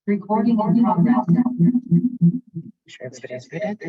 Recording in progress. Sure everybody's muted.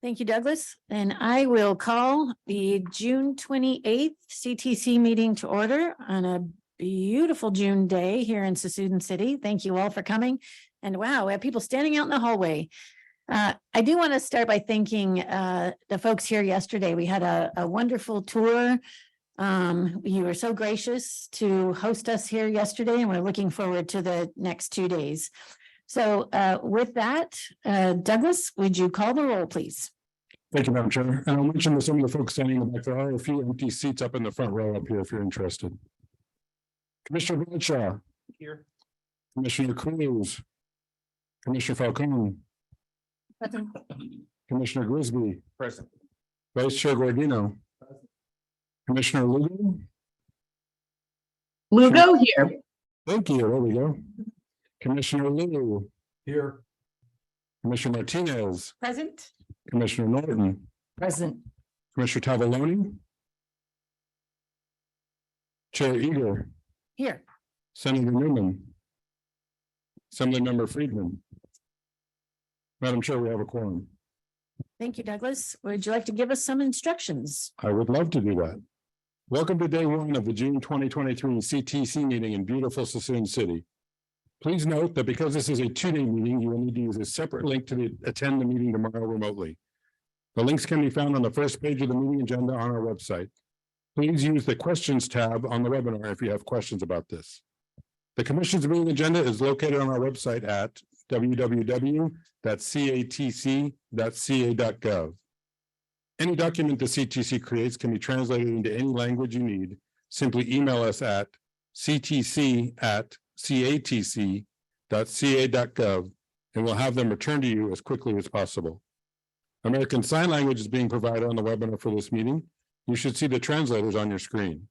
Thank you, Douglas. And I will call the June 28th CTC meeting to order on a beautiful June day here in Suisun City. Thank you all for coming. And wow, we have people standing out in the hallway. I do want to start by thanking the folks here yesterday. We had a wonderful tour. You were so gracious to host us here yesterday, and we're looking forward to the next 2 days. So with that, Douglas, would you call the roll, please? Thank you, Madam Chair. And I'll mention to some of the folks standing in the back, there are a few empty seats up in the front row up here if you're interested. Commissioner Bradshaw. Here. Commissioner Cruz. Commissioner Falcone. Present. Commissioner Grisby. Present. Vice Chair Guardino. Commissioner Lugo. Lugo here. Thank you. There we go. Commissioner Liu. Here. Commissioner Martinez. Present. Commissioner Norton. Present. Commissioner Tavaloni. Chair Eager. Here. Senator Newman. Assemblymember Friedman. Madam Chair, we have a quorum. Thank you, Douglas. Would you like to give us some instructions? I would love to do that. Welcome to day one of the June 2023 CTC meeting in beautiful Suisun City. Please note that because this is a 2-day meeting, you will need to use a separate link to attend the meeting tomorrow remotely. The links can be found on the first page of the meeting agenda on our website. Please use the questions tab on the webinar if you have questions about this. The Commission's meeting agenda is located on our website at www.catc.ca.gov. Any document the CTC creates can be translated into any language you need. Simply email us at ctc@catc.ca.gov and we'll have them returned to you as quickly as possible. American Sign Language is being provided on the webinar for this meeting. You should see the translators on your screen.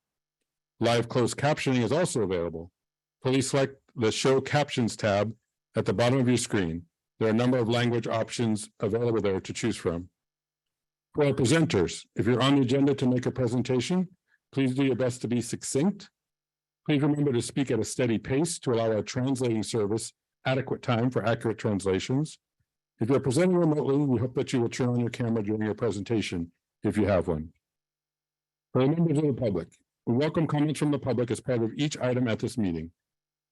Live closed captioning is also available. Please select the Show Captions tab at the bottom of your screen. There are a number of language options available there to choose from. For our presenters, if you're on the agenda to make a presentation, please do your best to be succinct. Please remember to speak at a steady pace to allow our translating service adequate time for accurate translations. If you're presenting remotely, we hope that you will turn on your camera during your presentation if you have one. For the members of the public, we welcome comments from the public as part of each item at this meeting.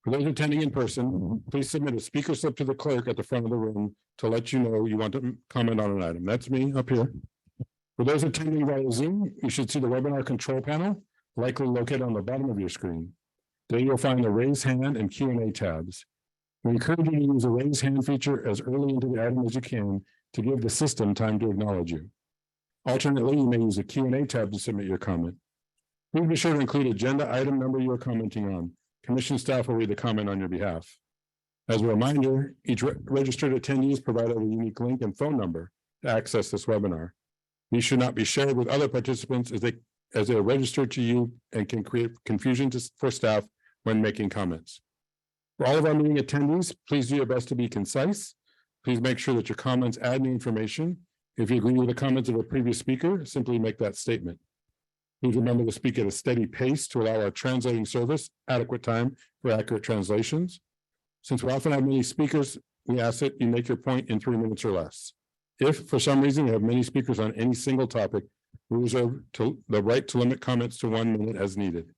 For those attending in person, please submit a speaker slip to the clerk at the front of the room to let you know you want to comment on an item. That's me up here. For those attending via Zoom, you should see the webinar control panel, likely located on the bottom of your screen. There you'll find the raise hand and Q&A tabs. We encourage you to use the raise hand feature as early into the item as you can to give the system time to acknowledge you. Alternately, you may use the Q&A tab to submit your comment. Please be sure to include agenda item number you are commenting on. Commission staff will read the comment on your behalf. As a reminder, each registered attendee is provided a unique link and phone number to access this webinar. These should not be shared with other participants as they are registered to you and can create confusion for staff when making comments. For all of our meeting attendees, please do your best to be concise. Please make sure that your comments add new information. If you agree with the comments of a previous speaker, simply make that statement. Please remember to speak at a steady pace to allow our translating service adequate time for accurate translations. Since we often have many speakers, we ask that you make your point in 3 minutes or less. If for some reason we have many speakers on any single topic, we reserve the right to limit comments to 1 minute as needed.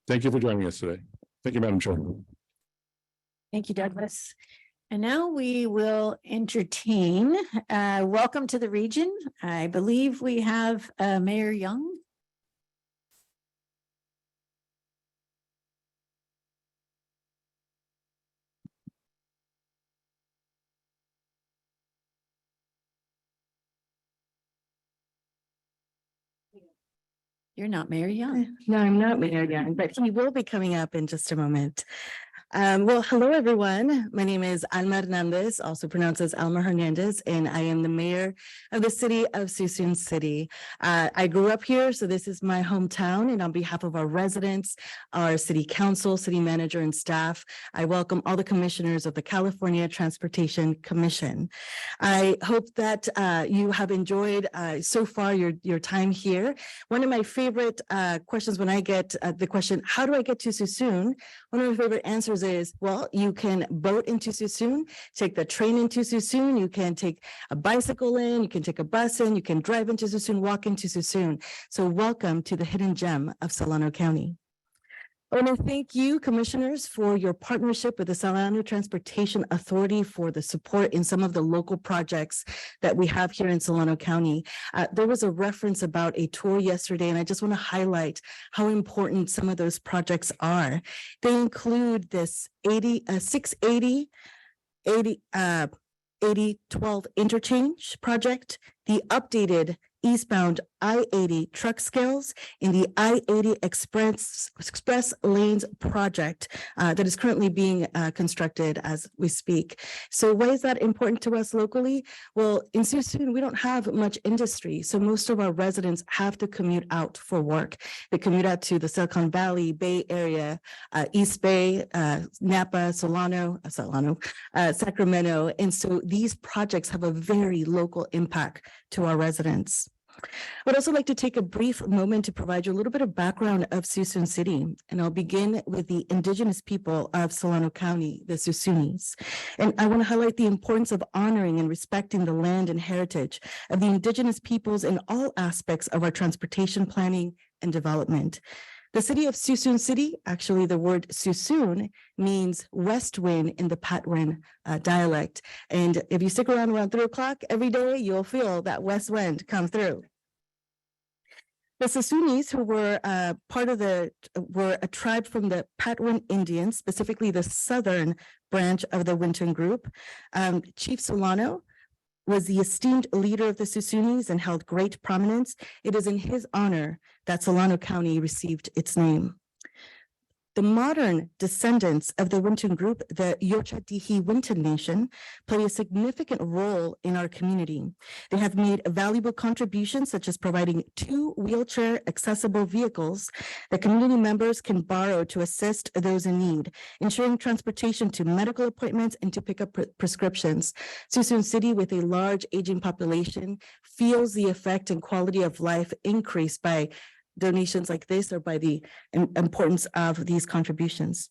Thank you for joining us today. Thank you, Madam Chair. Thank you, Douglas. And now we will entertain, welcome to the region. I believe we have Mayor Young. You're not Mayor Young. No, I'm not Mayor Young, but he will be coming up in just a moment. Well, hello, everyone. My name is Alma Hernandez, also pronounced as Alma Hernandez, and I am the mayor of the city of Suisun City. I grew up here, so this is my hometown, and on behalf of our residents, our city council, city manager, and staff, I welcome all the commissioners of the California Transportation Commission. I hope that you have enjoyed so far your time here. One of my favorite questions when I get the question, how do I get to Suisun? One of my favorite answers is, well, you can boat into Suisun, take the train into Suisun, you can take a bicycle in, you can take a bus in, you can drive into Suisun, walk into Suisun. So welcome to the hidden gem of Solano County. I want to thank you, commissioners, for your partnership with the Solano Transportation Authority for the support in some of the local projects that we have here in Solano County. There was a reference about a tour yesterday, and I just want to highlight how important some of those projects are. They include this 680 8012 interchange project, the updated eastbound I-80 truck scales in the I-80 express lanes project that is currently being constructed as we speak. So why is that important to us locally? Well, in Suisun, we don't have much industry. So most of our residents have to commute out for work. They commute out to the Silicon Valley, Bay Area, East Bay, Napa, Sacramento. And so these projects have a very local impact to our residents. I would also like to take a brief moment to provide you a little bit of background of Suisun City, and I'll begin with the indigenous people of Solano County, the Suisunnis. And I want to highlight the importance of honoring and respecting the land and heritage of the indigenous peoples in all aspects of our transportation planning and development. The city of Suisun City, actually the word Suisun means west wind in the Patwin dialect. And if you stick around 3 o'clock every day, you'll feel that west wind come through. The Suisunnis, who were were a tribe from the Patwin Indians, specifically the southern branch of the Winton group. Chief Solano was the esteemed leader of the Suisunnis and held great prominence. It is in his honor that Solano County received its name. The modern descendants of the Winton group, the Yochadihi Winton Nation, play a significant role in our community. They have made valuable contributions, such as providing 2 wheelchair accessible vehicles that community members can borrow to assist those in need, ensuring transportation to medical appointments and to pick up prescriptions. Suisun City, with a large aging population, feels the effect and quality of life increased by donations like this or by the importance of these contributions.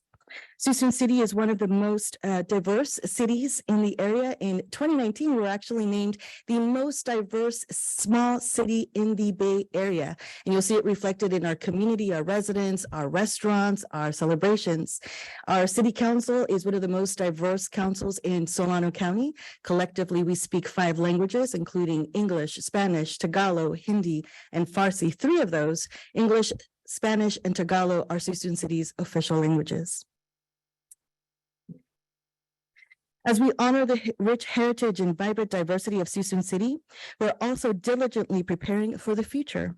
Suisun City is one of the most diverse cities in the area. In 2019, we were actually named the most diverse small city in the Bay Area. And you'll see it reflected in our community, our residents, our restaurants, our celebrations. Our city council is one of the most diverse councils in Solano County. Collectively, we speak 5 languages, including English, Spanish, Tagalog, Hindi, and Farsi. 3 of those, English, Spanish, and Tagalog, are Suisun City's official languages. As we honor the rich heritage and vibrant diversity of Suisun City, we're also diligently preparing for the future.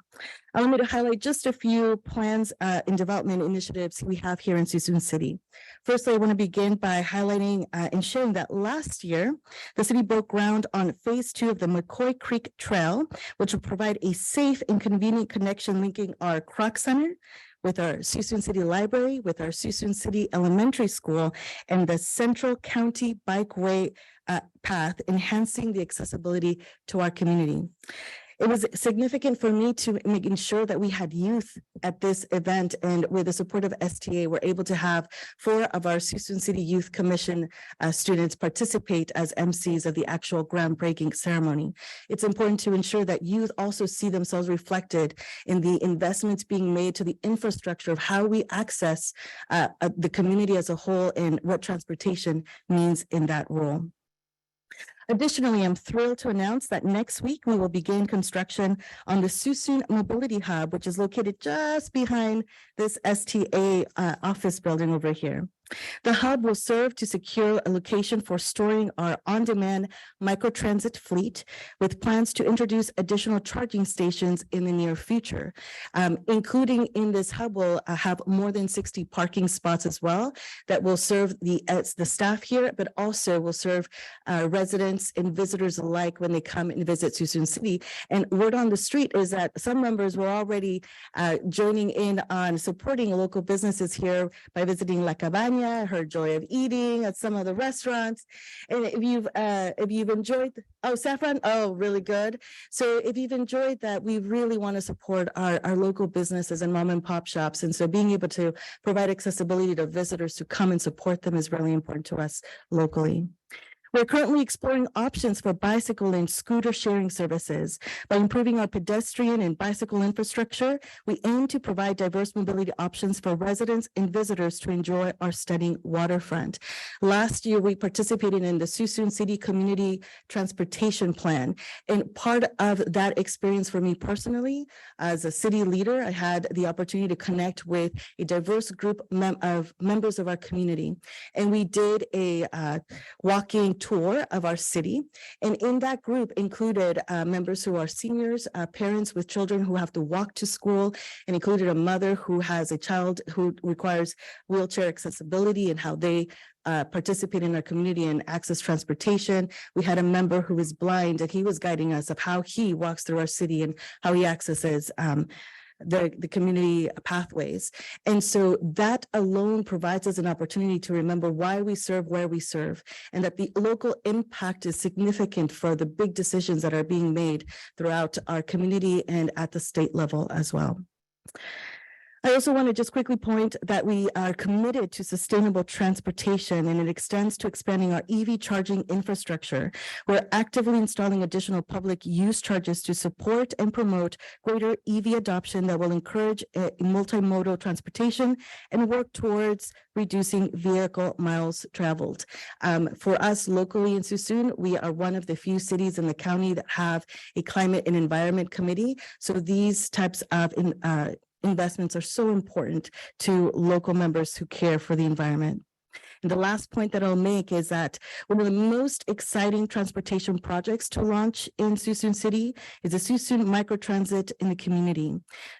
Allow me to highlight just a few plans and development initiatives we have here in Suisun City. First, I want to begin by highlighting and sharing that last year, the city broke ground on phase 2 of the McCoy Creek Trail, which will provide a safe and convenient connection linking our Kroc Center with our Suisun City Library, with our Suisun City Elementary School, and the Central County Bikeway path, enhancing the accessibility to our community. It was significant for me to ensure that we had youth at this event, and with the support of STA, we're able to have 4 of our Suisun City Youth Commission students participate as MCs of the actual groundbreaking ceremony. It's important to ensure that youth also see themselves reflected in the investments being made to the infrastructure of how we access the community as a whole and what transportation means in that role. Additionally, I'm thrilled to announce that next week we will begin construction on the Suisun Mobility Hub, which is located just behind this STA office building over here. The hub will serve to secure a location for storing our on-demand microtransit fleet, with plans to introduce additional charging stations in the near future. Including in this hub will have more than 60 parking spots as well that will serve the staff here, but also will serve residents and visitors alike when they come and visit Suisun City. And word on the street is that some members were already joining in on supporting local businesses here by visiting La Cabana, her Joy of Eating at some of the restaurants. And if you've enjoyed, Saffron, really good. So if you've enjoyed that, we really want to support our local businesses and mom and pop shops. And so being able to provide accessibility to visitors to come and support them is really important to us locally. We're currently exploring options for bicycle and scooter sharing services. By improving our pedestrian and bicycle infrastructure, we aim to provide diverse mobility options for residents and visitors to enjoy our stunning waterfront. Last year, we participated in the Suisun City Community Transportation Plan. And part of that experience for me personally, as a city leader, I had the opportunity to connect with a diverse group of members of our community. And we did a walking tour of our city. And in that group included members who are seniors, parents with children who have to walk to school, and included a mother who has a child who requires wheelchair accessibility and how they participate in our community and access transportation. We had a member who was blind, and he was guiding us of how he walks through our city and how he accesses the community pathways. And so that alone provides us an opportunity to remember why we serve where we serve, and that the local impact is significant for the big decisions that are being made throughout our community and at the state level as well. I also want to just quickly point that we are committed to sustainable transportation, and it extends to expanding our EV charging infrastructure. We're actively installing additional public use charges to support and promote greater EV adoption that will encourage multimodal transportation and work towards reducing vehicle miles traveled. For us locally in Suisun, we are one of the few cities in the county that have a climate and environment committee. So these types of investments are so important to local members who care for the environment. And the last point that I'll make is that one of the most exciting transportation projects to launch in Suisun City is the Suisun Microtransit in the community.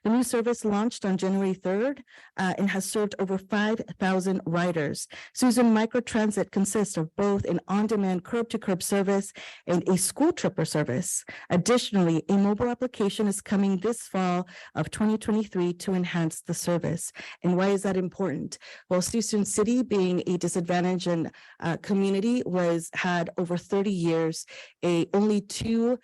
The new service launched on January 3rd and has served over 5,000 riders. Suisun Microtransit consists of both an on-demand curb-to-curb service and a school tripper service. Additionally, a mobile application is coming this fall of 2023 to enhance the service. And why is that important? Well, Suisun City, being a disadvantaged and community, had over 30 years only 2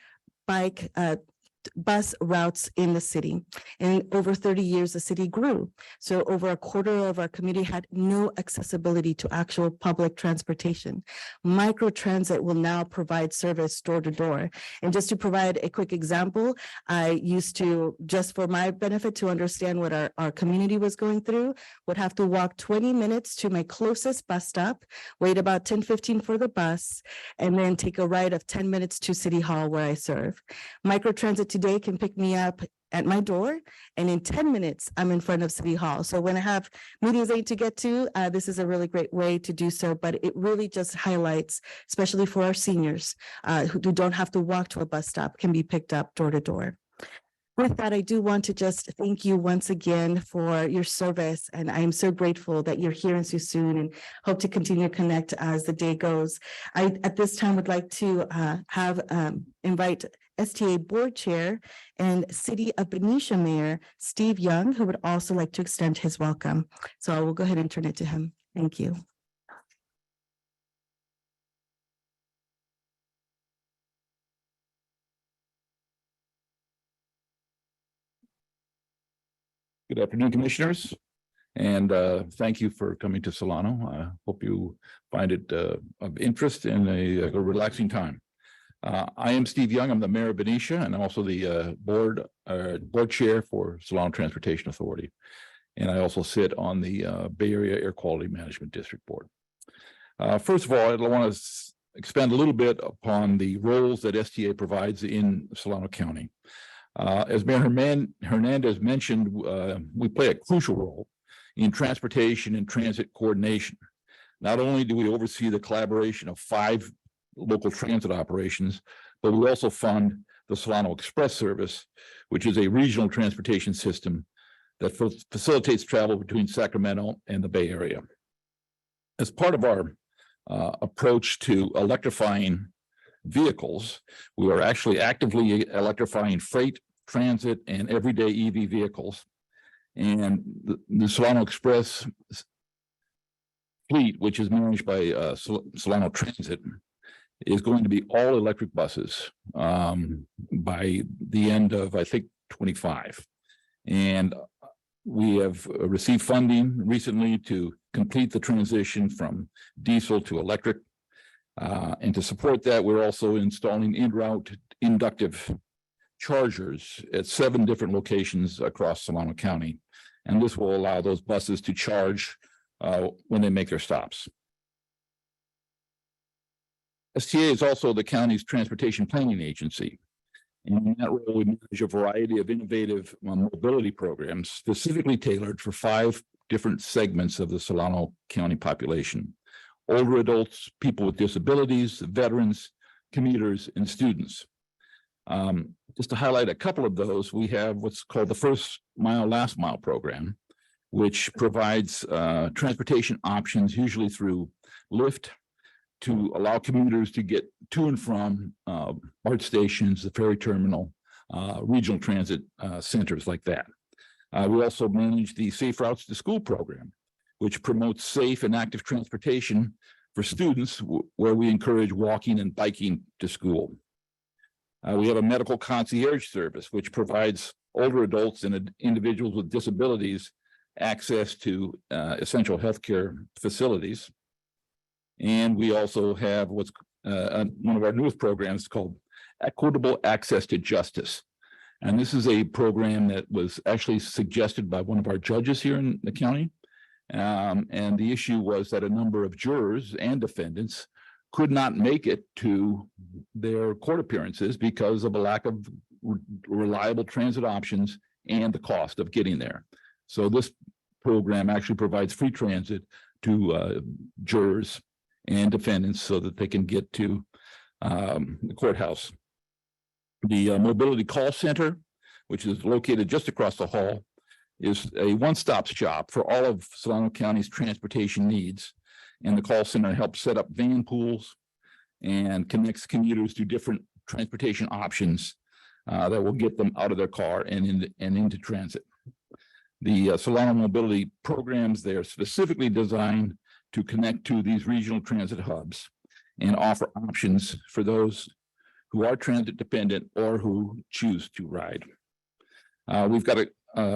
bus routes in the city. And over 30 years, the city grew. So over a quarter of our community had no accessibility to actual public transportation. Microtransit will now provide service door to door. And just to provide a quick example, I used to, just for my benefit to understand what our community was going through, would have to walk 20 minutes to my closest bus stop, wait about 10-15 for the bus, and then take a ride of 10 minutes to City Hall where I serve. Microtransit today can pick me up at my door, and in 10 minutes, I'm in front of City Hall. So when I have meetings I need to get to, this is a really great way to do so, but it really just highlights, especially for our seniors who don't have to walk to a bus stop, can be picked up door to door. with that, I do want to just thank you once again for your service. And I am so grateful that you're here in Suisun and hope to continue to connect as the day goes. I, at this time, would like to invite STA Board Chair and City of Benicia Mayor Steve Young, who would also like to extend his welcome. So I will go ahead and turn it to him. Thank you. Good afternoon, Commissioners, and thank you for coming to Solano. I hope you find it of interest and a relaxing time. I am Steve Young. I'm the Mayor of Benicia and I'm also the board chair for Solano Transportation Authority. And I also sit on the Bay Area Air Quality Management District Board. First of all, I want to expand a little bit upon the roles that STA provides in Solano County. As Mayor Hernandez mentioned, we play a crucial role in transportation and transit coordination. Not only do we oversee the collaboration of 5 local transit operations, but we also fund the Solano Express Service, which is a regional transportation system that facilitates travel between Sacramento and the Bay Area. As part of our approach to electrifying vehicles, we are actually actively electrifying freight, transit, and everyday EV vehicles. And the Solano Express fleet, which is managed by Solano Transit, is going to be all electric buses by the end of, I think, 25. And we have received funding recently to complete the transition from diesel to electric. And to support that, we're also installing in-route inductive chargers at 7 different locations across Solano County. And this will allow those buses to charge when they make their stops. STA is also the county's transportation planning agency. And in that role, we manage a variety of innovative mobility programs specifically tailored for 5 different segments of the Solano County population: older adults, people with disabilities, veterans, commuters, and students. Just to highlight a couple of those, we have what's called the First Mile, Last Mile program, which provides transportation options, usually through Lyft, to allow commuters to get to and from BART stations, the ferry terminal, regional transit centers like that. We also manage the Safe Routes to School program, which promotes safe and active transportation for students, where we encourage walking and biking to school. We have a medical concierge service, which provides older adults and individuals with disabilities access to essential healthcare facilities. And we also have what's one of our newest programs called Equitable Access to Justice. And this is a program that was actually suggested by one of our judges here in the county. And the issue was that a number of jurors and defendants could not make it to their court appearances because of a lack of reliable transit options and the cost of getting there. So this program actually provides free transit to jurors and defendants so that they can get to the courthouse. The Mobility Call Center, which is located just across the hall, is a one-stop shop for all of Solano County's transportation needs. And the call center helps set up van pools and connects commuters to different transportation options that will get them out of their car and into transit. The Solano Mobility programs, they are specifically designed to connect to these regional transit hubs and offer options for those who are transit dependent or who choose to ride. We've got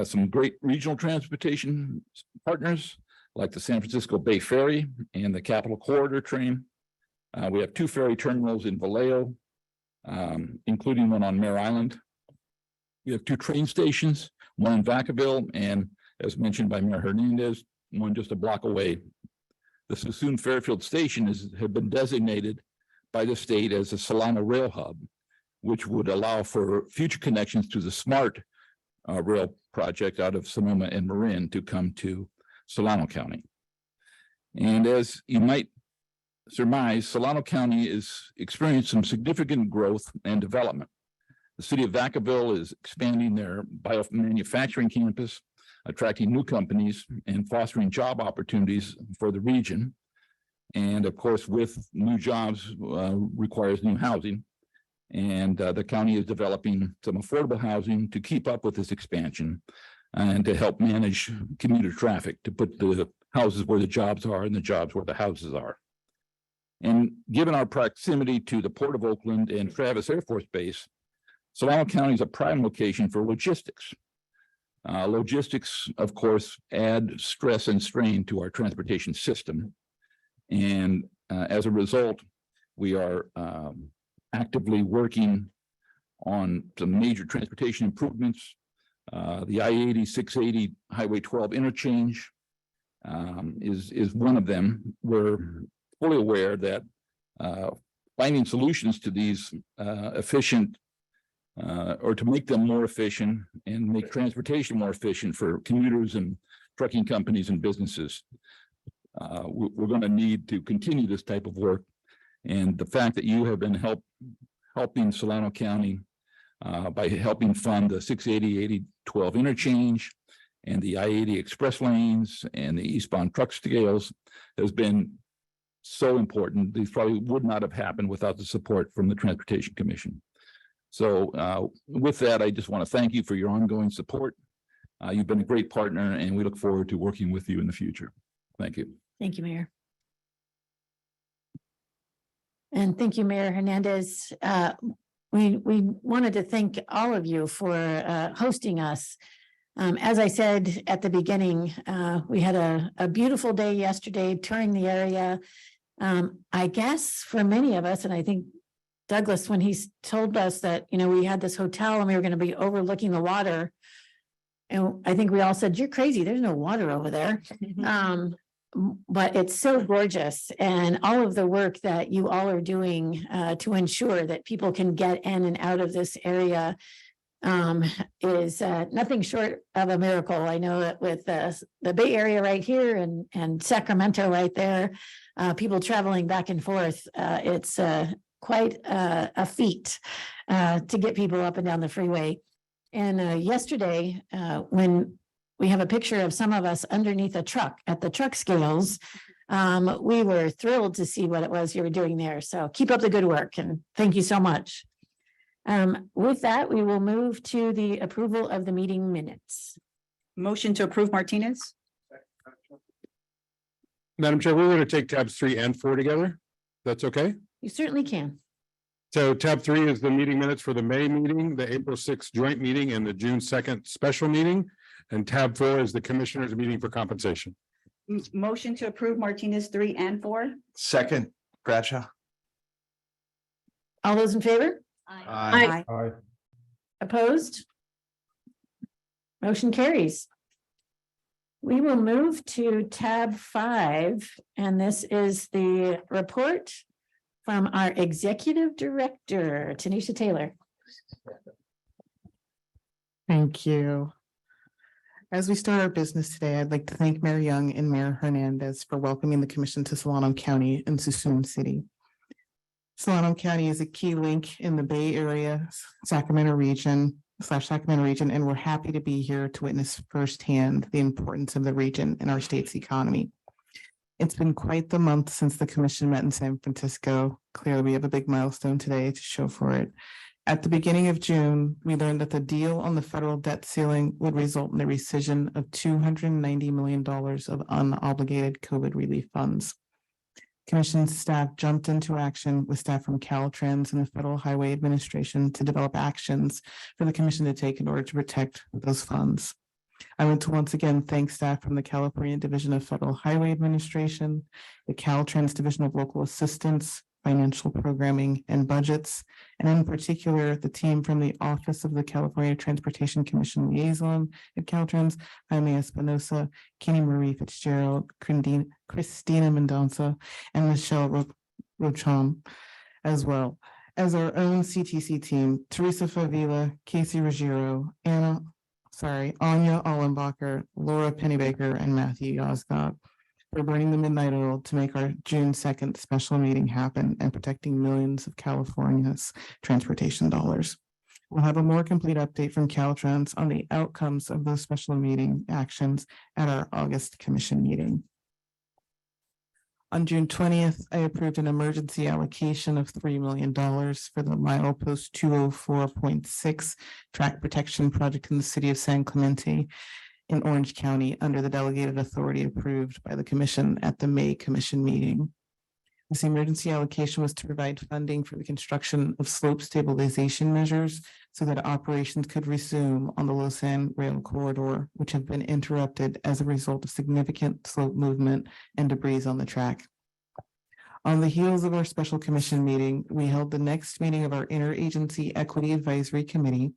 some great regional transportation partners like the San Francisco Bay Ferry and the Capital Corridor train. We have 2 ferry terminals in Vallejo, including one on Mare Island. We have 2 train stations, one in Vacaville, and as mentioned by Mayor Hernandez, one just a block away. The Suisun Fairfield Station has been designated by the state as a Solano Rail Hub, which would allow for future connections to the SMART rail project out of Sonoma and Marin to come to Solano County. And as you might surmise, Solano County is experiencing some significant growth and development. The city of Vacaville is expanding their biomanufacturing campus, attracting new companies and fostering job opportunities for the region. And of course, with new jobs requires new housing. And the county is developing some affordable housing to keep up with this expansion and to help manage commuter traffic, to put the houses where the jobs are and the jobs where the houses are. And given our proximity to the Port of Oakland and Travis Air Force Base, Solano County is a prime location for logistics. Logistics, of course, add stress and strain to our transportation system. And as a result, we are actively working on some major transportation improvements. The I-80, 680 Highway 12 interchange is one of them. We're fully aware that finding solutions to these efficient or to make them more efficient and make transportation more efficient for commuters and trucking companies and businesses. We're going to need to continue this type of work. And the fact that you have been helping Solano County by helping fund the 680-80-12 interchange and the I-80 express lanes and the eastbound truck scales has been so important. These probably would not have happened without the support from the Transportation Commission. So with that, I just want to thank you for your ongoing support. You've been a great partner, and we look forward to working with you in the future. Thank you. Thank you, Mayor. And thank you, Mayor Hernandez. We wanted to thank all of you for hosting us. As I said at the beginning, we had a beautiful day yesterday touring the area. I guess for many of us, and I think Douglas, when he told us that, we had this hotel and we were going to be overlooking the water, and I think we all said, "You're crazy. There's no water over there." But it's so gorgeous, and all of the work that you all are doing to ensure that people can get in and out of this area is nothing short of a miracle. I know that with the Bay Area right here and Sacramento right there, people traveling back and forth, it's quite a feat to get people up and down the freeway. And yesterday, when we have a picture of some of us underneath a truck at the truck scales, we were thrilled to see what it was you were doing there. So keep up the good work, and thank you so much. With that, we will move to the approval of the meeting minutes. Motion to approve Martinez? Madam Chair, we're going to take tabs 3 and 4 together. That's okay? You certainly can. So tab 3 is the meeting minutes for the May meeting, the April 6th joint meeting, and the June 2nd special meeting. And tab 4 is the commissioners' meeting for compensation. Motion to approve Martinez 3 and 4? Second, Bradshaw. All those in favor? Aye. Opposed? Motion carries. We will move to tab 5, and this is the report from our executive director, Tanisha Taylor. Thank you. As we start our business today, I'd like to thank Mayor Young and Mayor Hernandez for welcoming the commission to Solano County and Suisun City. Solano County is a key link in the Bay Area, Sacramento region, and we're happy to be here to witness firsthand the importance of the region in our state's economy. It's been quite the month since the commission met in San Francisco. Clearly, we have a big milestone today to show for it. At the beginning of June, we learned that the deal on the federal debt ceiling would result in the rescission of $290 million of unobligated COVID relief funds. Commission staff jumped into action with staff from Caltrans and the Federal Highway Administration to develop actions for the commission to take in order to protect those funds. I want to once again thank staff from the California Division of Federal Highway Administration, the Caltrans Division of Local Assistance, Financial Programming and Budgets, and in particular, the team from the Office of the California Transportation Commission Liaison at Caltrans, Jaime Espinosa, Kenny Marie Fitzgerald, Christina Mendonça, and Michelle Rochon, as well as our own CTC team, Teresa Favila, Casey Ruggiero, Anya Allenbacher, Laura Pennybaker, and Matthew Osgood, for burning the midnight oil to make our June 2nd special meeting happen and protecting millions of California's transportation dollars. We'll have a more complete update from Caltrans on the outcomes of those special meeting actions at our August commission meeting. On June 20th, I approved an emergency allocation of $3 million for the milepost 204.6 track protection project in the city of San Clemente in Orange County under the delegated authority approved by the commission at the May commission meeting. This emergency allocation was to provide funding for the construction of slope stabilization measures so that operations could resume on the Lausanne Rail Corridor, which have been interrupted as a result of significant slope movement and debris on the track. On the heels of our special commission meeting, we held the next meeting of our Interagency Equity Advisory Committee,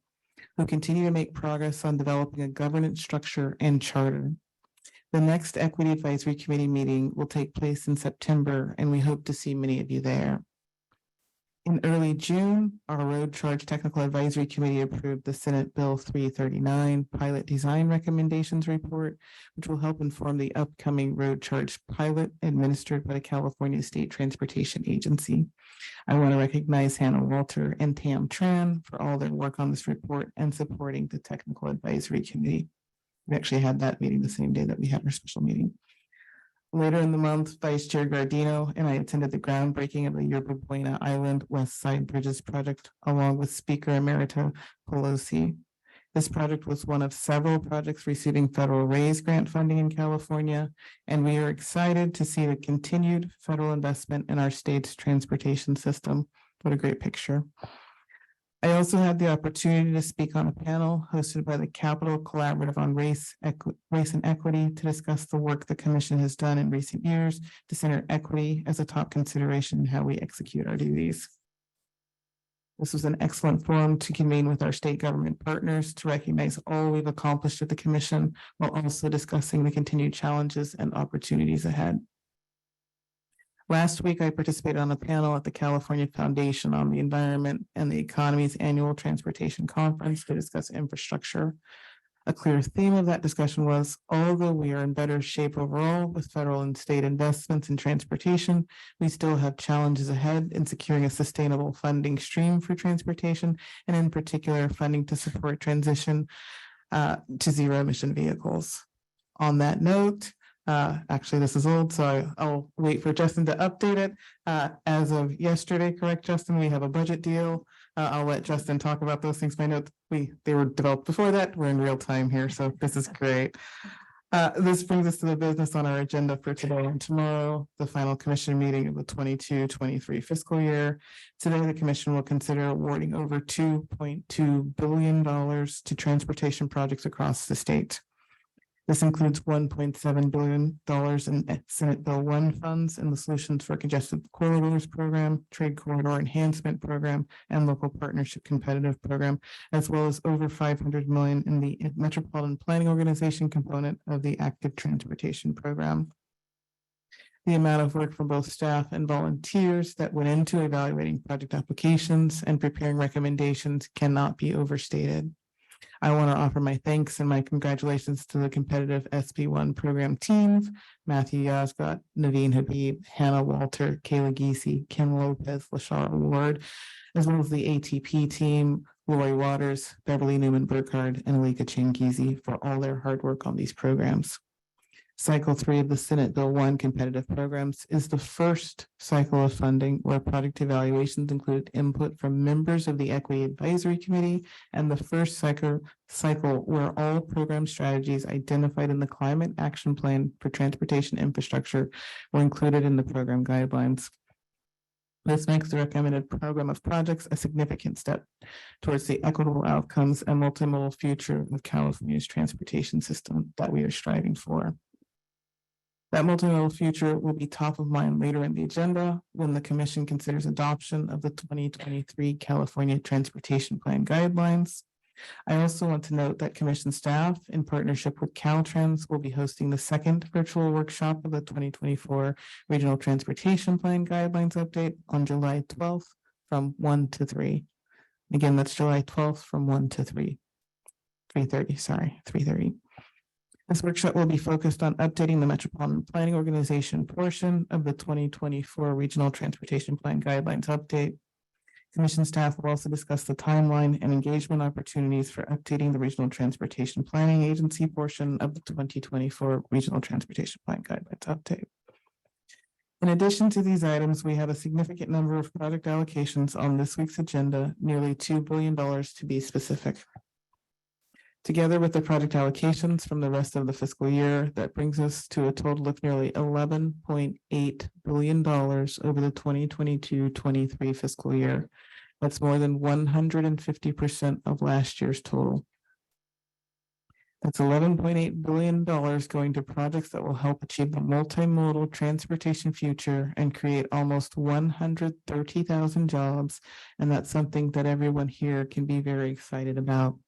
who continue to make progress on developing a governance structure and charter. The next Equity Advisory Committee meeting will take place in September, and we hope to see many of you there. In early June, our Road Charge Technical Advisory Committee approved the Senate Bill 339 Pilot Design Recommendations Report, which will help inform the upcoming road charge pilot administered by the California State Transportation Agency. I want to recognize Hannah Walter and Tam Tran for all their work on this report and supporting the Technical Advisory Committee. We actually had that meeting the same day that we had our special meeting. Later in the month, Vice Chair Gardino and I attended the groundbreaking of the Yerba Buena Island West Side Bridges project, along with Speaker Emerita Pelosi. This project was one of several projects receiving federal RAISE grant funding in California, and we are excited to see the continued federal investment in our state's transportation system. What a great picture. I also had the opportunity to speak on a panel hosted by the Capital Collaborative on Race and Equity to discuss the work the commission has done in recent years to center equity as a top consideration in how we execute our duties. This was an excellent forum to convene with our state government partners to recognize all we've accomplished at the commission, while also discussing the continued challenges and opportunities ahead. Last week, I participated on a panel at the California Foundation on the Environment and the Economy's annual transportation conference to discuss infrastructure. A clear theme of that discussion was, although we are in better shape overall with federal and state investments in transportation, we still have challenges ahead in securing a sustainable funding stream for transportation, and in particular, funding to support transition to zero emission vehicles. On that note, actually, this is old, so I'll wait for Justin to update it. As of yesterday, correct, Justin, we have a budget deal. I'll let Justin talk about those things. My notes, they were developed before that. We're in real time here, so this is great. This brings us to the business on our agenda for today and tomorrow, the final commission meeting of the 22-23 fiscal year. Today, the commission will consider awarding over $2.2 billion to transportation projects across the state. This includes $1.7 billion in Senate Bill 1 funds in the Solutions for Congested Corridors Program, Trade Corridor Enhancement Program, and Local Partnership Competitive Program, as well as over $500 million in the Metropolitan Planning Organization component of the Active Transportation Program. The amount of work from both staff and volunteers that went into evaluating project applications and preparing recommendations cannot be overstated. I want to offer my thanks and my congratulations to the competitive SB1 program teams, Matthew Yazgat, Naveen Habib, Hannah Walter, Kayla Giese, Kim Lopez, Lashara Ward, as well as the ATP team, Lori Waters, Beverly Newman Burkhardt, and Alika Changizi for all their hard work on these programs. Cycle 3 of the Senate Bill 1 competitive programs is the first cycle of funding where project evaluations included input from members of the Equity Advisory Committee, and the first cycle where all program strategies identified in the Climate Action Plan for Transportation Infrastructure were included in the program guidelines. This makes the recommended program of projects a significant step towards the equitable outcomes and multimodal future of California's transportation system that we are striving for. That multimodal future will be top of mind later in the agenda when the commission considers adoption of the 2023 California Transportation Plan guidelines. I also want to note that commission staff, in partnership with Caltrans, will be hosting the second virtual workshop of the 2024 Regional Transportation Plan Guidelines Update on July 12th from 1 to 3. Again, that's July 12th from 1 to 3:30. This workshop will be focused on updating the Metropolitan Planning Organization portion of the 2024 Regional Transportation Plan Guidelines Update. Commission staff will also discuss the timeline and engagement opportunities for updating the Regional Transportation Planning Agency portion of the 2024 Regional Transportation Plan Guidelines update. In addition to these items, we have a significant number of project allocations on this week's agenda, nearly $2 billion to be specific. Together with the project allocations from the rest of the fiscal year, that brings us to a total of nearly $11.8 billion over the 2022-23 fiscal year. That's more than 150% of last year's total. That's $11.8 billion going to projects that will help achieve the multimodal transportation future and create almost 130,000 jobs. And that's something that everyone here can be very excited about.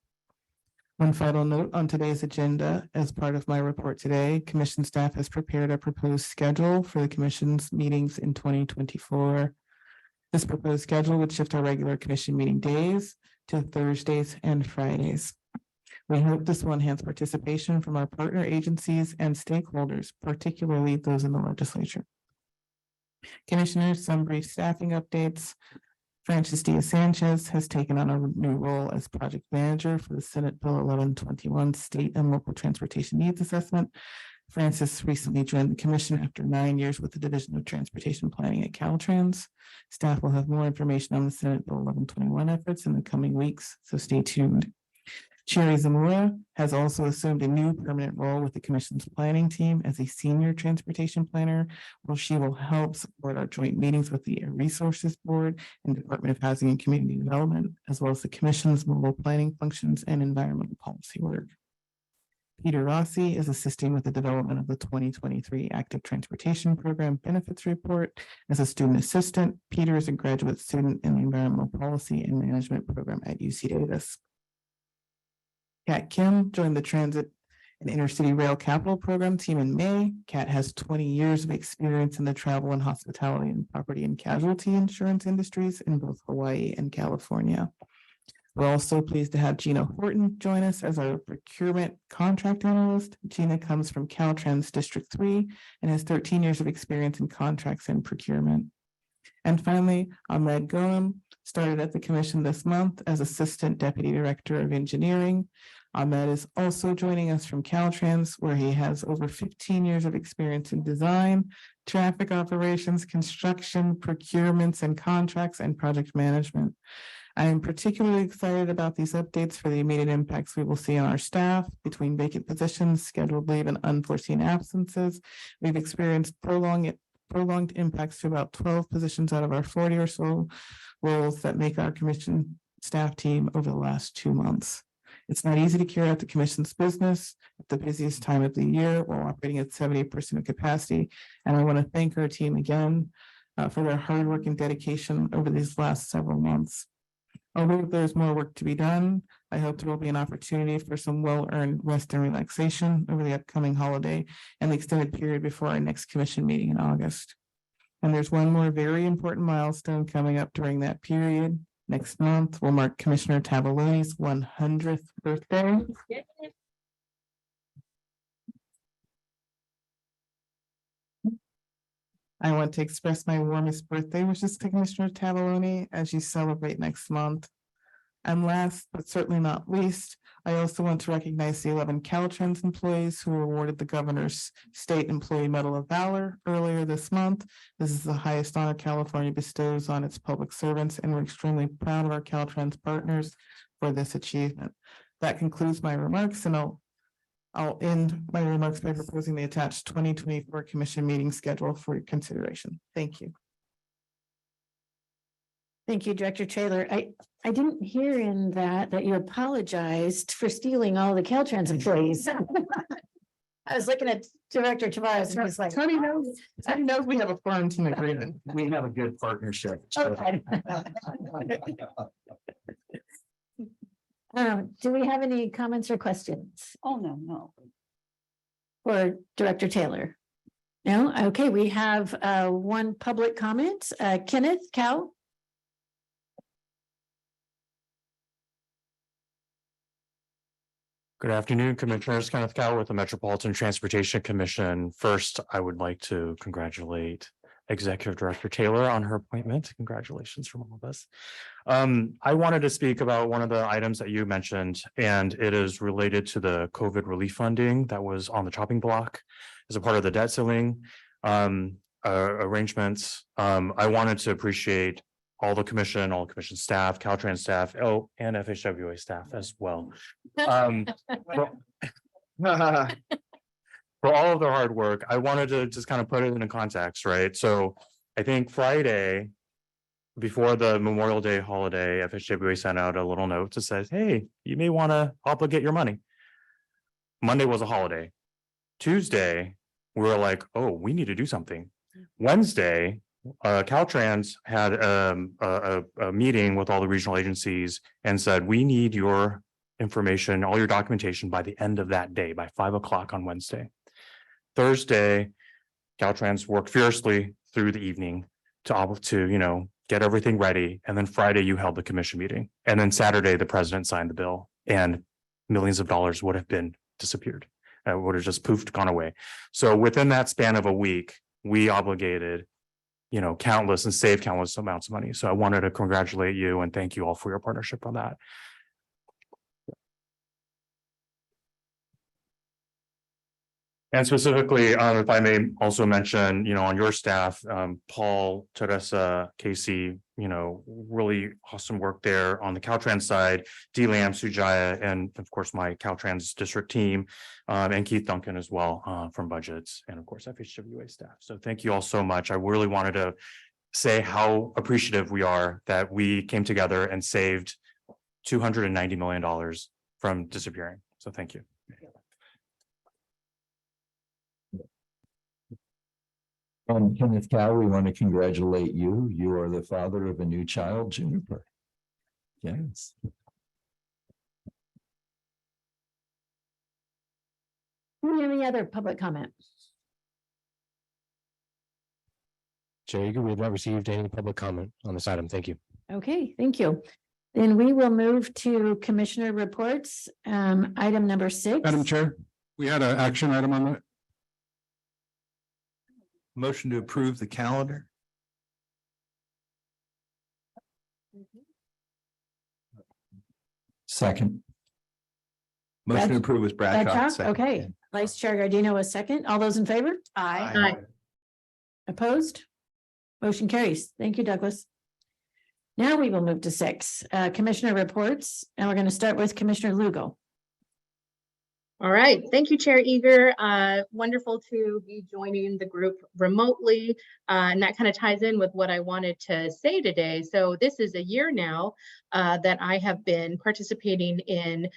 One final note on today's agenda, as part of my report today, Commission staff has prepared a proposed schedule for the Commission's meetings in 2024. This proposed schedule would shift our regular Commission meeting days to Thursdays and Fridays. We hope this will enhance participation from our partner agencies and stakeholders, particularly those in the legislature. Commissioners, some brief staffing updates. Francis Diaz-Sanchez has taken on a new role as project manager for the Senate Bill 1121 State and Local Transportation Needs Assessment. Francis recently joined the commission after 9 years with the Division of Transportation Planning at Caltrans. Staff will have more information on the Senate Bill 1121 efforts in the coming weeks, so stay tuned. Sherry Zamora has also assumed a new permanent role with the commission's planning team as a senior transportation planner, where she will help support our joint meetings with the Air Resources Board and Department of Housing and Community Development, as well as the commission's mobile planning functions and environmental policy work. Peter Rossi is assisting with the development of the 2023 Active Transportation Program Benefits Report. As a student assistant, Peter is a graduate student in the Environmental Policy and Management Program at UC Davis. Kat Kim joined the Transit and Intercity Rail Capital Program team in May. Kat has 20 years of experience in the travel and hospitality and property and casualty insurance industries in both Hawaii and California. We're also pleased to have Gina Horton join us as our procurement contract analyst. Gina comes from Caltrans District 3 and has 13 years of experience in contracts and procurement. And finally, Ahmed Goem started at the commission this month as Assistant Deputy Director of Engineering. Ahmed is also joining us from Caltrans, where he has over 15 years of experience in design, traffic operations, construction, procurements and contracts, and project management. I am particularly excited about these updates for the immediate impacts we will see on our staff between vacant positions, scheduled leave, and unforeseen absences. We've experienced prolonged impacts to about 12 positions out of our 40 or so roles that make our commission staff team over the last 2 months. It's not easy to carry out the commission's business at the busiest time of the year while operating at 70% of capacity. And I want to thank our team again for their hard work and dedication over these last several months. Although there's more work to be done, I hope there will be an opportunity for some well-earned rest and relaxation over the upcoming holiday and the extended period before our next commission meeting in August. And there's one more very important milestone coming up during that period. Next month will mark Commissioner Tavaloni's 100th birthday. I want to express my warmest birthday wishes to Commissioner Tavaloni as you celebrate next month. And last, but certainly not least, I also want to recognize the 11 Caltrans employees who were awarded the Governor's State Employee Medal of Valor earlier this month. This is the highest honor California bestows on its public servants, and we're extremely proud of our Caltrans partners for this achievement. That concludes my remarks, and I'll end my remarks by proposing the attached 2024 commission meeting schedule for your consideration. Thank you. Thank you, Director Taylor. I didn't hear in that you apologized for stealing all the Caltrans employees. I was looking at Director Tavares and I was like. Tony knows we have a quarantine agreement. We have a good partnership. Okay. Do we have any comments or questions Oh, no. for Director Taylor? No? Okay, we have one public comment. Kenneth Cow. Good afternoon, Commissioners. Kenneth Cow with the Metropolitan Transportation Commission. First, I would like to congratulate Executive Director Taylor on her appointment. Congratulations from all of us. I wanted to speak about one of the items that you mentioned, and it is related to the COVID relief funding that was on the chopping block as a part of the debt ceiling arrangements. I wanted to appreciate all the commission staff, Caltrans staff, and FHWA staff as well. For all of their hard work. I wanted to just kind of put it into context, right? So I think Friday, before the Memorial Day holiday, FHWA sent out a little note that says, hey, you may want to obligate your money. Monday was a holiday. Tuesday, we were like, oh, we need to do something. Wednesday, Caltrans had a meeting with all the regional agencies and said, we need your information, all your documentation by the end of that day, by 5 o'clock on Wednesday. Thursday, Caltrans worked fiercely through the evening to get everything ready. And then Friday, you held the commission meeting. And then Saturday, the president signed the bill and millions of dollars would have been disappeared. Would have just poofed, gone away. So within that span of a week, we obligated, countless and saved countless amounts of money. So I wanted to congratulate you and thank you all for your partnership on that. And specifically, if I may also mention, on your staff, Paul, Teresa, Casey, really awesome work there on the Caltrans side, D. Lamb, Sujaya, and of course, my Caltrans district team, and Keith Duncan as well from budgets, and of course, FHWA staff. So thank you all so much. I really wanted to say how appreciative we are that we came together and saved $290 million from disappearing. So thank you. Kenneth Cow, we want to congratulate you. You are the father of a new child, Juniper. Yes. Any other public comment? Chair Eager, we have not received any public comment on this item. Thank you. Okay, thank you. Then we will move to commissioner reports. Item number 6. Madam Chair, we had an action item on that. Motion to approve the calendar. Second. Motion to That's- approve was Badcock, Bradcock. second. okay. Vice Chair Gardino a second. All those in favor? Aye. Opposed? Motion carries. Thank you, Douglas. Now we will move to 6, commissioner reports, and we're going to start with Commissioner Lugo. All right, thank you, Chair Eager. Wonderful to be joining the group remotely. And that kind of ties in with what I wanted to say today. So this is a year now that I have been participating in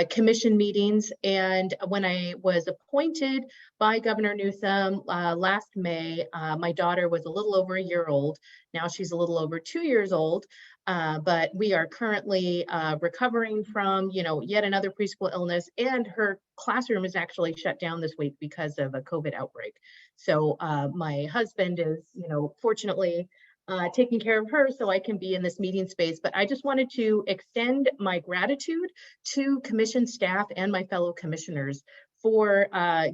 commission meetings. And when I was appointed by Governor Newsom last May, my daughter was a little over a year old. Now she's a little over 2 years old. But we are currently recovering from, yet another preschool illness, and her classroom is actually shut down this week because of a COVID outbreak. So my husband is, fortunately taking care of her so I can be in this meeting space. But I just wanted to extend my gratitude to commission staff and my fellow commissioners for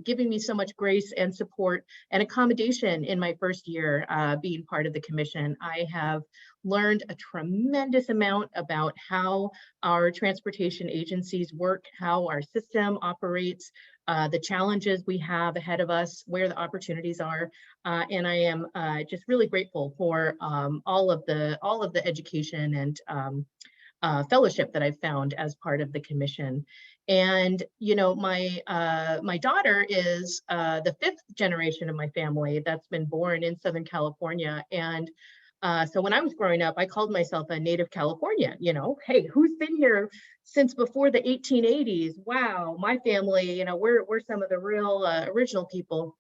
giving me so much grace and support and accommodation in my first year being part of the commission. I have learned a tremendous amount about how our transportation agencies work, how our system operates, the challenges we have ahead of us, where the opportunities are. And I am just really grateful for all of the education and fellowship that I've found as part of the commission. And, my daughter is the 5th generation of my family that's been born in Southern California. And so when I was growing up, I called myself a native Californian, hey, who's been here since before the 1880s? Wow, my family, we're some of the real original people.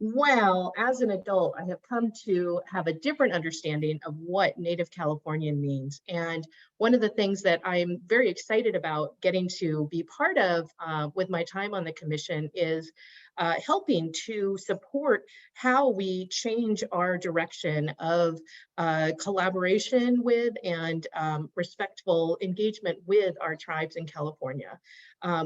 Well, as an adult, I have come to have a different understanding of what Native Californian means. And one of the things that I'm very excited about getting to be part of with my time on the commission is helping to support how we change our direction of collaboration with and respectful engagement with our tribes in California.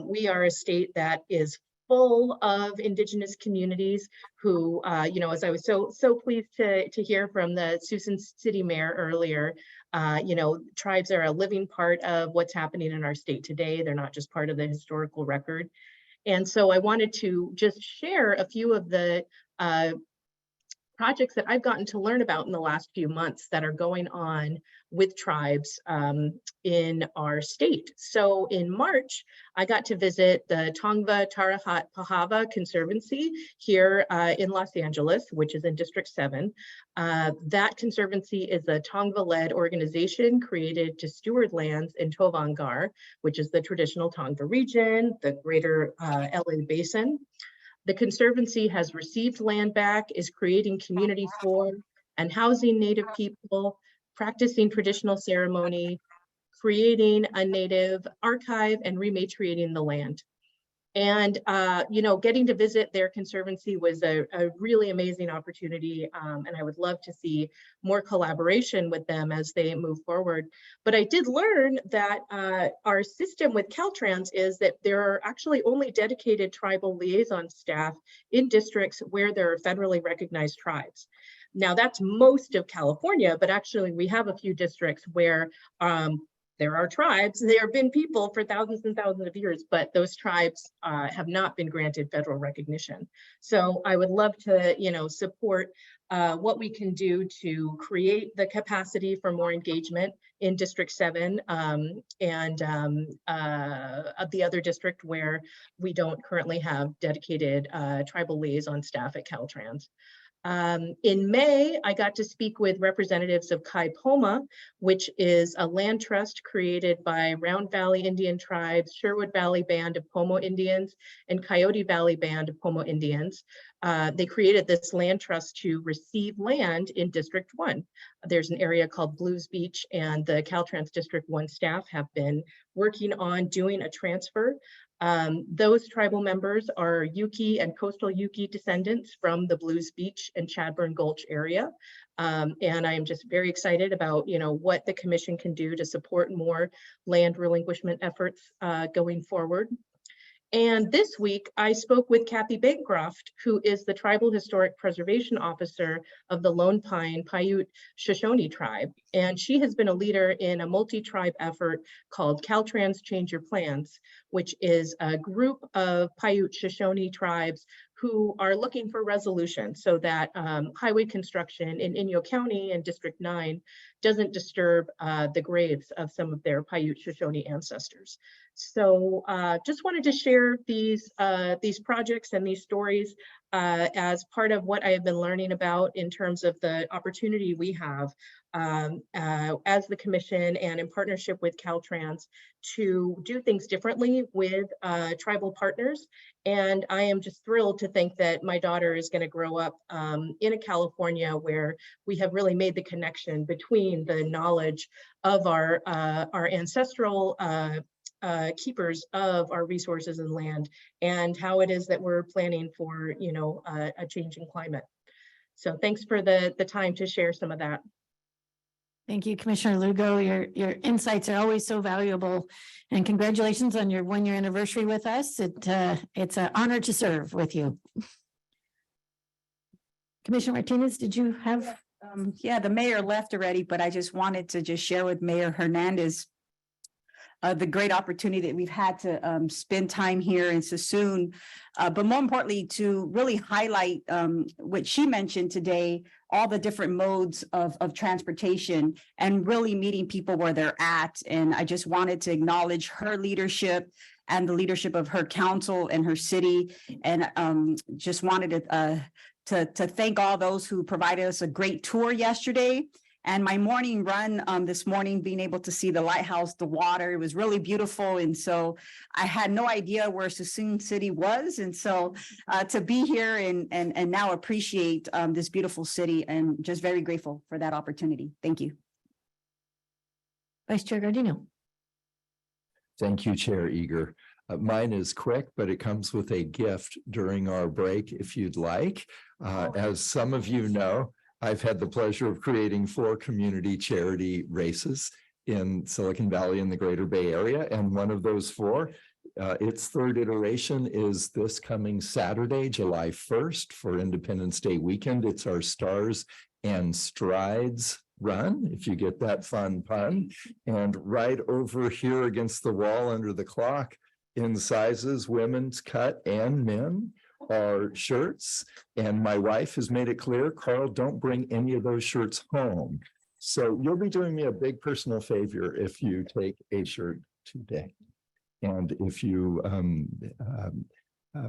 We are a state that is full of Indigenous communities who, as I was so pleased to hear from the Suisun City Mayor earlier, tribes are a living part of what's happening in our state today. They're not just part of the historical record. And so I wanted to just share a few of the projects that I've gotten to learn about in the last few months that are going on with tribes in our state. So in March, I got to visit the Tongva Tarahat Pahava Conservancy here in Los Angeles, which is in District 7. That conservancy is a Tongva-led organization created to steward lands in Tovangar, which is the traditional Tongva region, the greater LA Basin. The Conservancy has received land back, is creating community for and housing Native people, practicing traditional ceremony, creating a Native archive, and rematriating the land. And, getting to visit their Conservancy was a really amazing opportunity. And I would love to see more collaboration with them as they move forward. But I did learn that our system with Caltrans is that there are actually only dedicated tribal liaison staff in districts where there are federally recognized tribes. Now that's most of California, but actually we have a few districts where there are tribes, there have been people for thousands and thousands of years, but those tribes have not been granted federal recognition. So I would love to, support what we can do to create the capacity for more engagement in District 7 and the other district where we don't currently have dedicated tribal liaison staff at Caltrans. In May, I got to speak with representatives of Kaipoma, which is a land trust created by Round Valley Indian Tribes, Sherwood Valley Band of Pomo Indians, and Coyote Valley Band of Pomo Indians. They created this land trust to receive land in District 1. There's an area called Blues Beach, and the Caltrans District 1 staff have been working on doing a transfer. Those tribal members are Yuki and coastal Yuki descendants from the Blues Beach and Chadburn Gulch area. And I am just very excited about, what the commission can do to support more land relinquishment efforts going forward. And this week, I spoke with Kathy Bancroft, who is the Tribal Historic Preservation Officer of the Lone Pine Paiute Shoshone Tribe. And she has been a leader in a multi-tribe effort called Caltrans Change Your Plans, which is a group of Paiute Shoshone tribes who are looking for resolution so that highway construction in Inyo County and District 9 doesn't disturb the graves of some of their Paiute Shoshone ancestors. So just wanted to share these projects and these stories as part of what I have been learning about in terms of the opportunity we have as the commission and in partnership with Caltrans to do things differently with tribal partners. And I am just thrilled to think that my daughter is going to grow up in a California where we have really made the connection between the knowledge of our ancestral keepers of our resources and land and how it is that we're planning for, a changing climate. So thanks for the time to share some of that. Thank you, Commissioner Lugo. Your insights are always so valuable, and congratulations on your 1-year anniversary with us. It's an honor to serve with you. Commissioner Martinez, did you have? Yeah, the mayor left already, but I just wanted to just share with Mayor Hernandez the great opportunity that we've had to spend time here in Suisun, but more importantly, to really highlight what she mentioned today, all the different modes of transportation and really meeting people where they're at. And I just wanted to acknowledge her leadership and the leadership of her council and her city. And just wanted to thank all those who provided us a great tour yesterday. And my morning run this morning, being able to see the lighthouse, the water, it was really beautiful. And so I had no idea where Suisun City was. And so to be here and now appreciate this beautiful city, and just very grateful for that opportunity. Thank you. Vice Chair Gardino. Thank you, Chair Eager. Mine is quick, but it comes with a gift during our break if you'd like. As some of you know, I've had the pleasure of creating 4 community charity races in Silicon Valley and the Greater Bay Area. And one of those 4 its third iteration is this coming Saturday, July 1st for Independence Day weekend. It's our Stars and Strides run, if you get that fun pun. And right over here against the wall under the clock in sizes, women's cut and men, are shirts. And my wife has made it clear, Carl, don't bring any of those shirts home. So you'll be doing me a big personal favor if you take a shirt today. And if you,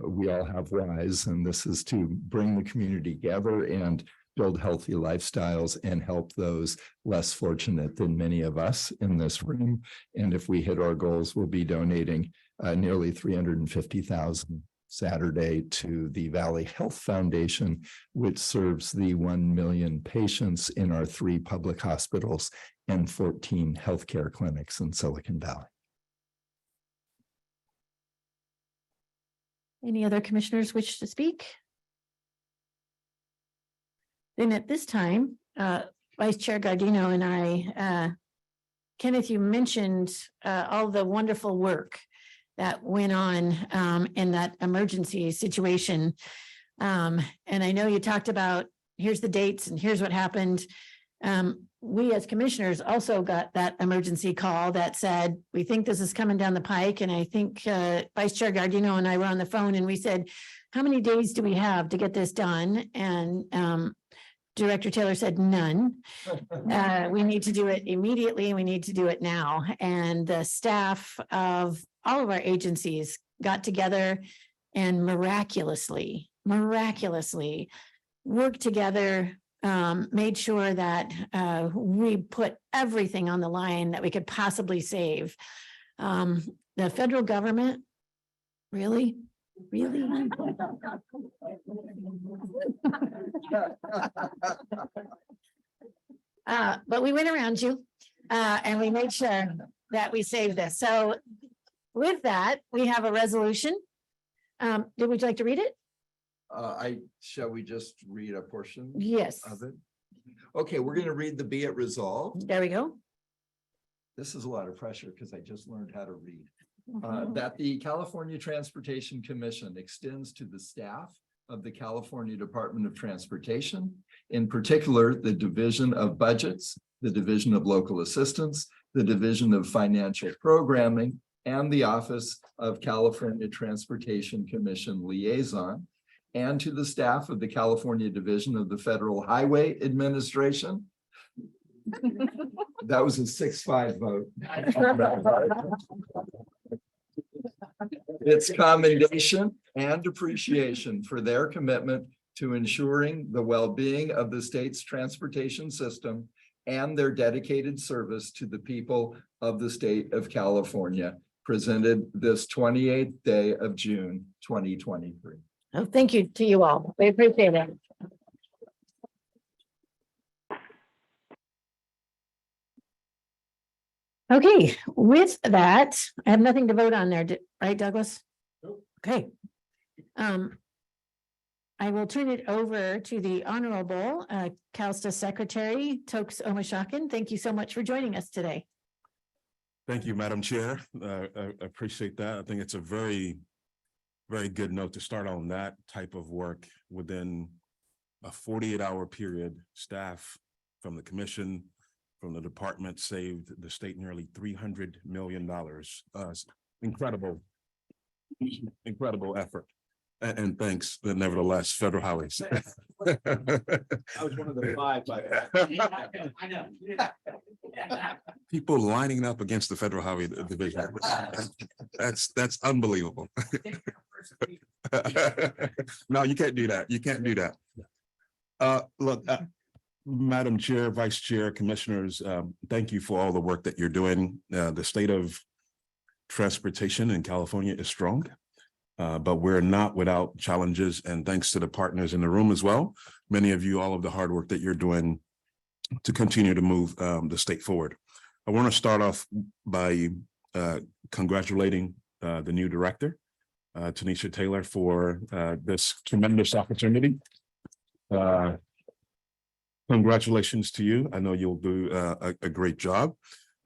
we all have whys, and this is to bring the community together and build healthy lifestyles and help those less fortunate than many of us in this room. And if we hit our goals, we'll be donating nearly $350,000 Saturday to the Valley Health Foundation, which serves the 1 million patients in our 3 public hospitals and 14 healthcare clinics in Silicon Valley. Any other commissioners wish to speak? Then at this time, Vice Chair Gardino and I, Kenneth, you mentioned all the wonderful work that went on in that emergency situation. And I know you talked about, here's the dates and here's what happened. We as commissioners also got that emergency call that said, we think this is coming down the pike. And I think Vice Chair Gardino and I were on the phone and we said, how many days do we have to get this done? And Director Taylor said none. We need to do it immediately. We need to do it now. And the staff of all of our agencies got together and miraculously worked together, made sure that we put everything on the line that we could possibly save. The federal government, really? But we went around you and we made sure that we saved this. So with that, we have a resolution. Would you like to read it? Shall we just read a portion Yes. of it? Okay, we're going to read the be it resolved. There we go. This is a lot of pressure because I just learned how to read. That the California Transportation Commission extends to the staff of the California Department of Transportation, in particular, the Division of Budgets, the Division of Local Assistance, the Division of Financial Programming, and the Office of California Transportation Commission Liaison, and to the staff of the California Division of the Federal Highway Administration. That was a 6-5 vote. Its commendation and appreciation for their commitment to ensuring the well-being of the state's transportation system and their dedicated service to the people of the state of California, presented this 28th day of June, 2023. Oh, thank you to you all. We appreciate it. Okay, with that, I have nothing to vote on there, right, Douglas? Okay. I will turn it over to the Honorable CalSTA Secretary Tokes Omashakin. Thank you so much for joining us today. Thank you, Madam Chair. I appreciate that. I think it's a very good note to start on that type of work within a 48-hour period. Staff from the commission, from the department saved the state nearly $300 million. Incredible effort. And thanks, but nevertheless, Federal Highways. I was one of the 5 by I know. People lining up against the Federal Highway Division. That's unbelievable. No, you can't do that. You can't do that. Look, Madam Chair, Vice Chair, Commissioners, thank you for all the work that you're doing. The state of transportation in California is strong, but we're not without challenges, and thanks to the partners in the room as well. Many of you, all of the hard work that you're doing to continue to move the state forward. I want to start off by congratulating the new director, Tanisha Taylor, for this tremendous opportunity. Congratulations to you. I know you'll do a great job.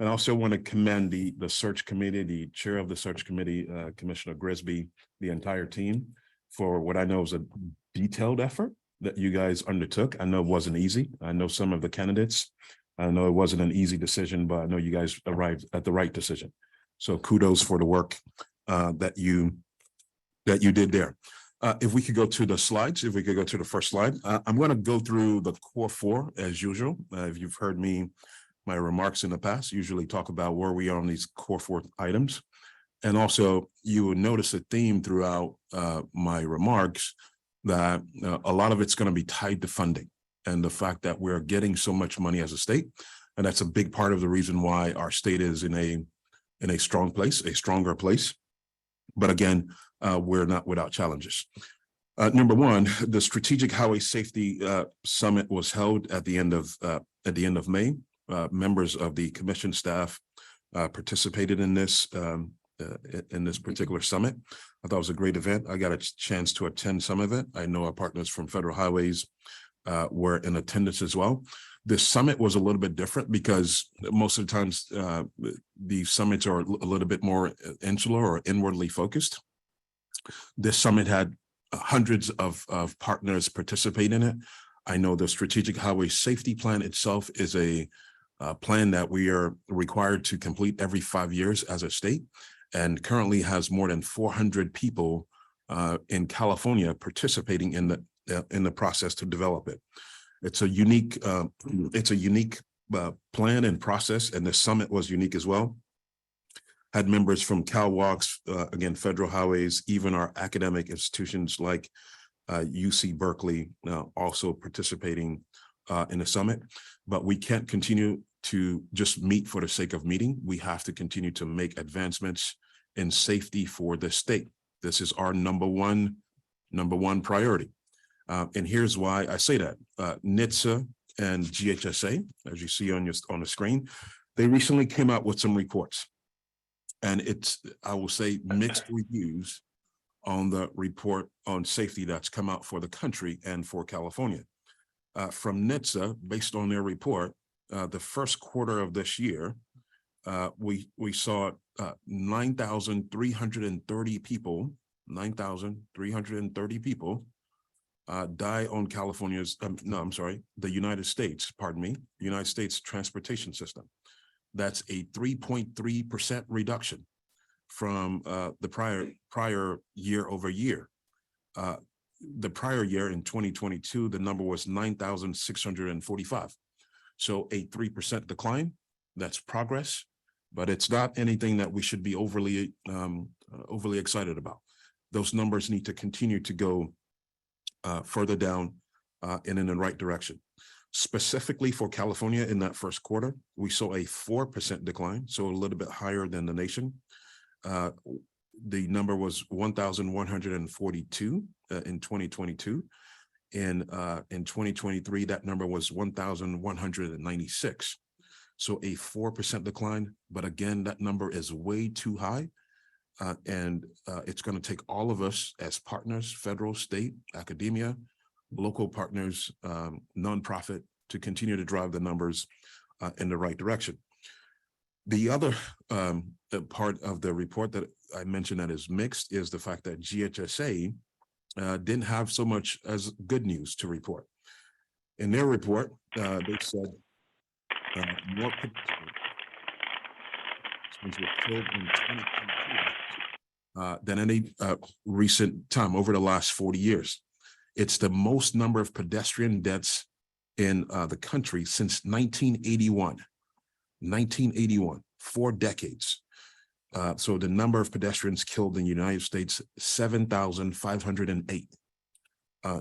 And I also want to commend the search committee, the chair of the search committee, Commissioner Grisby, the entire team for what I know is a detailed effort that you guys undertook. I know it wasn't easy. I know some of the candidates. I know it wasn't an easy decision, but I know you guys arrived at the right decision. So kudos for the work that you did there. If we could go to the slides, if we could go to the first slide, I'm going to go through the core four as usual. If you've heard my remarks in the past, usually talk about where we are on these core four items. And also you will notice a theme throughout my remarks that a lot of it's going to be tied to funding and the fact that we're getting so much money as a state. And that's a big part of the reason why our state is in a strong place, a stronger place. But again, we're not without challenges. Number one, the Strategic Highway Safety Summit was held at the end of May. Members of the commission staff participated in this particular summit. I thought it was a great event. I got a chance to attend some of it. I know our partners from Federal Highways were in attendance as well. This summit was a little bit different because most of the times the summits are a little bit more insular or inwardly focused. This summit had hundreds of partners participate in it. I know the Strategic Highway Safety Plan itself is a plan that we are required to complete every 5 years as a state, and currently has more than 400 people in California participating in the process to develop it. It's a unique plan and process, and the summit was unique as well. Had members from CalWalks, again, Federal Highways, even our academic institutions like UC Berkeley also participating in the summit. But we can't continue to just meet for the sake of meeting. We have to continue to make advancements in safety for the state. This is our number one priority. And here's why I say that. NHTSA and GHSA, as you see on the screen, they recently came out with some reports. And it's, I will say, mixed reviews on the report on safety that's come out for the country and for California. From NHTSA, based on their report, the first quarter of this year, we saw 9,330 people, 9,330 people die on the United States, United States transportation system. That's a 3.3% reduction from the prior year over year. The prior year in 2022, the number was 9,645. So a 3% decline. That's progress, but it's not anything that we should be overly excited about. Those numbers need to continue to go further down and in the right direction. Specifically for California in that first quarter, we saw a 4% decline, so a little bit higher than the nation. The number was 1,142 in 2022. In 2023, that number was 1,196. So a 4% decline, but again, that number is way too high. And it's going to take all of us as partners, federal, state, academia, local partners, nonprofit, to continue to drive the numbers in the right direction. The other part of the report that I mentioned that is mixed is the fact that GHSA didn't have so much as good news to report. In their report, they said more pedestrians were killed in 2022 than any recent time over the last 40 years. It's the most number of pedestrian deaths in the country since 1981. 1981, 4 decades. So the number of pedestrians killed in the United States, 7,508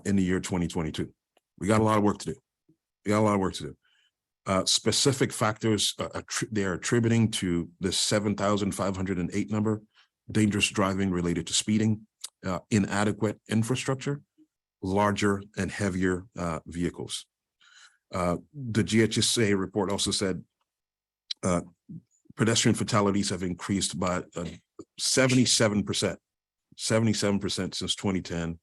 in the year 2022. We got a lot of work to do. Specific factors they're attributing to the 7,508 number: dangerous driving related to speeding, inadequate infrastructure, larger and heavier vehicles. The GHSA report also said pedestrian fatalities have increased by 77% since 2010,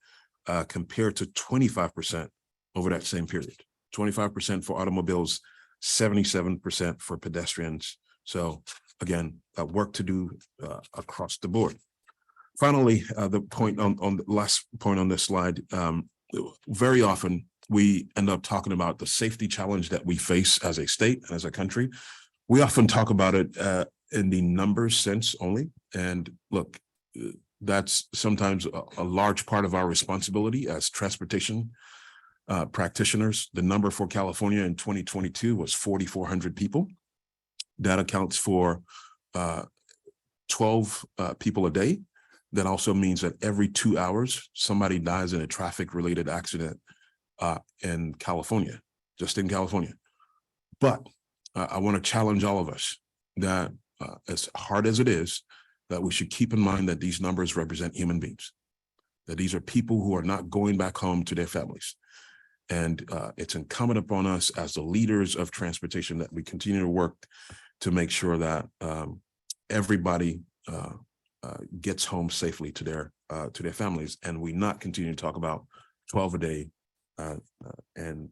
compared to 25% over that same period. 25% for automobiles, 77% for pedestrians. So again, work to do across the board. Finally, the point on the last point on this slide, very often we end up talking about the safety challenge that we face as a state, as a country. We often talk about it in the numbers sense only. And look, that's sometimes a large part of our responsibility as transportation practitioners. The number for California in 2022 was 4,400 people. That accounts for 12 people a day. That also means that every 2 hours, somebody dies in a traffic-related accident in California, just in California. But I want to challenge all of us that as hard as it is, that we should keep in mind that these numbers represent human beings, that these are people who are not going back home to their families. And it's incumbent upon us as the leaders of transportation that we continue to work to make sure that everybody gets home safely to their families, and we not continue to talk about 12 a day and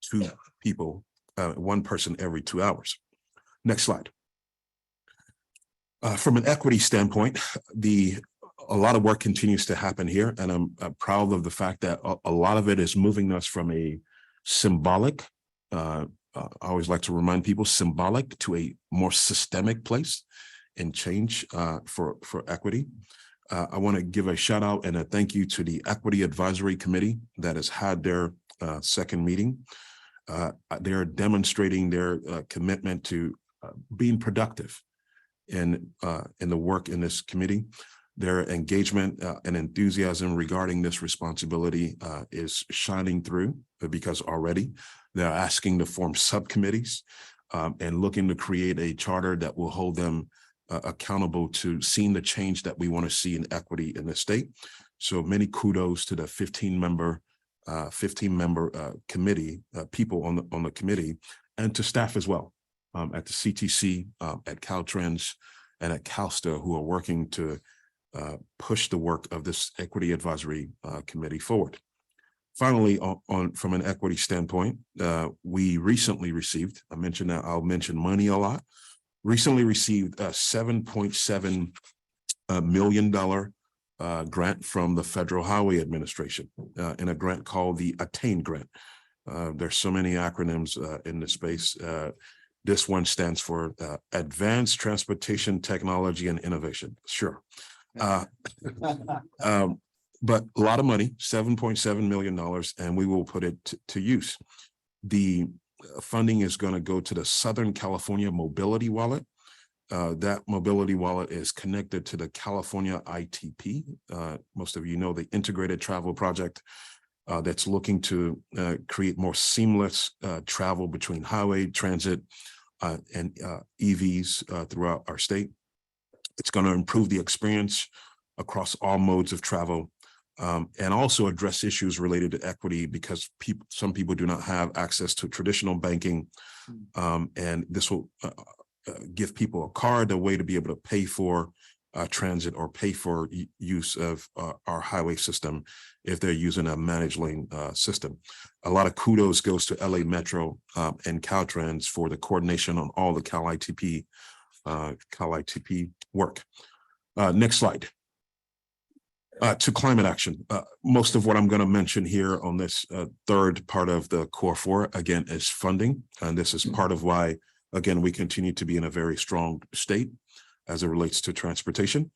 two people, one person every 2 hours. Next slide. From an equity standpoint, a lot of work continues to happen here, and I'm proud of the fact that a lot of it is moving us from a symbolic, I always like to remind people, symbolic to a more systemic place and change for equity. I want to give a shout out and a thank you to the Equity Advisory Committee that has had their second meeting. They're demonstrating their commitment to being productive in the work in this committee. Their engagement and enthusiasm regarding this responsibility is shining through, because already they're asking to form subcommittees and looking to create a charter that will hold them accountable to seeing the change that we want to see in equity in the state. So many kudos to the 15-member committee, people on the committee, and to staff as well at the CTC, at Caltrans, and at CalSTA, who are working to push the work of this Equity Advisory Committee forward. Finally, from an equity standpoint, we recently received, I mentioned that I'll mention money a lot, recently received a $7.7 million grant from the Federal Highway Administration in a grant called the ATTAIN grant. There's so many acronyms in this space. This one stands for Advanced Transportation Technology and Innovation. Sure. But a lot of money, $7.7 million, and we will put it to use. The funding is going to go to the Southern California Mobility Wallet. That mobility wallet is connected to the California ITP. Most of you know the Integrated Travel Project that's looking to create more seamless travel between highway, transit, and EVs throughout our state. It's going to improve the experience across all modes of travel, and also address issues related to equity, because some people do not have access to traditional banking, and this will give people a card, a way to be able to pay for transit or pay for use of our highway system if they're using a managed lane system. A lot of kudos goes to LA Metro and Caltrans for the coordination on all the Cal ITP work. Next slide. To climate action. Most of what I'm going to mention here on this third part of the Core 4, again, is funding. And this is part of why, again, we continue to be in a very strong state as it relates to transportation.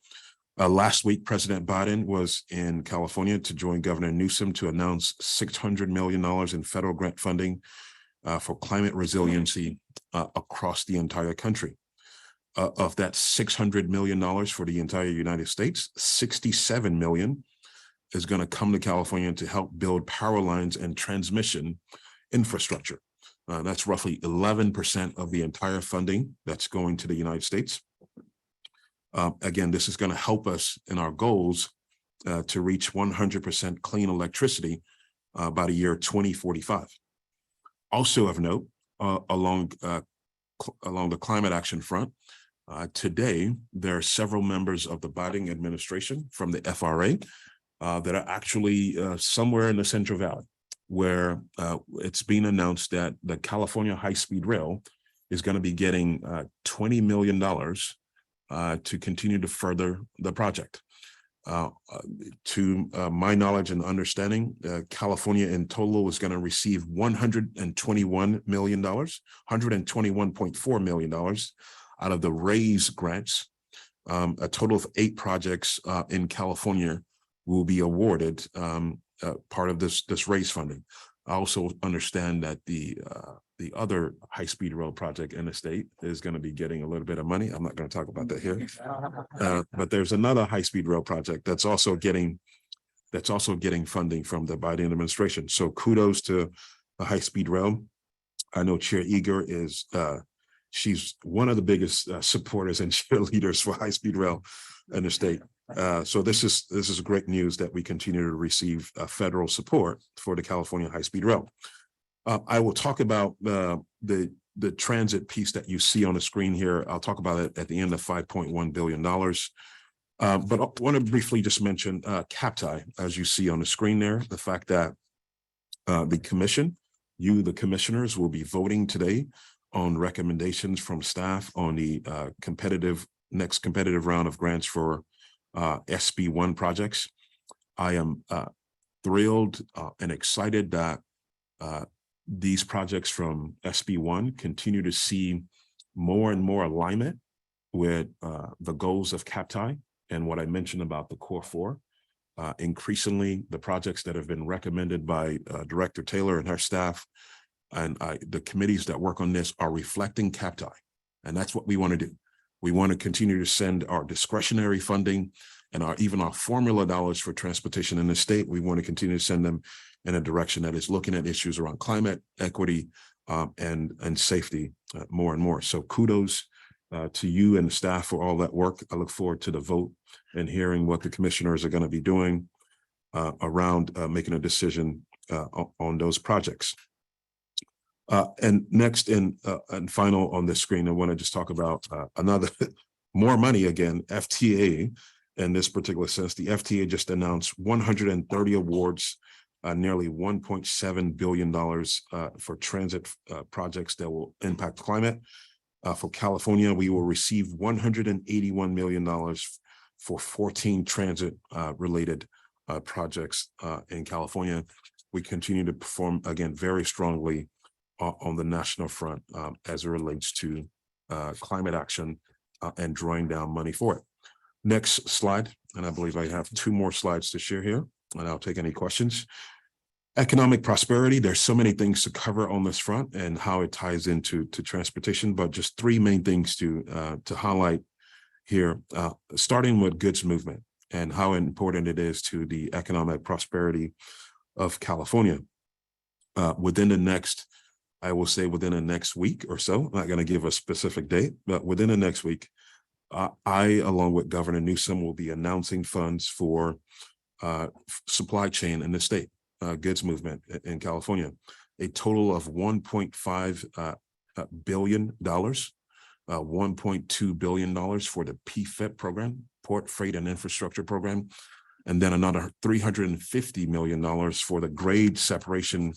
Last week, President Biden was in California to join Governor Newsom to announce $600 million in federal grant funding for climate resiliency across the entire country. Of that $600 million for the entire United States, $67 million is going to come to California to help build power lines and transmission infrastructure. That's roughly 11% of the entire funding that's going to the United States. Again, this is going to help us in our goals to reach 100% clean electricity by the year 2045. Also of note, along the climate action front, today, there are several members of the Biden administration from the FRA that are actually somewhere in the Central Valley, where it's being announced that the California High-Speed Rail is going to be getting $20 million to continue to further the project. To my knowledge and understanding, California in total is going to receive $121 million, $121.4 million out of the RAISE grants. A total of 8 projects in California will be awarded part of this RAISE funding. I also understand that the other high-speed rail project in the state is going to be getting a little bit of money. I'm not going to talk about that here. But there's another high-speed rail project that's also getting funding from the Biden administration. So kudos to the high-speed rail. I know Chair Eager is she's one of the biggest supporters and cheerleaders for high-speed rail in the state. So this is great news that we continue to receive federal support for the California high-speed rail. I will talk about the transit piece that you see on the screen here. I'll talk about it at the end of $5.1 billion. But I want to briefly just mention CAPTI, as you see on the screen there, the fact that the commission, the commissioners, will be voting today on recommendations from staff on the next competitive round of grants for SB1 projects. I am thrilled and excited that these projects from SB1 continue to see more and more alignment with the goals of CAPTI and what I mentioned about the Core 4. Increasingly, the projects that have been recommended by Director Taylor and her staff and the committees that work on this are reflecting CAPTI. And that's what we want to do. We want to continue to send our discretionary funding and even our formula dollars for transportation in the state. We want to continue to send them in a direction that is looking at issues around climate, equity, and safety more and more. So kudos to you and the staff for all that work. I look forward to the vote and hearing what the commissioners are going to be doing around making a decision on those projects. And next and final on this screen, I want to just talk about another more money again, FTA. In this particular sense, the FTA just announced 130 awards, nearly $1.7 billion for transit projects that will impact climate. For California, we will receive $181 million for 14 transit related projects in California. We continue to perform, again, very strongly on the national front as it relates to climate action and drawing down money for it. Next slide, and I believe I have 2 more slides to share here, and I'll take any questions. Economic prosperity, there's so many things to cover on this front and how it ties into transportation, but just 3 main things to highlight here, starting with goods movement and how important it is to the economic prosperity of California. Within the next week or so, I'm not going to give a specific date, but within the next week, I, along with Governor Newsom, will be announcing funds for supply chain in the state, goods movement in California, a total of $1.5 billion, $1.2 billion for the PFIP program, Port Freight and Infrastructure Program, and then another $350 million for the grade separation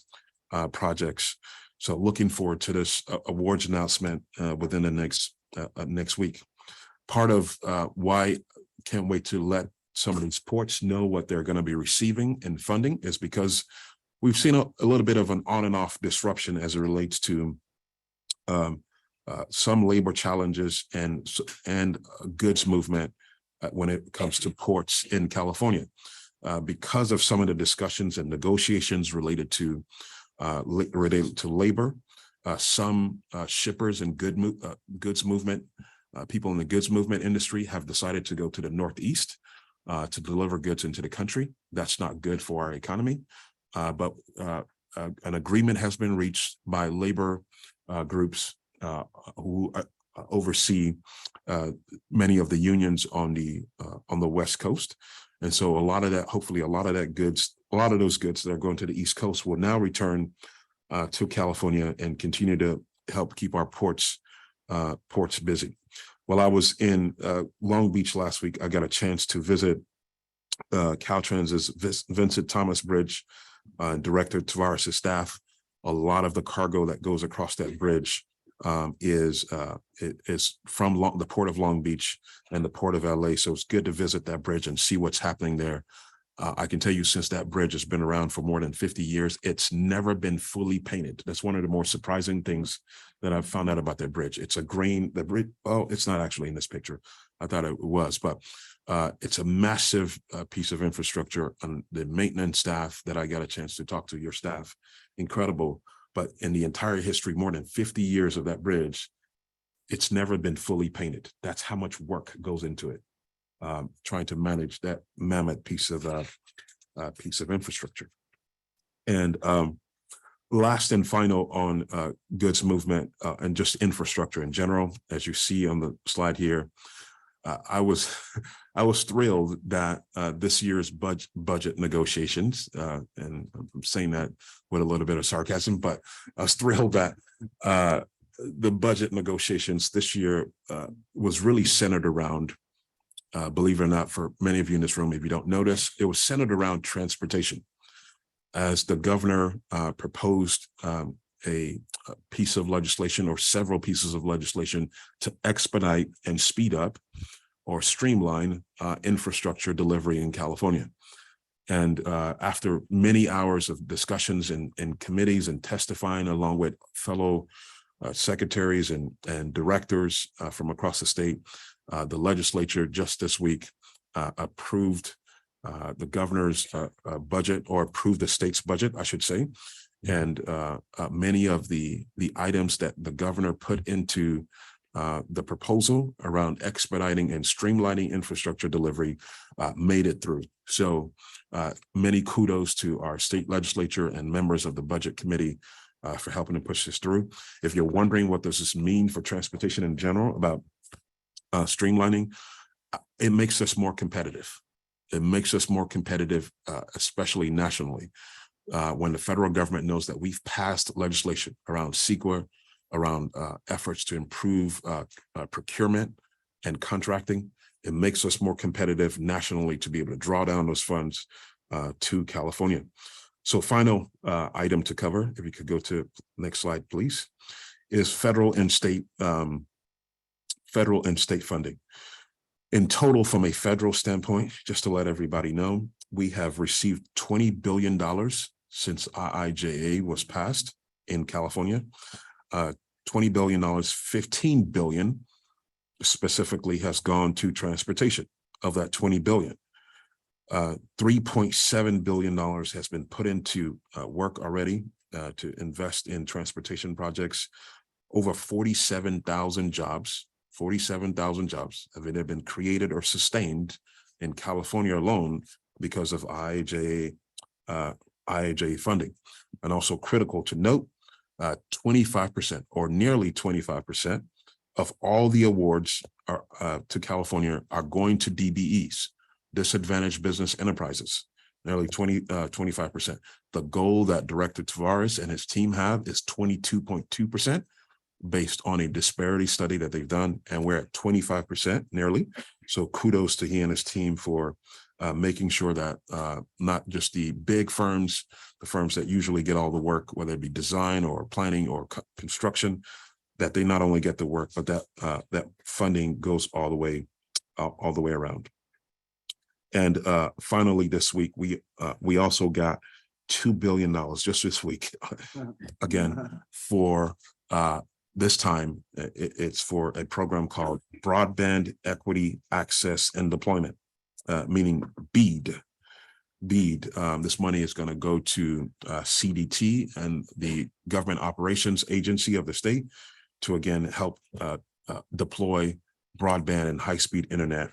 projects. So looking forward to this awards announcement within the next week. Part of why can't wait to let some of these ports know what they're going to be receiving in funding is because we've seen a little bit of an on and off disruption as it relates to some labor challenges and goods movement when it comes to ports in California because of some of the discussions and negotiations related to labor. Some shippers and goods movement people in the goods movement industry have decided to go to the Northeast to deliver goods into the country. That's not good for our economy. But an agreement has been reached by labor groups who oversee many of the unions on the West Coast. And so a lot of that, hopefully a lot of those goods that are going to the East Coast will now return to California and continue to help keep our ports busy. While I was in Long Beach last week, I got a chance to visit Caltrans's Vincent Thomas Bridge, Director Tavares' staff. A lot of the cargo that goes across that bridge is from the Port of Long Beach and the Port of LA. So it's good to visit that bridge and see what's happening there. I can tell you, since that bridge has been around for more than 50 years, it's never been fully painted. That's one of the more surprising things that I've found out about that bridge. It's a the bridge, oh, it's not actually in this picture. I thought it was, but it's a massive piece of infrastructure, and the maintenance staff that I got a chance to talk to, your staff, incredible. But in the entire history, more than 50 years of that bridge, it's never been fully painted. That's how much work goes into it. Trying to manage that mammoth piece of infrastructure. And last and final on goods movement and just infrastructure in general, as you see on the slide here, I was thrilled that this year's budget negotiations, and I'm saying that with a little bit of sarcasm, but I was thrilled that the budget negotiations this year was really centered around, believe it or not, for many of you in this room, if you don't notice, it was centered around transportation. As the governor proposed a piece of legislation or several pieces of legislation to expedite and speed up or streamline infrastructure delivery in California. And after many hours of discussions in committees and testifying along with fellow secretaries and directors from across the state, the legislature just this week approved the governor's budget, or approved the state's budget, I should say. And many of the items that the governor put into the proposal around expediting and streamlining infrastructure delivery made it through. So many kudos to our state legislature and members of the budget committee for helping to push this through. If you're wondering what does this mean for transportation in general about streamlining, it makes us more competitive. It makes us more competitive, especially nationally. When the federal government knows that we've passed legislation around CEQA, around efforts to improve procurement and contracting, it makes us more competitive nationally to be able to draw down those funds to California. So final item to cover, if you could go to next slide, please, is federal and state funding. In total, from a federal standpoint, just to let everybody know, we have received $20 billion since IIJA was passed in California. $20 billion, $15 billion specifically has gone to transportation. Of that $20 billion, $3.7 billion has been put into work already to invest in transportation projects. Over 47,000 jobs have either been created or sustained in California alone because of IIJA funding. And also critical to note, 25% or nearly 25% of all the awards to California are going to DBEs, disadvantaged business enterprises, nearly 25%. The goal that Director Tavares and his team have is 22.2%. based on a disparity study that they've done, and we're at 25% nearly. So kudos to he and his team for making sure that not just the big firms, the firms that usually get all the work, whether it be design or planning or construction, that they not only get the work, but that that funding goes all the way around. And finally, this week, we also got $2 billion just this week, again, for this time, it's for a program called Broadband Equity Access and Deployment, meaning BEAD. BEAD, this money is going to go to CDT and the Government Operations Agency of the state to, again, help deploy broadband and high-speed internet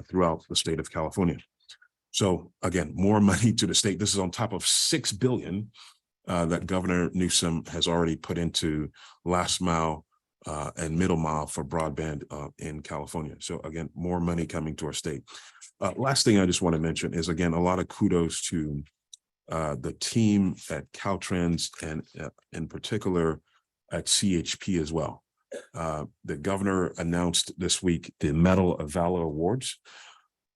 throughout the state of California. So again, more money to the state. This is on top of $6 billion that Governor Newsom has already put into last mile and middle mile for broadband in California. So again, more money coming to our state. Last thing I just want to mention is, again, a lot of kudos to the team at Caltrans and in particular at CHP as well. The governor announced this week the Medal of Valor Awards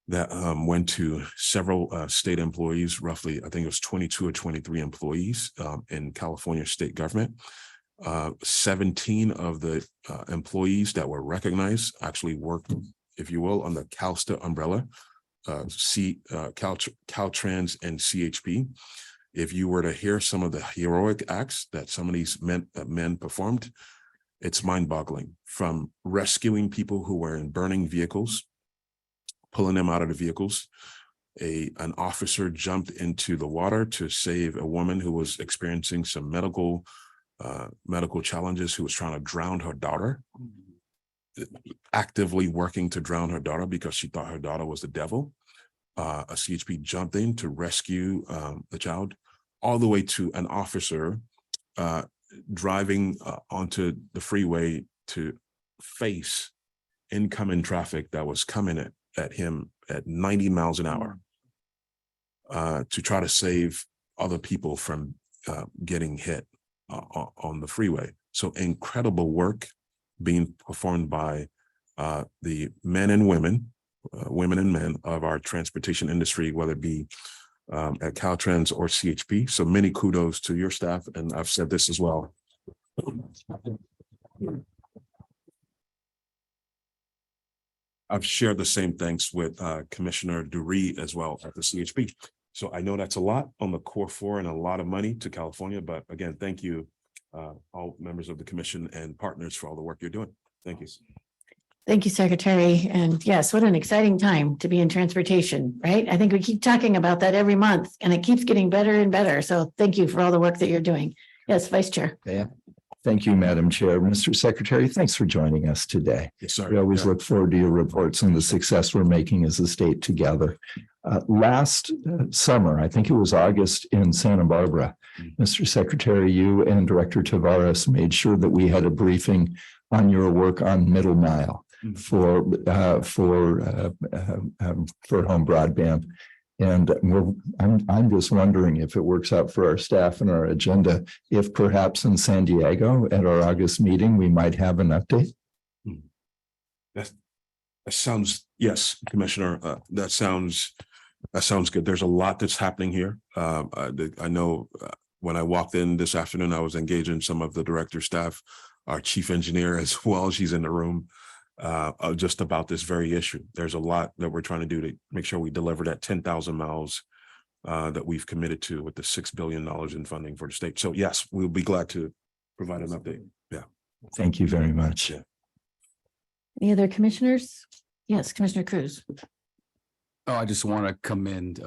that went to several state employees, roughly, I think it was 22 or 23 employees in California state government. 17 of the employees that were recognized actually worked, if you will, on the CalSTA umbrella, Caltrans and CHP. If you were to hear some of the heroic acts that some of these men performed, it's mind-boggling. From rescuing people who were in burning vehicles, pulling them out of the vehicles. An officer jumped into the water to save a woman who was experiencing some medical challenges, who was trying to drown her daughter, actively working to drown her daughter because she thought her daughter was the devil. A CHP jumped in to rescue the child, all the way to an officer driving onto the freeway to face incoming traffic that was coming at him at 90 miles an hour to try to save other people from getting hit on the freeway. So incredible work being performed by the men and women and men of our transportation industry, whether it be at Caltrans or CHP. So many kudos to your staff. And I've said this as well. I've shared the same things with Commissioner Dury as well at the CHP. So I know that's a lot on the core four and a lot of money to California. But again, thank you, all members of the commission and partners, for all the work you're doing. Thank you. Thank you, Secretary. And yes, what an exciting time to be in transportation, right? I think we keep talking about that every month and it keeps getting better and better. So thank you for all the work that you're doing. Yes, Vice Chair. Yeah. Thank you, Madam Chair. Mr. Secretary, thanks for joining us today. Yes, sir. We always look forward to your reports on the success we're making as a state together. Last summer, I think it was August in Santa Barbara, Mr. Secretary, you and Director Tavares made sure that we had a briefing on your work on Middle Mile for home broadband. And I'm just wondering if it works out for our staff and our agenda, if perhaps in San Diego at our August meeting, we might have an update. That sounds, yes, Commissioner, that sounds good. There's a lot that's happening here. I know when I walked in this afternoon, I was engaging some of the director staff, our chief engineer as well. She's in the room. Just about this very issue. There's a lot that we're trying to do to make sure we deliver that 10,000 miles that we've committed to with the $6 billion in funding for the state. So yes, we'll be glad to provide an update. Yeah. Thank you very much. Yeah. Any other commissioners? Yes, Commissioner Cruz. Oh, I just want to commend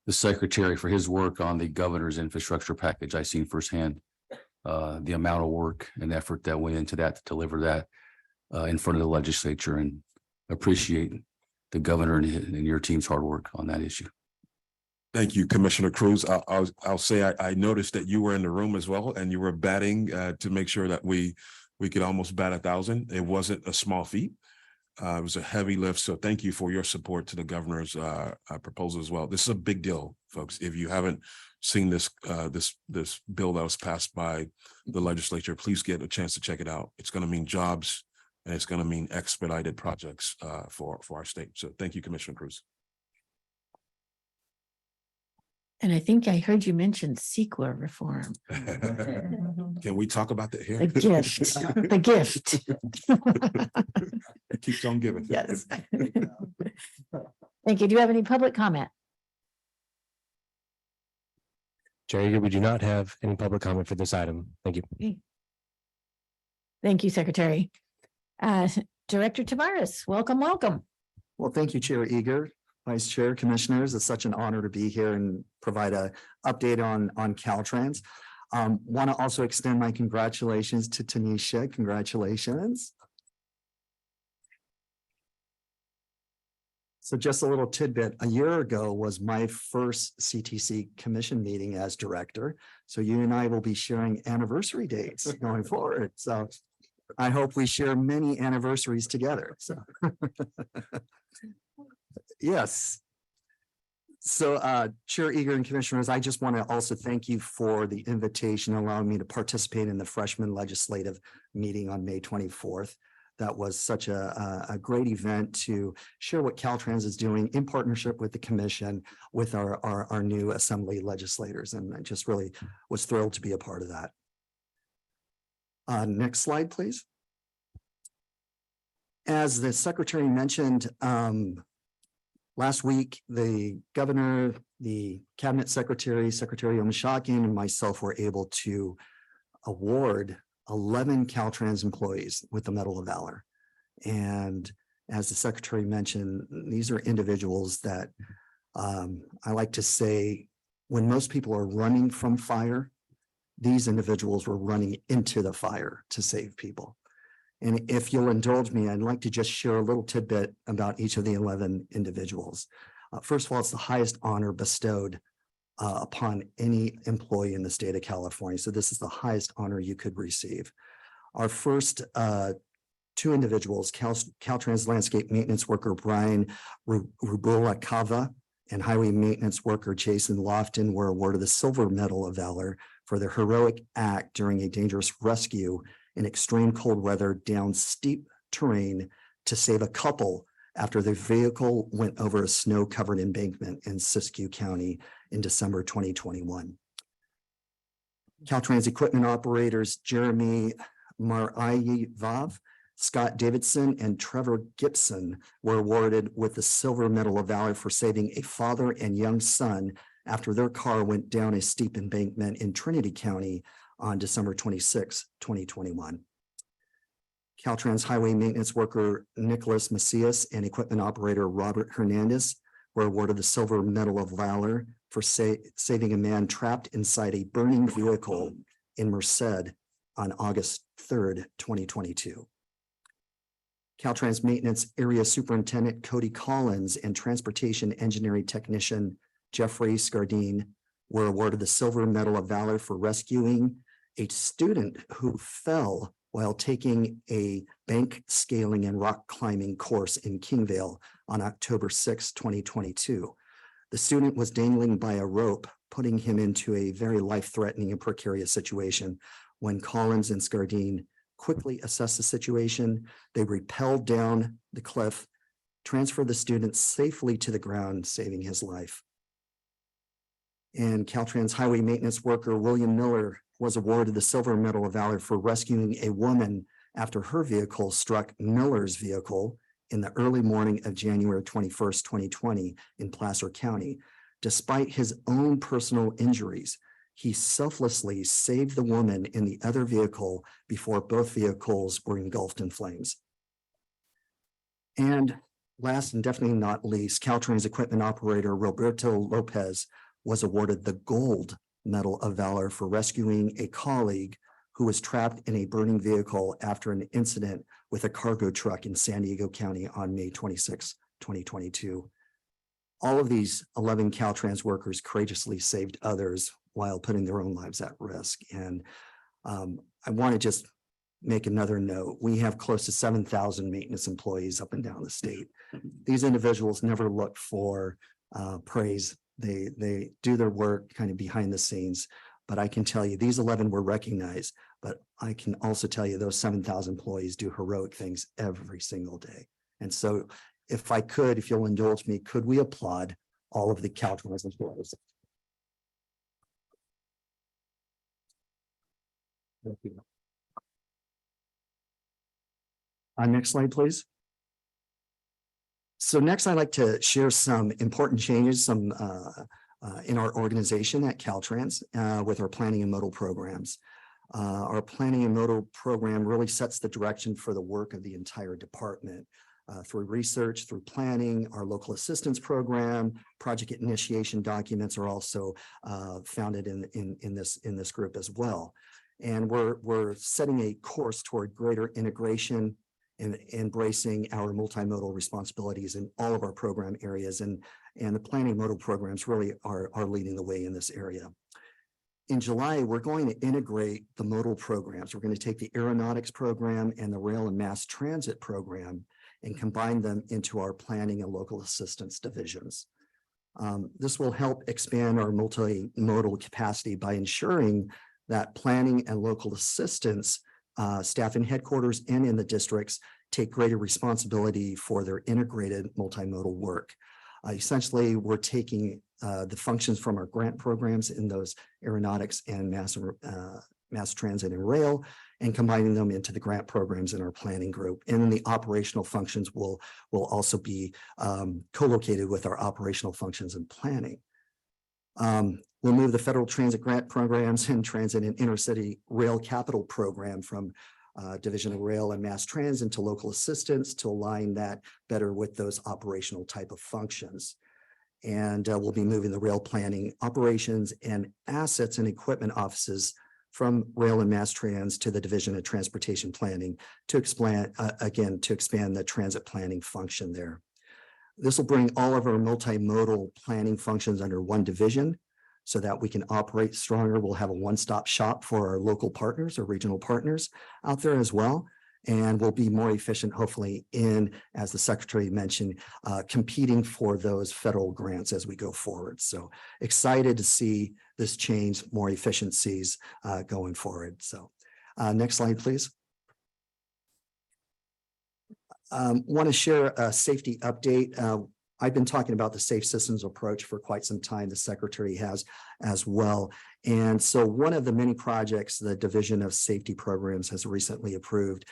the secretary for his work on the governor's infrastructure package. I've seen firsthand the amount of work and effort that went into that to deliver that in front of the legislature, and appreciate the governor and your team's hard work on that issue. Thank you, Commissioner Cruz. I'll say I noticed that you were in the room as well, and you were batting to make sure that we could almost bat 1,000. It wasn't a small feat. It was a heavy lift. So thank you for your support to the governor's proposal as well. This is a big deal, folks. If you haven't seen this this bill that was passed by the legislature, please get a chance to check it out. It's going to mean jobs, and it's going to mean expedited projects for our state. So thank you, Commissioner Cruz. And I think I heard you mention CEQA reform. Can we talk about that here? The gift, the gift. It keeps on giving. Yes. Thank you. Do you have any public comment? Chair Eager, we do not have any public comment for this item. Thank you. Thank you, Secretary. Director Tavares, welcome, welcome. Well, thank you, Chair Eager, Vice Chair, Commissioners. It's such an honor to be here and provide an update on Caltrans. Want to also extend my congratulations to Tanisha. Congratulations. So just a little tidbit, a year ago was my first CTC commission meeting as director. So you and I will be sharing anniversary dates going forward. So I hope we share many anniversaries together. So yes. So Chair Eager and Commissioners, I just want to also thank you for the invitation, allowing me to participate in the freshman legislative meeting on May 24th. That was such a great event to share what Caltrans is doing in partnership with the commission, with our new assembly legislators. And I just really was thrilled to be a part of that. Next slide, please. As the secretary mentioned, last week, the governor, the cabinet secretary, Secretary Omishakin, and myself were able to award 11 Caltrans employees with the Medal of Valor. And as the secretary mentioned, these are individuals that I like to say, when most people are running from fire, these individuals were running into the fire to save people. And if you'll indulge me, I'd like to just share a little tidbit about each of the 11 individuals. First of all, it's the highest honor bestowed upon any employee in the state of California. So this is the highest honor you could receive. Our first two individuals, Caltrans landscape maintenance worker Brian Rubula Cava and highway maintenance worker Jason Lofton, were awarded the Silver Medal of Valor for their heroic act during a dangerous rescue in extreme cold weather down steep terrain to save a couple after their vehicle went over a snow-covered embankment in Siskiyou County in December 2021. Caltrans equipment operators Jeremy Marayevav, Scott Davidson, and Trevor Gibson were awarded with the Silver Medal of Valor for saving a father and young son after their car went down a steep embankment in Trinity County on December 26, 2021. Caltrans highway maintenance worker Nicholas Macias and equipment operator Robert Hernandez were awarded the Silver Medal of Valor for saving a man trapped inside a burning vehicle in Merced on August 3rd, 2022. Caltrans maintenance area superintendent Cody Collins and transportation engineering technician Jeffrey Scardine were awarded the Silver Medal of Valor for rescuing a student who fell while taking a bank scaling and rock climbing course in Kingvale on October 6, 2022. The student was dangling by a rope, putting him into a very life-threatening and precarious situation. When Collins and Scardine quickly assessed the situation, they rappelled down the cliff, transferred the student safely to the ground, saving his life. And Caltrans highway maintenance worker William Miller was awarded the Silver Medal of Valor for rescuing a woman after her vehicle struck Miller's vehicle in the early morning of January 21st, 2020 in Placer County. Despite his own personal injuries, he selflessly saved the woman in the other vehicle before both vehicles were engulfed in flames. And last and definitely not least, Caltrans equipment operator Roberto Lopez was awarded the Gold Medal of Valor for rescuing a colleague who was trapped in a burning vehicle after an incident with a cargo truck in San Diego County on May 26, 2022. All of these 11 Caltrans workers courageously saved others while putting their own lives at risk. And I want to just make another note. We have close to 7,000 maintenance employees up and down the state. These individuals never look for praise. They do their work kind of behind the scenes, but I can tell you these 11 were recognized, but I can also tell you those 7,000 employees do heroic things every single day. And so if I could, if you'll indulge me, could we applaud all of the Caltrans employees? Thank you. Next slide, please. So next, I'd like to share some important changes in our organization at Caltrans with our planning and modal programs. Our planning and modal program really sets the direction for the work of the entire department through research, through planning. Our local assistance program, project initiation documents are also founded in this group as well. And we're setting a course toward greater integration and embracing our multimodal responsibilities in all of our program areas. And the planning modal programs really are leading the way in this area. In July, we're going to integrate the modal programs. We're going to take the aeronautics program and the rail and mass transit program and combine them into our planning and local assistance divisions. This will help expand our multimodal capacity by ensuring that planning and local assistance staff in headquarters and in the districts take greater responsibility for their integrated multimodal work. Essentially, we're taking the functions from our grant programs in those aeronautics and mass transit and rail, and combining them into the grant programs in our planning group. And then the operational functions will also be co-located with our operational functions and planning. We'll move the federal transit grant programs and transit and intercity rail capital program from Division of Rail and Mass Transit to local assistance to align that better with those operational type of functions. And we'll be moving the rail planning operations and assets and equipment offices from Rail and Mass Trans to the Division of Transportation Planning to expand the transit planning function there. This will bring all of our multimodal planning functions under one division so that we can operate stronger. We'll have a one-stop shop for our local partners or regional partners out there as well. And we'll be more efficient, hopefully, in, as the secretary mentioned, competing for those federal grants as we go forward. So excited to see this change, more efficiencies going forward. So next slide, please. Want to share a safety update. I've been talking about the safe systems approach for quite some time. The secretary has as well. And so one of the many projects the Division of Safety Programs has recently approved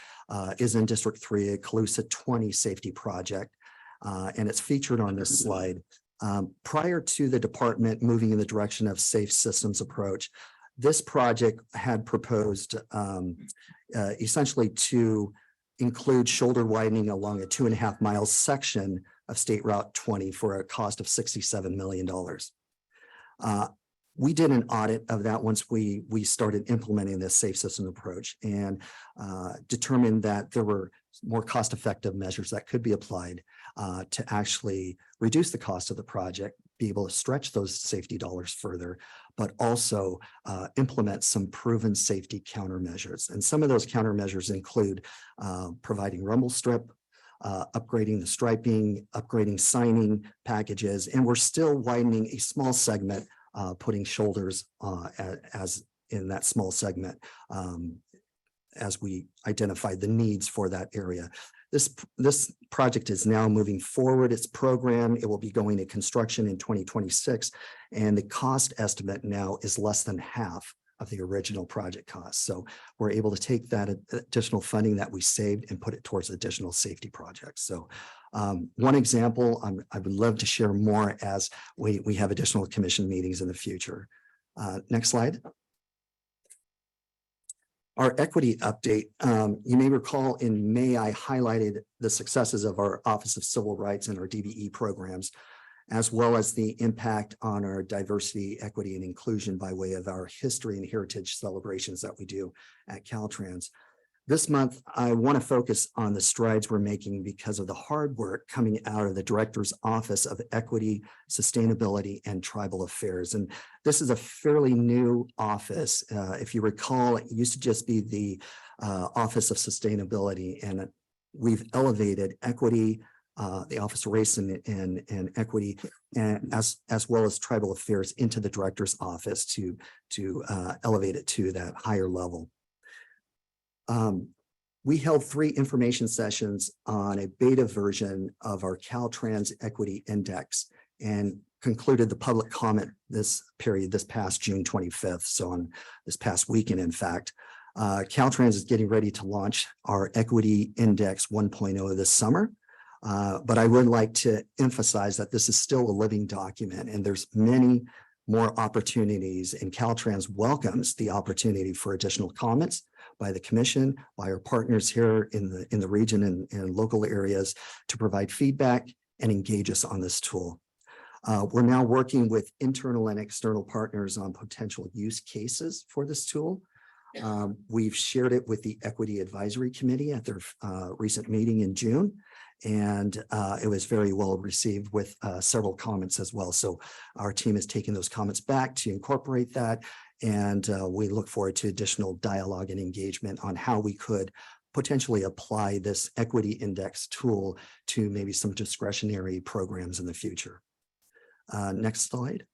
is in District 3, a Colusa 20 safety project. And it's featured on this slide. Prior to the department moving in the direction of safe systems approach, this project had proposed essentially to include shoulder widening along a 2.5 mile section of State Route 20 for a cost of $67 million. We did an audit of that once we started implementing this safe system approach and determined that there were more cost-effective measures that could be applied to actually reduce the cost of the project, be able to stretch those safety dollars further, but also implement some proven safety countermeasures. And some of those countermeasures include providing rumble strip, upgrading the striping, upgrading signing packages, and we're still widening a small segment, putting shoulders as in that small segment as we identify the needs for that area. This project is now moving forward its program. It will be going to construction in 2026, and the cost estimate now is less than half of the original project cost. So we're able to take that additional funding that we saved and put it towards additional safety projects. So one example, I would love to share more as we have additional commission meetings in the future. Next slide. Our equity update. You may recall in May, I highlighted the successes of our Office of Civil Rights and our DBE programs, as well as the impact on our diversity, equity, and inclusion by way of our history and heritage celebrations that we do at Caltrans. This month, I want to focus on the strides we're making because of the hard work coming out of the Director's Office of Equity, Sustainability, and Tribal Affairs. And this is a fairly new office. If you recall, it used to just be the Office of Sustainability, and we've elevated equity, the Office of Race and Equity, and as well as Tribal Affairs into the Director's Office to elevate it to that higher level. We held 3 information sessions on a beta version of our Caltrans Equity Index and concluded the public comment this past June 25th. So on this past weekend, in fact, Caltrans is getting ready to launch our Equity Index 1.0 this summer. But I would like to emphasize that this is still a living document and there's many more opportunities, and Caltrans welcomes the opportunity for additional comments by the commission, by our partners here in the region and local areas to provide feedback and engage us on this tool. We're now working with internal and external partners on potential use cases for this tool. We've shared it with the Equity Advisory Committee at their recent meeting in June, and it was very well received with several comments as well. So our team is taking those comments back to incorporate that, and we look forward to additional dialogue and engagement on how we could potentially apply this equity index tool to maybe some discretionary programs in the future. Next slide.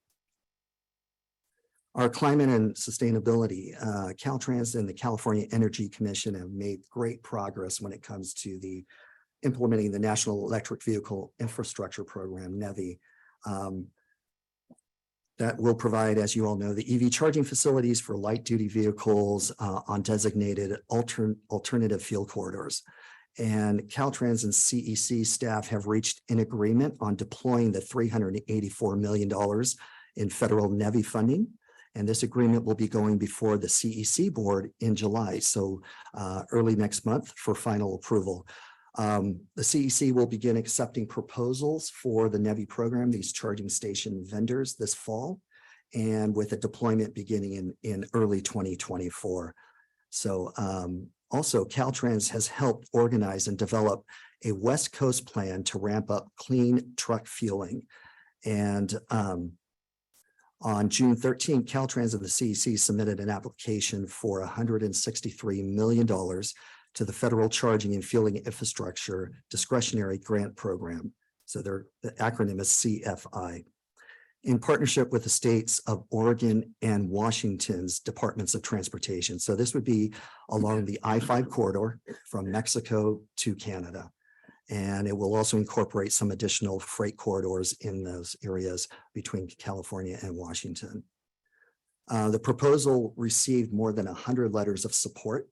Our climate and sustainability, Caltrans and the California Energy Commission have made great progress when it comes to the implementing the National Electric Vehicle Infrastructure Program, NEVI. that will provide, as you all know, the EV charging facilities for light duty vehicles on designated alternative fuel corridors. And Caltrans and CEC staff have reached an agreement on deploying the $384 million in federal NEVI funding. And this agreement will be going before the CEC board in July, so early next month for final approval. The CEC will begin accepting proposals for the NEVI program, these charging station vendors this fall, and with a deployment beginning in early 2024. So also Caltrans has helped organize and develop a West Coast plan to ramp up clean truck fueling. And on June 13, Caltrans and the CEC submitted an application for $163 million to the Federal Charging and Fueling Infrastructure Discretionary Grant Program. So the acronym is CFI. In partnership with the states of Oregon and Washington's Departments of Transportation. So this would be along the I-5 corridor from Mexico to Canada. And it will also incorporate some additional freight corridors in those areas between California and Washington. The proposal received more than 100 letters of support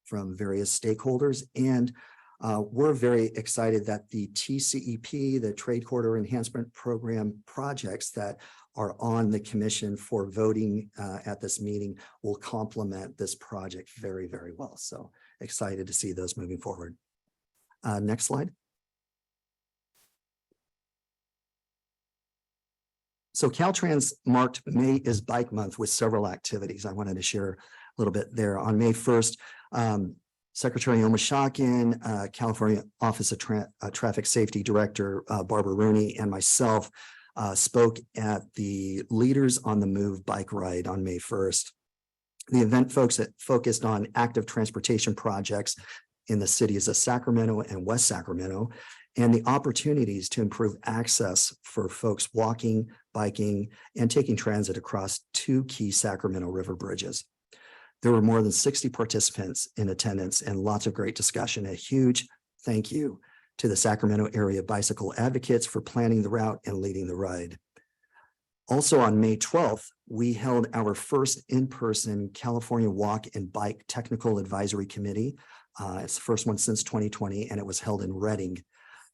from various stakeholders. And we're very excited that the TCEP, the Trade Corridor Enhancement Program projects that are on the commission for voting at this meeting will complement this project very, very well. So excited to see those moving forward. Next slide. So Caltrans marked May is Bike Month with several activities. I wanted to share a little bit there. On May 1st, Secretary Omashakin, California Office of Traffic Safety Director Barbara Rooney, and myself spoke at the Leaders on the Move bike ride on May 1st. The event focused on active transportation projects in the cities of Sacramento and West Sacramento, and the opportunities to improve access for folks walking, biking, and taking transit across two key Sacramento River bridges. There were more than 60 participants in attendance and lots of great discussion. A huge thank you to the Sacramento area bicycle advocates for planning the route and leading the ride. Also on May 12th, we held our first in-person California Walk and Bike Technical Advisory Committee. It's the first one since 2020, and it was held in Reading.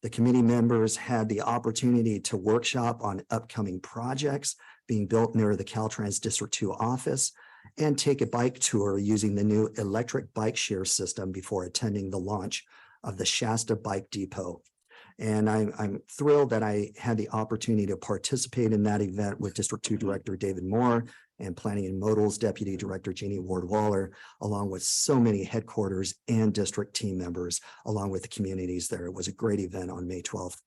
The committee members had the opportunity to workshop on upcoming projects being built near the Caltrans District 2 office and take a bike tour using the new electric bike share system before attending the launch of the Shasta Bike Depot. And I'm thrilled that I had the opportunity to participate in that event with District 2 Director David Moore and Planning and Modals Deputy Director Jeannie Ward-Waller, along with so many headquarters and district team members, along with the communities there. It was a great event on May 12th.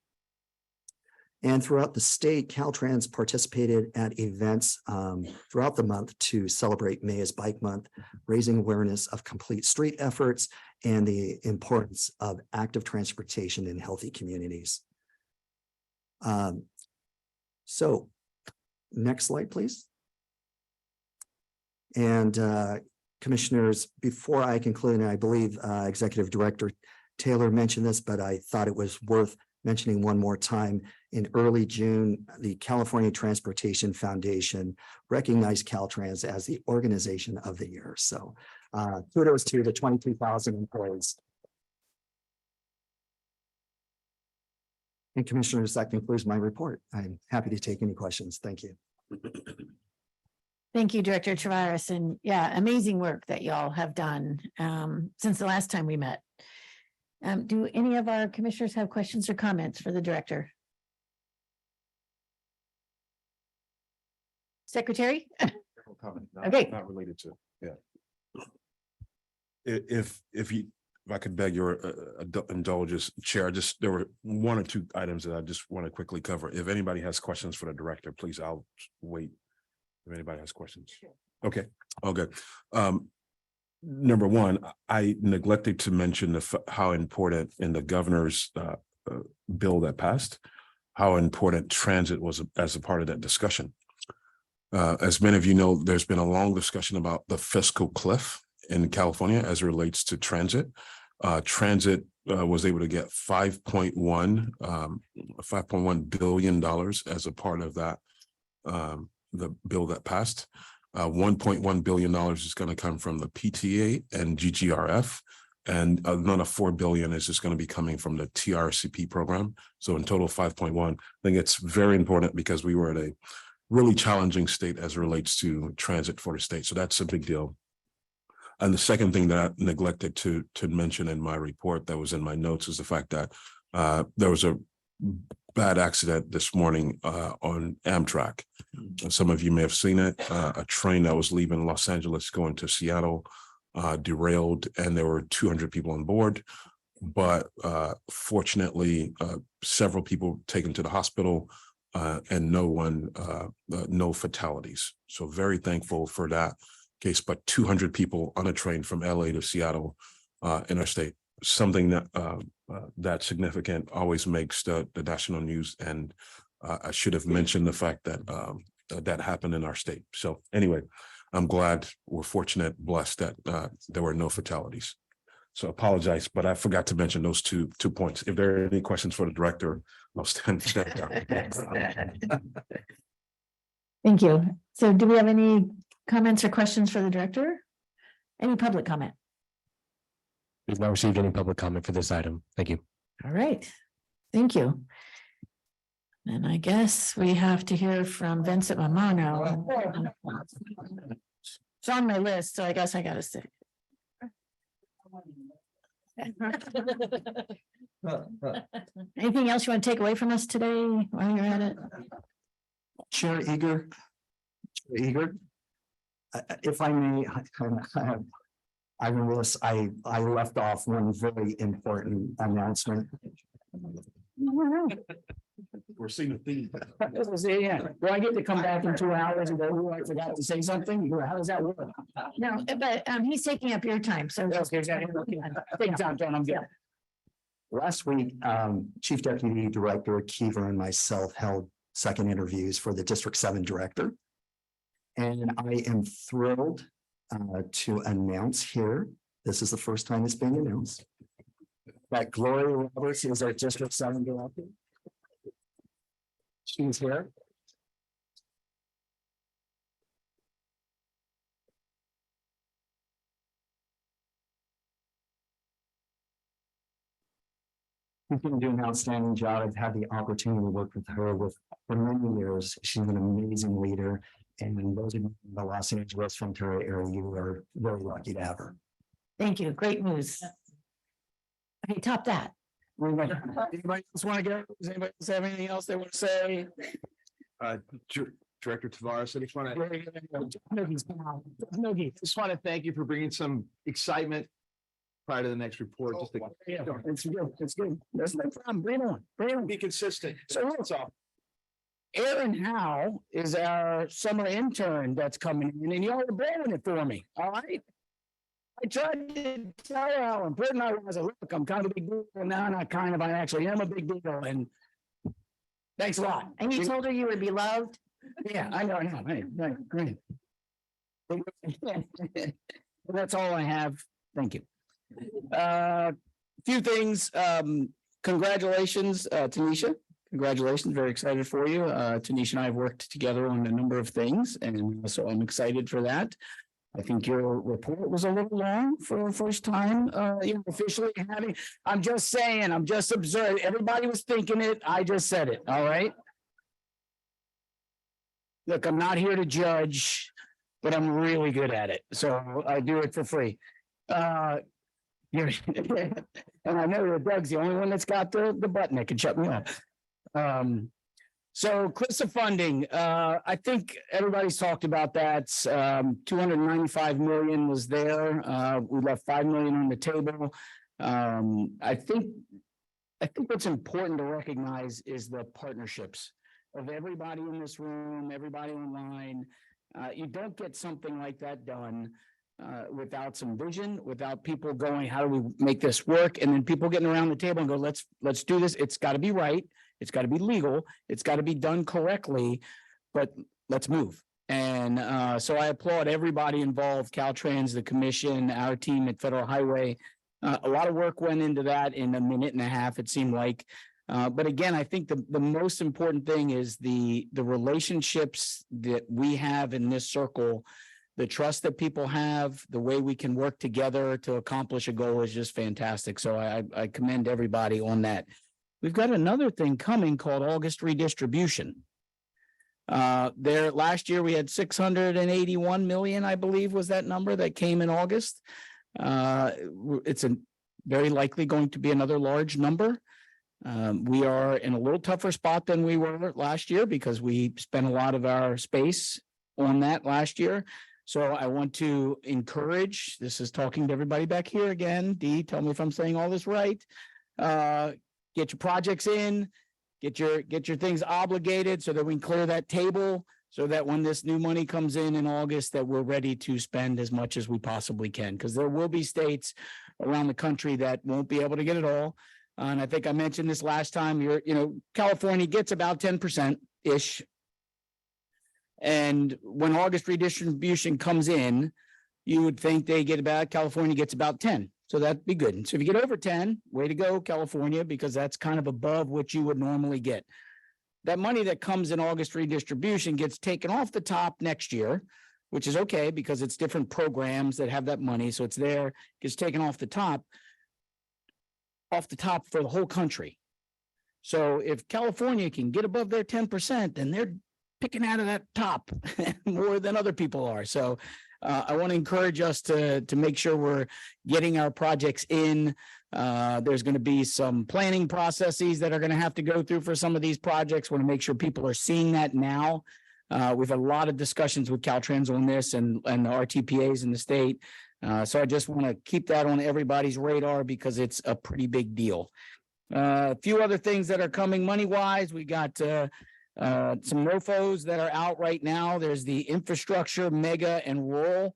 And throughout the state, Caltrans participated at events throughout the month to celebrate May is Bike Month, raising awareness of complete street efforts and the importance of active transportation in healthy communities. So next slide, please. And commissioners, before I conclude, and I believe Executive Director Taylor mentioned this, but I thought it was worth mentioning one more time. In early June, the California Transportation Foundation recognized Caltrans as the Organization of the Year. So kudos to the 22,000 employees. And commissioners, that concludes my report. I'm happy to take any questions. Thank you. Thank you, Director Tavares. And yeah, amazing work that y'all have done since the last time we met. Do any of our commissioners have questions or comments for the director? Secretary? Okay. Not related to, yeah. If I could beg your indulgence, Chair, there were one or two items that I just want to quickly cover. If anybody has questions for the director, please, I'll wait. If anybody has questions. Okay, all good. Number one, I neglected to mention how important in the governor's bill that passed, how important transit was as a part of that discussion. As many of you know, there's been a long discussion about the fiscal cliff in California as it relates to transit. Transit was able to get $5.1 billion as a part of that the bill that passed. $1.1 billion is going to come from the PTA and GGRF. And another $4 billion is just going to be coming from the TRCP program. So in total, 5.1. I think it's very important because we were at a really challenging state as it relates to transit for the state. So that's a big deal. And the second thing that I neglected to mention in my report that was in my notes is the fact that there was a bad accident this morning on Amtrak. Some of you may have seen it. A train that was leaving Los Angeles going to Seattle derailed, and there were 200 people on board. But fortunately, several people taken to the hospital and no fatalities. So very thankful for that case, but 200 people on a train from LA to Seattle in our state, something that that's significant, always makes the national news. And I should have mentioned the fact that that happened in our state. So anyway, I'm glad, we're fortunate, blessed that there were no fatalities. So apologize, but I forgot to mention those two points. If there are any questions for the director, I'll stand down. Thank you. So do we have any comments or questions for the director? Any public comment? We've not received any public comment for this item. Thank you. All right, thank you. And I guess we have to hear from Vincent Mamano. It's on my list, so I guess I gotta say. Anything else you want to take away from us today while you're at it? Chair Eager. If I may, I left off one very important announcement. We're seeing a theme. Yeah, do I get to come back in 2 hours and go, "Oh, I forgot to say something"? How does that work? No, but he's taking up your time, so. Things aren't done, I'm good. Last week, Chief Deputy Director Kiever and myself held second interviews for the District 7 Director. And I am thrilled to announce here, this is the first time it's being announced, that Gloria Roberts is our District 7 Director. She's here. She's going to do an outstanding job. I've had the opportunity to work with her for many years. She's an amazing leader. And those in the Los Angeles Ventura area, you are very lucky to have her. Thank you, great news. Okay, top that. Anybody else want to go? Does anybody else have anything else they want to say? Director Tavares, I just want to just want to thank you for bringing some excitement prior to the next report. Just to, It's good. It's good. There's no problem. Bring it on. be consistent. So that's all. Aaron Howe is our summer intern that's coming in, and y'all are blowing it for me. All right. I tried to tell Alan, Britt and I was look, I'm kind of a big deal now, and I actually am a big deal. And thanks a lot. And you told her you were beloved? Yeah, I know. Hey, great. That's all I have. Thank you. Few things. Congratulations, Tanisha. Congratulations. Very excited for you. Tanisha and I have worked together on a number of things, and so I'm excited for that. I think your report was a little long for the first time, officially having, I'm just saying, I'm just observing. Everybody was thinking it. I just said it. All right. Look, I'm not here to judge, but I'm really good at it. So I do it for free. And I know that Doug's the only one that's got the button that can shut me off. So CRRSA funding, I think everybody's talked about that. 295 million was there. We left 5 million on the table. I think what's important to recognize is the partnerships of everybody in this room, everybody online. You don't get something like that done without some vision, without people going, how do we make this work? And then people getting around the table and go, let's do this. It's got to be right. It's got to be legal. It's got to be done correctly, but let's move. And so I applaud everybody involved, Caltrans, the commission, our team at Federal Highway. A lot of work went into that in a minute and a half, it seemed like. But again, I think the most important thing is the relationships that we have in this circle, the trust that people have, the way we can work together to accomplish a goal is just fantastic. So I commend everybody on that. We've got another thing coming called August redistribution. There last year we had 681 million, I believe was that number that came in August. It's very likely going to be another large number. We are in a little tougher spot than we were last year because we spent a lot of our space on that last year. So I want to encourage, this is talking to everybody back here again. Dee, tell me if I'm saying all this right. Get your projects in, get your things obligated so that we can clear that table so that when this new money comes in August, that we're ready to spend as much as we possibly can. Because there will be states around the country that won't be able to get it all. And I think I mentioned this last time, California gets about 10%-ish. And when August redistribution comes in, you would think California gets about 10. So that'd be good. So if you get over 10, way to go, California, because that's kind of above what you would normally get. That money that comes in August redistribution gets taken off the top next year, which is okay because it's different programs that have that money. So it's there, gets taken off the top for the whole country. So if California can get above their 10%, then they're picking out of that top more than other people are. So I want to encourage us to make sure we're getting our projects in. There's going to be some planning processes that are going to have to go through for some of these projects. Want to make sure people are seeing that now. We've had a lot of discussions with Caltrans on this and the RTPAs in the state. So I just want to keep that on everybody's radar because it's a pretty big deal. A few other things that are coming money-wise. We got some ROFOs that are out right now. There's the infrastructure, mega and rural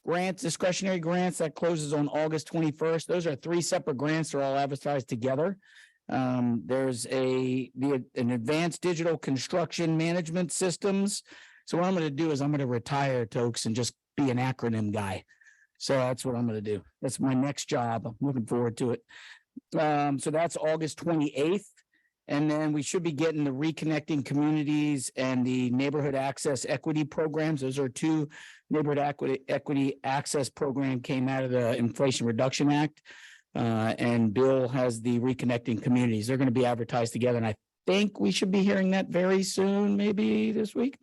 grants, discretionary grants that closes on August 21st. Those are 3 separate grants. They're all advertised together. There's an advanced digital construction management systems. So what I'm going to do is I'm going to retire, Tokes, and just be an acronym guy. So that's what I'm going to do. That's my next job. I'm looking forward to it. So that's August 28th. And then we should be getting the Reconnecting Communities and the Neighborhood Access Equity programs. Those are 2 neighborhood equity access program came out of the Inflation Reduction Act. And Bill has the Reconnecting Communities. They're going to be advertised together. And I think we should be hearing that very soon, maybe this week.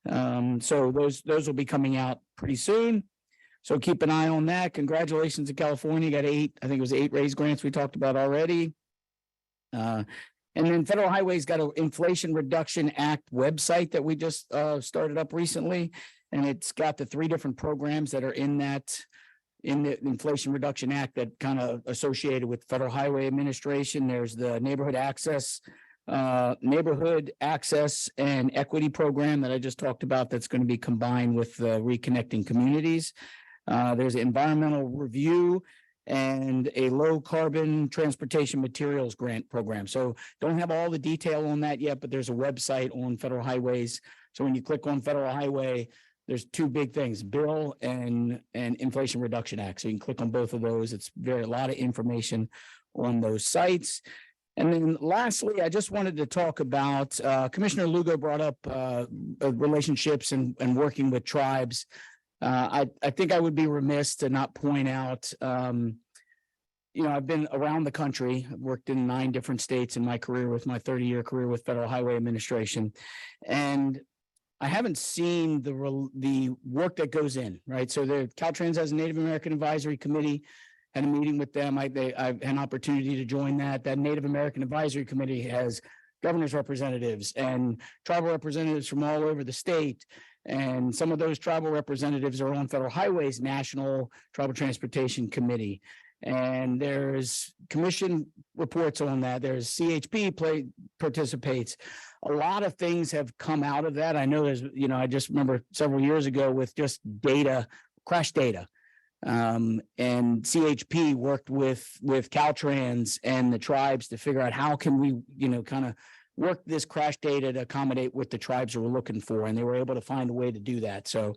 So those will be coming out pretty soon. So keep an eye on that. Congratulations to California. Got 8, I think it was 8 raise grants we talked about already. And then Federal Highway's got an Inflation Reduction Act website that we just started up recently. And it's got the 3 different programs that are in the Inflation Reduction Act that kind of associated with Federal Highway Administration. There's the Neighborhood Access and Equity Program that I just talked about that's going to be combined with the Reconnecting Communities. There's an environmental review and a low carbon transportation materials grant program. So don't have all the detail on that yet, but there's a website on Federal Highways. So when you click on Federal Highway, there's 2 big things, Bill and Inflation Reduction Act. So you can click on both of those. It's a lot of information on those sites. And then lastly, I just wanted to talk about, Commissioner Lugo brought up relationships and working with tribes. I think I would be remiss to not point out, I've been around the country. I've worked in 9 different states in my career with my 30-year career with Federal Highway Administration. And I haven't seen the work that goes in, right? So Caltrans has a Native American Advisory Committee, had a meeting with them. I've had an opportunity to join that. That Native American Advisory Committee has governor's representatives and tribal representatives from all over the state. And some of those tribal representatives are on Federal Highways National Tribal Transportation Committee. And there's commission reports on that. There's CHP participates. A lot of things have come out of that. I know I just remember several years ago with just data, crash data. And CHP worked with Caltrans and the tribes to figure out how can we, kind of work this crash data to accommodate what the tribes were looking for. And they were able to find a way to do that. So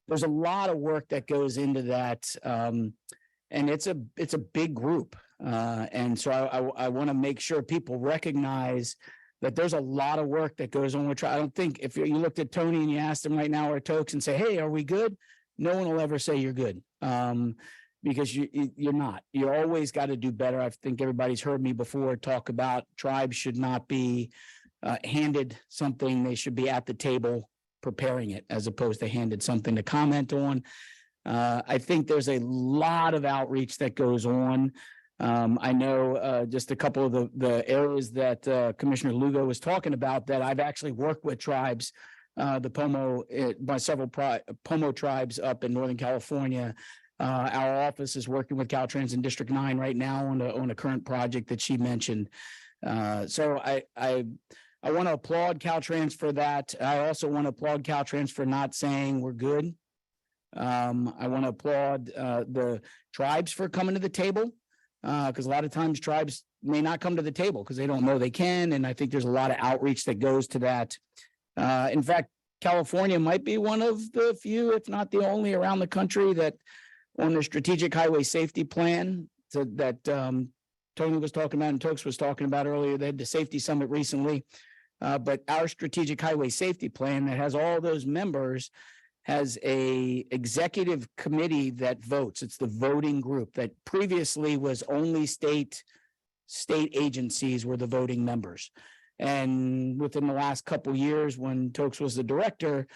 there's a lot of work that goes into that. And it's a big group. And so I want to make sure people recognize that there's a lot of work that goes on with, I don't think if you looked at Tony and you asked him right now or Tokes and say, hey, are we good? No one will ever say you're good. Because you're not. You always got to do better. I think everybody's heard me before talk about tribes should not be handed something. They should be at the table preparing it as opposed to handed something to comment on. I think there's a lot of outreach that goes on. I know just a couple of the areas that Commissioner Lugo was talking about that I've actually worked with tribes, the Pomo, by several Pomo tribes up in Northern California. Our office is working with Caltrans in District 9 right now on a current project that she mentioned. So I want to applaud Caltrans for that. I also want to applaud Caltrans for not saying we're good. I want to applaud the tribes for coming to the table, because a lot of times tribes may not come to the table because they don't know they can. And I think there's a lot of outreach that goes to that. In fact, California might be one of the few, if not the only, around the country that on the strategic highway safety plan that Tony was talking about and Tokes was talking about earlier. They had the safety summit recently. But our strategic highway safety plan that has all those members has a executive committee that votes. It's the voting group that previously was only state agencies were the voting members. And within the last couple of years, when Tokes was the director,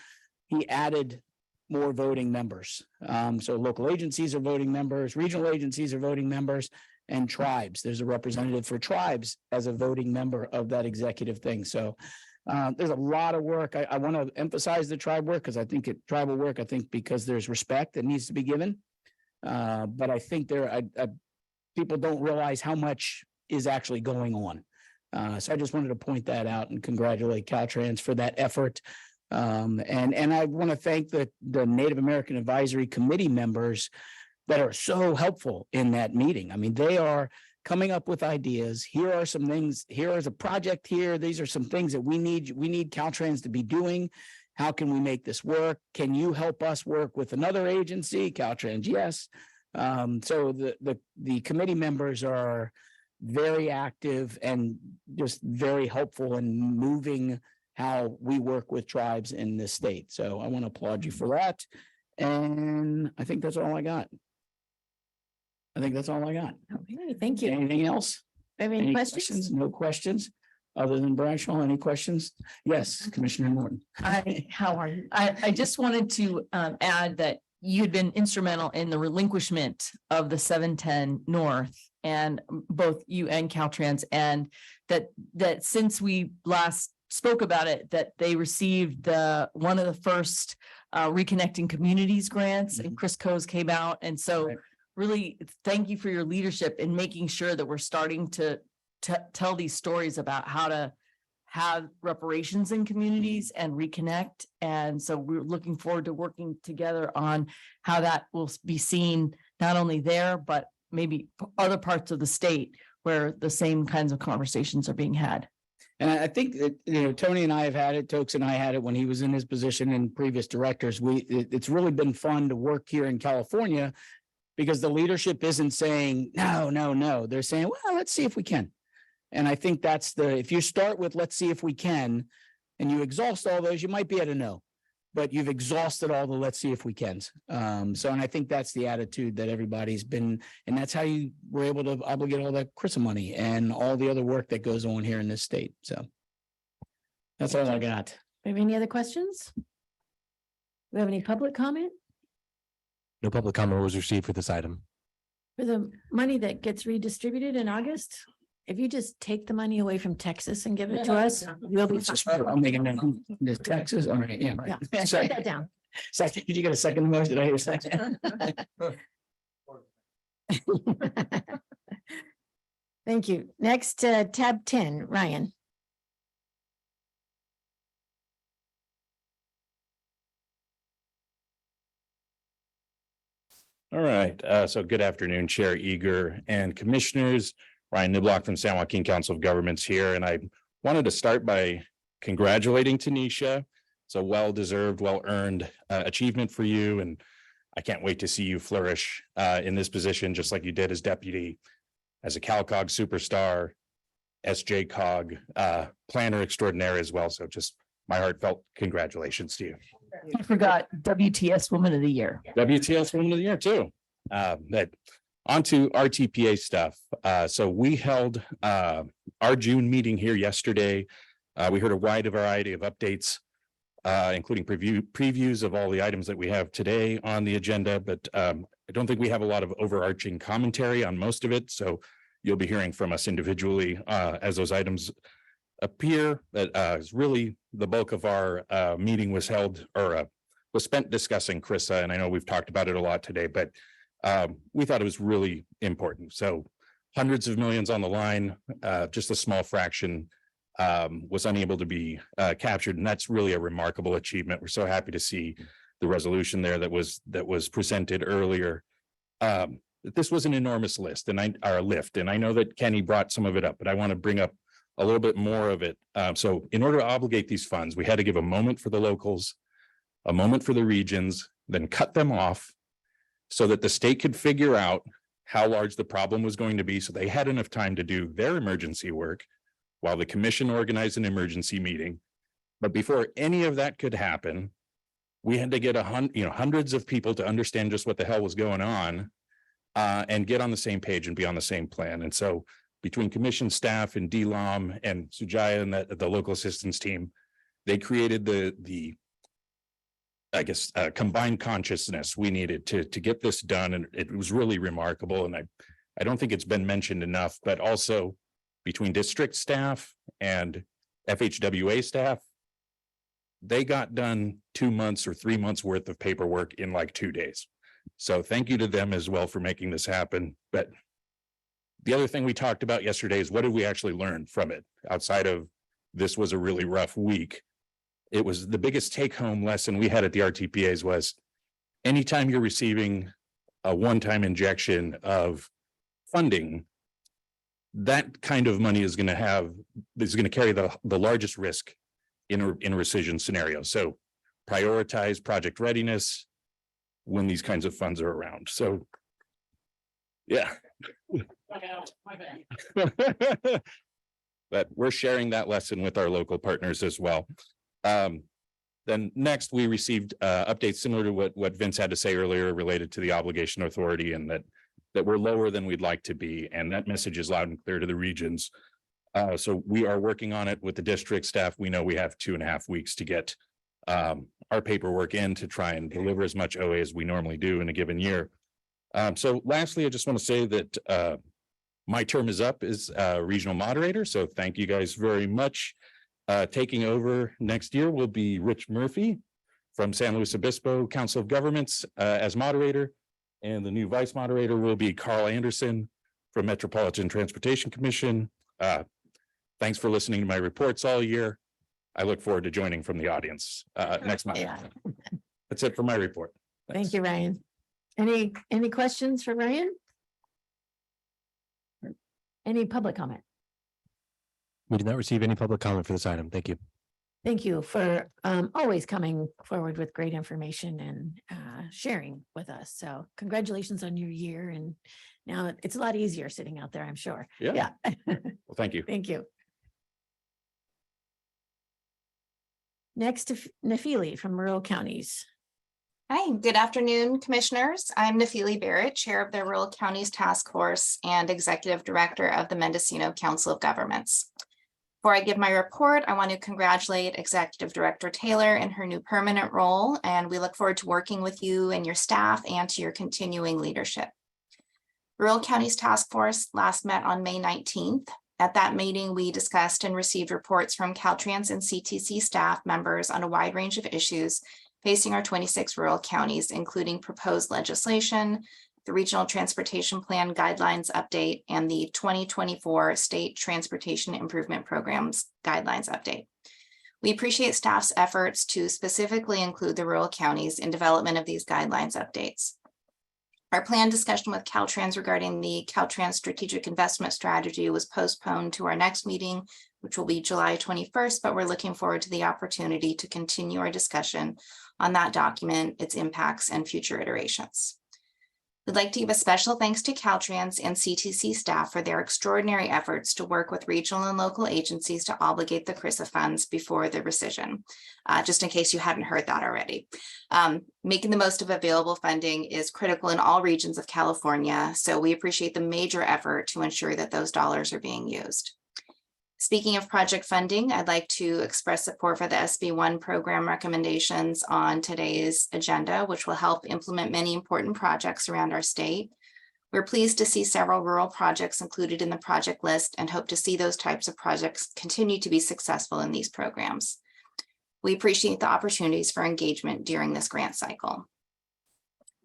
he added more voting members. So local agencies are voting members, regional agencies are voting members, and tribes. There's a representative for tribes as a voting member of that executive thing. So there's a lot of work. I want to emphasize the tribe work because I think tribal work, I think because there's respect that needs to be given. But I think people don't realize how much is actually going on. So I just wanted to point that out and congratulate Caltrans for that effort. And I want to thank the Native American Advisory Committee members that are so helpful in that meeting. I mean, they are coming up with ideas. Here are some things, here is a project here. These are some things that we need Caltrans to be doing. How can we make this work? Can you help us work with another agency? Caltrans, yes. So the committee members are very active and just very helpful in moving how we work with tribes in this state. So I want to applaud you for that. And I think that's all I got. Okay, thank you. Anything else? Have any questions? No questions? Other than Bradshaw, any questions? Yes, Commissioner Norton. Hi, how are you? I just wanted to add that you'd been instrumental in the relinquishment of the 710 North, and both you and Caltrans, and that since we last spoke about it, that they received one of the first Reconnecting Communities grants, and Chris Coes came out. And so really thank you for your leadership in making sure that we're starting to tell these stories about how to have reparations in communities and reconnect. And so we're looking forward to working together on how that will be seen not only there, but maybe other parts of the state where the same kinds of conversations are being had. And I think that, Tony and I have had it, Tokes and I had it when he was in his position and previous directors. It's really been fun to work here in California because the leadership isn't saying, no. They're saying, well, let's see if we can. And I think that's if you start with, let's see if we can, and you exhaust all those, you might be at a no, but you've exhausted all the, let's see if we can. And I think that's the attitude that everybody's been, and that's how you were able to obligate all that CRISA money and all the other work that goes on here in this state. So that's all I got. We have any other questions? We have any public comment? No public comment was received for this item. For the money that gets redistributed in August, if you just take the money away from Texas and give it to us, we'll be fine. I'm making this Texas. All right. Yeah. Yeah, write that down. Second, did you get a second motion? Did I hear a second? Thank you. Next, tab 10, Ryan. All right, so good afternoon, Chair Eager and Commissioners. Ryan Niblock from San Joaquin Council of Governments here, and I wanted to start by congratulating Tanisha. It's a well-deserved, well-earned achievement for you, and I can't wait to see you flourish in this position, just like you did as deputy as a CalCog superstar, SJCog, planner extraordinaire as well. So just my heartfelt congratulations to you. You forgot WTS Woman of the Year. WTS Woman of the Year too. That onto RTPA stuff. So we held our June meeting here yesterday. We heard a wide variety of updates, including previews of all the items that we have today on the agenda, but I don't think we have a lot of overarching commentary on most of it. So you'll be hearing from us individually as those items appear. That is really the bulk of our meeting was held or was spent discussing CRRSA. And I know we've talked about it a lot today, but we thought it was really important. So hundreds of millions on the line, just a small fraction was unable to be captured. And that's really a remarkable achievement. We're so happy to see the resolution there that was presented earlier. This was an enormous lift, and I know that Kenny brought some of it up, but I want to bring up a little bit more of it. So in order to obligate these funds, we had to give a moment for the locals, a moment for the regions, then cut them off so that the state could figure out how large the problem was going to be. So they had enough time to do their emergency work while the commission organized an emergency meeting. But before any of that could happen, we had to get hundreds of people to understand just what the hell was going on and get on the same page and be on the same plan. And so between commission staff and DLOM and Sujaya and the local assistance team, they created the combined consciousness we needed to get this done. And it was really remarkable. And I don't think it's been mentioned enough, but also between district staff and FHWA staff, they got done 2 months or 3 months worth of paperwork in like 2 days. So thank you to them as well for making this happen. But the other thing we talked about yesterday is what did we actually learn from it outside of this was a really rough week. It was the biggest take home lesson we had at the RTPAs was anytime you're receiving a one-time injection of funding, that kind of money is going to carry the largest risk in a rescission scenario. So prioritize project readiness when these kinds of funds are around. So yeah. But we're sharing that lesson with our local partners as well. Then next we received updates similar to what Vince had to say earlier related to the obligation authority and that we're lower than we'd like to be. And that message is loud and clear to the regions. So we are working on it with the district staff. We know we have 2.5 weeks to get our paperwork in to try and deliver as much OA as we normally do in a given year. So lastly, I just want to say that my term is up as regional moderator. So thank you guys very much. Taking over next year will be Rich Murphy from San Luis Obispo Council of Governments as moderator. And the new vice moderator will be Carl Anderson from Metropolitan Transportation Commission. Thanks for listening to my reports all year. I look forward to joining from the audience next month. Yeah. That's it for my report. Thank you, Ryan. Any questions for Ryan? Any public comment? We did not receive any public comment for this item. Thank you. Thank you for always coming forward with great information and sharing with us. So congratulations on your year. And now it's a lot easier sitting out there, I'm sure. Yeah. Well, thank you. Thank you. Next, Nafili from Rural Counties. Hi, good afternoon, commissioners. I'm Nafili Barrett, chair of the Rural Counties Task Force and executive director of the Mendocino Council of Governments. Before I give my report, I want to congratulate Executive Director Taylor in her new permanent role, and we look forward to working with you and your staff and to your continuing leadership. Rural Counties Task Force last met on May 19th. At that meeting, we discussed and received reports from Caltrans and CTC staff members on a wide range of issues facing our 26 rural counties, including proposed legislation, the Regional Transportation Plan Guidelines Update, and the 2024 State Transportation Improvement Programs Guidelines Update. We appreciate staff's efforts to specifically include the rural counties in development of these guidelines updates. Our planned discussion with Caltrans regarding the Caltrans Strategic Investment Strategy was postponed to our next meeting, which will be July 21st, but we're looking forward to the opportunity to continue our discussion on that document, its impacts, and future iterations. We'd like to give a special thanks to Caltrans and CTC staff for their extraordinary efforts to work with regional and local agencies to obligate the CRRSA funds before the rescission. Just in case you hadn't heard that already. Making the most of available funding is critical in all regions of California, so we appreciate the major effort to ensure that those dollars are being used. Speaking of project funding, I'd like to express support for the SB1 program recommendations on today's agenda, which will help implement many important projects around our state. We're pleased to see several rural projects included in the project list and hope to see those types of projects continue to be successful in these programs. We appreciate the opportunities for engagement during this grant cycle.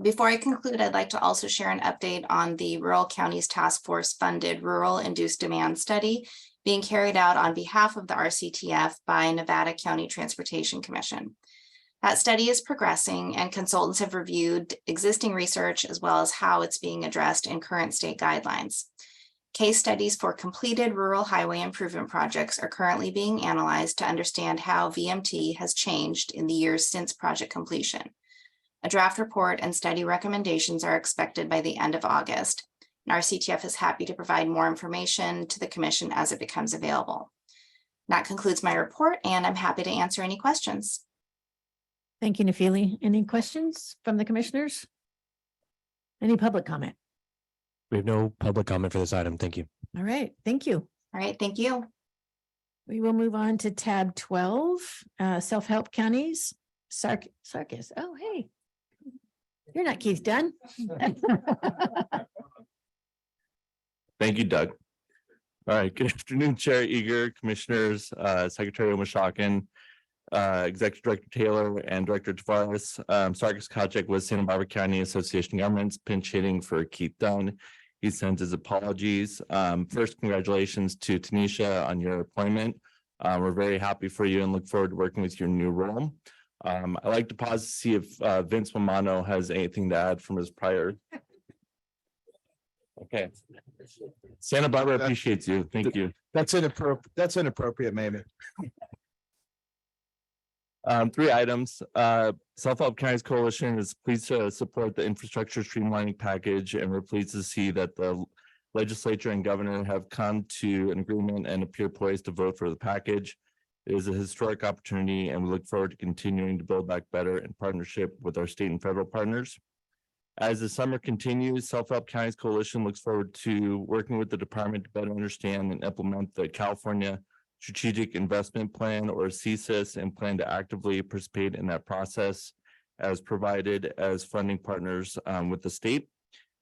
Before I conclude, I'd like to also share an update on the Rural Counties Task Force funded Rural Induced Demand Study being carried out on behalf of the RCTF by Nevada County Transportation Commission. That study is progressing and consultants have reviewed existing research as well as how it's being addressed in current state guidelines. Case studies for completed rural highway improvement projects are currently being analyzed to understand how VMT has changed in the years since project completion. A draft report and study recommendations are expected by the end of August. And RCTF is happy to provide more information to the commission as it becomes available. That concludes my report, and I'm happy to answer any questions. Thank you, Nafili. Any questions from the commissioners? Any public comment? We have no public comment for this item. Thank you. All right, thank you. All right, thank you. We will move on to tab 12, self-help counties. Sarkis. Oh, hey. You're not Keith Dunn. Thank you, Doug. All right, good afternoon, Chair Eager, Commissioners, Secretary Omashakin, Executive Director Taylor, and Director Tavares. Sarkis Kachek with Santa Barbara County Association of Governments, pinch hitting for Keith Dunn. He sends his apologies. First, congratulations to Tanisha on your appointment. We're very happy for you and look forward to working with your new role. I'd like to pause to see if Vince Mamano has anything to add from his prior. Okay. Santa Barbara appreciates you. Thank you. That's inappropriate, maybe. 3 items. Self-Help Counties Coalition is pleased to support the infrastructure streamlining package, and we're pleased to see that the legislature and governor have come to an agreement and appear poised to vote for the package. It is a historic opportunity, and we look forward to continuing to build back better in partnership with our state and federal partners. As the summer continues, Self-Help Counties Coalition looks forward to working with the department to better understand and implement the California Strategic Investment Plan, or CSIS, and plan to actively participate in that process as provided as funding partners with the state.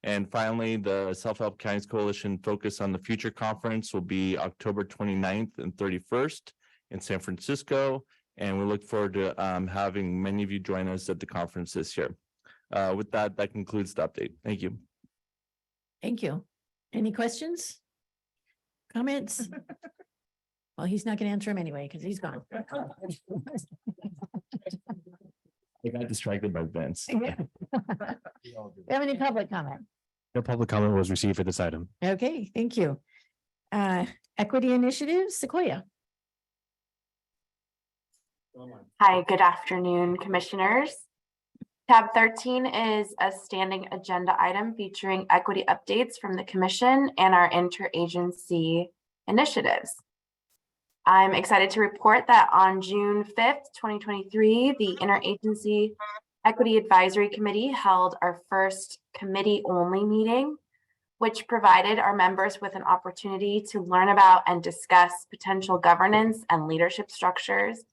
And finally, the Self-Help Counties Coalition Focus on the Future Conference will be October 29th and 31st in San Francisco. And we look forward to having many of you join us at the conference this year. With that, that concludes the update. Thank you. Thank you. Any questions? Comments? Well, he's not going to answer them anyway because he's gone. I got distracted by Vince. Do you have any public comment? No public comment was received for this item. Okay, thank you. Equity Initiative, Sequoia. Hi, good afternoon, commissioners. Tab 13 is a standing agenda item featuring equity updates from the commission and our interagency initiatives. I'm excited to report that on June 5th, 2023, the Interagency Equity Advisory Committee held our first committee-only meeting, which provided our members with an opportunity to learn about and discuss potential governance and leadership structures,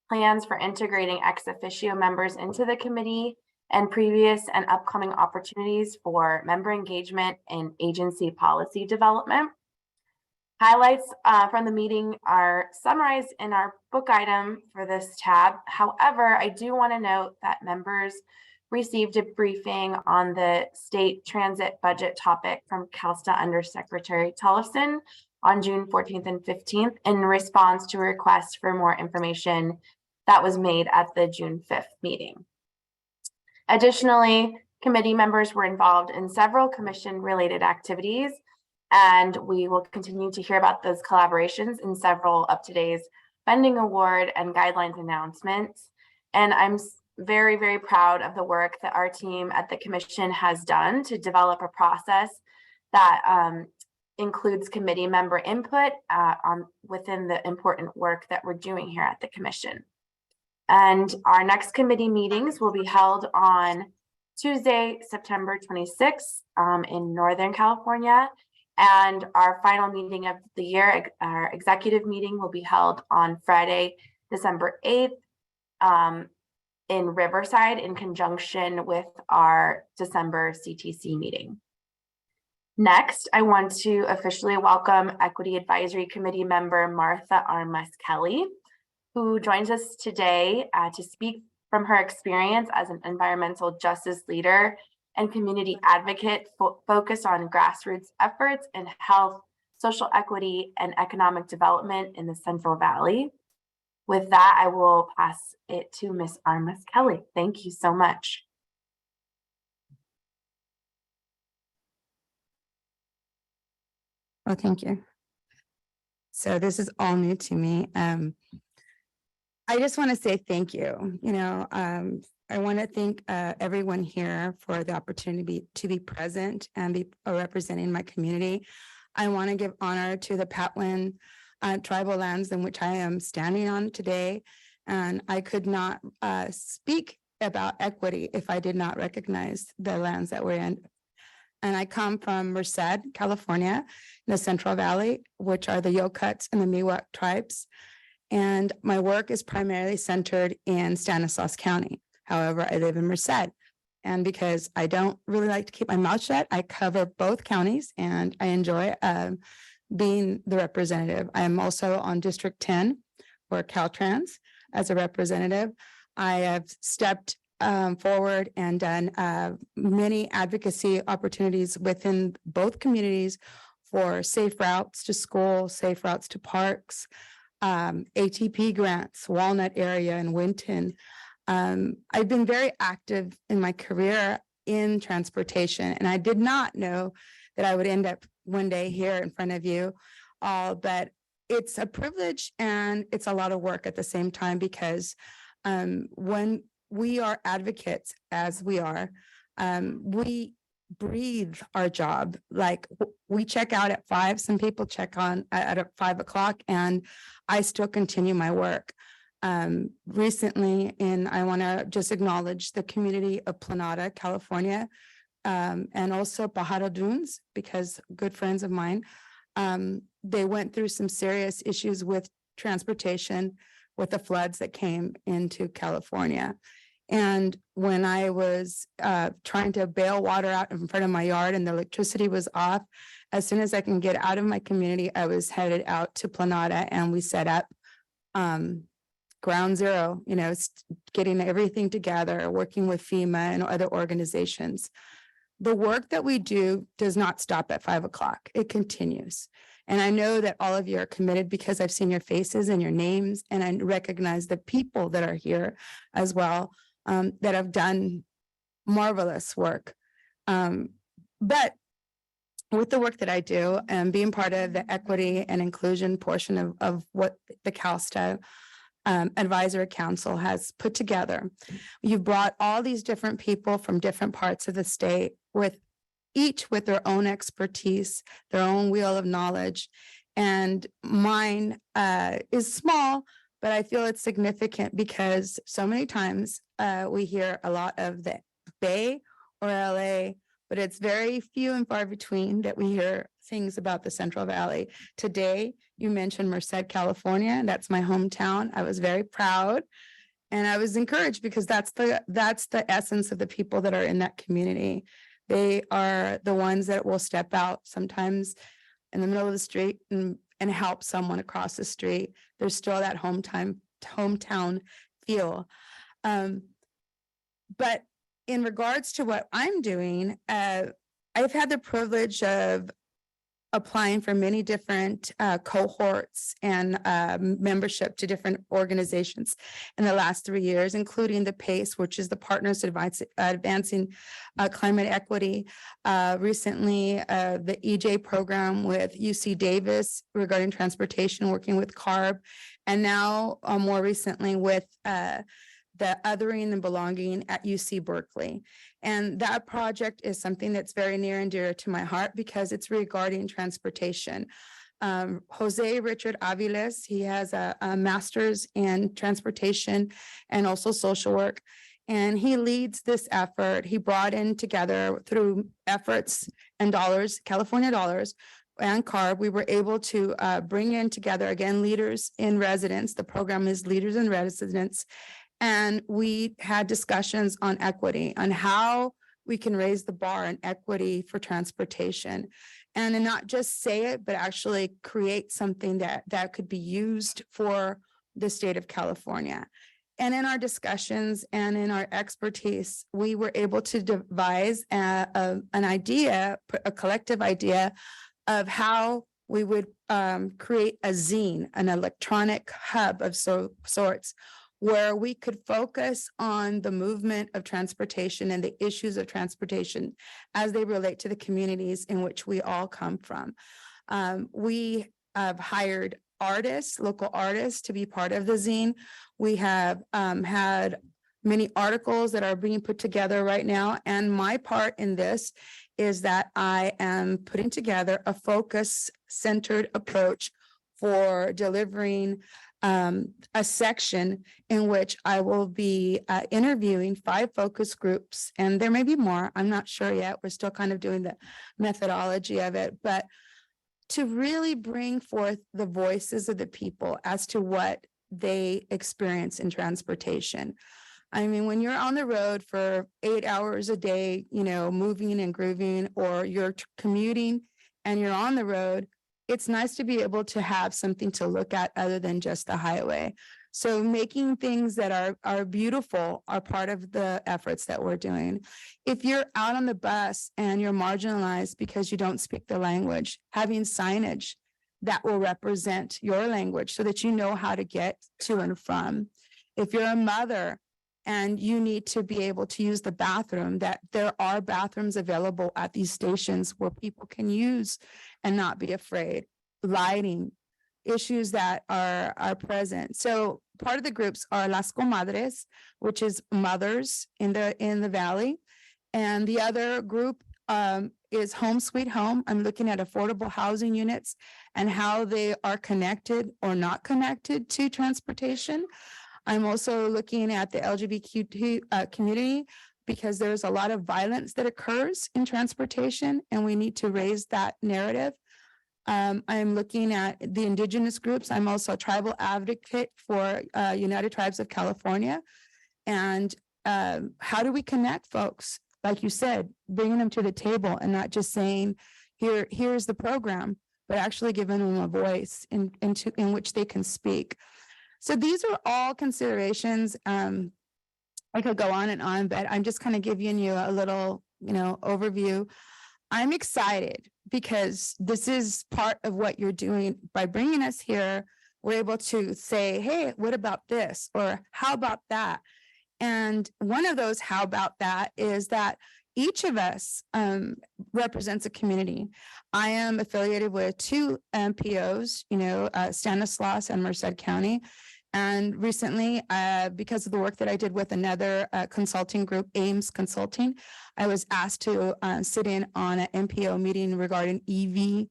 plans for integrating ex officio members into the committee, and previous and upcoming opportunities for member engagement and agency policy development. Highlights from the meeting are summarized in our book item for this tab. However, I do want to note that members received a briefing on the state transit budget topic from CalSTA Undersecretary Tollefson on June 14th and 15th in response to a request for more information that was made at the June 5th meeting. Additionally, committee members were involved in several commission-related activities, and we will continue to hear about those collaborations in several of today's funding award and guidelines announcements. And I'm very, very proud of the work that our team at the commission has done to develop a process that includes committee member input within the important work that we're doing here at the commission. And our next committee meetings will be held on Tuesday, September 26th in Northern California. And our final meeting of the year, our executive meeting, will be held on Friday, December 8th in Riverside in conjunction with our December CTC meeting. Next, I want to officially welcome Equity Advisory Committee member Martha Armas Kelly, who joins us today to speak from her experience as an environmental justice leader and community advocate focused on grassroots efforts in health, social equity, and economic development in the Central Valley. With that, I will pass it to Ms. Armas Kelly. Thank you so much. Oh, thank you. So this is all new to me. I just want to say thank you. I want to thank everyone here for the opportunity to be present and be representing my community. I want to give honor to the Patwin tribal lands in which I am standing on today. And I could not speak about equity if I did not recognize the lands that we're in. And I come from Merced, California, in the Central Valley, which are the Yokuts and the Miwok tribes. And my work is primarily centered in Stanislaus County. However, I live in Merced. And because I don't really like to keep my mouth shut, I cover both counties and I enjoy being the representative. I am also on District 10 for Caltrans as a representative. I have stepped forward and done many advocacy opportunities within both communities for safe routes to school, safe routes to parks, ATP grants, Walnut area in Winton. I've been very active in my career in transportation, and I did not know that I would end up one day here in front of you all, but it's a privilege and it's a lot of work at the same time because when we are advocates, as we are, we breathe our job. Like we check out at 5, some people check on at 5 o'clock, and I still continue my work. Recently, I want to just acknowledge the community of Planada, California, and also Pajaro Dunes, because good friends of mine, they went through some serious issues with transportation with the floods that came into California. And when I was trying to bail water out in front of my yard and the electricity was off, as soon as I can get out of my community, I was headed out to Planada and we set up ground zero, getting everything together, working with FEMA and other organizations. The work that we do does not stop at 5 o'clock. It continues. And I know that all of you are committed because I've seen your faces and your names, and I recognize the people that are here as well, that have done marvelous work. But with the work that I do and being part of the equity and inclusion portion of what the CalSTA Advisory Council has put together, you've brought all these different people from different parts of the state with each with their own expertise, their own wheel of knowledge. And mine is small, but I feel it's significant because so many times we hear a lot of the Bay or LA, but it's very few and far between that we hear things about the Central Valley. Today, you mentioned Merced, California. That's my hometown. I was very proud and I was encouraged because that's the essence of the people that are in that community. They are the ones that will step out sometimes in the middle of the street and help someone across the street. There's still that hometown feel. But in regards to what I'm doing, I've had the privilege of applying for many different cohorts and membership to different organizations in the last 3 years, including the PACE, which is the Partners Advancing Climate Equity. Recently, the EJ program with UC Davis regarding transportation, working with CARB, and now more recently with the othering and belonging at UC Berkeley. And that project is something that's very near and dear to my heart because it's regarding transportation. Jose Richard Aviles, he has a master's in transportation and also social work. And he leads this effort. He brought in together through efforts and dollars, California dollars, and CARB, we were able to bring in together, again, leaders in residence. The program is Leaders in Residence. And we had discussions on equity, on how we can raise the bar on equity for transportation. And not just say it, but actually create something that could be used for the state of California. And in our discussions and in our expertise, we were able to devise an idea, a collective idea of how we would create a zine, an electronic hub of sorts, where we could focus on the movement of transportation and the issues of transportation as they relate to the communities in which we all come from. We have hired artists, local artists, to be part of the zine. We have had many articles that are being put together right now. And my part in this is that I am putting together a focus-centered approach for delivering a section in which I will be interviewing 5 focus groups, and there may be more. I'm not sure yet. We're still kind of doing the methodology of it, but to really bring forth the voices of the people as to what they experience in transportation. I mean, when you're on the road for 8 hours a day, you know, moving and grooving, or you're commuting and you're on the road, it's nice to be able to have something to look at other than just the highway. So making things that are beautiful are part of the efforts that we're doing. If you're out on the bus and you're marginalized because you don't speak the language, having signage that will represent your language so that you know how to get to and from. If you're a mother and you need to be able to use the bathroom, that there are bathrooms available at these stations where people can use and not be afraid. Lighting, issues that are present. So part of the groups are Las Comadres, which is mothers in the valley. And the other group is Home Sweet Home. I'm looking at affordable housing units and how they are connected or not connected to transportation. I'm also looking at the LGBTQ community because there's a lot of violence that occurs in transportation and we need to raise that narrative. I'm looking at the indigenous groups. I'm also a tribal advocate for United Tribes of California. And how do we connect folks? Like you said, bringing them to the table and not just saying, here's the program, but actually giving them a voice in which they can speak. So these are all considerations. I could go on, but I'm just kind of giving you a little, overview. I'm excited because this is part of what you're doing. By bringing us here, we're able to say, hey, what about this? Or how about that? And one of those how about that is that each of us represents a community. I am affiliated with 2 MPOs, Stanislaus and Merced County. And recently, because of the work that I did with another consulting group, Ames Consulting, I was asked to sit in on an MPO meeting regarding EV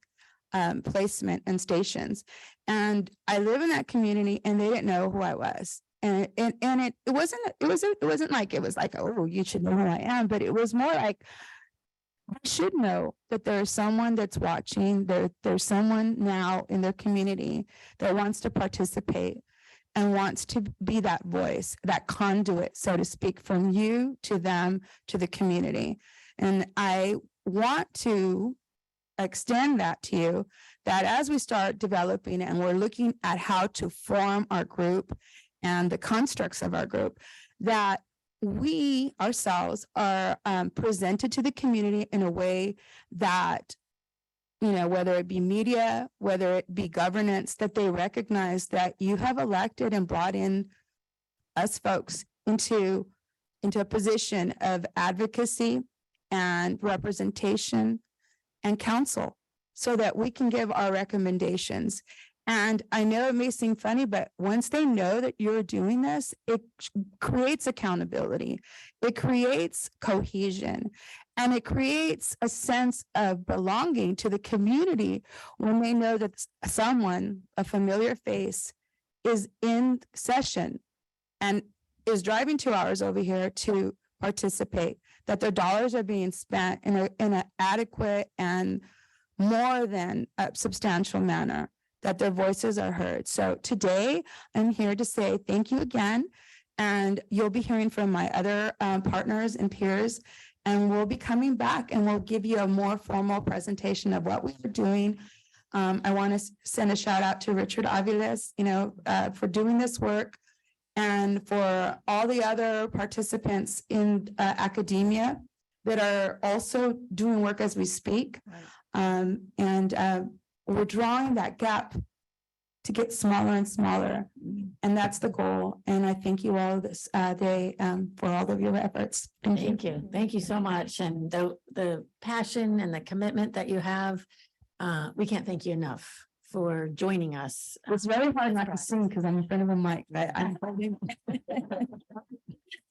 placement and stations. And I live in that community and they didn't know who I was. And it wasn't like, oh, you should know who I am, but it was more like, I should know that there's someone that's watching, there's someone now in their community that wants to participate and wants to be that voice, that conduit, so to speak, from you to them, to the community. And I want to extend that to you, that as we start developing and we're looking at how to form our group and the constructs of our group, that we ourselves are presented to the community in a way that, whether it be media, whether it be governance, that they recognize that you have elected and brought in us folks into a position of advocacy and representation and counsel so that we can give our recommendations. And I know it may seem funny, but once they know that you're doing this, it creates accountability. It creates cohesion. And it creates a sense of belonging to the community when they know that someone, a familiar face, is in session and is driving 2 hours over here to participate, that their dollars are being spent in an adequate and more than a substantial manner, that their voices are heard. So today, I'm here to say thank you again. And you'll be hearing from my other partners and peers. And we'll be coming back and we'll give you a more formal presentation of what we are doing. I want to send a shout out to Richard Aviles, for doing this work, and for all the other participants in academia that are also doing work as we speak. We're drawing that gap to get smaller and smaller. And that's the goal. And I thank you all this day for all of your efforts. Thank you. Thank you so much. And the passion and the commitment that you have, we can't thank you enough for joining us. It's very hard not to sing because I'm in front of a mic, but I'm.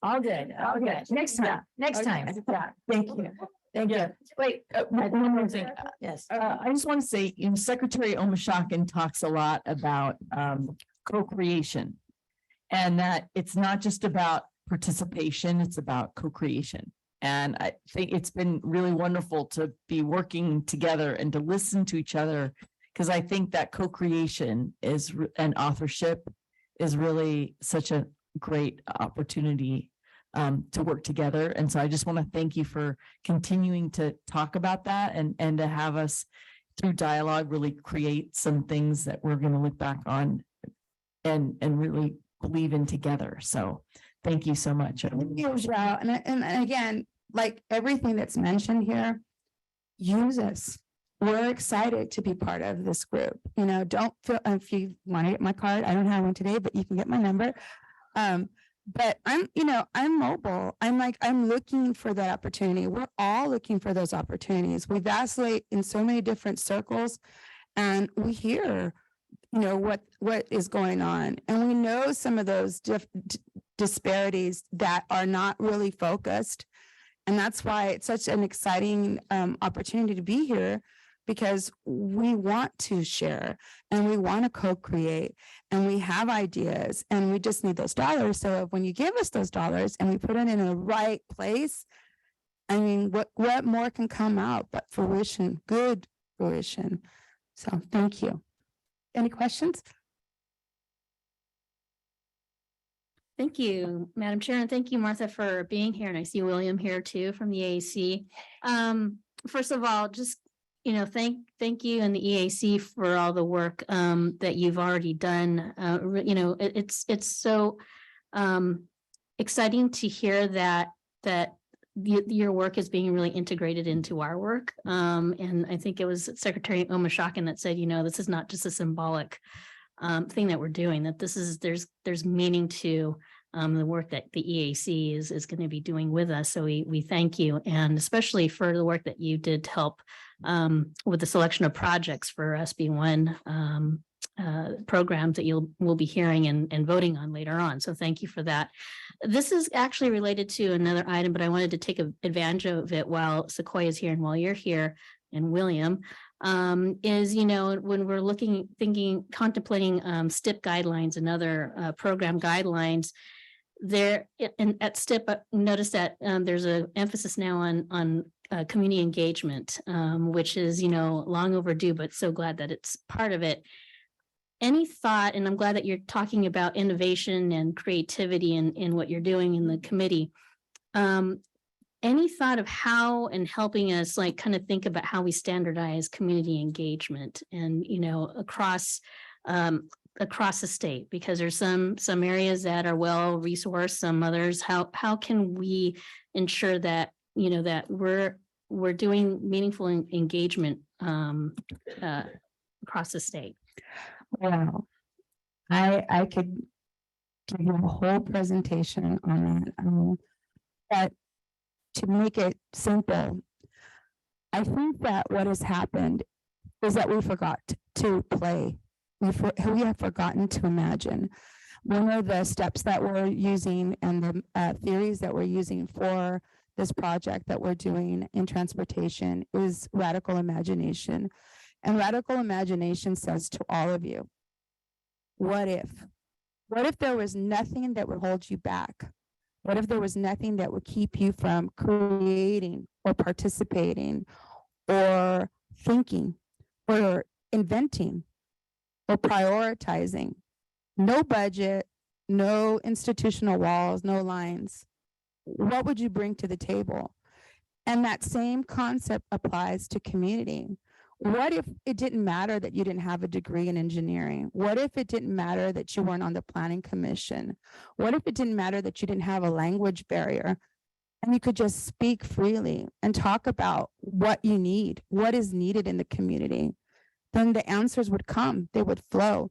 All good, all good. Next time, next time. Yeah, thank you. Thank you. Wait, one more thing. Yes. I just want to say, Secretary Omishakin talks a lot about co-creation. And that it's not just about participation, it's about co-creation. And I think it's been really wonderful to be working together and to listen to each other. Because I think that co-creation and authorship is really such a great opportunity to work together. And so I just want to thank you for continuing to talk about that and to have us through dialogue really create some things that we're going to look back on and really believe in together. So thank you so much. Thank you, Joao. And again, like everything that's mentioned here, use us. We're excited to be part of this group. Don't feel, if you want to get my card, I don't have one today, but you can get my number. But I'm mobile. I'm looking for that opportunity. We're all looking for those opportunities. We vacillate in so many different circles and we hear, what is going on. And we know some of those disparities that are not really focused. And that's why it's such an exciting opportunity to be here, because we want to share and we want to co-create and we have ideas and we just need those dollars. So when you give us those dollars and we put it in the right place, I mean, what more can come out but fruition, good fruition. So thank you. Any questions? Thank you, Madam Chair, and thank you, Martha, for being here. And I see William here too from the EAC. First of all, just thank you and the EAC for all the work that you've already done. It's so exciting to hear that your work is being really integrated into our work. And I think it was Secretary Omishakin that said, this is not just a symbolic thing that we're doing, that there's meaning to the work that the EAC is going to be doing with us. So we thank you, and especially for the work that you did to help with the selection of projects for SB1 programs that we'll be hearing and voting on later on. So thank you for that. This is actually related to another item, but I wanted to take advantage of it while Sequoia is here and while you're here, and William. When we're contemplating STIP guidelines and other program guidelines, there and at STIP, notice that there's an emphasis now on community engagement, which is long overdue, but so glad that it's part of it. Any thought, and I'm glad that you're talking about innovation and creativity in what you're doing in the committee. Any thought of how and helping us kind of think about how we standardize community engagement and across the state, because there's some areas that are well resourced, some others. How can we ensure that that we're doing meaningful engagement across the state? Wow, I could give you a whole presentation on that. But to make it simple, I think that what has happened is that we forgot to play. we have forgotten to imagine. One of the steps that we're using and the theories that we're using for this project that we're doing in transportation is radical imagination. And radical imagination says to all of you, what if? What if there was nothing that would hold you back? What if there was nothing that would keep you from creating or participating or thinking or inventing or prioritizing? No budget, no institutional walls, no lines. What would you bring to the table? And that same concept applies to community. What if it didn't matter that you didn't have a degree in engineering? What if it didn't matter that you weren't on the planning commission? What if it didn't matter that you didn't have a language barrier and you could just speak freely and talk about what you need, what is needed in the community? Then the answers would come, they would flow.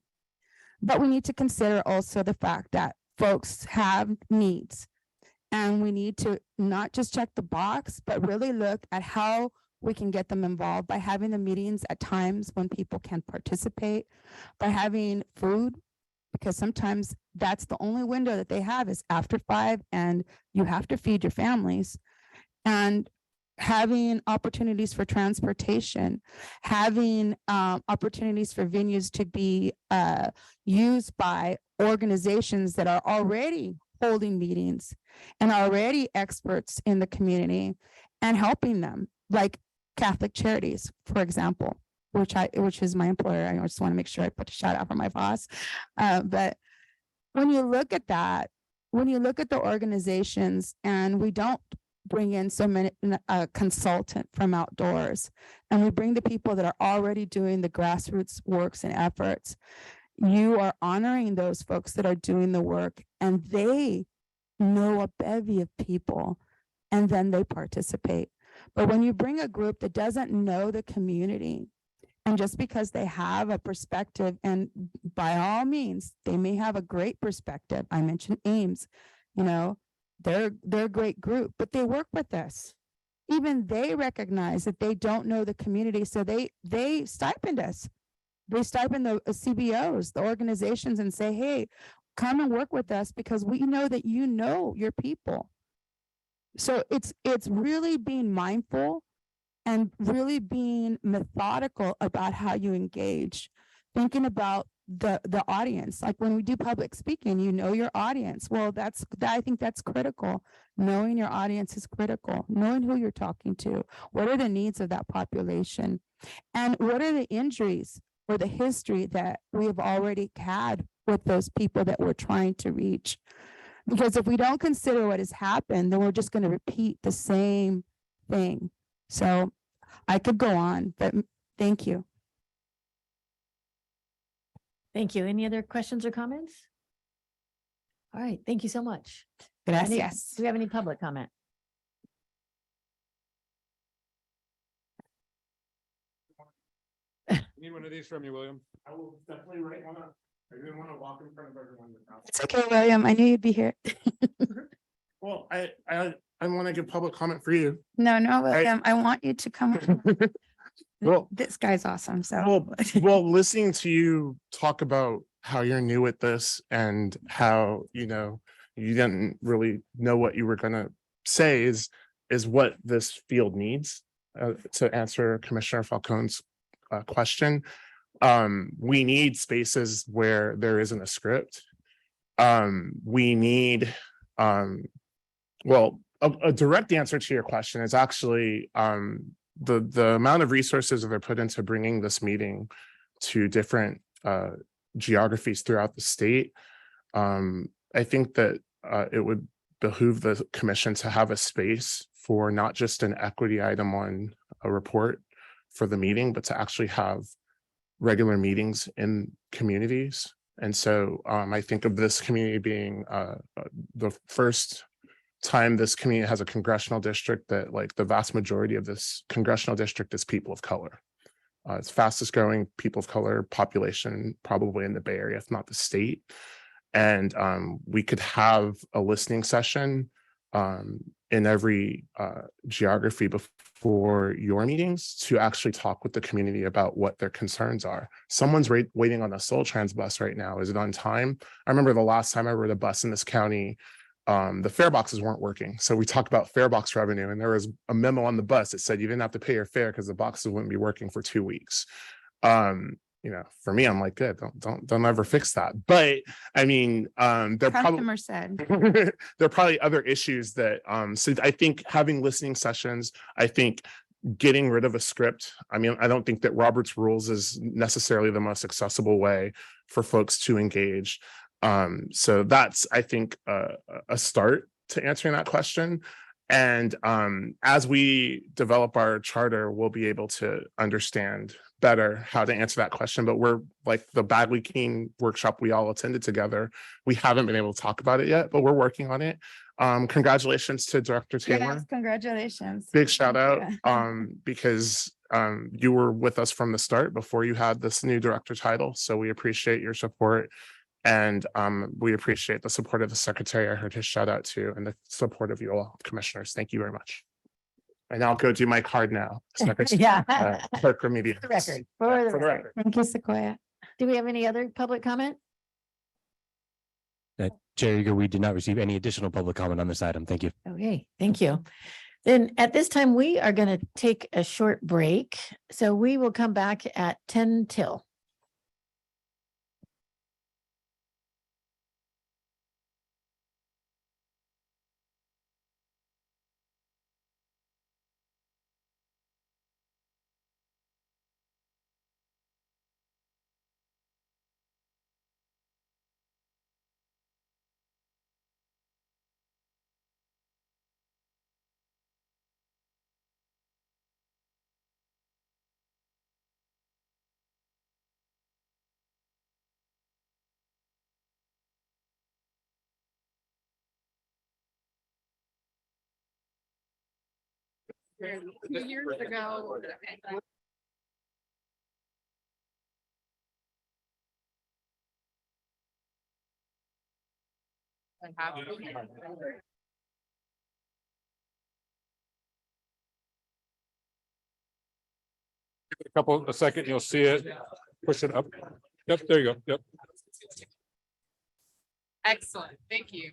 But we need to consider also the fact that folks have needs, and we need to not just check the box, but really look at how we can get them involved by having the meetings at times when people can participate, by having food, because sometimes that's the only window that they have is after 5 and you have to feed your families. And having opportunities for transportation, having opportunities for venues to be used by organizations that are already holding meetings and already experts in the community and helping them, like Catholic Charities, for example, which is my employer. I just want to make sure I put a shout out for my boss. But when you look at that, when you look at the organizations, and we don't bring in so many consultant from outdoors, and we bring the people that are already doing the grassroots works and efforts, you are honoring those folks that are doing the work, and they know a bevy of people, and then they participate. But when you bring a group that doesn't know the community, and just because they have a perspective, and by all means, they may have a great perspective. I mentioned Ames, you know, they're a great group, but they work with us. Even they recognize that they don't know the community, so they stipend us. They stipend the CBOs, the organizations, and say, hey, come and work with us because we know that you know your people. So it's really being mindful and really being methodical about how you engage, thinking about the audience. Like when we do public speaking, you know your audience. Well, I think that's critical. Knowing your audience is critical. Knowing who you're talking to. What are the needs of that population? And what are the injuries or the history that we have already had with those people that we're trying to reach? Because if we don't consider what has happened, then we're just going to repeat the same thing. So I could go on, but thank you. Thank you. Any other questions or comments? All right, thank you so much. Gracias. Do we have any public comment? Need one of these from you, William. I will definitely write one up. I didn't want to walk in front of everyone. It's okay, William. I knew you'd be here. Well, I want to give public comment for you. No, William, I want you to come. Well, This guy's awesome. So well, listening to you talk about how you're new at this and how, you know, you didn't really know what you were going to say is what this field needs to answer Commissioner Falcone's question. We need spaces where there isn't a script. We need, well, a direct answer to your question is actually the amount of resources that are put into bringing this meeting to different geographies throughout the state. I think that it would behoove the commission to have a space for not just an equity item on a report for the meeting, but to actually have regular meetings in communities. And so I think of this community being the first time this community has a congressional district that, like, the vast majority of this congressional district is people of color. It's fastest growing people of color population probably in the Bay Area, if not the state. And we could have a listening session in every geography before your meetings to actually talk with the community about what their concerns are. Someone's waiting on a Soul Trans bus right now. Is it on time? I remember the last time I rode a bus in this county, the fare boxes weren't working. So we talked about fare box revenue, and there was a memo on the bus that said you didn't have to pay your fare because the boxes wouldn't be working for 2 weeks. You know, for me, I'm like, good, don't ever fix that. But I mean, there probably Customer said. there are probably other issues that so I think having listening sessions, I think getting rid of a script. I mean, I don't think that Robert's rules is necessarily the most accessible way for folks to engage. So that's, I think, a start to answering that question. And as we develop our charter, we'll be able to understand better how to answer that question. But we're like the Bagley King workshop we all attended together. We haven't been able to talk about it yet, but we're working on it. Congratulations to Director Taylor. Yes, congratulations. Big shout out Yeah. because you were with us from the start before you had this new director title. So we appreciate your support. And we appreciate the support of the secretary. I heard his shout out to, and the support of you all commissioners. Thank you very much. And I'll go do my card now. Yeah. Clerk Remedios. For the record. For the record. Thank you, Sequoia. Do we have any other public comment? Chair Eager, we did not receive any additional public comment on this item. Thank you. Okay, thank you. Then at this time, we are going to take a short break. So we will come back at 10 till. Years ago. A second, you'll see it. Push it up. Yep, there you go. Yep. Excellent, thank you.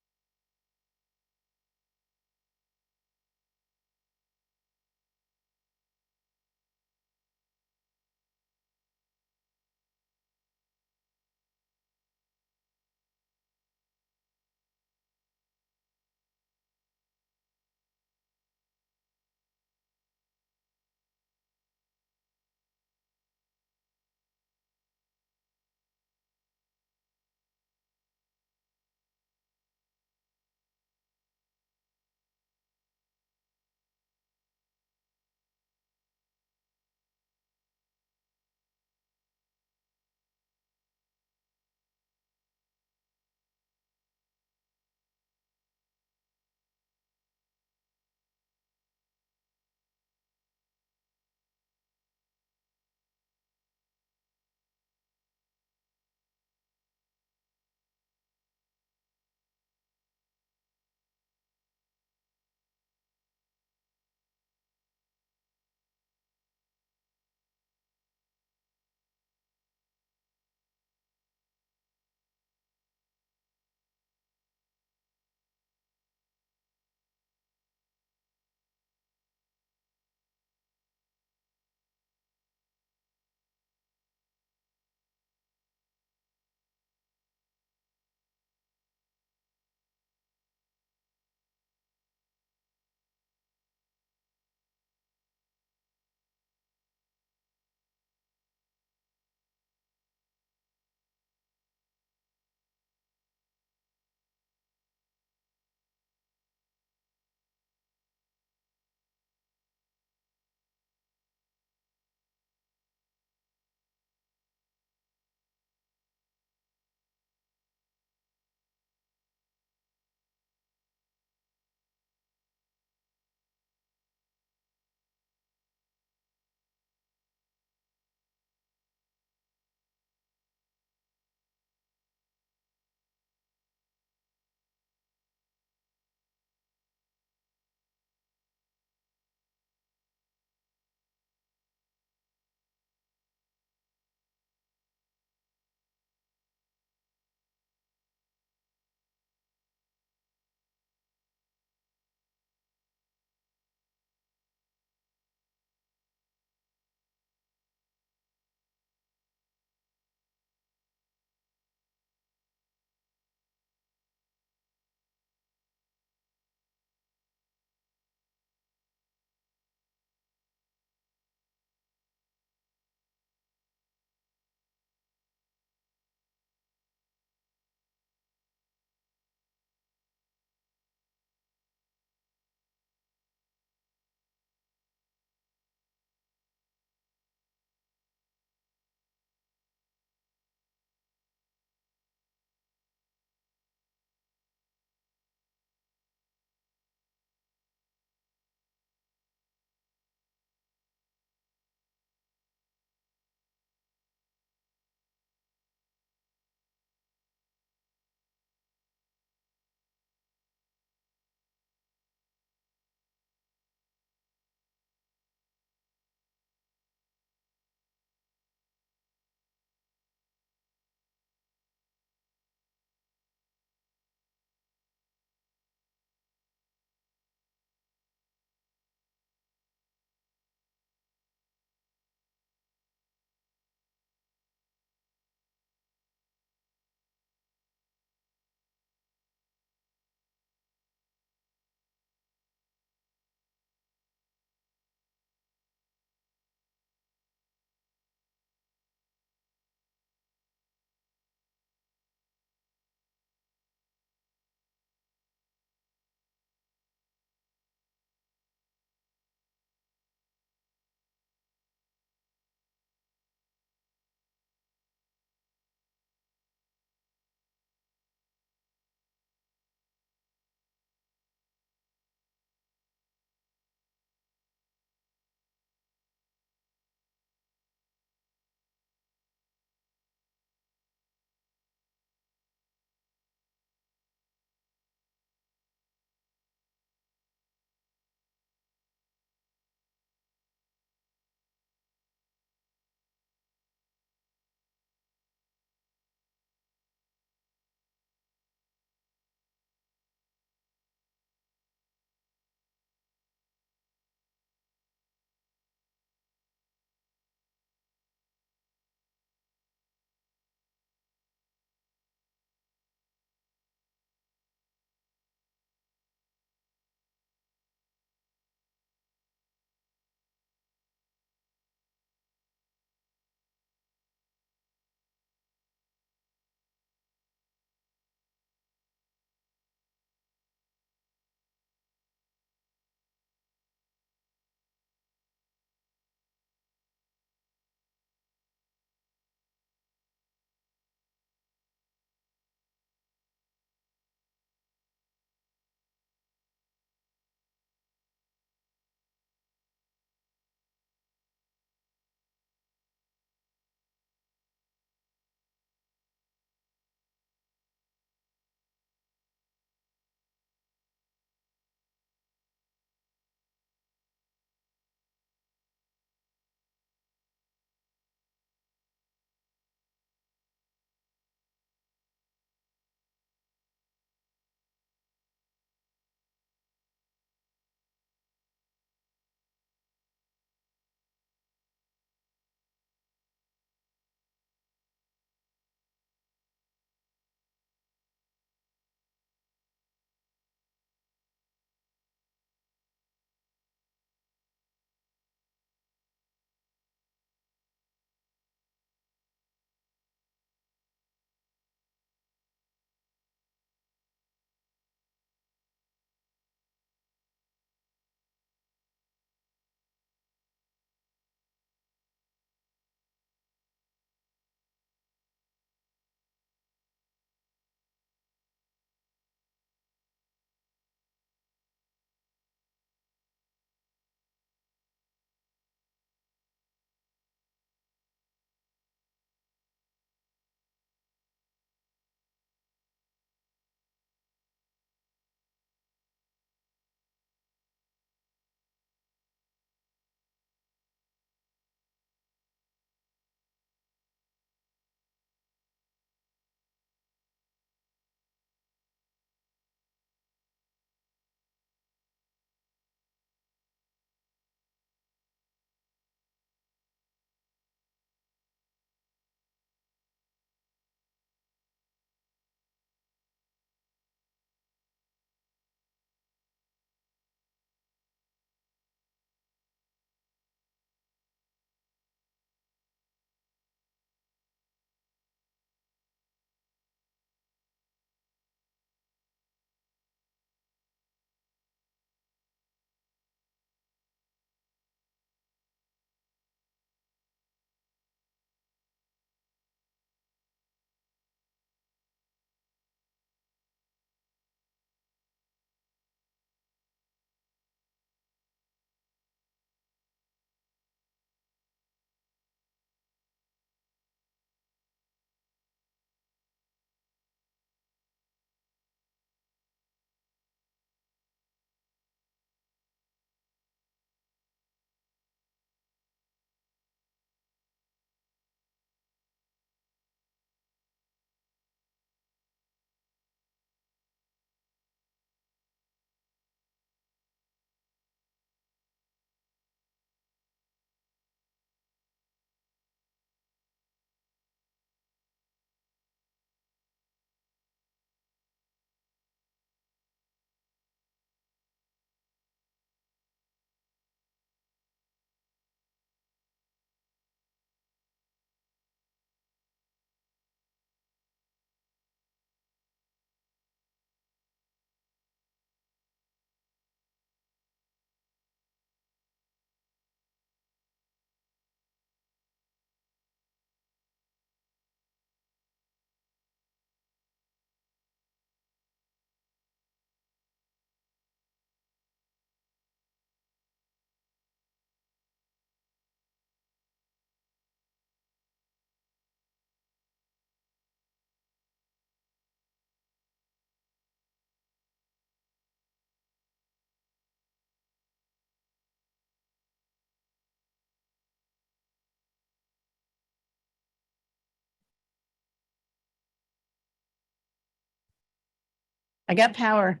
I got power.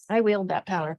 I wield that power.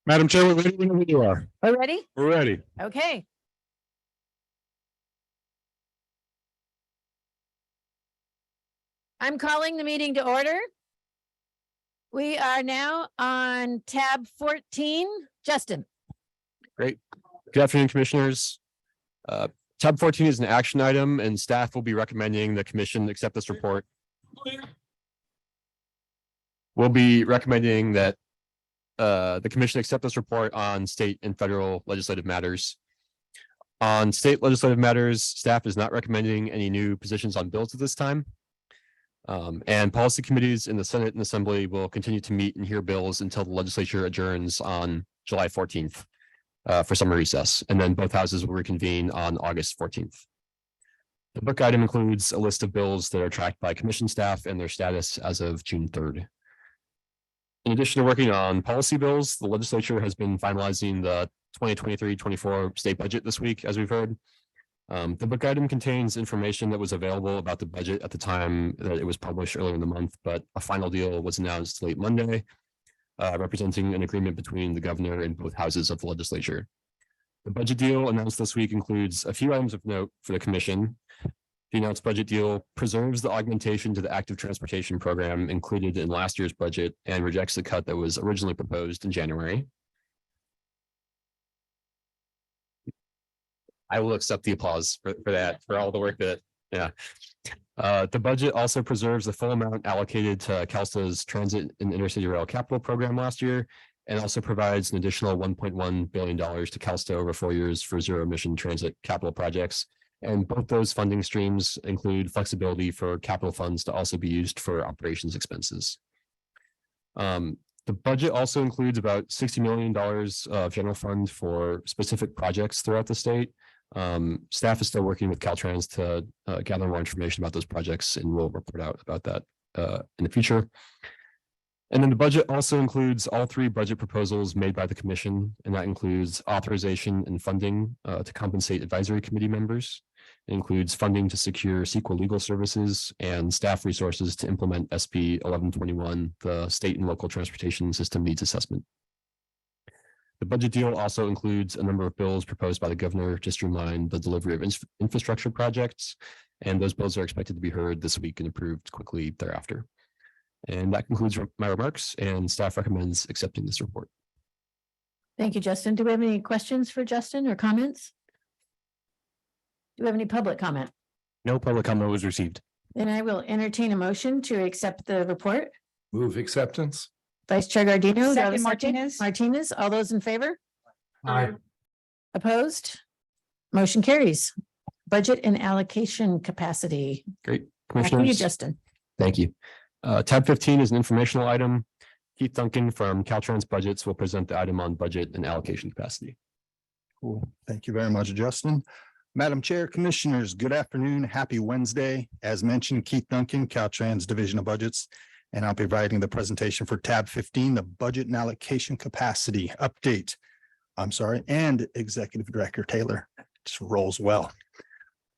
Madam Chair, we're ready whenever you are. Are we ready? We're ready. Okay. I'm calling the meeting to order. We are now on tab 14. Justin. Great. Good afternoon, commissioners. Tab 14 is an action item and staff will be recommending the commission accept this report. We'll be recommending that the commission accept this report on state and federal legislative matters. On state legislative matters, staff is not recommending any new positions on bills at this time. And policy committees in the Senate and Assembly will continue to meet and hear bills until the legislature adjourns on July 14th for summer recess, and then both houses will reconvene on August 14th. The book item includes a list of bills that are tracked by commission staff and their status as of June 3rd. In addition to working on policy bills, the legislature has been finalizing the 2023-24 state budget this week, as we've heard. The book item contains information that was available about the budget at the time that it was published earlier in the month, but a final deal was announced late Monday, representing an agreement between the governor and both houses of the legislature. The budget deal announced this week includes a few items of note for the commission. The announced budget deal preserves the augmentation to the active transportation program included in last year's budget and rejects the cut that was originally proposed in January. I will accept the applause for that, for all the work that, yeah. The budget also preserves the full amount allocated to CalSTA's transit and intercity rail capital program last year, and also provides an additional $1.1 billion to CalSTA over 4 years for zero emission transit capital projects. And both those funding streams include flexibility for capital funds to also be used for operations expenses. The budget also includes about $60 million of general fund for specific projects throughout the state. Staff is still working with Caltrans to gather more information about those projects, and we'll report out about that in the future. And then the budget also includes all three budget proposals made by the commission, and that includes authorization and funding to compensate advisory committee members. It includes funding to secure CEQA legal services and staff resources to implement SB 1121, the state and local transportation system needs assessment. The budget deal also includes a number of bills proposed by the governor to streamline the delivery of infrastructure projects, and those bills are expected to be heard this week and approved quickly thereafter. And that concludes my remarks, and staff recommends accepting this report. Thank you, Justin. Do we have any questions for Justin or comments? Do we have any public comment? No public comment was received. Then I will entertain a motion to accept the report. Move acceptance. Vice Chair Gardino. do I have a Second, Martinez. Martinez, all those in favor? Aye. Opposed? Motion carries. Budget and allocation capacity. Great. Back to you, Commissioners. Justin. Thank you. Tab 15 is an informational item. Keith Duncan from Caltrans Budgets will present the item on budget and allocation capacity. Cool. Thank you very much, Justin. Madam Chair, Commissioners, good afternoon. Happy Wednesday. As mentioned, Keith Duncan, Caltrans Division of Budgets, and I'll be providing the presentation for tab 15, the budget and allocation capacity update. I'm sorry, and Executive Director Taylor. Just rolls well.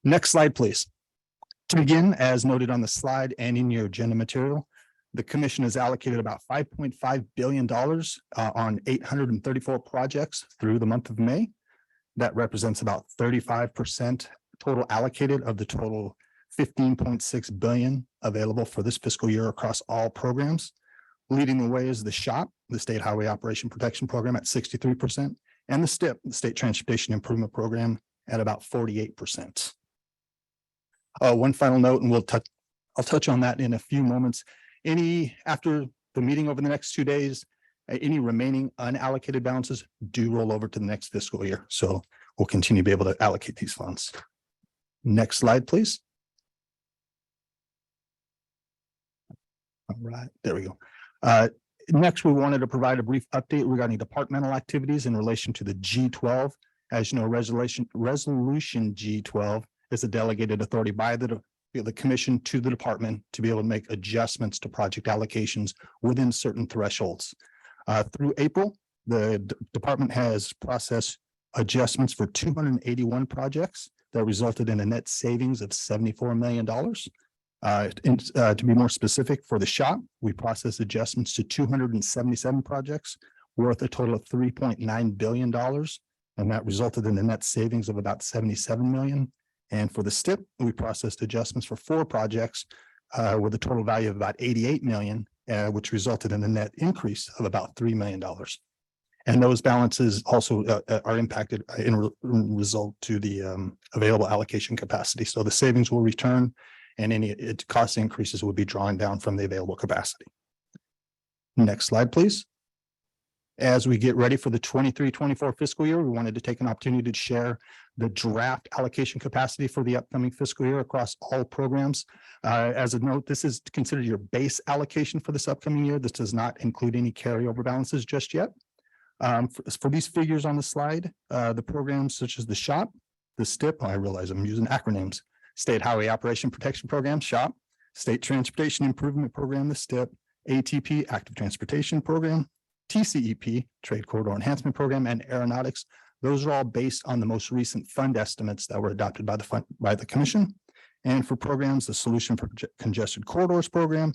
Next slide, please. To begin, as noted on the slide and in your agenda material, the commission has allocated about $5.5 billion on 834 projects through the month of May. That represents about 35% total allocated of the total 15.6 billion available for this fiscal year across all programs. Leading the way is the SHOP, the State Highway Operation Protection Program at 63%, and the STIP, the State Transportation Improvement Program at about 48%. One final note, and I'll touch on that in a few moments. After the meeting over the next 2 days, any remaining unallocated balances do roll over to the next fiscal year. So we'll continue to be able to allocate these funds. Next slide, please. All right, there we go. Next, we wanted to provide a brief update regarding departmental activities in relation to the G12. As you know, resolution G12 is a delegated authority by the commission to the department to be able to make adjustments to project allocations within certain thresholds. Through April, the department has processed adjustments for 281 projects that resulted in a net savings of $74 million. To be more specific, for the SHOP, we processed adjustments to 277 projects worth a total of $3.9 billion. And that resulted in a net savings of about $77 million. And for the STIP, we processed adjustments for 4 projects with a total value of about $88 million, which resulted in a net increase of about $3 million. And those balances also are impacted in result to the available allocation capacity. So the savings will return and any cost increases will be drawn down from the available capacity. Next slide, please. As we get ready for the 23-24 fiscal year, we wanted to take an opportunity to share the draft allocation capacity for the upcoming fiscal year across all programs. As a note, this is considered your base allocation for this upcoming year. This does not include any carryover balances just yet. For these figures on the slide, the programs such as the SHOP, the STIP, I realize I'm using acronyms, State Highway Operation Protection Program, SHOP, State Transportation Improvement Program, the STIP, ATP, Active Transportation Program, TCEP, Trade Corridor Enhancement Program, and Aeronautics. Those are all based on the most recent fund estimates that were adopted by the commission. And for programs, the Solution for Congested Corridors Program,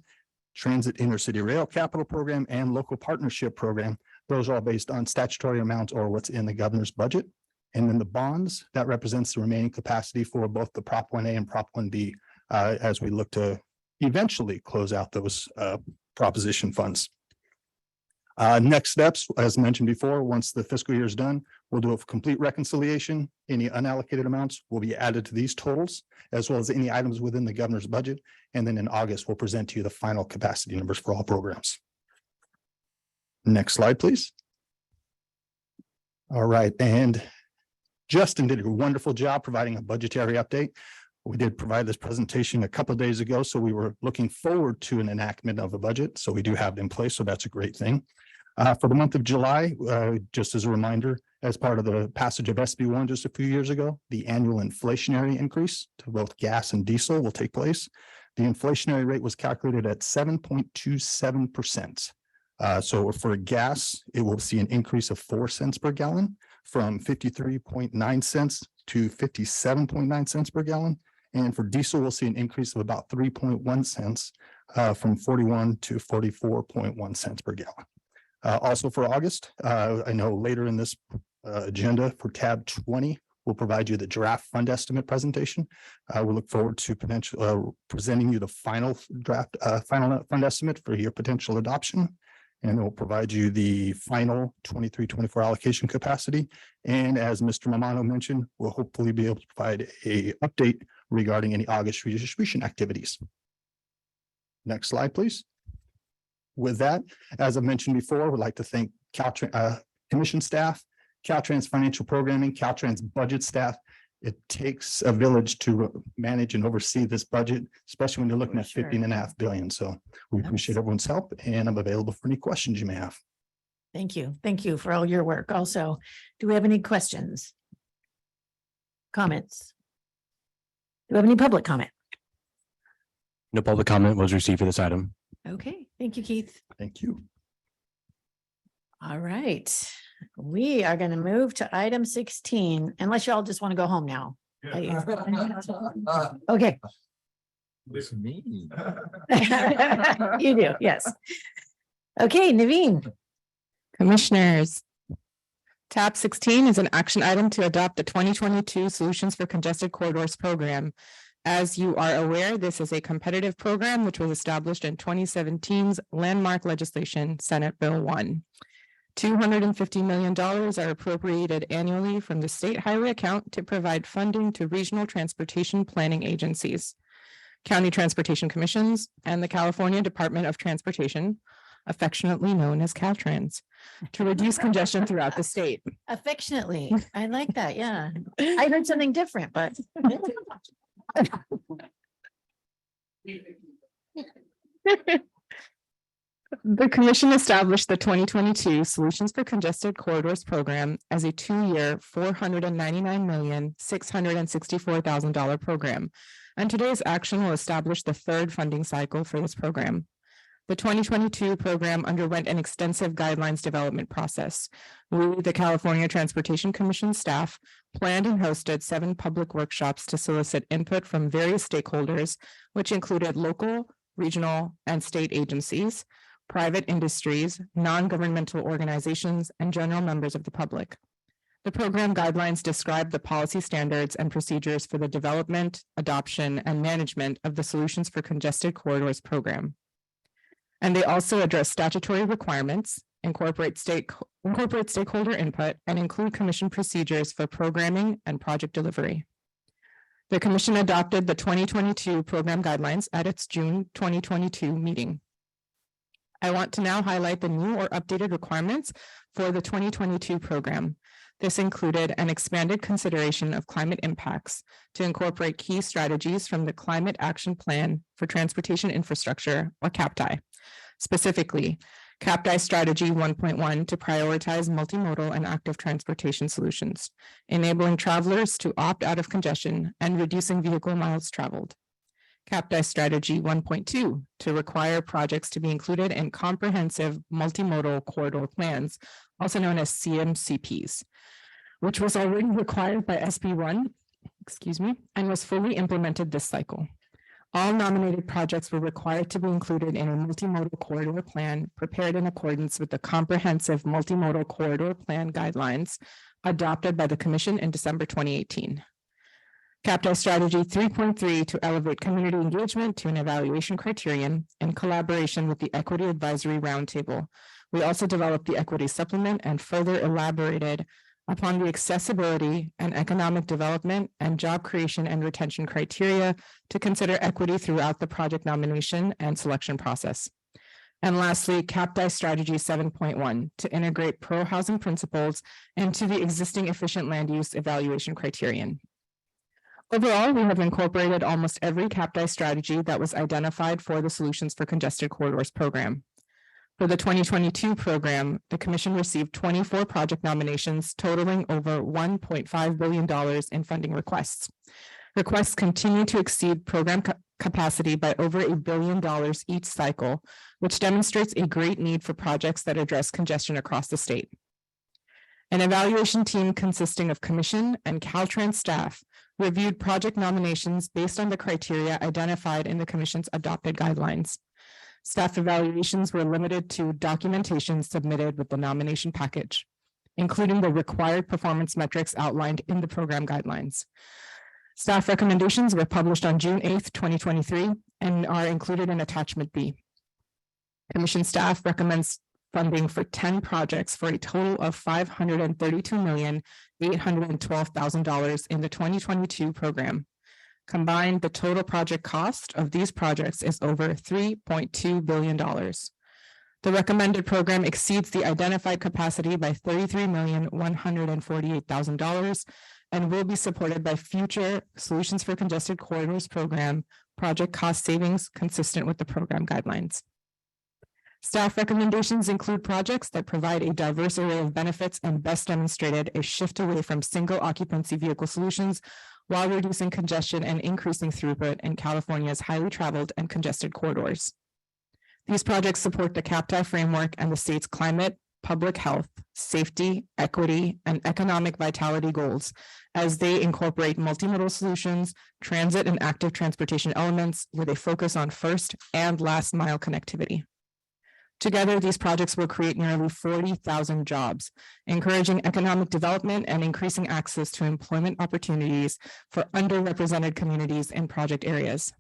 Transit Intercity Rail Capital Program, and Local Partnership Program, those are all based on statutory amounts or what's in the governor's budget. And then the bonds, that represents the remaining capacity for both the Prop 1A and Prop 1B as we look to eventually close out those proposition funds. Next steps, as mentioned before, once the fiscal year is done, we'll do a complete reconciliation. Any unallocated amounts will be added to these totals, as well as any items within the governor's budget. And then in August, we'll present to you the final capacity numbers for all programs. Next slide, please. All right, and Justin did a wonderful job providing a budgetary update. We did provide this presentation a couple of days ago, so we were looking forward to an enactment of a budget. So we do have it in place, so that's a great thing. For the month of July, just as a reminder, as part of the passage of SB1 just a few years ago, the annual inflationary increase to both gas and diesel will take place. The inflationary rate was calculated at 7.27%. So for gas, it will see an increase of 4 cents per gallon from 53.9 cents to 57.9 cents per gallon. And for diesel, we'll see an increase of about 3.1 cents from 41 to 44.1 cents per gallon. Also for August, I know later in this agenda for tab 20, we'll provide you the draft fund estimate presentation. We look forward to presenting you the final draft final fund estimate for your potential adoption. And it will provide you the final 23-24 allocation capacity. And as Mr. Mamano mentioned, we'll hopefully be able to provide an update regarding any August redistribution activities. Next slide, please. With that, as I mentioned before, we'd like to thank Commission staff, Caltrans Financial Programming, Caltrans Budget staff. It takes a village to manage and oversee this budget, especially when you're looking at 15.5 billion. So we appreciate everyone's help, and I'm available for any questions you may have. Thank you. Thank you for all your work. Also, do we have any questions? Comments? Do we have any public comment? No public comment was received for this item. Okay, thank you, Keith. Thank you. All right, we are going to move to item 16, unless y'all just want to go home now. Okay. What's mean? You do, yes. Okay, Naveen. Commissioners, tab 16 is an action item to adopt the 2022 Solutions for Congested Corridors program. As you are aware, this is a competitive program which was established in 2017's landmark legislation, Senate Bill 1. $250 million are appropriated annually from the state highway account to provide funding to regional transportation planning agencies, county transportation commissions, and the California Department of Transportation, affectionately known as Caltrans, to reduce congestion throughout the state. Affectionately. I like that. Yeah. I heard something different, but. The commission established the 2022 Solutions for Congested Corridors program as a 2-year, $499,664,000 program. And today's action will establish the third funding cycle for this program. The 2022 program underwent an extensive guidelines development process. We, the California Transportation Commission staff, planned and hosted 7 public workshops to solicit input from various stakeholders, which included local, regional, and state agencies, private industries, non-governmental organizations, and general members of the public. The program guidelines describe the policy standards and procedures for the development, adoption, and management of the Solutions for Congested Corridors program. And they also address statutory requirements, incorporate stakeholder input, and include commission procedures for programming and project delivery. The commission adopted the 2022 program guidelines at its June 2022 meeting. I want to now highlight the new or updated requirements for the 2022 program. This included an expanded consideration of climate impacts to incorporate key strategies from the Climate Action Plan for Transportation Infrastructure, or CAPTI. Specifically, CAPTI Strategy 1.1 to prioritize multimodal and active transportation solutions, enabling travelers to opt out of congestion and reducing vehicle miles traveled. CAPTI Strategy 1.2 to require projects to be included in comprehensive multimodal corridor plans, also known as CMCPs, which was already required by SB 1, and was fully implemented this cycle. All nominated projects were required to be included in a multimodal corridor plan prepared in accordance with the comprehensive multimodal corridor plan guidelines adopted by the Commission in December 2018. CAPTI Strategy 3.3 to elevate community engagement to an evaluation criterion in collaboration with the Equity Advisory Roundtable. We also developed the Equity Supplement and further elaborated upon the accessibility and economic development and job creation and retention criteria to consider equity throughout the project nomination and selection process. And lastly, CAPTI Strategy 7.1 to integrate pro-housing principles into the existing efficient land use evaluation criterion. Overall, we have incorporated almost every CAPTI strategy that was identified for the Solutions for Congested Corridors program. For the 2022 program, the Commission received 24 project nominations totaling over $1.5 billion in funding requests. Requests continue to exceed program capacity by over $1 billion each cycle, which demonstrates a great need for projects that address congestion across the state. An evaluation team consisting of Commission and Caltrans staff reviewed project nominations based on the criteria identified in the Commission's adopted guidelines. Staff evaluations were limited to documentation submitted with the nomination package, including the required performance metrics outlined in the program guidelines. Staff recommendations were published on June 8th, 2023, and are included in Attachment B. Commission staff recommends funding for 10 projects for a total of $532,812,000 in the 2022 program. Combined, the total project cost of these projects is over $3.2 billion. The recommended program exceeds the identified capacity by $33,148,000 and will be supported by future Solutions for Congested Corridors program project cost savings consistent with the program guidelines. Staff recommendations include projects that provide a diverse array of benefits and best demonstrated a shift away from single occupancy vehicle solutions while reducing congestion and increasing throughput in California's highly traveled and congested corridors. These projects support the CAPTI framework and the state's climate, public health, safety, equity, and economic vitality goals as they incorporate multimodal solutions, transit and active transportation elements with a focus on first and last mile connectivity. Together, these projects will create nearly 40,000 jobs, encouraging economic development and increasing access to employment opportunities for underrepresented communities in project areas.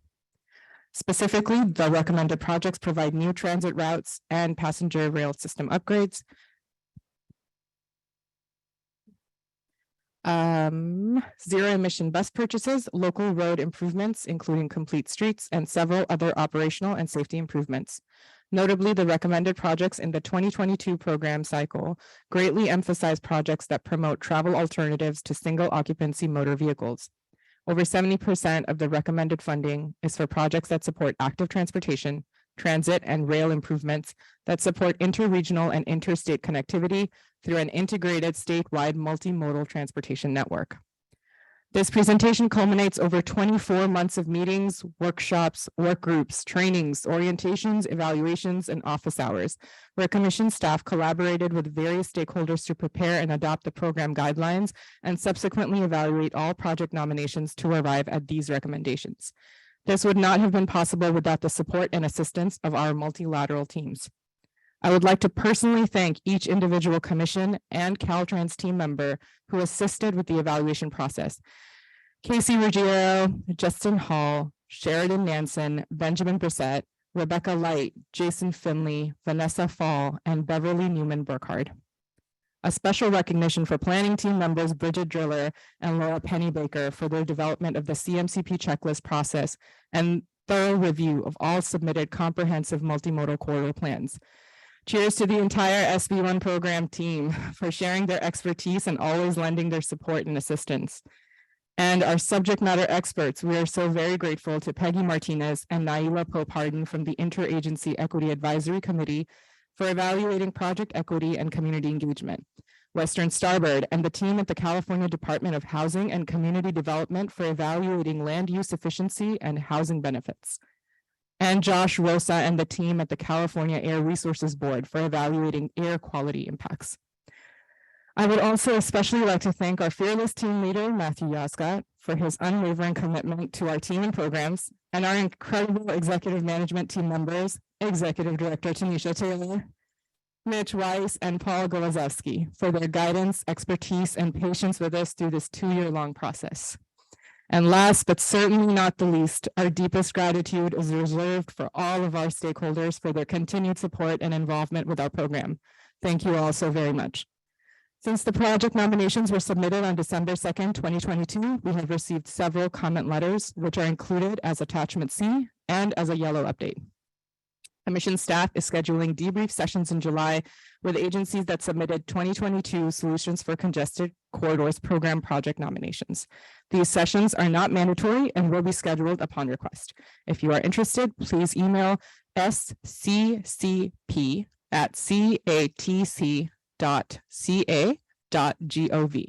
Specifically, the recommended projects provide new transit routes and passenger rail system upgrades. Zero emission bus purchases, local road improvements, including complete streets, and several other operational and safety improvements. Notably, the recommended projects in the 2022 program cycle greatly emphasize projects that promote travel alternatives to single occupancy motor vehicles. Over 70% of the recommended funding is for projects that support active transportation, transit, and rail improvements that support interregional and interstate connectivity through an integrated statewide multimodal transportation network. This presentation culminates over 24 months of meetings, workshops, work groups, trainings, orientations, evaluations, and office hours, where Commission staff collaborated with various stakeholders to prepare and adopt the program guidelines and subsequently evaluate all project nominations to arrive at these recommendations. This would not have been possible without the support and assistance of our multilateral teams. I would like to personally thank each individual commission and Caltrans team member who assisted with the evaluation process. Casey Ruggiero, Justin Hall, Sheridan Nansen, Benjamin Brissett, Rebecca Light, Jason Finley, Vanessa Fall, and Beverly Newman Burkhardt. A special recognition for planning team members Bridget Driller and Laura Pennybaker for their development of the CMCP checklist process and thorough review of all submitted comprehensive multimodal corridor plans. Cheers to the entire SB1 program team for sharing their expertise and always lending their support and assistance. And our subject matter experts, we are so very grateful to Peggy Martinez and Naila Pope Harden from the Interagency Equity Advisory Committee for evaluating project equity and community engagement. Western Starboard and the team at the California Department of Housing and Community Development for evaluating land use efficiency and housing benefits. And Josh Rosa and the team at the California Air Resources Board for evaluating air quality impacts. I would also especially like to thank our fearless team leader, Matthew Yascott, for his unwavering commitment to our team and programs, and our incredible executive management team members, Executive Director Tanisha Taylor, Mitch Weiss, and Paul Golozowski for their guidance, expertise, and patience with us through this 2-year-long process. And last, but certainly not the least, our deepest gratitude is reserved for all of our stakeholders for their continued support and involvement with our program. Thank you all so very much. Since the project nominations were submitted on December 2nd, 2022, we have received several comment letters, which are included as attachment C and as a yellow update. Commission staff is scheduling debrief sessions in July with agencies that submitted 2022 Solutions for Congested Corridors Program project nominations. These sessions are not mandatory and will be scheduled upon request. If you are interested, please email sccp@catc.ca.gov.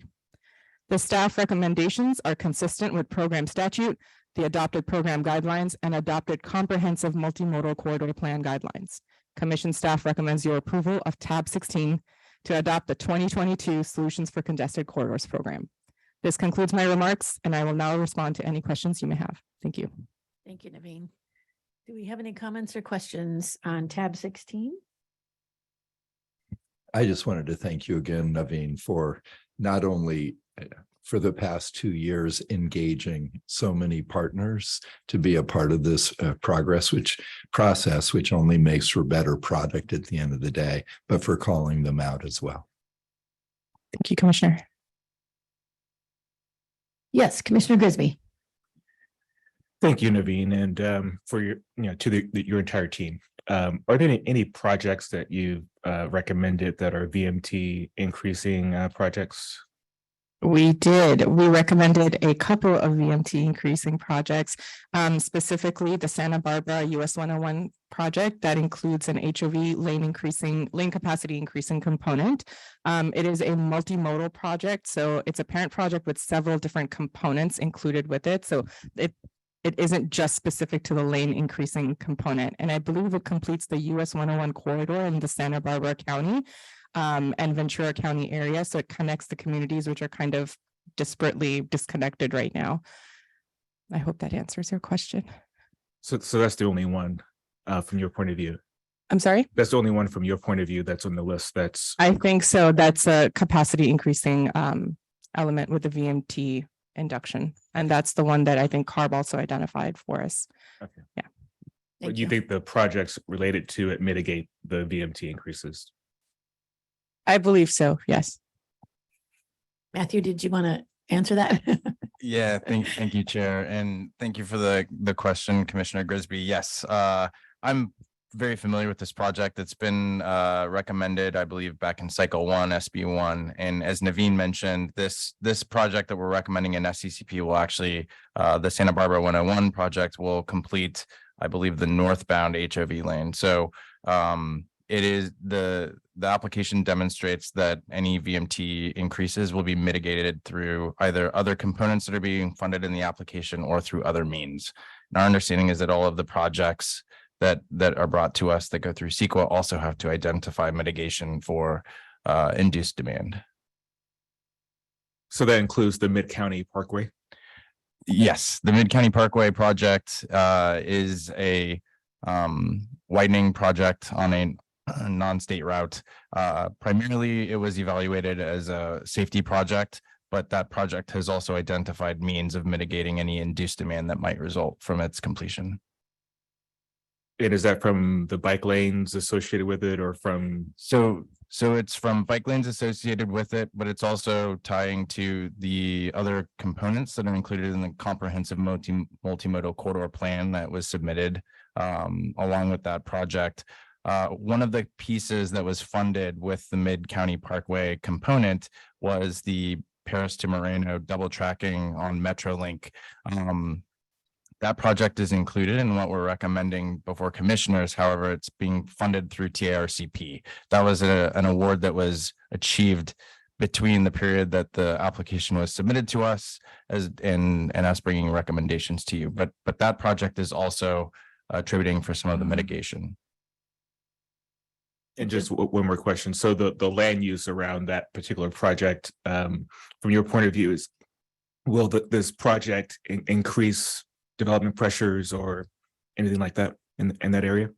The staff recommendations are consistent with program statute, the adopted program guidelines, and adopted comprehensive multimodal corridor plan guidelines. Commission staff recommends your approval of tab 16 to adopt the 2022 Solutions for Congested Corridors program. This concludes my remarks, and I will now respond to any questions you may have. Thank you. Thank you, Naveen. Do we have any comments or questions on tab 16? I just wanted to thank you again, Naveen, for not only for the past 2 years engaging so many partners to be a part of this process, which only makes for better product at the end of the day, but for calling them out as well. Thank you, Commissioner. Yes, Commissioner Grisby. Thank you, Naveen, and for your, to your entire team. Are there any projects that you recommended that are VMT increasing projects? We did. We recommended a couple of VMT increasing projects, specifically the Santa Barbara US 101 project that includes an HOV lane capacity increasing component. It is a multimodal project, so it's a parent project with several different components included with it. So it isn't just specific to the lane increasing component. And I believe it completes the US 101 corridor in the Santa Barbara County and Ventura County area. So it connects the communities which are kind of disparately disconnected right now. I hope that answers your question. So that's the only one from your point of view. I'm sorry? That's the only one from your point of view that's on the list that's, I think so. That's a capacity increasing element with the VMT induction. And that's the one that I think CARB also identified for us. okay. Yeah. But you think the projects related to it mitigate the VMT increases? I believe so, yes. Matthew, did you want to answer that? Yeah, thank you, Chair, and thank you for the question, Commissioner Grisby. Yes, I'm very familiar with this project. It's been recommended, I believe, back in cycle 1, SB1. And as Naveen mentioned, this project that we're recommending in SCCP will actually, the Santa Barbara 101 project will complete, I believe, the northbound HOV lane. So it is the application demonstrates that any VMT increases will be mitigated through either other components that are being funded in the application or through other means. And our understanding is that all of the projects that are brought to us that go through CEQA also have to identify mitigation for induced demand. So that includes the Mid-County Parkway? Yes, the Mid-County Parkway project is a widening project on a non-state route. Primarily, it was evaluated as a safety project, but that project has also identified means of mitigating any induced demand that might result from its completion. And is that from the bike lanes associated with it or from? So it's from bike lanes associated with it, but it's also tying to the other components that are included in the comprehensive multimodal corridor plan that was submitted along with that project. One of the pieces that was funded with the Mid-County Parkway component was the Paris to Moreno double tracking on Metrolink. That project is included in what we're recommending before commissioners. However, it's being funded through TARCP. That was an award that was achieved between the period that the application was submitted to us and us bringing recommendations to you. But that project is also attributing for some of the mitigation. And just one more question. So the land use around that particular project, from your point of view, is will this project increase development pressures or anything like that in that area?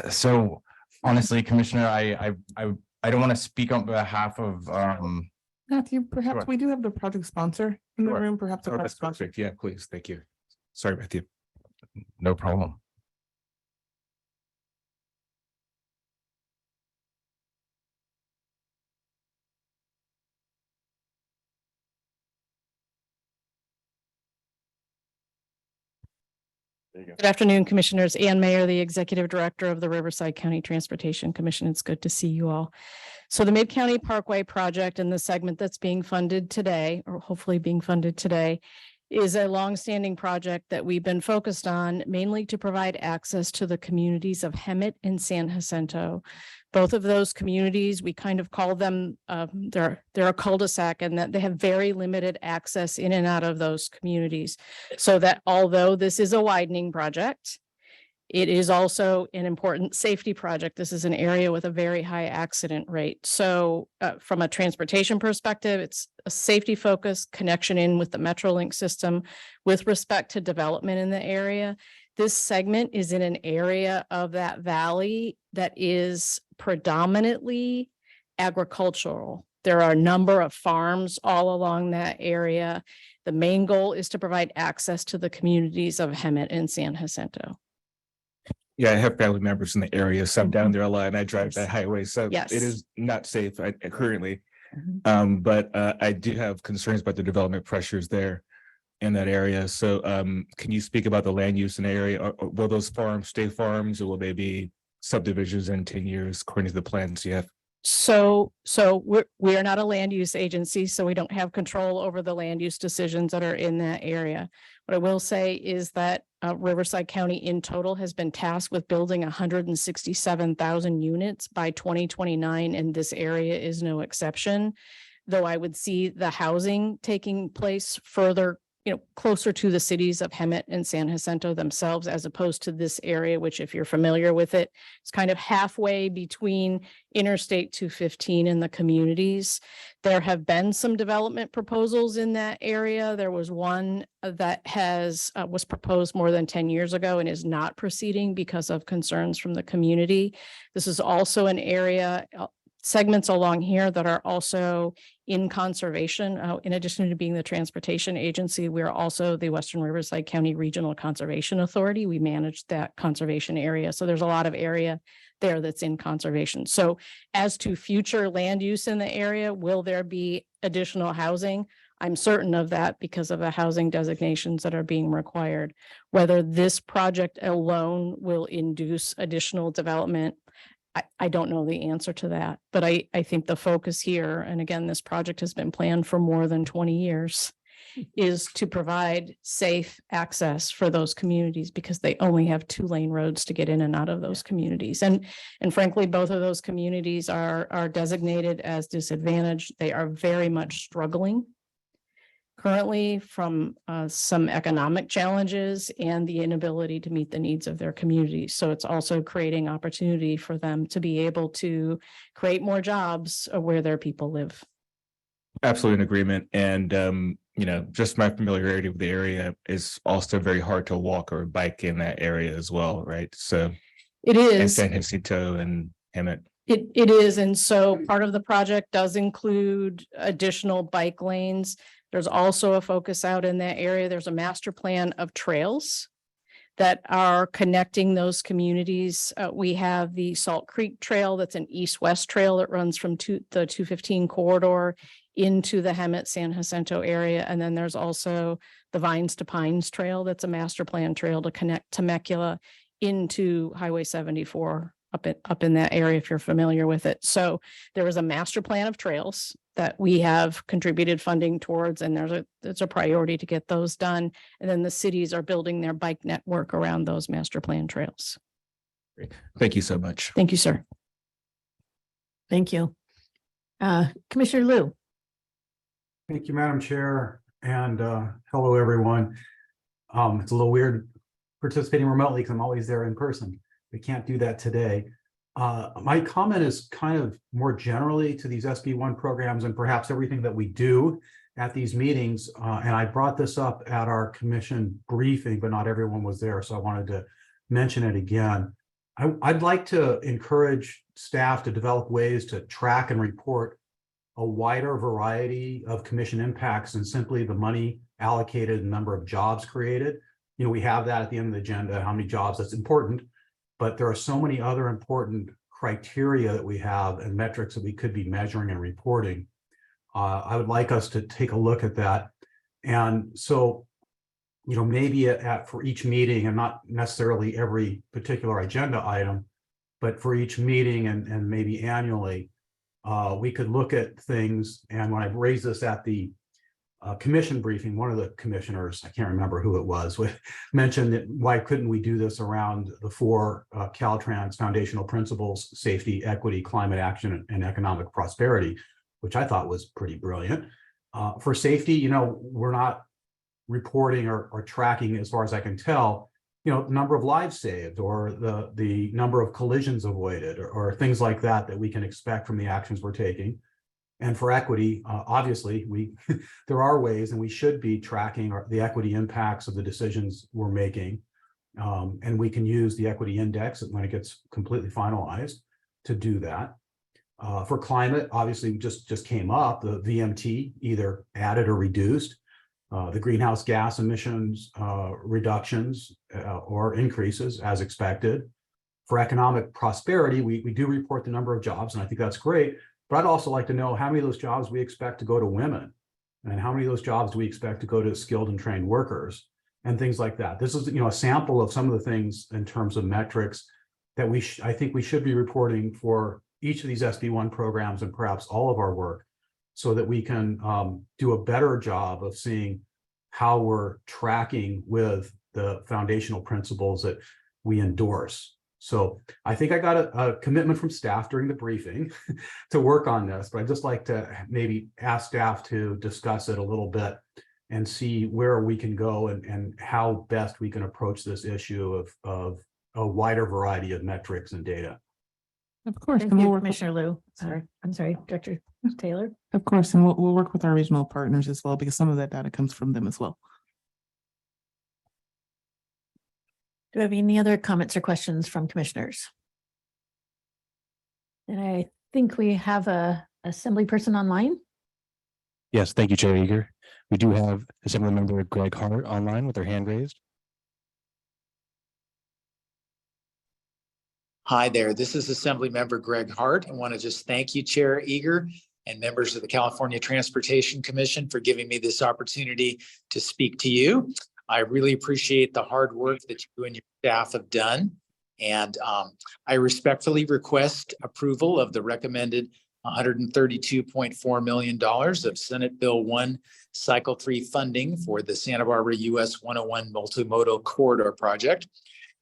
So honestly, Commissioner, I don't want to speak on behalf of Matthew, perhaps Sure. we do have the project sponsor in the Sure. room, perhaps. the Oh, project that's sponsor. perfect. Yeah, please. Thank you. Sorry, Matthew. No problem. Good afternoon, Commissioners. Ann Mayer, the Executive Director of the Riverside County Transportation Commission. It's good to see you all. So the Mid-County Parkway project and the segment that's being funded today, or hopefully being funded today, is a longstanding project that we've been focused on mainly to provide access to the communities of Hemet and San Jacinto. Both of those communities, we kind of call them, they're a cul-de-sac, and that they have very limited access in and out of those communities. So that although this is a widening project, it is also an important safety project. This is an area with a very high accident rate. So from a transportation perspective, it's a safety focus connection in with the Metrolink system with respect to development in the area. This segment is in an area of that valley that is predominantly agricultural. There are a number of farms all along that area. The main goal is to provide access to the communities of Hemet and San Jacinto. Yeah, I have family members in the area, so I'm down there a lot and I drive that highway, so Yes. it is not safe currently. But I do have concerns about the development pressures there in that area. So can you speak about the land use in the area? Or will those farms stay farms or will they be subdivisions in 10 years according to the plans you have? So we are not a land use agency, so we don't have control over the land use decisions that are in that area. What I will say is that Riverside County in total has been tasked with building 167,000 units by 2029, and this area is no exception. Though I would see the housing taking place further closer to the cities of Hemet and San Jacinto themselves, as opposed to this area, which if you're familiar with it, it's kind of halfway between Interstate 215 and the communities. There have been some development proposals in that area. There was one that was proposed more than 10 years ago and is not proceeding because of concerns from the community. This is also an area, segments along here that are also in conservation. In addition to being the transportation agency, we're also the Western Riverside County Regional Conservation Authority. We manage that conservation area. So there's a lot of area there that's in conservation. So as to future land use in the area, will there be additional housing? I'm certain of that because of the housing designations that are being required. Whether this project alone will induce additional development, I don't know the answer to that, but I think the focus here, and again, this project has been planned for more than 20 years, is to provide safe access for those communities because they only have 2-lane roads to get in and out of those communities. And frankly, both of those communities are designated as disadvantaged. They are very much struggling currently from some economic challenges and the inability to meet the needs of their communities. So it's also creating opportunity for them to be able to create more jobs where their people live. Absolutely in agreement. And, just my familiarity with the area is also very hard to walk or bike in that area as well, right? So it is. And San Jacinto and Hemet. It is. And so part of the project does include additional bike lanes. There's also a focus out in that area. There's a master plan of trails that are connecting those communities. We have the Salt Creek Trail, that's an east-west trail that runs from the 215 corridor into the Hemet San Jacinto area. And then there's also the Vines to Pines Trail. That's a master plan trail to connect Temecula into Highway 74 up in that area, if you're familiar with it. So there is a master plan of trails that we have contributed funding towards, and it's a priority to get those done. And then the cities are building their bike network around those master plan trails. Thank you so much. Thank you, sir. Thank you. Commissioner Liu. Thank you, Madam Chair, and hello, everyone. It's a little weird participating remotely because I'm always there in person. We can't do that today. My comment is kind of more generally to these SB1 programs and perhaps everything that we do at these meetings. And I brought this up at our commission briefing, but not everyone was there. So I wanted to mention it again. I'd like to encourage staff to develop ways to track and report a wider variety of commission impacts than simply the money allocated and number of jobs created. We have that at the end of the agenda, how many jobs, that's important. But there are so many other important criteria that we have and metrics that we could be measuring and reporting. I would like us to take a look at that. And so, maybe for each meeting, and not necessarily every particular agenda item, but for each meeting and maybe annually, we could look at things. And when I raised this at the commission briefing, one of the commissioners, I can't remember who it was, mentioned that why couldn't we do this around the 4 Caltrans foundational principles: safety, equity, climate action, and economic prosperity, which I thought was pretty brilliant. For safety, we're not reporting or tracking, as far as I can tell, the number of lives saved or the number of collisions avoided or things like that we can expect from the actions we're taking. And for equity, obviously, there are ways, and we should be tracking the equity impacts of the decisions we're making. And we can use the equity index when it gets completely finalized to do that. For climate, obviously, just came up, the VMT either added or reduced, the greenhouse gas emissions reductions or increases as expected. For economic prosperity, we do report the number of jobs, and I think that's great. But I'd also like to know how many of those jobs we expect to go to women, and how many of those jobs do we expect to go to skilled and trained workers, and things like that. This is, a sample of some of the things in terms of metrics that I think we should be reporting for each of these SB1 programs and perhaps all of our work, so that we can do a better job of seeing how we're tracking with the foundational principles that we endorse. So I think I got a commitment from staff during the briefing to work on this, but I'd just like to maybe ask staff to discuss it a little bit and see where we can go and how best we can approach this issue of a wider variety of metrics and data. Of course. Thank and we'll you, work with- Commissioner Liu. Sorry, I'm sorry, Director Taylor. Of course, and we'll work with our regional partners as well, because some of that data comes from them as well. Do we have any other comments or questions from commissioners? And I think we have a assembly person online. Yes, thank you, Chair Eager. We do have Assemblymember Greg Hart online with their hand raised. Hi there, this is Assemblymember Greg Hart. I want to just thank you, Chair Eager, and members of the California Transportation Commission for giving me this opportunity to speak to you. I really appreciate the hard work that you and your staff have done. And I respectfully request approval of the recommended $132.4 million of Senate Bill 1 Cycle 3 funding for the Santa Barbara US 101 Multimodal Corridor Project.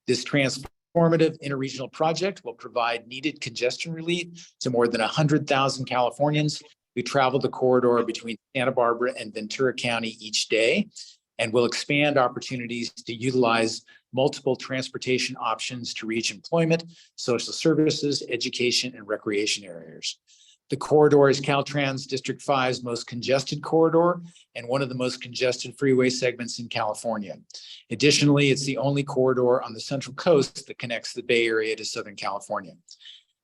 This transformative interregional project will provide needed congestion relief to more than 100,000 Californians who travel the corridor between Santa Barbara and Ventura County each day, and will expand opportunities to utilize multiple transportation options to reach employment, social services, education, and recreation areas. The corridor is Caltrans District 5's most congested corridor and one of the most congested freeway segments in California. Additionally, it's the only corridor on the Central Coast that connects the Bay Area to Southern California.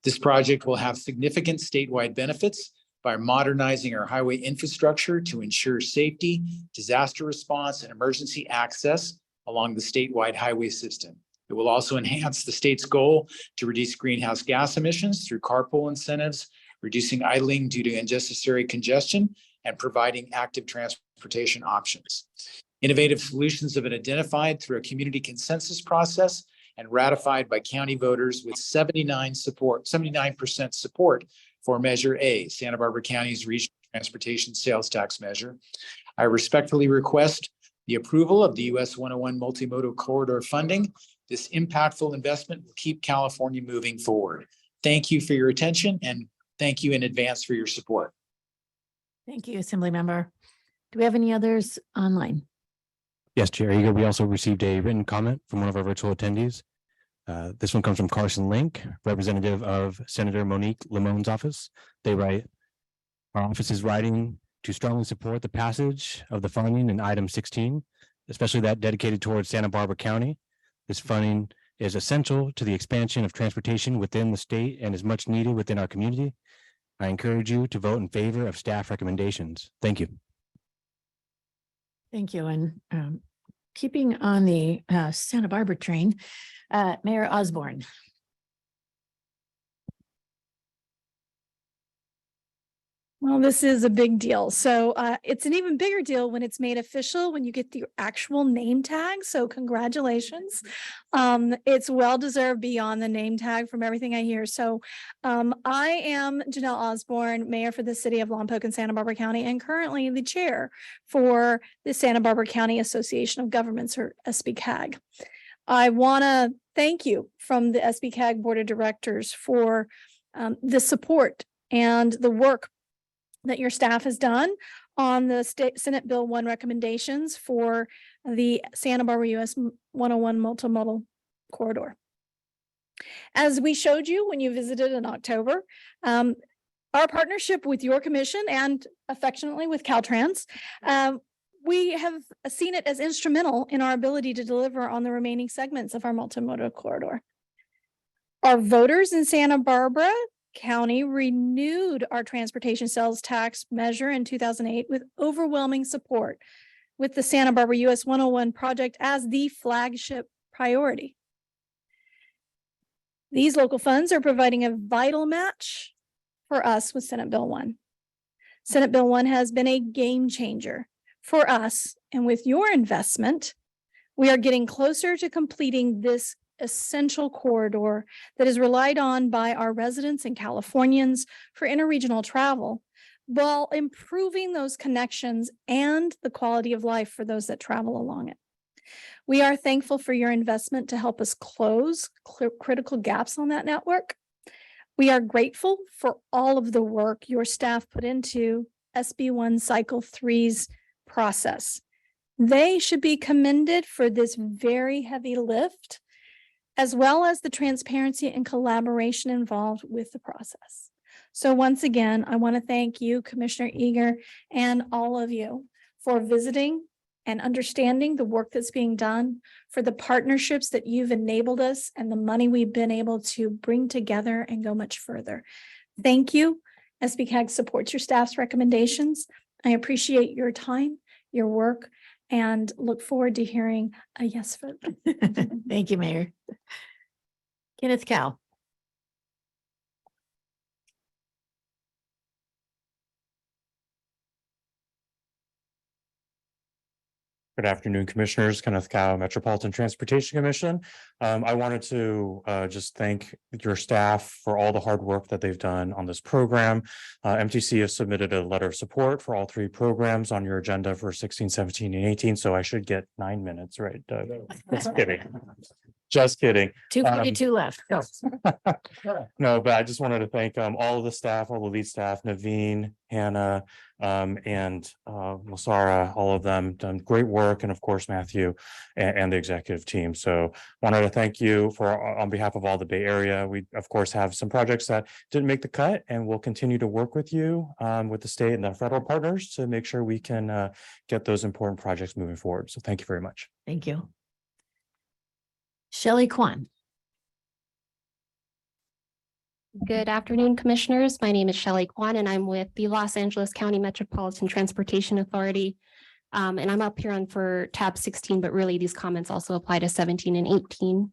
This project will have significant statewide benefits by modernizing our highway infrastructure to ensure safety, disaster response, and emergency access along the statewide highway system. It will also enhance the state's goal to reduce greenhouse gas emissions through carpool incentives, reducing idling due to unnecessary congestion, and providing active transportation options. Innovative solutions have been identified through a community consensus process and ratified by county voters with 79% support for Measure A, Santa Barbara County's regional transportation sales tax measure. I respectfully request the approval of the US 101 Multimodal Corridor funding. This impactful investment will keep California moving forward. Thank you for your attention, and thank you in advance for your support. Thank you, Assembly Member. Do we have any others online? Yes, Chair Eager, we also received a written comment from one of our virtual attendees. This one comes from Carson Link, representative of Senator Monique Lamone's office. They write, our office is writing to strongly support the passage of the funding in item 16, especially that dedicated towards Santa Barbara County. This funding is essential to the expansion of transportation within the state and is much needed within our community. I encourage you to vote in favor of staff recommendations. Thank you. Thank you. And keeping on the Santa Barbara train, Mayor Osborne. Well, this is a big deal. So it's an even bigger deal when it's made official, when you get the actual name tag. So congratulations. It's well-deserved beyond the name tag from everything I hear. So I am Janelle Osborne, Mayor for the City of Lompoc and Santa Barbara County, and currently the chair for the Santa Barbara County Association of Governments, or SBCAG. I want to thank you from the SBCAG Board of Directors for the support and the work that your staff has done on the Senate Bill 1 recommendations for the Santa Barbara US 101 Multimodal Corridor. As we showed you when you visited in October, our partnership with your commission and affectionately with Caltrans, we have seen it as instrumental in our ability to deliver on the remaining segments of our multimodal corridor. Our voters in Santa Barbara County renewed our transportation sales tax measure in 2008 with overwhelming support, with the Santa Barbara US 101 project as the flagship priority. These local funds are providing a vital match for us with Senate Bill 1. Senate Bill 1 has been a game changer for us, and with your investment, we are getting closer to completing this essential corridor that is relied on by our residents and Californians for interregional travel, while improving those connections and the quality of life for those that travel along it. We are thankful for your investment to help us close critical gaps on that network. We are grateful for all of the work your staff put into SB 1 Cycle 3's process. They should be commended for this very heavy lift, as well as the transparency and collaboration involved with the process. So once again, I want to thank you, Commissioner Eager, and all of you for visiting and understanding the work that's being done, for the partnerships that you've enabled us and the money we've been able to bring together and go much further. Thank you. SBCAG supports your staff's recommendations. I appreciate your time, your work, and look forward to hearing a yes vote. Thank you, Mayor. Kenneth Cow. Good afternoon, Commissioners. Kenneth Cow, Metropolitan Transportation Commission. I wanted to just thank your staff for all the hard work that they've done on this program. MTC has submitted a letter of support for all three programs on your agenda for 16, 17, and 18, so I should get 9 minutes, right, Doug? Just kidding. Just kidding. 2:42 left. Go. No, but I just wanted to thank all of the staff, all the lead staff, Naveen, Hannah, and Masara, all of them done great work, and of course, Matthew and the executive team. So wanted to thank you for on behalf of all the Bay Area. We of course have some projects that didn't make the cut, and we'll continue to work with you with the state and the federal partners to make sure we can get those important projects moving forward. So thank you very much. Thank you. Shelley Kwan. Good afternoon, Commissioners. My name is Shelley Kwan, and I'm with the Los Angeles County Metropolitan Transportation Authority. And I'm up here on for tab 16, but really these comments also apply to 17 and 18.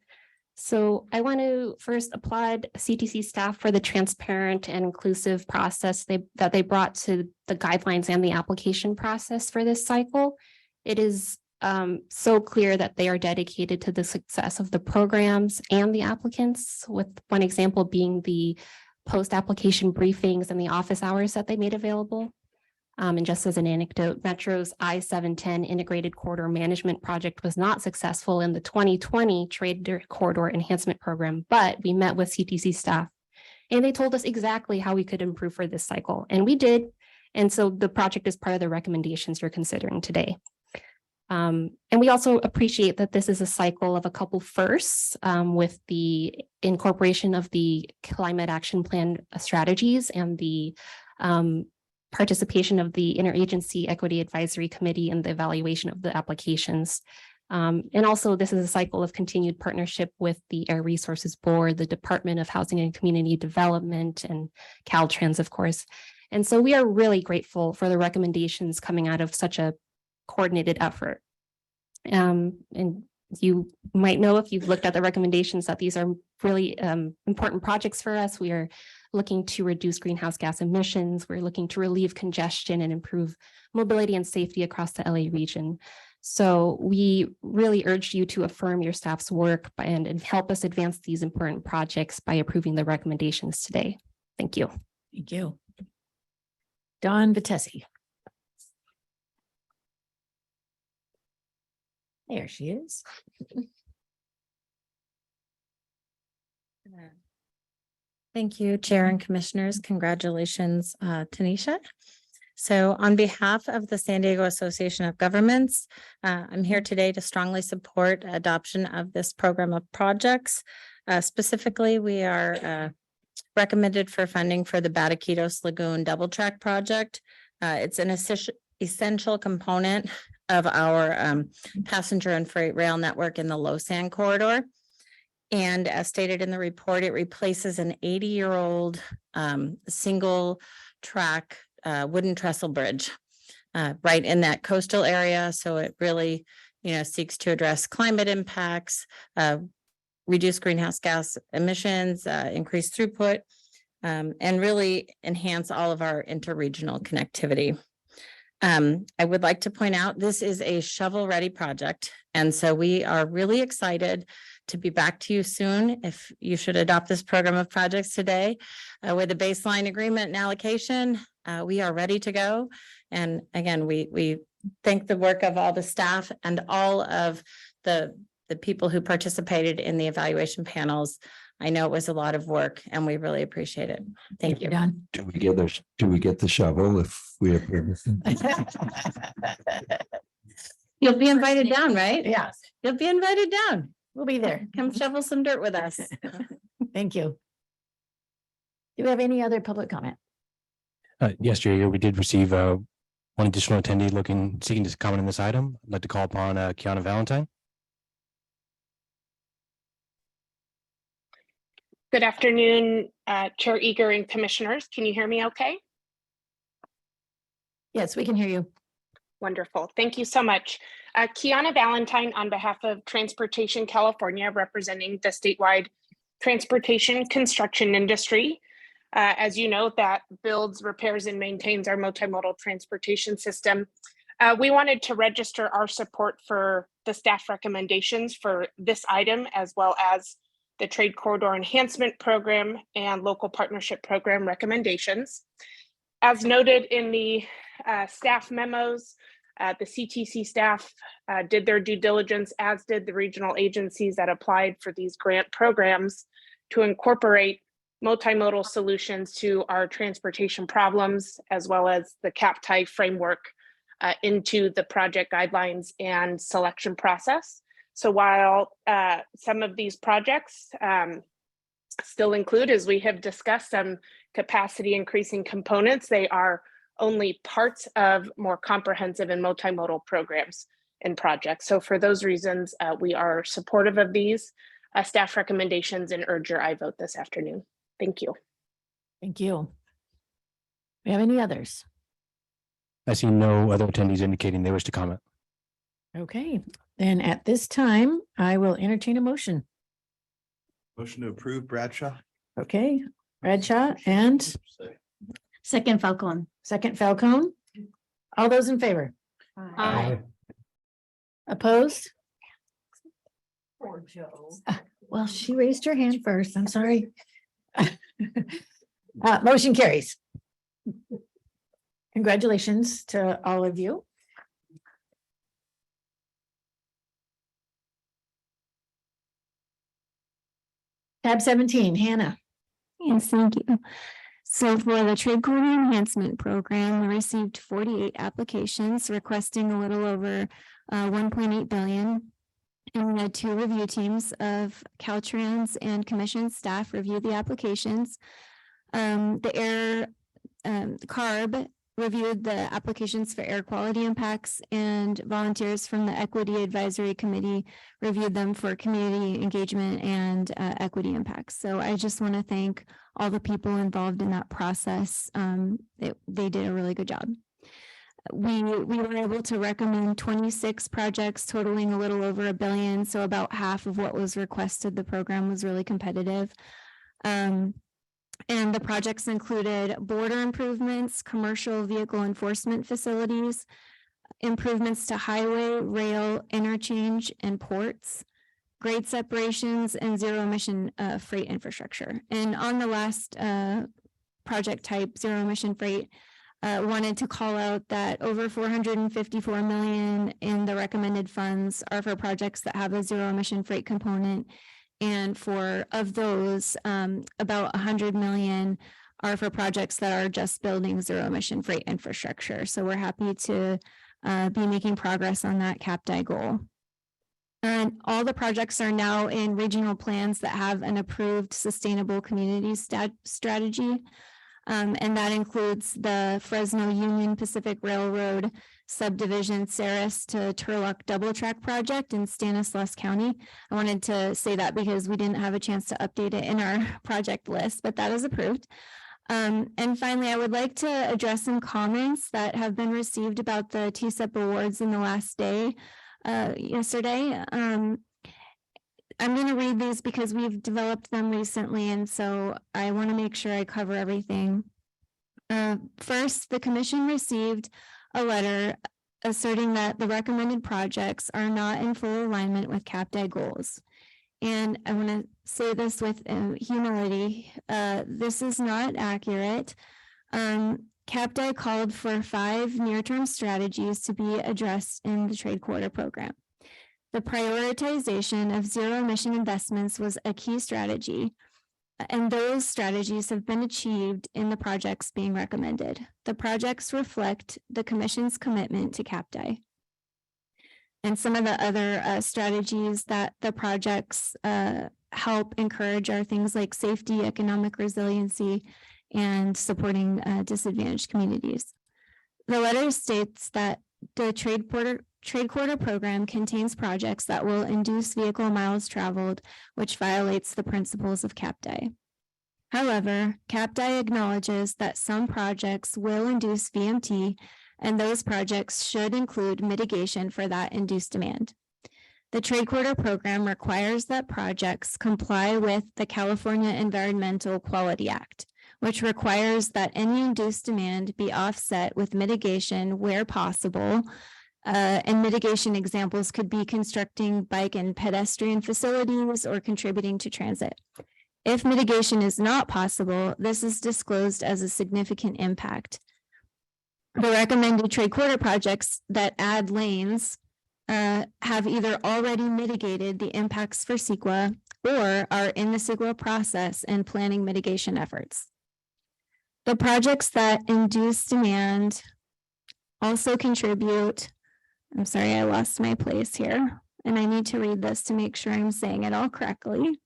So I want to first applaud CTC staff for the transparent and inclusive process that they brought to the guidelines and the application process for this cycle. It is so clear that they are dedicated to the success of the programs and the applicants, with one example being the post-application briefings and the office hours that they made available. And just as an anecdote, Metro's I-710 Integrated Corridor Management Project was not successful in the 2020 Trade Corridor Enhancement Program, but we met with CTC staff and they told us exactly how we could improve for this cycle, and we did. And so the project is part of the recommendations you're considering today. And we also appreciate that this is a cycle of a couple firsts with the incorporation of the climate action plan strategies and the participation of the Interagency Equity Advisory Committee and the evaluation of the applications. And also this is a cycle of continued partnership with the Air Resources Board, the Department of Housing and Community Development, and Caltrans, of course. And so we are really grateful for the recommendations coming out of such a coordinated effort. And you might know, if you've looked at the recommendations, that these are really important projects for us. We are looking to reduce greenhouse gas emissions. We're looking to relieve congestion and improve mobility and safety across the LA region. So we really urge you to affirm your staff's work and help us advance these important projects by approving the recommendations today. Thank you. Thank you. Dawn Vitesi. There she is. Thank you, Chair and Commissioners. Congratulations, Tanisha. So on behalf of the San Diego Association of Governments, I'm here today to strongly support adoption of this program of projects. Specifically, we are recommended for funding for the Bataquitos Lagoon Double Track Project. It's an essential component of our passenger and freight rail network in the Low Sand Corridor. And as stated in the report, it replaces an 80-year-old single track wooden trestle bridge right in that coastal area. So it really, seeks to address climate impacts, reduce greenhouse gas emissions, increase throughput, and really enhance all of our interregional connectivity. I would like to point out this is a shovel-ready project, and so we are really excited to be back to you soon. If you should adopt this program of projects today with a baseline agreement and allocation, we are ready to go. And again, we thank the work of all the staff and all of the people who participated in the evaluation panels. I know it was a lot of work and we really appreciate it. Thank you. Don. Do we get the shovel if we approve? You'll be invited down, right? Yeah. You'll be invited down. We'll be there. Come shovel some dirt with us. Thank you. Do we have any other public comment? Yes, Chair, we did receive one additional attendee seeking to comment on this item. I'd like to call upon Kiana Valentine. Good afternoon, Chair Eager and Commissioners. Can you hear me okay? Yes, we can hear you. Wonderful. Thank you so much. Kiana Valentine on behalf of Transportation California, representing the statewide transportation construction industry. As you know, that builds, repairs, and maintains our multimodal transportation system. We wanted to register our support for the staff recommendations for this item, as well as the Trade Corridor Enhancement Program and Local Partnership Program recommendations. As noted in the staff memos, the CTC staff did their due diligence, as did the regional agencies that applied for these grant programs, to incorporate multimodal solutions to our transportation problems, as well as the CAPTI framework into the project guidelines and selection process. So while some of these projects still include, as we have discussed, some capacity increasing components, they are only parts of more comprehensive and multimodal programs and projects. So for those reasons, we are supportive of these staff recommendations and urge your aye vote this afternoon. Thank you. Thank you. We have any others? I see no other attendees indicating they wish to comment. Okay, then at this time, I will entertain a motion. Motion to approve Bradshaw. Okay, Bradshaw and Second Falcon. second Falcone. All those in favor? Aye. Opposed? Well, she raised her hand first. I'm sorry. Motion carries. Congratulations to all of you. Tab 17, Hannah. Yes, thank you. So for the Trade Corridor Enhancement Program, we received 48 applications requesting a little over 1.8 billion. And we had 2 review teams of Caltrans and commission staff review the applications. CARB reviewed the applications for air quality impacts, and volunteers from the Equity Advisory Committee reviewed them for community engagement and equity impacts. So I just want to thank all the people involved in that process. They did a really good job. We were able to recommend 26 projects totaling a little over $1 billion, so about half of what was requested. The program was really competitive. And the projects included border improvements, commercial vehicle enforcement facilities, improvements to highway, rail, interchange, and ports, grade separations, and zero emission freight infrastructure. And on the last project type, zero emission freight, wanted to call out that over 454 million in the recommended funds are for projects that have a zero emission freight component. And of those, about 100 million are for projects that are just building zero emission freight infrastructure. So we're happy to be making progress on that CAPTI goal. And all the projects are now in regional plans that have an approved sustainable community strategy. And that includes the Fresno Union Pacific Railroad subdivision Ceres to Turlock double track project in Stanislaus County. I wanted to say that because we didn't have a chance to update it in our project list, but that is approved. And finally, I would like to address some comments that have been received about the TSEP awards in the last day, yesterday. I'm going to read these because we've developed them recently, and so I want to make sure I cover everything. First, the commission received a letter asserting that the recommended projects are not in full alignment with CAPTI goals. And I want to say this with humility. This is not accurate. CAPTI called for 5 near-term strategies to be addressed in the Trade Corridor program. The prioritization of zero emission investments was a key strategy, and those strategies have been achieved in the projects being recommended. The projects reflect the Commission's commitment to CAPTI. And some of the other strategies that the projects help encourage are things like safety, economic resiliency, and supporting disadvantaged communities. The letter states that the trade quarter program contains projects that will induce vehicle miles traveled, which violates the principles of CAPDI. However, CAPDI acknowledges that some projects will induce VMT, and those projects should include mitigation for that induced demand. The trade quarter program requires that projects comply with the California Environmental Quality Act, which requires that any induced demand be offset with mitigation where possible. And mitigation examples could be constructing bike and pedestrian facilities or contributing to transit. If mitigation is not possible, this is disclosed as a significant impact. The recommended trade quarter projects that add lanes have either already mitigated the impacts for CEQA or are in the CEQA process and planning mitigation efforts. The projects that induce demand also contribute. I'm sorry, I lost my place here, and I need to read this to make sure I'm saying it all correctly.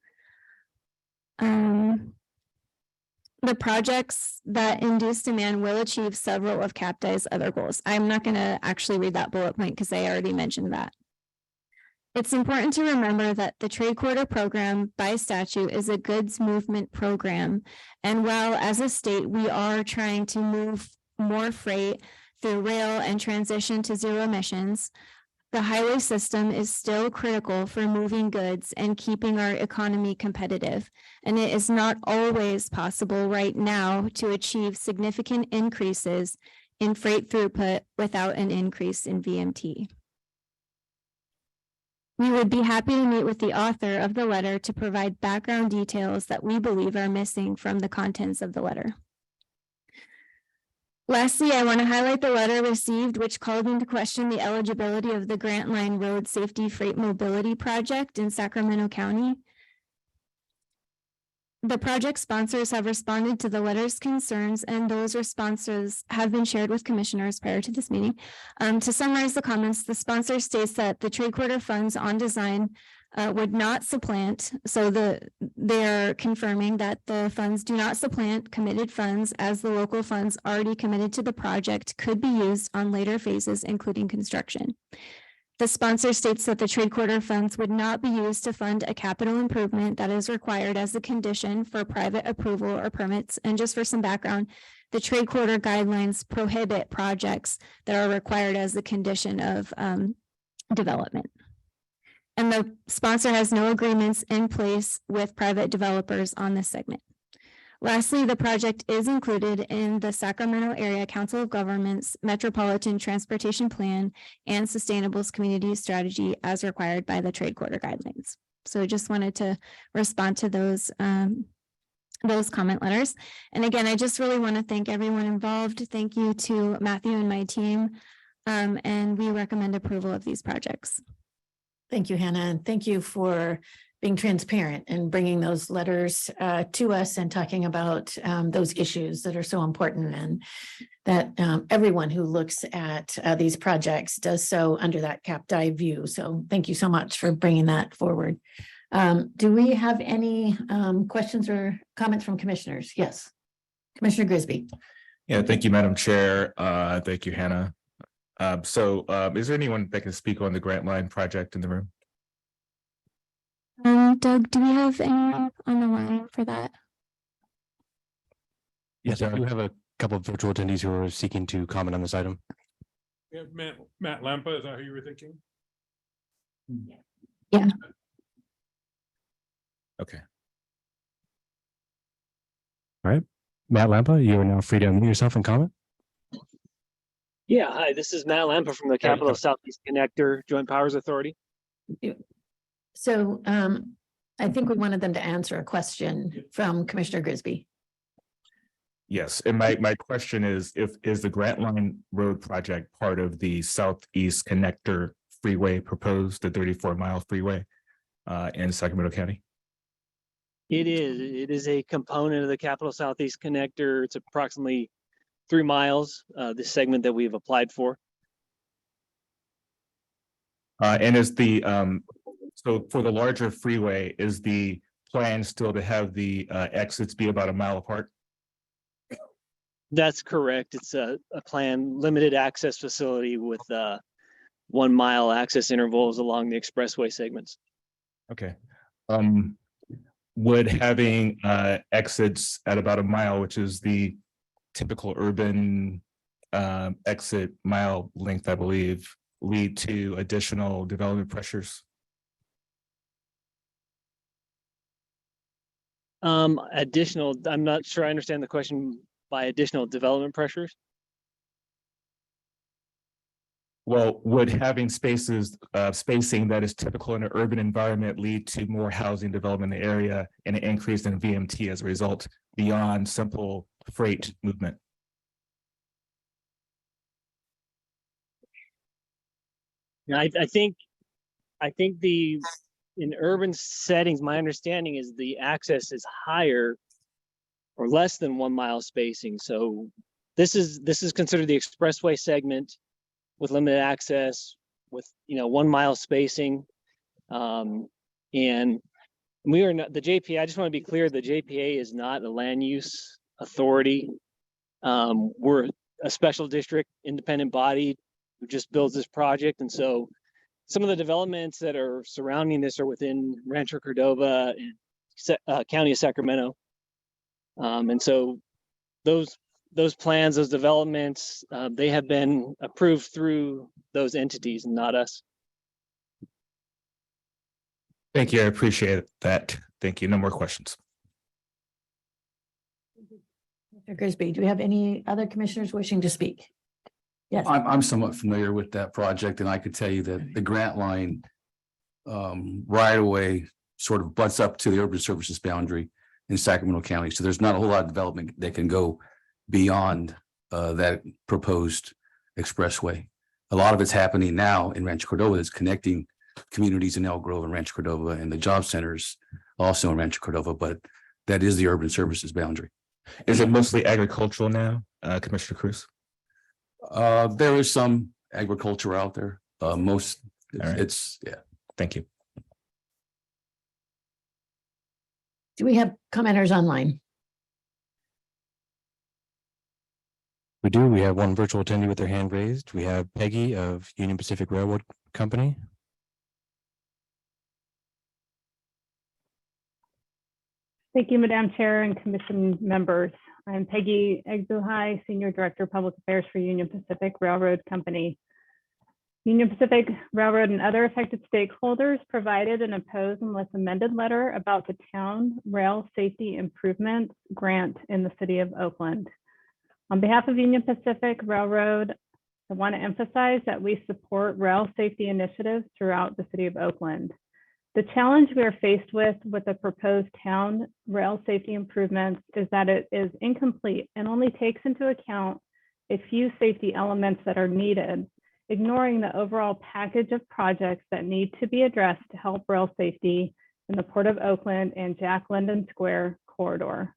The projects that induce demand will achieve several of CAPDI's other goals. I'm not going to actually read that bullet point because I already mentioned that. It's important to remember that the trade quarter program by statute is a goods movement program. And while as a state, we are trying to move more freight through rail and transition to zero emissions, the highway system is still critical for moving goods and keeping our economy competitive. And it is not always possible right now to achieve significant increases in freight throughput without an increase in VMT. We would be happy to meet with the author of the letter to provide background details that we believe are missing from the contents of the letter. Lastly, I want to highlight the letter received, which called into question the eligibility of the Grant Line Road Safety Freight Mobility Project in Sacramento County. The project sponsors have responded to the letter's concerns, and those responses have been shared with commissioners prior to this meeting. To summarize the comments, the sponsor states that the trade quarter funds on design would not supplant. So they're confirming that the funds do not supplant committed funds, as the local funds already committed to the project could be used on later phases, including construction. The sponsor states that the trade quarter funds would not be used to fund a capital improvement that is required as a condition for private approval or permits. And just for some background, the trade quarter guidelines prohibit projects that are required as a condition of development. And the sponsor has no agreements in place with private developers on this segment. Lastly, the project is included in the Sacramento Area Council of Governments Metropolitan Transportation Plan and Sustainables Community Strategy as required by the trade quarter guidelines. So just wanted to respond to those comment letters. And again, I just really want to thank everyone involved. Thank you to Matthew and my team. And we recommend approval of these projects. Thank you, Hannah, and thank you for being transparent and bringing those letters to us and talking about those issues that are so important, and that everyone who looks at these projects does so under that CAPDI view. So thank you so much for bringing that forward. Do we have any questions or comments from commissioners? Yes, Commissioner Grisby. Yeah, thank you, Madam Chair. Thank you, Hannah. So is there anyone that can speak on the Grant Line project in the room? Doug, do we have anyone on the line for that? Yes, we do have a couple of virtual attendees who are seeking to comment on this item. Yeah, Matt Lampa, is that who you were thinking? Yeah. Okay. All right, Matt Lampa, you are now free to unmute yourself and comment. Yeah, hi, this is Matt Lampa from the Capital Southeast Connector Joint Powers Authority. So I think we wanted them to answer a question from Commissioner Grisby. Yes, and my question is the Grant Line Road project part of the Southeast Connector Freeway proposed, the 34-mile freeway in Sacramento County? It is a component of the Capital Southeast Connector. It's approximately 3 miles, the segment that we've applied for. And is the, so for the larger freeway, is the plan still to have the exits be about a mile apart? That's correct. It's a planned limited access facility with 1 mile access intervals along the expressway segments. Okay. Would having exits at about a mile, which is the typical urban exit mile length, I believe, lead to additional development pressures? Additional, I'm not sure I understand the question by additional development pressures. Well, would having spaces, spacing that is typical in an urban environment lead to more housing development in the area and an increase in VMT as a result beyond simple freight movement? I think in urban settings, my understanding is the access is higher or less than 1 mile spacing. So this is considered the expressway segment with limited access with 1 mile spacing. And we are not the JPA. I just want to be clear, the JPA is not a land use authority. We're a special district independent body who just builds this project. And so some of the developments that are surrounding this are within Rancho Cordova and County of Sacramento. And so those plans, those developments, they have been approved through those entities and not us. Thank you. I appreciate that. Thank you. No more questions. Mr. Grisby, do we have any other commissioners wishing to speak? Yes. I'm somewhat familiar with that project, and I could tell you that the grant line right away sort of butts up to the urban services boundary in Sacramento County. So there's not a whole lot of development that can go beyond that proposed expressway. A lot of it's happening now in Rancho Cordova that's connecting communities in Elk Grove and Rancho Cordova and the job centers also in Rancho Cordova, but that is the urban services boundary. Is it mostly agricultural now, Commissioner Cruz? There is some agriculture out there. Most right. it's yeah. Thank you. Do we have commenters online? We do. We have one virtual attendee with their hand raised. We have Peggy of Union Pacific Railroad Company. Thank you, Madam Chair and Commission members. I'm Peggy Egbuhai, Senior Director of Public Affairs for Union Pacific Railroad Company. Union Pacific Railroad and other affected stakeholders provided an opposed unless amended letter about the town rail safety improvements grant in the city of Oakland. On behalf of Union Pacific Railroad, I want to emphasize that we support rail safety initiatives throughout the city of Oakland. The challenge we are faced with the proposed town rail safety improvements is that it is incomplete and only takes into account a few safety elements that are needed, ignoring the overall package of projects that need to be addressed to help rail safety in the Port of Oakland and Jack London Square corridor.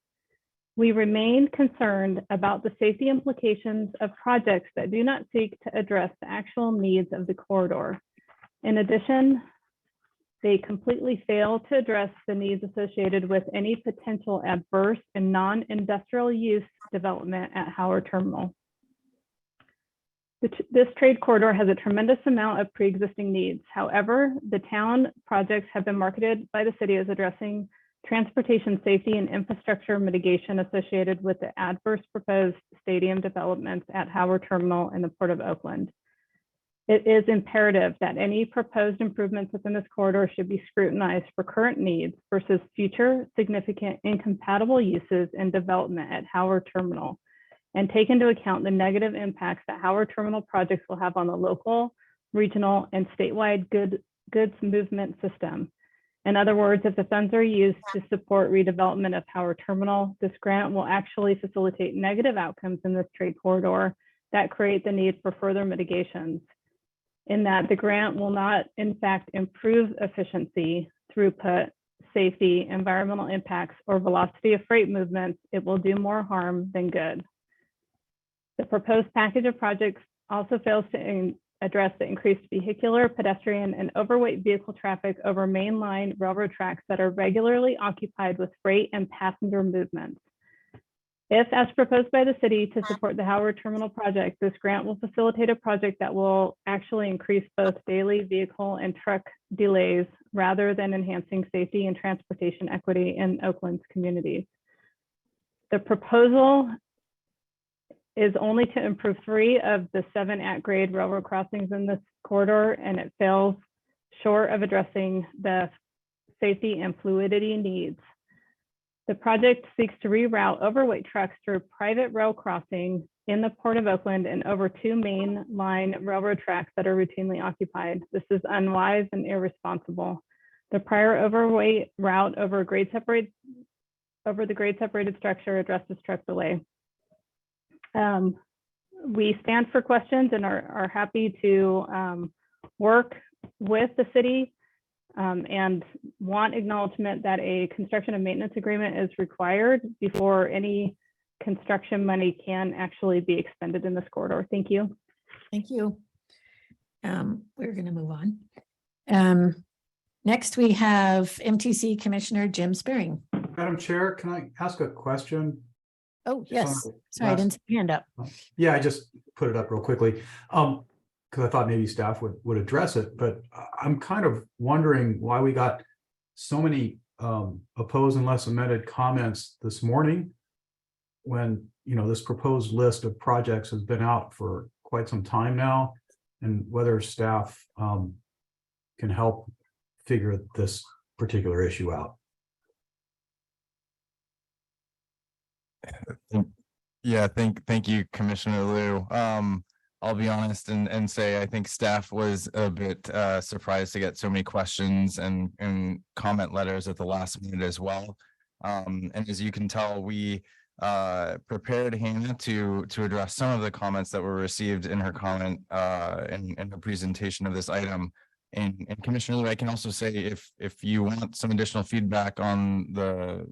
We remain concerned about the safety implications of projects that do not seek to address the actual needs of the corridor. In addition, they completely fail to address the needs associated with any potential adverse and non-industrial use development at Howard Terminal. This trade corridor has a tremendous amount of pre-existing needs. However, the town projects have been marketed by the city as addressing transportation safety and infrastructure mitigation associated with the adverse proposed stadium developments at Howard Terminal and the Port of Oakland. It is imperative that any proposed improvements within this corridor should be scrutinized for current needs versus future significant incompatible uses and development at Howard Terminal, and take into account the negative impacts that Howard Terminal projects will have on the local, regional, and statewide goods movement system. In other words, if the funds are used to support redevelopment of Howard Terminal, this grant will actually facilitate negative outcomes in this trade corridor that create the need for further mitigations. In that the grant will not, in fact, improve efficiency, throughput, safety, environmental impacts, or velocity of freight movements. It will do more harm than good. The proposed package of projects also fails to address the increased vehicular, pedestrian, and overweight vehicle traffic over mainline railroad tracks that are regularly occupied with freight and passenger movements. If, as proposed by the city to support the Howard Terminal project, this grant will facilitate a project that will actually increase both daily vehicle and truck delays rather than enhancing safety and transportation equity in Oakland's communities. The proposal is only to improve 3 of the 7 at-grade railroad crossings in this corridor, and it falls short of addressing the safety and fluidity needs. The project seeks to reroute overweight trucks through private rail crossing in the Port of Oakland and over 2 main line railroad tracks that are routinely occupied. This is unwise and irresponsible. The prior overweight route over the grade separated structure addresses truck delay. We stand for questions and are happy to work with the city and want acknowledgement that a construction and maintenance agreement is required before any construction money can actually be expended in this corridor. Thank you. Thank you. We're going to move on. Next, we have MTC Commissioner Jim Spearing. Madam Chair, can I ask a question? Oh, yes. Sorry, I didn't see your hand up. Yeah, I just put it up real quickly. Because I thought maybe staff would address it, but I'm kind of wondering why we got so many opposed unless amended comments this morning when, you know, this proposed list of projects has been out for quite some time now, and whether staff can help figure this particular issue out. Yeah, thank you, Commissioner Liu. I'll be honest and say I think staff was a bit surprised to get so many questions and comment letters at the last minute as well. And as you can tell, we prepared Hannah to address some of the comments that were received in her comment in the presentation of this item. And Commissioner Liu, I can also say if you want some additional feedback on the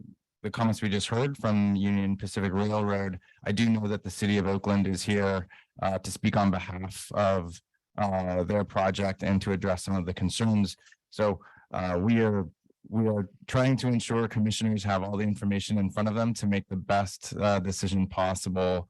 comments we just heard from Union Pacific Railroad, I do know that the city of Oakland is here to speak on behalf of their project and to address some of the concerns. So we are trying to ensure commissioners have all the information in front of them to make the best decision possible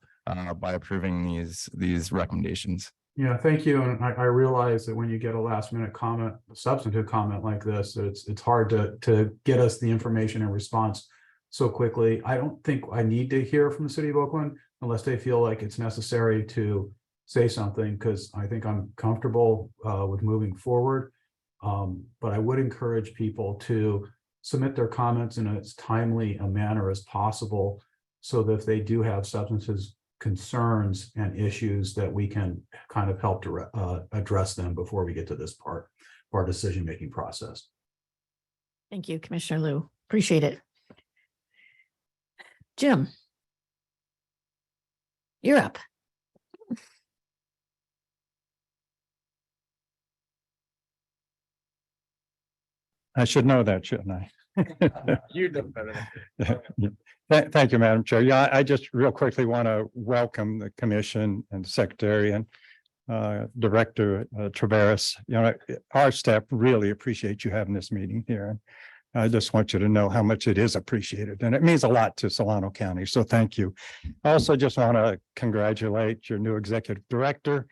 by approving these recommendations. Yeah, thank you. And I realize that when you get a last minute comment, a substantive comment like this, it's hard to get us the information and response so quickly. I don't think I need to hear from the city of Oakland unless they feel like it's necessary to say something, because I think I'm comfortable with moving forward. But I would encourage people to submit their comments in as timely a manner as possible, so that if they do have substantive concerns and issues, that we can kind of help to address them before we get to this part of our decision-making process. Thank you, Commissioner Liu. Appreciate it. Jim, you're up. I should know that, shouldn't I? You do better. Thank you, Madam Chair. Yeah, I just real quickly want to welcome the commission and secretary and Director Traveris. You know, our staff really appreciate you having this meeting here. I just want you to know how much it is appreciated, and it means a lot to Solano County. So thank you. I also just want to congratulate your new executive director.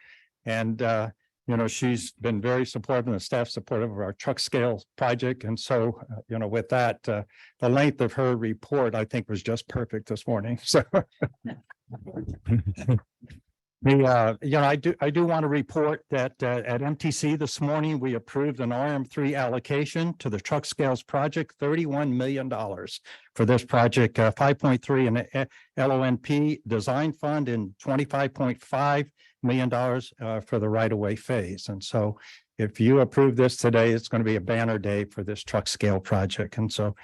And, you know, she's been very supportive and the staff supportive of our truck scale project. And so, you know, with that, the length of her report, I think, was just perfect this morning. So you know, I do want to report that at MTC this morning, we approved an RM3 allocation to the truck scales project, $31 million for this project, 5.3 in LONP design fund and $25.5 million for the right-of-way phase. And so if you approve this today, it's going to be a banner day for this truck scale project. And so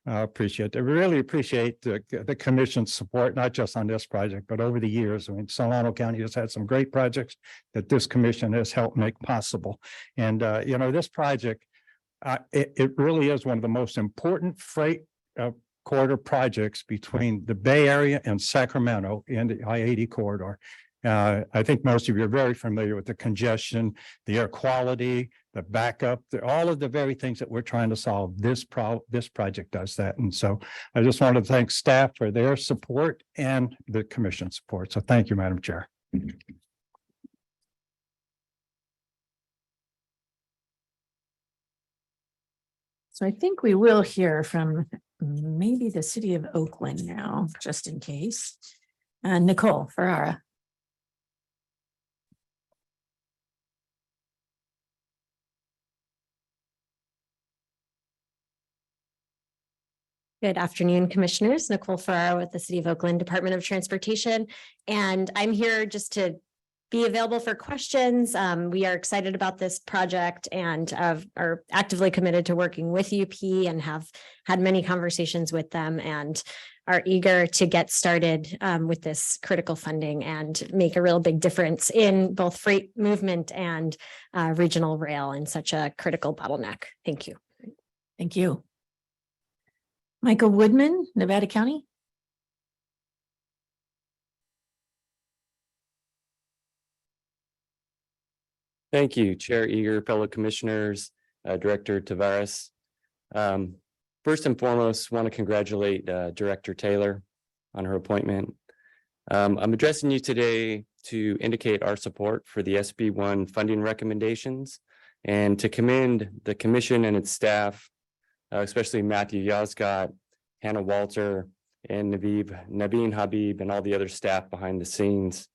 I appreciate it. I really appreciate the commission's support, not just on this project, but over the years. I mean, Solano County has had some great projects that this commission has helped make possible. And, you know, this project, it really is one of the most important freight corridor projects between the Bay Area and Sacramento in the I-80 corridor. I think most of you are very familiar with the congestion, the air quality, the backup, all of the very things that we're trying to solve. This project does that. And so I just want to thank staff for their support and the commission support. So thank you, Madam Chair. So I think we will hear from maybe the city of Oakland now, just in case. Nicole Ferrara. Good afternoon, Commissioners. Nicole Ferrara with the City of Oakland Department of Transportation. And I'm here just to be available for questions. We are excited about this project and are actively committed to working with UP and have had many conversations with them and are eager to get started with this critical funding and make a real big difference in both freight movement and regional rail in such a critical bottleneck. Thank you. Thank you. Michael Woodman, Nevada County. Thank you, Chair Eager, fellow commissioners, Director Tavares. First and foremost, want to congratulate Director Taylor on her appointment. I'm addressing you today to indicate our support for the SB1 funding recommendations and to commend the commission and its staff, especially Matthew Yazgat, Hannah Walter, and Naveen Habib, and all the other staff behind the scenes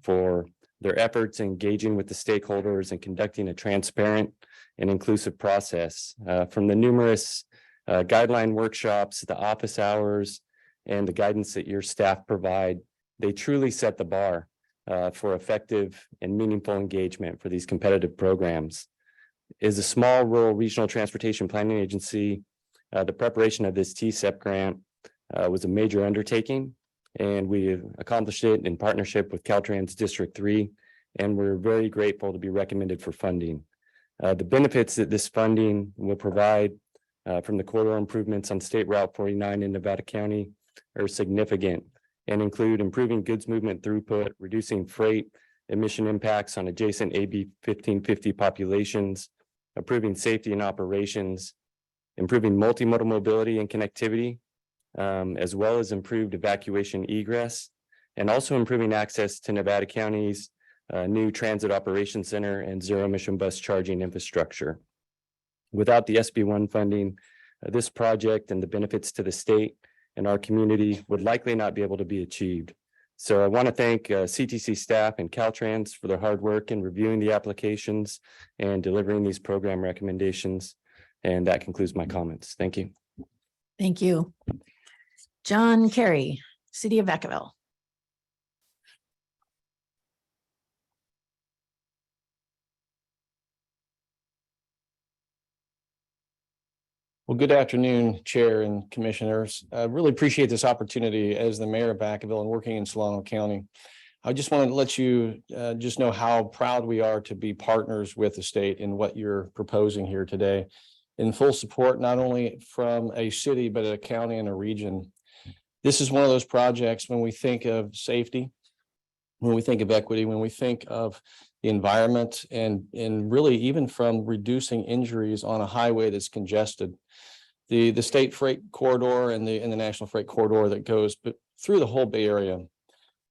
for their efforts engaging with the stakeholders and conducting a transparent and inclusive process. From the numerous guideline workshops, the office hours, and the guidance that your staff provide, they truly set the bar for effective and meaningful engagement for these competitive programs. As a small rural regional transportation planning agency, the preparation of this TCEP grant was a major undertaking, and we accomplished it in partnership with Caltrans District 3, and we're very grateful to be recommended for funding. The benefits that this funding will provide from the corridor improvements on State Route 49 in Nevada County are significant and include improving goods movement throughput, reducing freight emission impacts on adjacent AB 1550 populations, improving safety and operations, improving multimodal mobility and connectivity, as well as improved evacuation egress, and also improving access to Nevada County's new transit operations center and zero emission bus charging infrastructure. Without the SB1 funding, this project and the benefits to the state and our community would likely not be able to be achieved. So I want to thank CTC staff and Caltrans for their hard work in reviewing the applications and delivering these program recommendations. And that concludes my comments. Thank you. Thank you. John Kerry, City of Vacaville. Well, good afternoon, Chair and Commissioners. I really appreciate this opportunity as the mayor of Vacaville and working in Solano County. I just wanted to let you just know how proud we are to be partners with the state in what you're proposing here today. In full support, not only from a city, but a county and a region. This is one of those projects when we think of safety, when we think of equity, when we think of the environment, and really even from reducing injuries on a highway that's congested. The state freight corridor and the national freight corridor that goes through the whole Bay Area.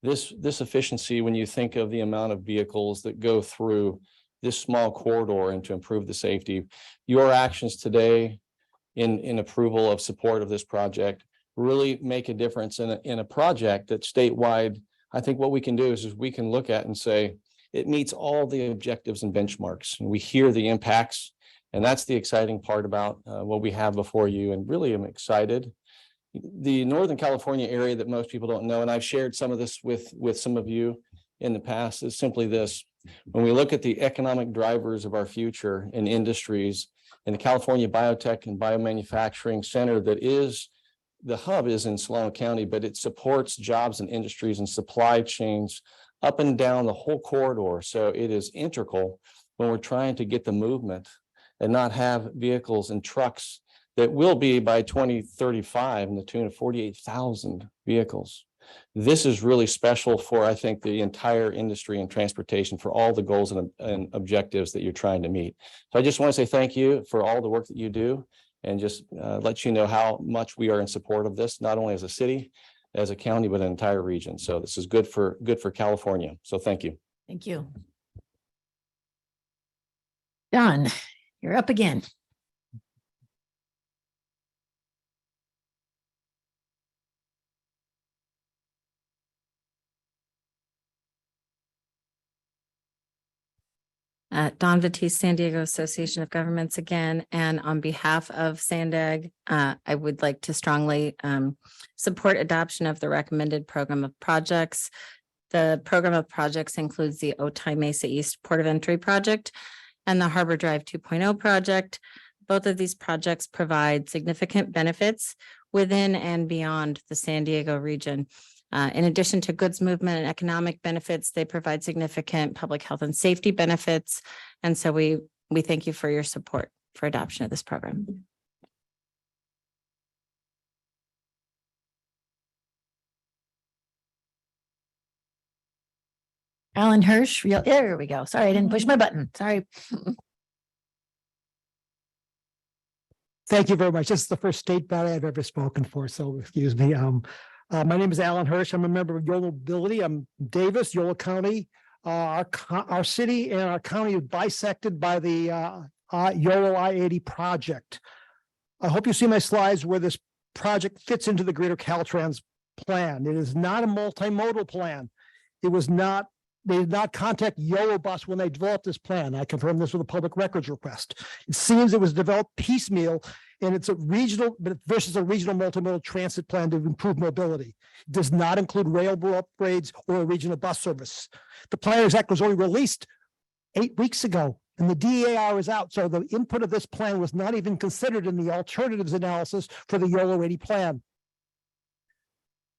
This efficiency, when you think of the amount of vehicles that go through this small corridor and to improve the safety, your actions today in approval of support of this project really make a difference in a project that statewide. I think what we can do is we can look at and say, it meets all the objectives and benchmarks, and we hear the impacts. And that's the exciting part about what we have before you, and really I'm excited. The Northern California area that most people don't know, and I've shared some of this with some of you in the past, is simply this. When we look at the economic drivers of our future in industries, in the California Biotech and Biomanufacturing Center, that is, the hub is in Solano County, but it supports jobs and industries and supply chains up and down the whole corridor. So it is integral when we're trying to get the movement and not have vehicles and trucks that will be by 2035 in the tune of 48,000 vehicles. This is really special for, I think, the entire industry and transportation for all the goals and objectives that you're trying to meet. So I just want to say thank you for all the work that you do and just let you know how much we are in support of this, not only as a city, as a county, but an entire region. So this is good for California. So thank you. Thank you. Don, you're up again. Dawn Batiste, San Diego Association of Governments again, and on behalf of SANDAG, I would like to strongly support adoption of the recommended program of projects. The program of projects includes the Otay Mesa East Port of Entry project and the Harbor Drive 2.0 project. Both of these projects provide significant benefits within and beyond the San Diego region. In addition to goods movement and economic benefits, they provide significant public health and safety benefits. And so we thank you for your support for adoption of this program. Alan Hirsch, there we go. Sorry, I didn't push my button. Sorry. Thank you very much. This is the first state body I've ever spoken for, so excuse me. My name is Alan Hirsch. I'm a member of YOLO Mobility. I'm Davis, YOLO County. Our city and our county is bisected by the YOLO I-80 project. I hope you see my slides where this project fits into the greater Caltrans plan. It is not a multimodal plan. They did not contact YOLO Bus when they developed this plan. I confirmed this with a public records request. It seems it was developed piecemeal and it's a regional versus a regional multimodal transit plan to improve mobility. It does not include railroad upgrades or a regional bus service. The Planners Act was only released 8 weeks ago and the DAR is out. So the input of this plan was not even considered in the alternatives analysis for the YOLO 80 plan.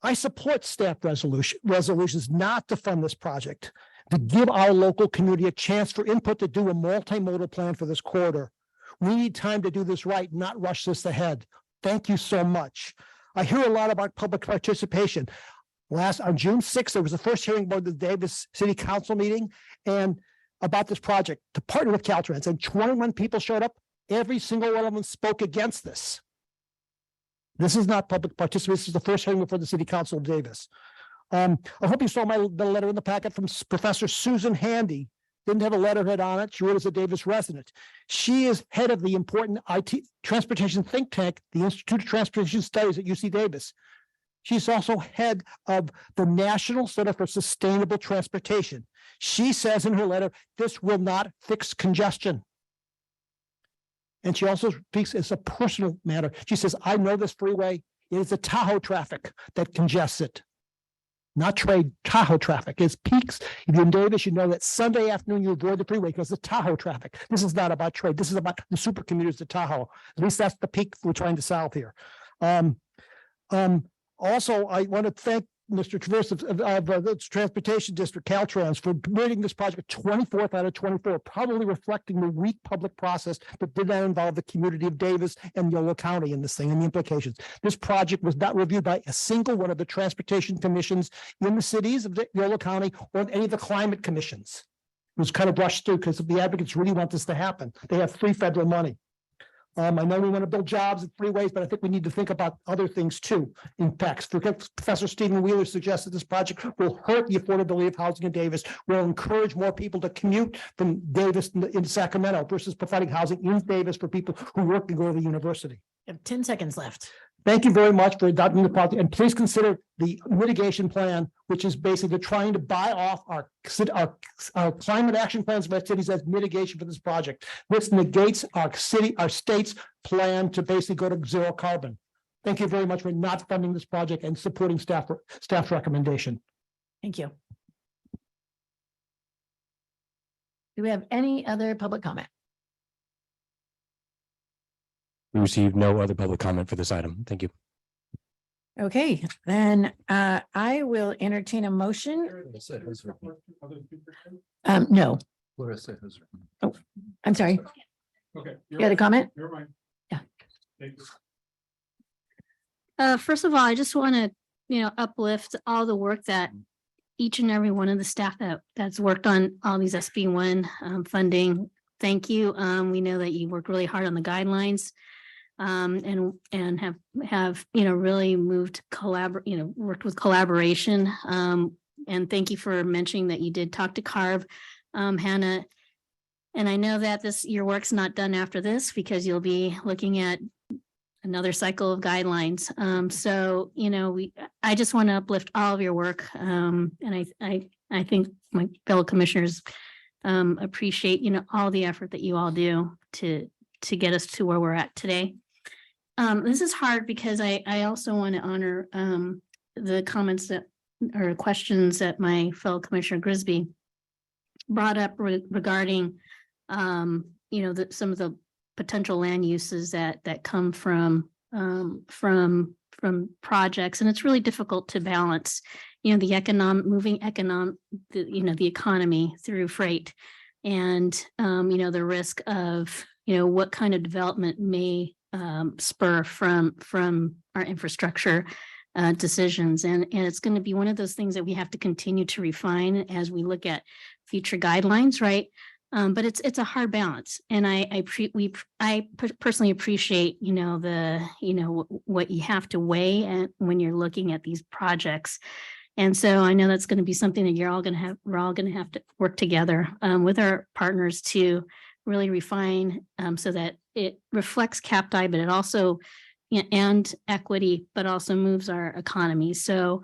I support staff resolutions not to fund this project, to give our local community a chance for input to do a multimodal plan for this corridor. We need time to do this right, not rush this ahead. Thank you so much. I hear a lot about public participation. On June 6th, there was the first hearing about the Davis City Council meeting and about this project to partner with Caltrans, and 21 people showed up. Every single one of them spoke against this. This is not public participation. This is the first hearing before the City Council of Davis. I hope you saw the letter in the packet from Professor Susan Handy. Didn't have a letterhead on it. She wrote as a Davis resident. She is head of the important IT transportation think tank, the Institute of Transportation Studies at UC Davis. She's also head of the National Center for Sustainable Transportation. She says in her letter, this will not fix congestion. And she also speaks as a personal matter. She says, I know this freeway. It is the Tahoe traffic that congests it. Not trade, Tahoe traffic is peaks. If you're in Davis, you know that Sunday afternoon you avoid the freeway because of Tahoe traffic. This is not about trade. This is about the super commuters to Tahoe. At least that's the peak we're trying to solve here. Also, I want to thank Mr. Traverse of the Transportation District, Caltrans, for permitting this project 24th out of 24, probably reflecting the weak public process that did not involve the community of Davis and YOLO County in this thing and the implications. This project was not reviewed by a single one of the transportation commissions in the cities of YOLO County or any of the climate commissions. It was kind of brushed through because the advocates really want this to happen. They have free federal money. I know we want to build jobs and freeways, but I think we need to think about other things too. Impacts. Professor Stephen Wheeler suggested this project will hurt the affordability of housing in Davis, will encourage more people to commute from Davis into Sacramento versus providing housing in Davis for people who work and go to the university. You have 10 seconds left. Thank you very much for adopting the project, and please consider the mitigation plan, which is basically trying to buy off our climate action plans of our cities as mitigation for this project. This negates our state's plan to basically go to zero carbon. Thank you very much for not funding this project and supporting staff's recommendation. Thank you. Do we have any other public comment? We received no other public comment for this item. Thank you. Okay, then I will entertain a motion. No. Oh, I'm sorry. Okay. You had a comment? You're right. Yeah. First of all, I just want to uplift all the work that each and every one of the staff that's worked on all these SB1 funding. Thank you. We know that you worked really hard on the guidelines and have really moved worked with collaboration. And thank you for mentioning that you did talk to CARB, Hannah. And I know that your work's not done after this because you'll be looking at another cycle of guidelines. So, I just want to uplift all of your work. And I think my fellow commissioners appreciate, all the effort that you all do to get us to where we're at today. This is hard because I also want to honor the comments or questions that my fellow Commissioner Grisby brought up regarding, some of the potential land uses that come from projects, and it's really difficult to balance, the the economy through freight, and the risk of what kind of development may spur from our infrastructure decisions, and it's going to be one of those things that we have to continue to refine as we look at future guidelines, right? But it's a hard balance, and I personally appreciate what you have to weigh when you're looking at these projects, and so I know that's going to be something that we're all going to have to work together with our partners to really refine so that it reflects CAPTI, but it also and equity, but also moves our economy. So,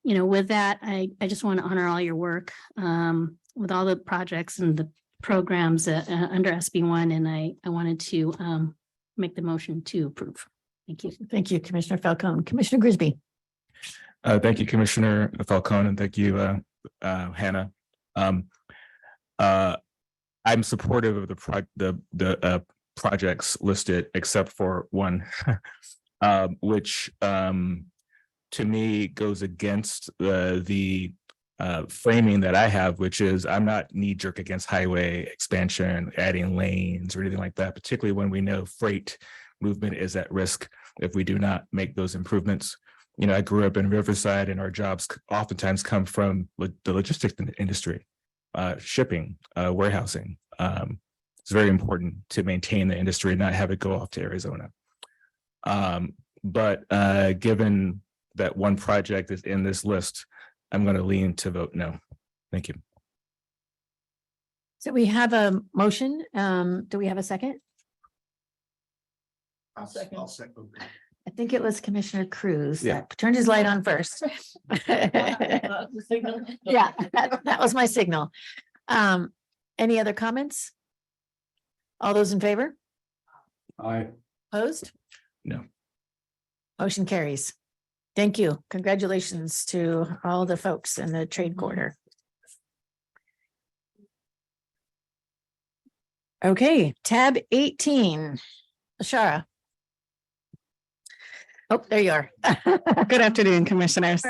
with that, I just want to honor all your work with all the projects and the programs under SB1, and I wanted to make the motion to approve. Thank you. Thank you, Commissioner Falcone. Commissioner Grisby. Thank you, Commissioner Falcone, and thank you, Hannah. I'm supportive of the projects listed, except for one, which to me goes against the framing that I have, which is I'm not knee-jerk against highway expansion, adding lanes or anything like that, particularly when we know freight movement is at risk if we do not make those improvements. I grew up in Riverside, and our jobs oftentimes come from the logistics industry, shipping, warehousing. It's very important to maintain the industry and not have it go off to Arizona. But given that one project is in this list, I'm going to lean to vote no. Thank you. So we have a motion. Do we have a second? I'll second. I think it was Commissioner Cruz Yeah. that turned his light on first. Yeah, that was my signal. Any other comments? All those in favor? Aye. Opposed? No. Motion carries. Thank you. Congratulations to all the folks in the trade corridor. Okay, tab 18. Ashara. Oh, there you are. Good afternoon, commissioners.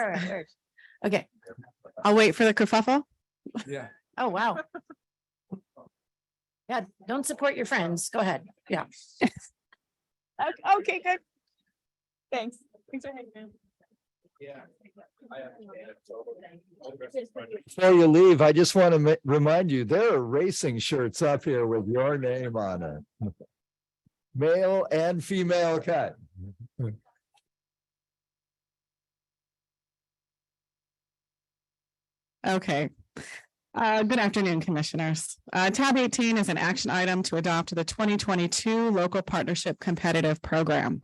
Okay. I'll wait for the kerfuffle. Yeah. Oh, wow. Yeah, don't support your friends. Go ahead. Yeah. Okay, good. Thanks. Thanks for hanging out. Before you leave, I just want to remind you, there are racing shirts up here with your name on it. Male and female cut. Okay. Good afternoon, commissioners. Tab 18 is an action item to adopt the 2022 Local Partnership Competitive Program.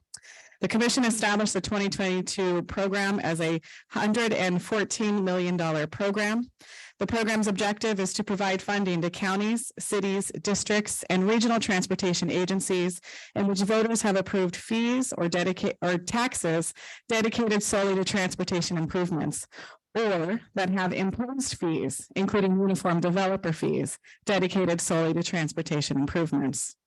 The commission established the 2022 program as a $114 million program. The program's objective is to provide funding to counties, cities, districts, and regional transportation agencies in which voters have approved fees or taxes dedicated solely to transportation improvements, or that have imposed fees, including uniform developer fees, dedicated solely to transportation improvements.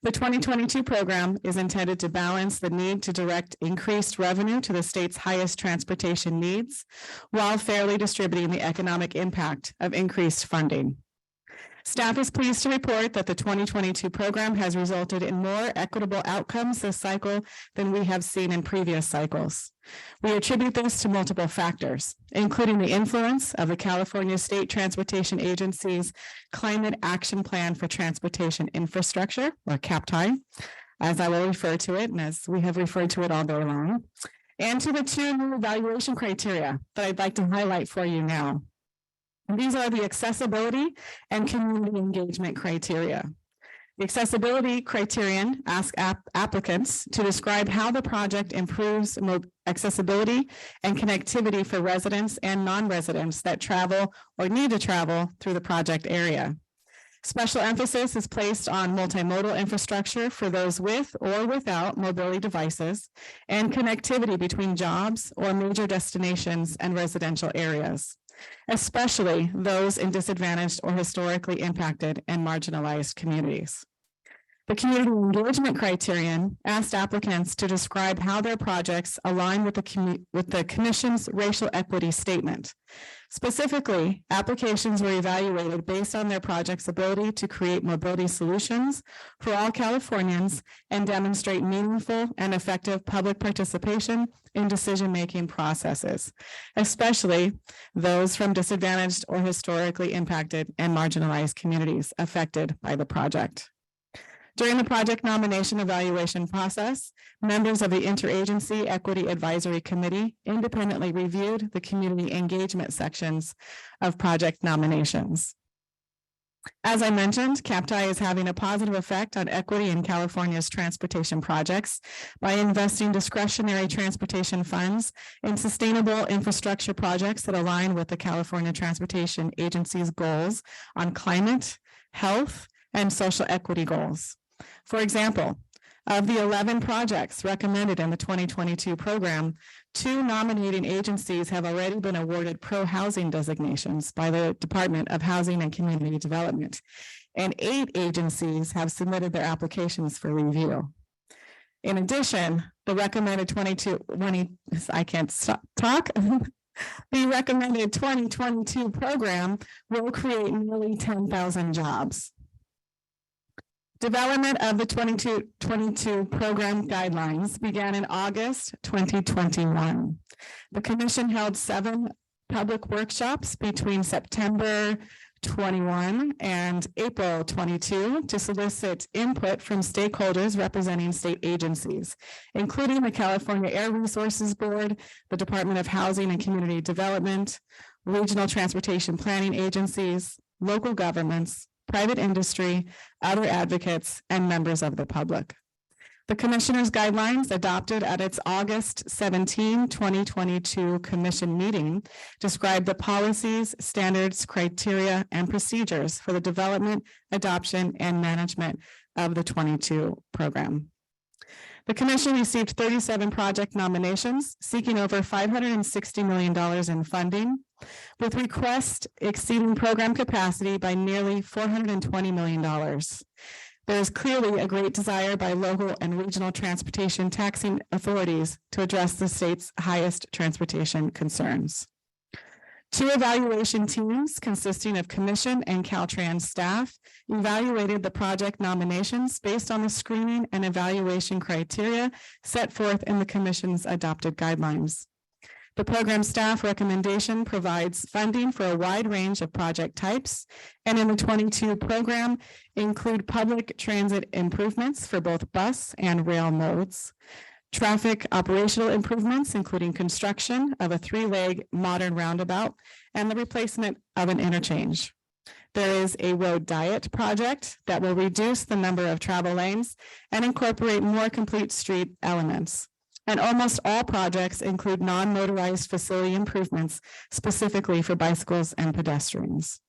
The 2022 program is intended to balance the need to direct increased revenue to the state's highest transportation needs, while fairly distributing the economic impact of increased funding. Staff is pleased to report that the 2022 program has resulted in more equitable outcomes this cycle than we have seen in previous cycles. We attribute this to multiple factors, including the influence of the California State Transportation Agency's Climate Action Plan for Transportation Infrastructure, or CAPTI, as I will refer to it, and as we have referred to it all day long, and to the two new evaluation criteria that I'd like to highlight for you now. These are the accessibility and community engagement criteria. The accessibility criterion asks applicants to describe how the project improves accessibility and connectivity for residents and non-residents that travel or need to travel through the project area. Special emphasis is placed on multimodal infrastructure for those with or without mobility devices and connectivity between jobs or major destinations and residential areas, especially those in disadvantaged or historically impacted and marginalized communities. The community engagement criterion asked applicants to describe how their projects align with the Commission's racial equity statement. Specifically, applications were evaluated based on their project's ability to create mobility solutions for all Californians and demonstrate meaningful and effective public participation in decision-making processes, especially those from disadvantaged or historically impacted and marginalized communities affected by the project. During the project nomination evaluation process, members of the Interagency Equity Advisory Committee independently reviewed the community engagement sections of project nominations. As I mentioned, CAPTI is having a positive effect on equity in California's transportation projects by investing discretionary transportation funds in sustainable infrastructure projects that align with the California Transportation Agency's goals on climate, health, and social equity goals. For example, of the 11 projects recommended in the 2022 program, 2 nominating agencies have already been awarded pro-housing designations by the Department of Housing and Community Development, and 8 agencies have submitted their applications for review. In addition, the recommended 2022 program will create nearly 10,000 jobs. Development of the 2022 program guidelines began in August 2021. The Commission held 7 public workshops between September 21 and April 22 to solicit input from stakeholders representing state agencies, including the California Air Resources Board, the Department of Housing and Community Development, regional transportation planning agencies, local governments, private industry, other advocates, and members of the public. The Commissioner's guidelines adopted at its August 17, 2022 Commission meeting describe the policies, standards, criteria, and procedures for the development, adoption, and management of the 22 program. The Commission received 37 project nominations, seeking over $560 million in funding, with requests exceeding program capacity by nearly $420 million. There is clearly a great desire by local and regional transportation taxing authorities to address the state's highest transportation concerns. 2 evaluation teams consisting of Commission and Caltrans staff evaluated the project nominations based on the screening and evaluation criteria set forth in the Commission's adopted guidelines. The program staff recommendation provides funding for a wide range of project types, and in the 22 program include public transit improvements for both bus and rail modes, traffic operational improvements, including construction of a 3-leg modern roundabout and the replacement of an interchange. There is a road diet project that will reduce the number of travel lanes and incorporate more complete street elements. And almost all projects include non-motorized facility improvements specifically for bicycles and pedestrians.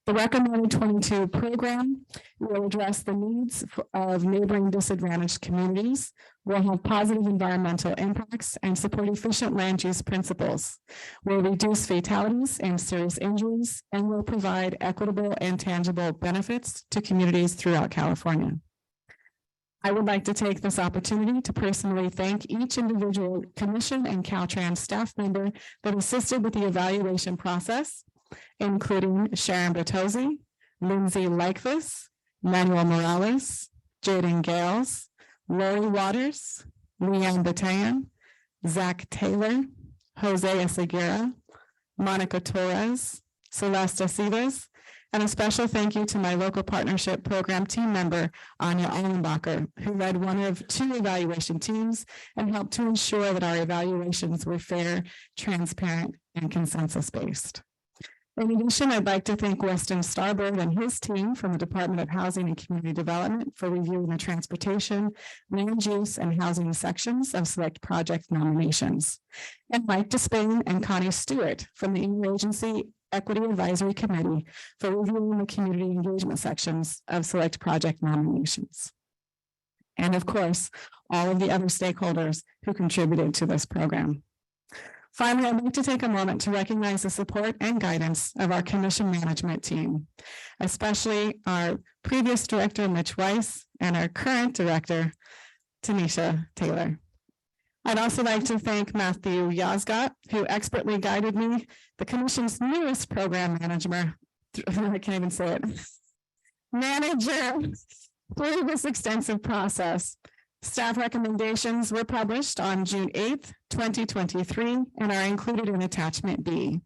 The recommended 22 program will address the needs of neighboring disadvantaged communities, will have positive environmental impacts, and support efficient land use principles, will reduce fatalities and serious injuries, and will provide equitable and tangible benefits to communities throughout California. I would like to take this opportunity to personally thank each individual Commission and Caltrans staff member that assisted with the evaluation process, including Sharon Bertozzi, Lindsay Likethus, Manuel Morales, Jaden Gales, Lori Waters, Leanne Batayan, Zach Taylor, Jose Esiguera, Monica Torres, Celeste Aceves, and a special thank you to my local partnership program team member, Anya Allenbacher, who led one of 2 evaluation teams and helped to ensure that our evaluations were fair, transparent, and consensus-based. In addition, I'd like to thank Weston Starbird and his team from the Department of Housing and Community Development for reviewing the transportation, land use, and housing sections of select project nominations. And Mike Despain and Connie Stewart from the Interagency Equity Advisory Committee for reviewing the community engagement sections of select project nominations. And of course, all of the other stakeholders who contributed to this program. Finally, I'd like to take a moment to recognize the support and guidance of our commission management team, especially our previous director, Mitch Weiss, and our current director, Tanisha Taylor. I'd also like to thank Matthew Yazgat, who expertly guided me, the commission's newest program manager, I can't even say it, manager through this extensive process. Staff recommendations were published on June 8th, 2023, and are included in attachment B.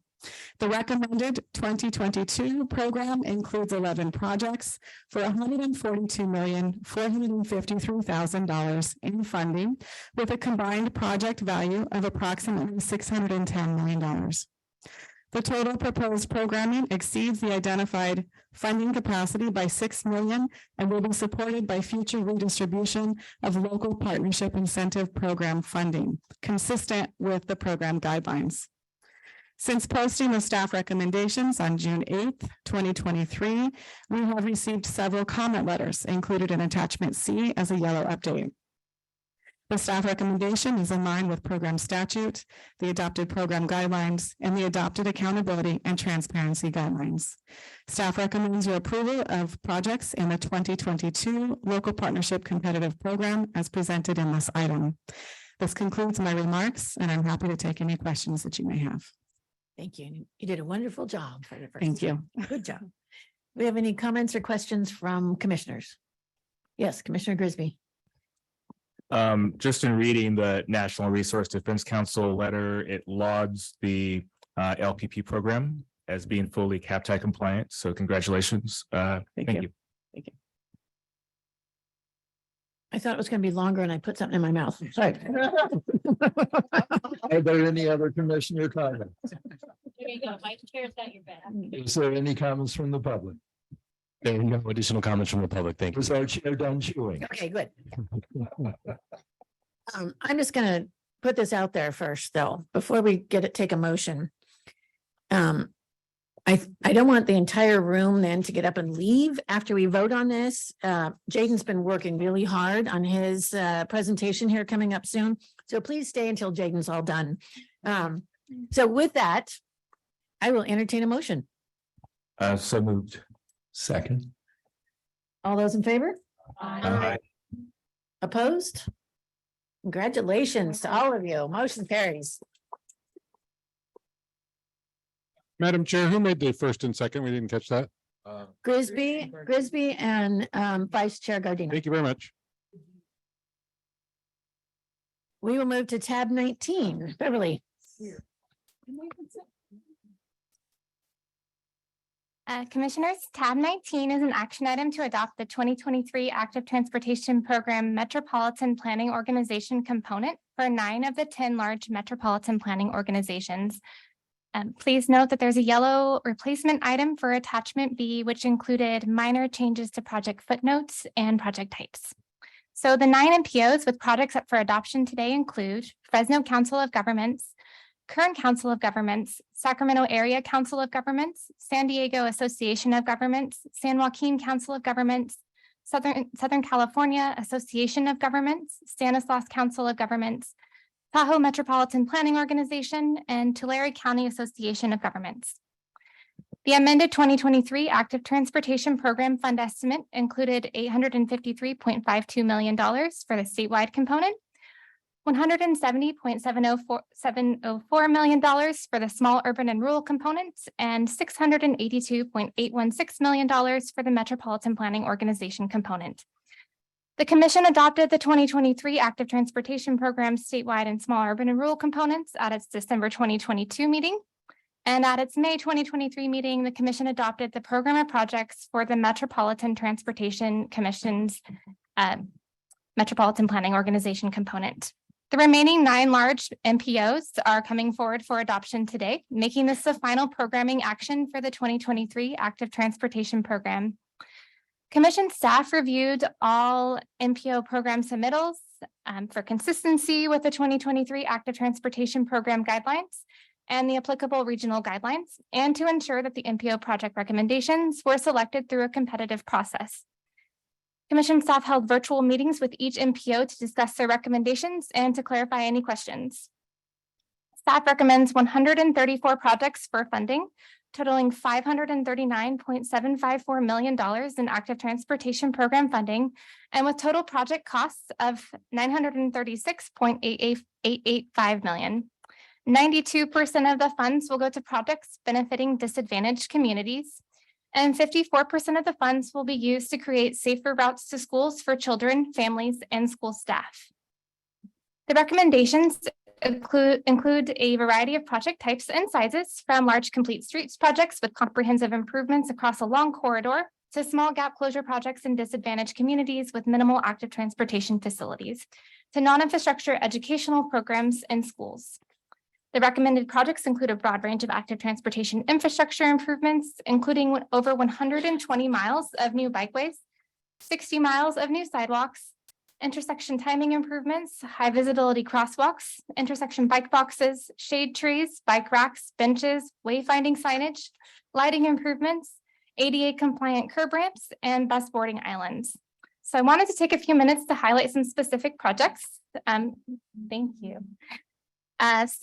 The recommended 2022 program includes 11 projects for $142,453,000 in funding, with a combined project value of approximately $610 million. The total proposed programming exceeds the identified funding capacity by $6 million and will be supported by future redistribution of local partnership incentive program funding, consistent with the program guidelines. Since posting the staff recommendations on June 8th, 2023, we have received several comment letters included in attachment C as a yellow update. The staff recommendation is in line with program statute, the adopted program guidelines, and the adopted accountability and transparency guidelines. Staff recommends your approval of projects in the 2022 Local Partnership Competitive Program as presented in this item. This concludes my remarks, and I'm happy to take any questions that you may have. Thank you. You did a wonderful job for the first. Thank you. time. Good job. Do we have any comments or questions from commissioners? Yes, Commissioner Grisby. Just in reading the National Resource Defense Council letter, it lauds the LPP program as being fully CAPTI compliant. So congratulations. Thank you. Thank you. I thought it was going to be longer and I put something in my mouth. Sorry. Are there any other commissioner comments? There you go. Vice Chair's got your back. Is there any comments from the public? There are no additional comments from the public. Thank you. Was our chair done chewing? Okay, good. I'm just gonna put this out there first, though, before we take a motion. I don't want the entire room then to get up and leave after we vote on this. Jaden's been working really hard on his presentation here coming up soon. So please stay until Jaden's all done. So with that, I will entertain a motion. So moved. Second. All those in favor? Aye. Opposed? Congratulations to all of you. Motion carries. Madam Chair, who made the first and second? We didn't catch that. Grisby and Vice Chair Gardiner. Thank you very much. We will move to tab 19. Beverly. Commissioners, tab 19 is an action item to adopt the 2023 Active Transportation Program Metropolitan Planning Organization component for 9 of the 10 large metropolitan planning organizations. Please note that there's a yellow replacement item for attachment B, which included minor changes to project footnotes and project types. So the 9 MPOs with projects up for adoption today include Fresno Council of Governments, Kern Council of Governments, Sacramento Area Council of Governments, San Diego Association of Governments, San Joaquin Council of Governments, Southern California Association of Governments, Stanislaus Council of Governments, Tahoe Metropolitan Planning Organization, and Tulare County Association of Governments. The amended 2023 Active Transportation Program Fund estimate included $853.52 million for the statewide component, $170.704 million for the small urban and rural components, and $682.816 million for the Metropolitan Planning Organization component. The Commission adopted the 2023 Active Transportation Program statewide and small urban and rural components at its December 2022 meeting. And at its May 2023 meeting, the Commission adopted the program of projects for the Metropolitan Transportation Commission's Metropolitan Planning Organization component. The remaining 9 large MPOs are coming forward for adoption today, making this the final programming action for the 2023 Active Transportation Program. Commission staff reviewed all MPO program submittals for consistency with the 2023 Active Transportation Program guidelines and the applicable regional guidelines, and to ensure that the MPO project recommendations were selected through a competitive process. Commission staff held virtual meetings with each MPO to discuss their recommendations and to clarify any questions. Staff recommends 134 projects for funding, totaling $539.754 million in active transportation program funding, and with total project costs of $936.885 million. 92% of the funds will go to projects benefiting disadvantaged communities, and 54% of the funds will be used to create safer routes to schools for children, families, and school staff. The recommendations include a variety of project types and sizes, from large complete streets projects with comprehensive improvements across a long corridor to small gap closure projects in disadvantaged communities with minimal active transportation facilities, to non-infrastructure educational programs in schools. The recommended projects include a broad range of active transportation infrastructure improvements, including over 120 miles of new bikeways, 60 miles of new sidewalks, intersection timing improvements, high visibility crosswalks, intersection bike boxes, shade trees, bike racks, benches, wayfinding signage, lighting improvements, ADA compliant curb ramps, and bus boarding islands. So I wanted to take a few minutes to highlight some specific projects. Thank you. Next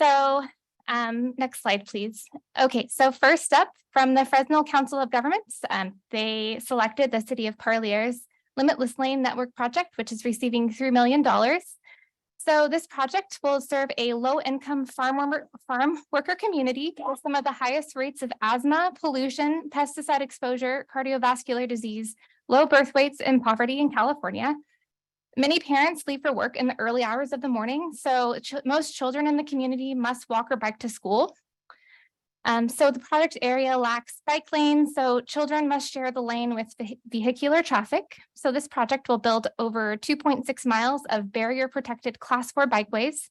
slide, please. Okay, so first up, from the Fresno Council of Governments, they selected the City of Parlier's Limitless Lane Network project, which is receiving $3 million. So this project will serve a low-income farm worker community with some of the highest rates of asthma, pollution, pesticide exposure, cardiovascular disease, low birth weights, and poverty in California. Many parents leave for work in the early hours of the morning, so most children in the community must walk or bike to school. So the project area lacks bike lanes, so children must share the lane with vehicular traffic. So this project will build over 2.6 miles of barrier protected class 4 bikeways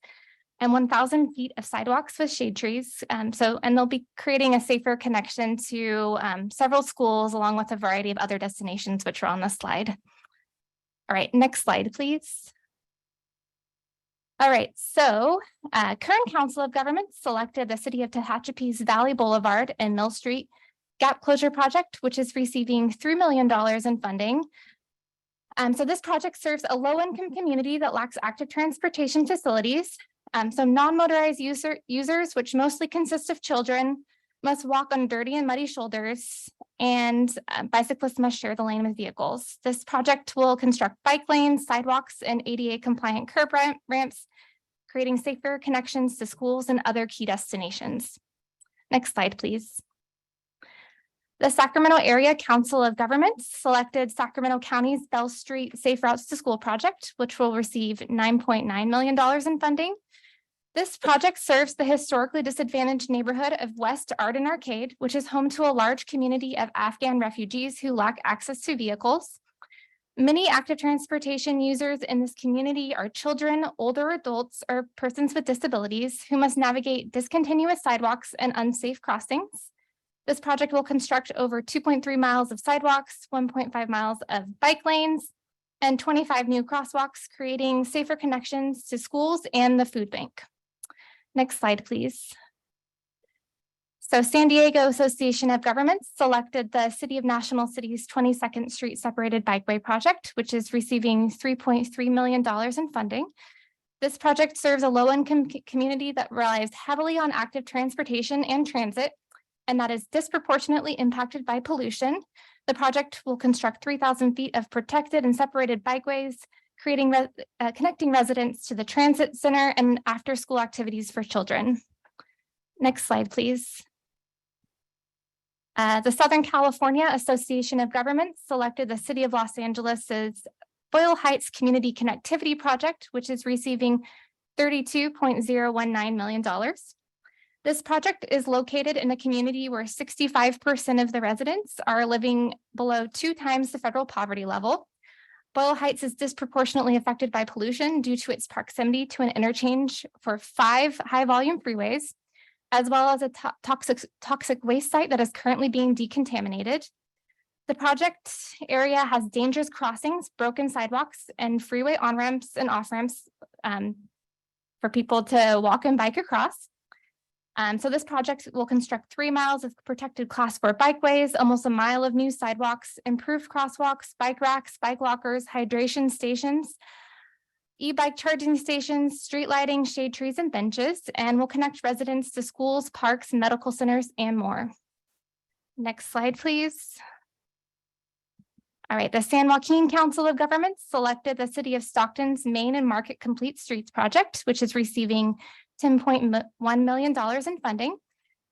and 1,000 feet of sidewalks with shade trees. And they'll be creating a safer connection to several schools, along with a variety of other destinations, which are on the slide. All right, next slide, please. All right, so Kern Council of Governments selected the City of Tehachapi's Valley Boulevard and Mill Street Gap Closure Project, which is receiving $3 million in funding. So this project serves a low-income community that lacks active transportation facilities. So non-motorized users, which mostly consist of children, must walk on dirty and muddy shoulders, and bicyclists must share the lane with vehicles. This project will construct bike lanes, sidewalks, and ADA compliant curb ramps, creating safer connections to schools and other key destinations. Next slide, please. The Sacramento Area Council of Governments selected Sacramento County's Bell Street Safe Routes to School project, which will receive $9.9 million in funding. This project serves the historically disadvantaged neighborhood of West Arden Arcade, which is home to a large community of Afghan refugees who lack access to vehicles. Many active transportation users in this community are children, older adults, or persons with disabilities who must navigate discontinuous sidewalks and unsafe crossings. This project will construct over 2.3 miles of sidewalks, 1.5 miles of bike lanes, and 25 new crosswalks, creating safer connections to schools and the food bank. Next slide, please. So San Diego Association of Governments selected the City of National City's 22nd Street Separated Bikeway Project, which is receiving $3.3 million in funding. This project serves a low-income community that relies heavily on active transportation and transit, and that is disproportionately impacted by pollution. The project will construct 3,000 feet of protected and separated bikeways, connecting residents to the transit center and after-school activities for children. Next slide, please. The Southern California Association of Governments selected the City of Los Angeles's Boyle Heights Community Connectivity Project, which is receiving $32.019 million. This project is located in a community where 65% of the residents are living below 2 times the federal poverty level. Boyle Heights is disproportionately affected by pollution due to its proximity to an interchange for 5 high-volume freeways, as well as a toxic waste site that is currently being decontaminated. The project area has dangerous crossings, broken sidewalks, and freeway on-ramps and off-ramps for people to walk and bike across. So this project will construct 3 miles of protected class 4 bikeways, almost a mile of new sidewalks, improved crosswalks, bike racks, bike lockers, hydration stations, e-bike charging stations, street lighting, shade trees, and benches, and will connect residents to schools, parks, medical centers, and more. Next slide, please. All right, the San Joaquin Council of Governments selected the City of Stockton's Main and Market Complete Streets project, which is receiving $10.1 million in funding.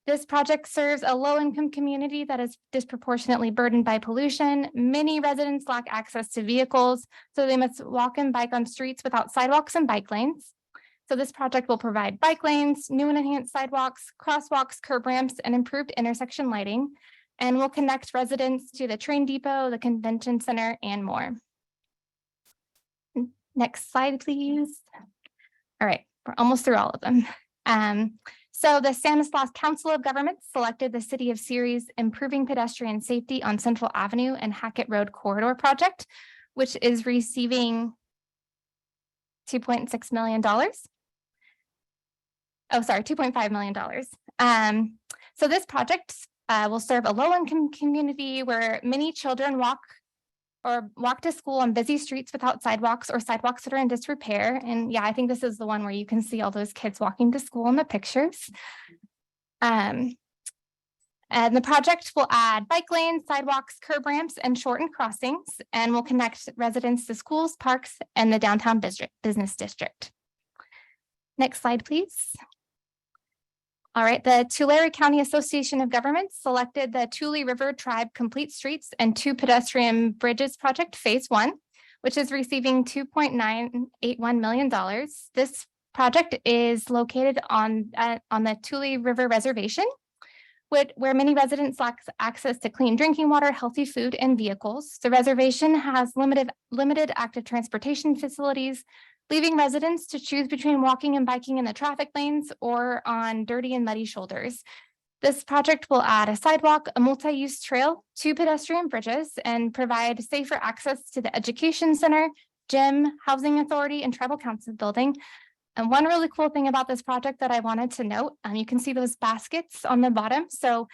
This project serves a low-income community that is disproportionately burdened by pollution. Many residents lack access to vehicles, so they must walk and bike on streets without sidewalks and bike lanes. So this project will provide bike lanes, new and enhanced sidewalks, crosswalks, curb ramps, and improved intersection lighting, and will connect residents to the train depot, the convention center, and more. Next slide, please. All right, we're almost through all of them. So the Stanislaus Council of Governments selected the City of Ceres Improving Pedestrian Safety on Central Avenue and Hackett Road Corridor project, which is receiving $2.6 million. Oh, sorry, $2.5 million. So this project will serve a low-income community where many children walk to school on busy streets without sidewalks or sidewalks that are in disrepair. And yeah, I think this is the one where you can see all those kids walking to school in the pictures. And the project will add bike lanes, sidewalks, curb ramps, and shortened crossings, and will connect residents to schools, parks, and the downtown business district. Next slide, please. All right, the Tulare County Association of Governments selected the Tule River Tribe Complete Streets and 2 Pedestrian Bridges Project Phase 1, which is receiving $2.981 million. This project is located on the Tule River Reservation, where many residents lack access to clean drinking water, healthy food, and vehicles. The reservation has limited active transportation facilities, leaving residents to choose between walking and biking in the traffic lanes or on dirty and muddy shoulders. This project will add a sidewalk, a multi-use trail, 2 pedestrian bridges, and provide safer access to the education center, gym, housing authority, and tribal council building. And one really cool thing about this project that I wanted to note, you can see those baskets on the bottom. So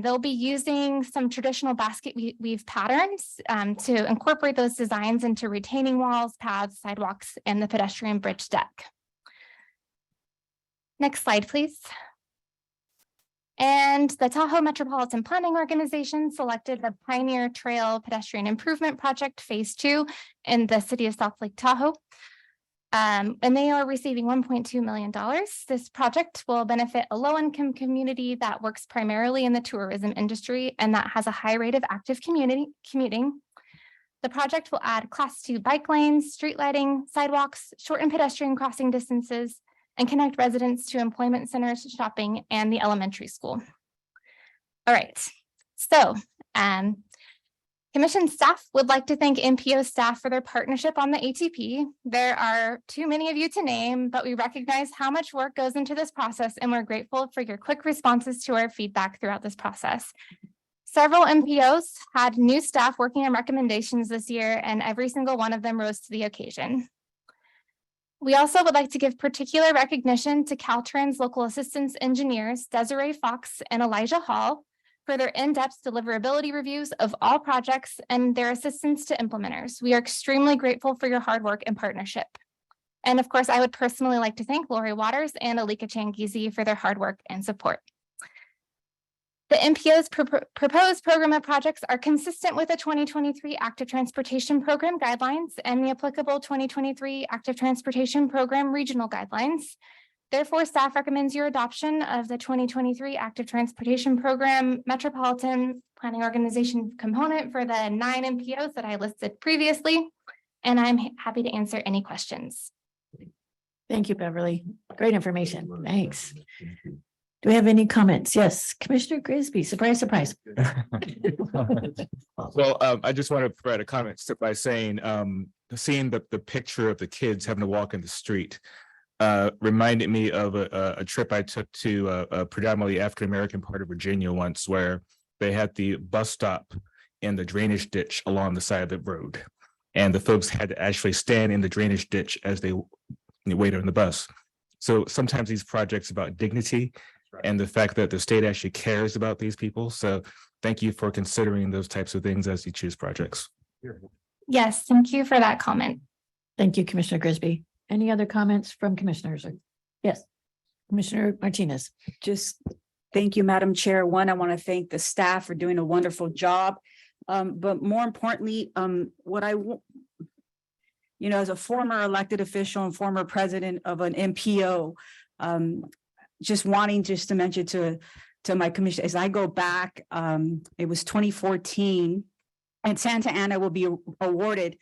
they'll be using some traditional basket weave patterns to incorporate those designs into retaining walls, paths, sidewalks, and the pedestrian bridge deck. Next slide, please. And the Tahoe Metropolitan Planning Organization selected the Pioneer Trail Pedestrian Improvement Project Phase 2 in the city of South Lake Tahoe. And they are receiving $1.2 million. This project will benefit a low-income community that works primarily in the tourism industry and that has a high rate of active commuting. The project will add Class 2 bike lanes, street lighting, sidewalks, shorten pedestrian crossing distances, and connect residents to employment centers, shopping, and the elementary school. All right, so Commission staff would like to thank MPO staff for their partnership on the ATP. There are too many of you to name, but we recognize how much work goes into this process, and we're grateful for your quick responses to our feedback throughout this process. Several MPOs had new staff working on recommendations this year, and every single one of them rose to the occasion. We also would like to give particular recognition to Caltrans local assistance engineers, Desiree Fox and Elijah Hall, for their in-depth deliverability reviews of all projects and their assistance to implementers. We are extremely grateful for your hard work and partnership. And of course, I would personally like to thank Lori Waters and Alika Changizi for their hard work and support. The MPO's proposed program of projects are consistent with the 2023 Active Transportation Program guidelines and the applicable 2023 Active Transportation Program regional guidelines. Therefore, staff recommends your adoption of the 2023 Active Transportation Program Metropolitan Planning Organization component for the 9 MPOs that I listed previously. And I'm happy to answer any questions. Thank you, Beverly. Great information. Thanks. Do we have any comments? Yes, Commissioner Grisby, surprise, surprise. Well, I just want to provide a comment by saying, seeing the picture of the kids having to walk in the street reminded me of a trip I took to a predominantly African-American part of Virginia once, where they had the bus stop in the drainage ditch along the side of the road. And the folks had to actually stand in the drainage ditch as they waited on the bus. So sometimes these projects about dignity and the fact that the state actually cares about these people. So thank you for considering those types of things as you choose projects. Yes, thank you for that comment. Thank you, Commissioner Grisby. Any other comments from commissioners? Yes, Commissioner Martinez. Just thank you, Madam Chair. One, I want to thank the staff for doing a wonderful job. But more importantly, as a former elected official and former president of an MPO, just to mention to my commission, as I go back, it was 2014, and Santa Ana will be awarded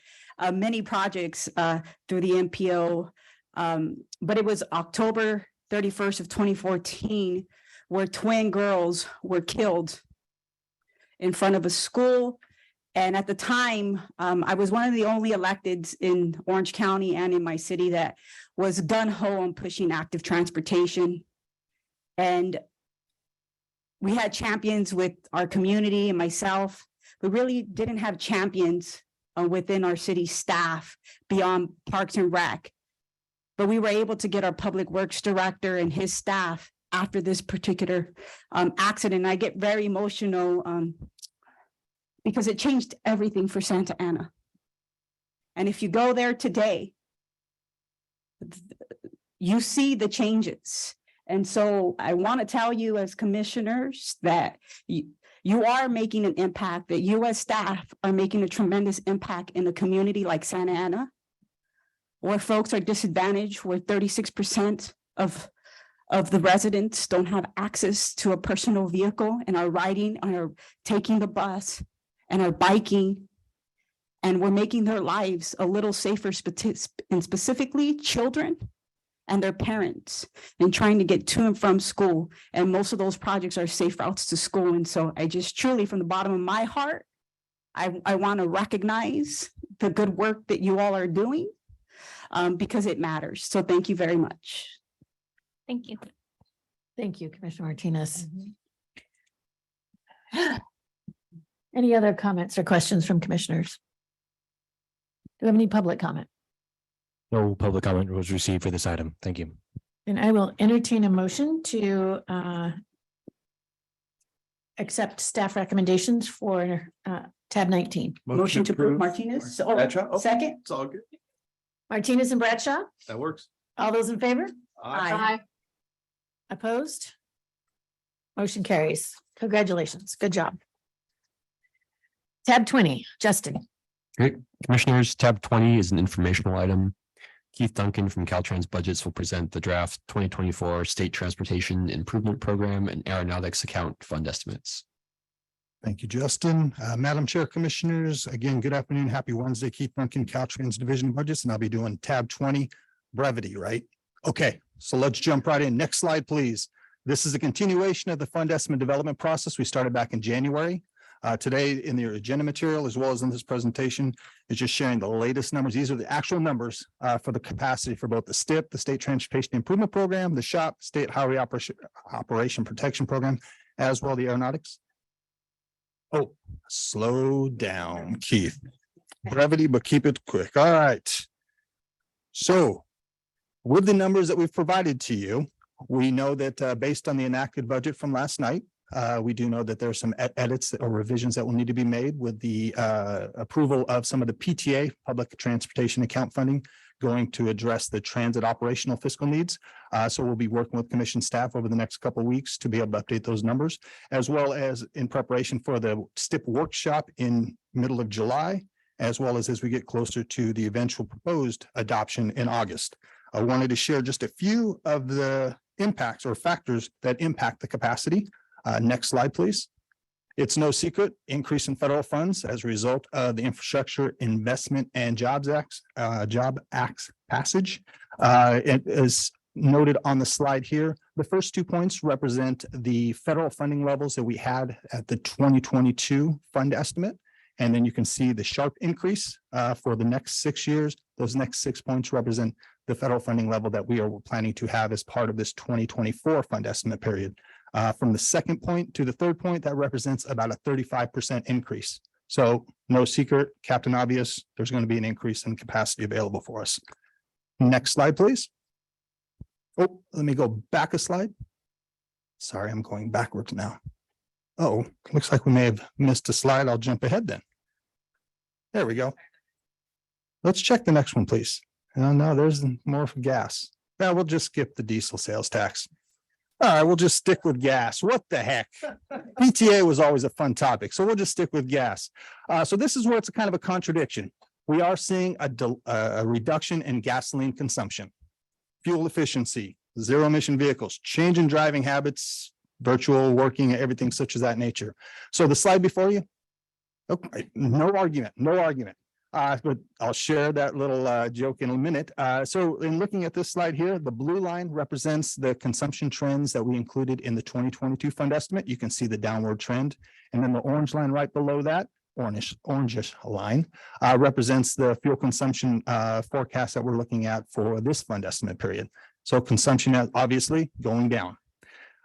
many projects through the MPO. But it was October 31st of 2014, where twin girls were killed in front of a school. And at the time, I was one of the only electeds in Orange County and in my city that was gung-ho on pushing active transportation. And we had champions with our community and myself. We really didn't have champions within our city staff beyond Parks and Rec. But we were able to get our public works director and his staff after this particular accident. I get very emotional because it changed everything for Santa Ana. And if you go there today, you see the changes. And so I want to tell you as commissioners that you are making an impact, that you as staff are making a tremendous impact in a community like Santa Ana, where folks are disadvantaged, where 36% of the residents don't have access to a personal vehicle and are riding and are taking the bus and are biking. And we're making their lives a little safer, and specifically children and their parents, and trying to get to and from school. And most of those projects are safe routes to school. And so I just truly, from the bottom of my heart, I want to recognize the good work that you all are doing because it matters. So thank you very much. Thank you. Thank you, Commissioner Martinez. Any other comments or questions from commissioners? Do we have any public comment? No public comment was received for this item. Thank you. And I will entertain a motion to accept staff recommendations for tab 19. Motion to approve Martinez. Second. It's all good. Martinez and Bradshaw, That works. all those in favor? Aye. Opposed? Motion carries. Congratulations. Good job. Tab 20, Justin. Great. Commissioners, tab 20 is an informational item. Keith Duncan from Caltrans Budgets will present the draft 2024 State Transportation Improvement Program and Aeronautics Account Fund estimates. Thank you, Justin. Madam Chair, Commissioners, again, good afternoon. Happy Wednesday. Keith Duncan, Caltrans Division of Budgets, and I'll be doing tab 20, brevity, right? Okay, so let's jump right in. Next slide, please. This is a continuation of the fund estimate development process we started back in January. Today in the agenda material, as well as in this presentation, is just sharing the latest numbers. These are the actual numbers for the capacity for both the STIP, the State Transportation Improvement Program, the SHOP, State Highway Operation Protection Program, as well the aeronautics. Oh, slow down, Keith. Brevity, but keep it quick. All right. So with the numbers that we've provided to you, we know that based on the enacted budget from last night, we do know that there are some edits or revisions that will need to be made with the approval of some of the PTA, public transportation account funding going to address the transit operational fiscal needs. So we'll be working with commission staff over the next couple of weeks to be able to update those numbers, as well as in preparation for the STIP workshop in middle of July, as well as we get closer to the eventual proposed adoption in August. I wanted to share just a few of the impacts or factors that impact the capacity. Next slide, please. It's no secret, increase in federal funds as a result of the Infrastructure Investment and Jobs Act passage. It is noted on the slide here. The first 2 points represent the federal funding levels that we had at the 2022 fund estimate. And then you can see the sharp increase for the next 6 years. Those next 6 points represent the federal funding level that we are planning to have as part of this 2024 fund estimate period. From the second point to the third point, that represents about a 35% increase. So no secret, Captain Obvious, there's going to be an increase in capacity available for us. Next slide, please. Oh, let me go back a slide. Sorry, I'm going backwards now. Oh, looks like we may have missed a slide. I'll jump ahead then. There we go. Let's check the next one, please. No, there's more for gas. Well, we'll just skip the diesel sales tax. All right, we'll just stick with gas. What the heck? PTA was always a fun topic, so we'll just stick with gas. So this is where it's a kind of a contradiction. We are seeing a reduction in gasoline consumption, fuel efficiency, zero emission vehicles, change in driving habits, virtual working, everything such as that nature. So the slide before you, okay, no argument. But I'll share that little joke in a minute. So in looking at this slide here, the blue line represents the consumption trends that we included in the 2022 fund estimate. You can see the downward trend. And then the orange line right below that, orangish line, represents the fuel consumption forecast that we're looking at for this fund estimate period. So consumption is obviously going down.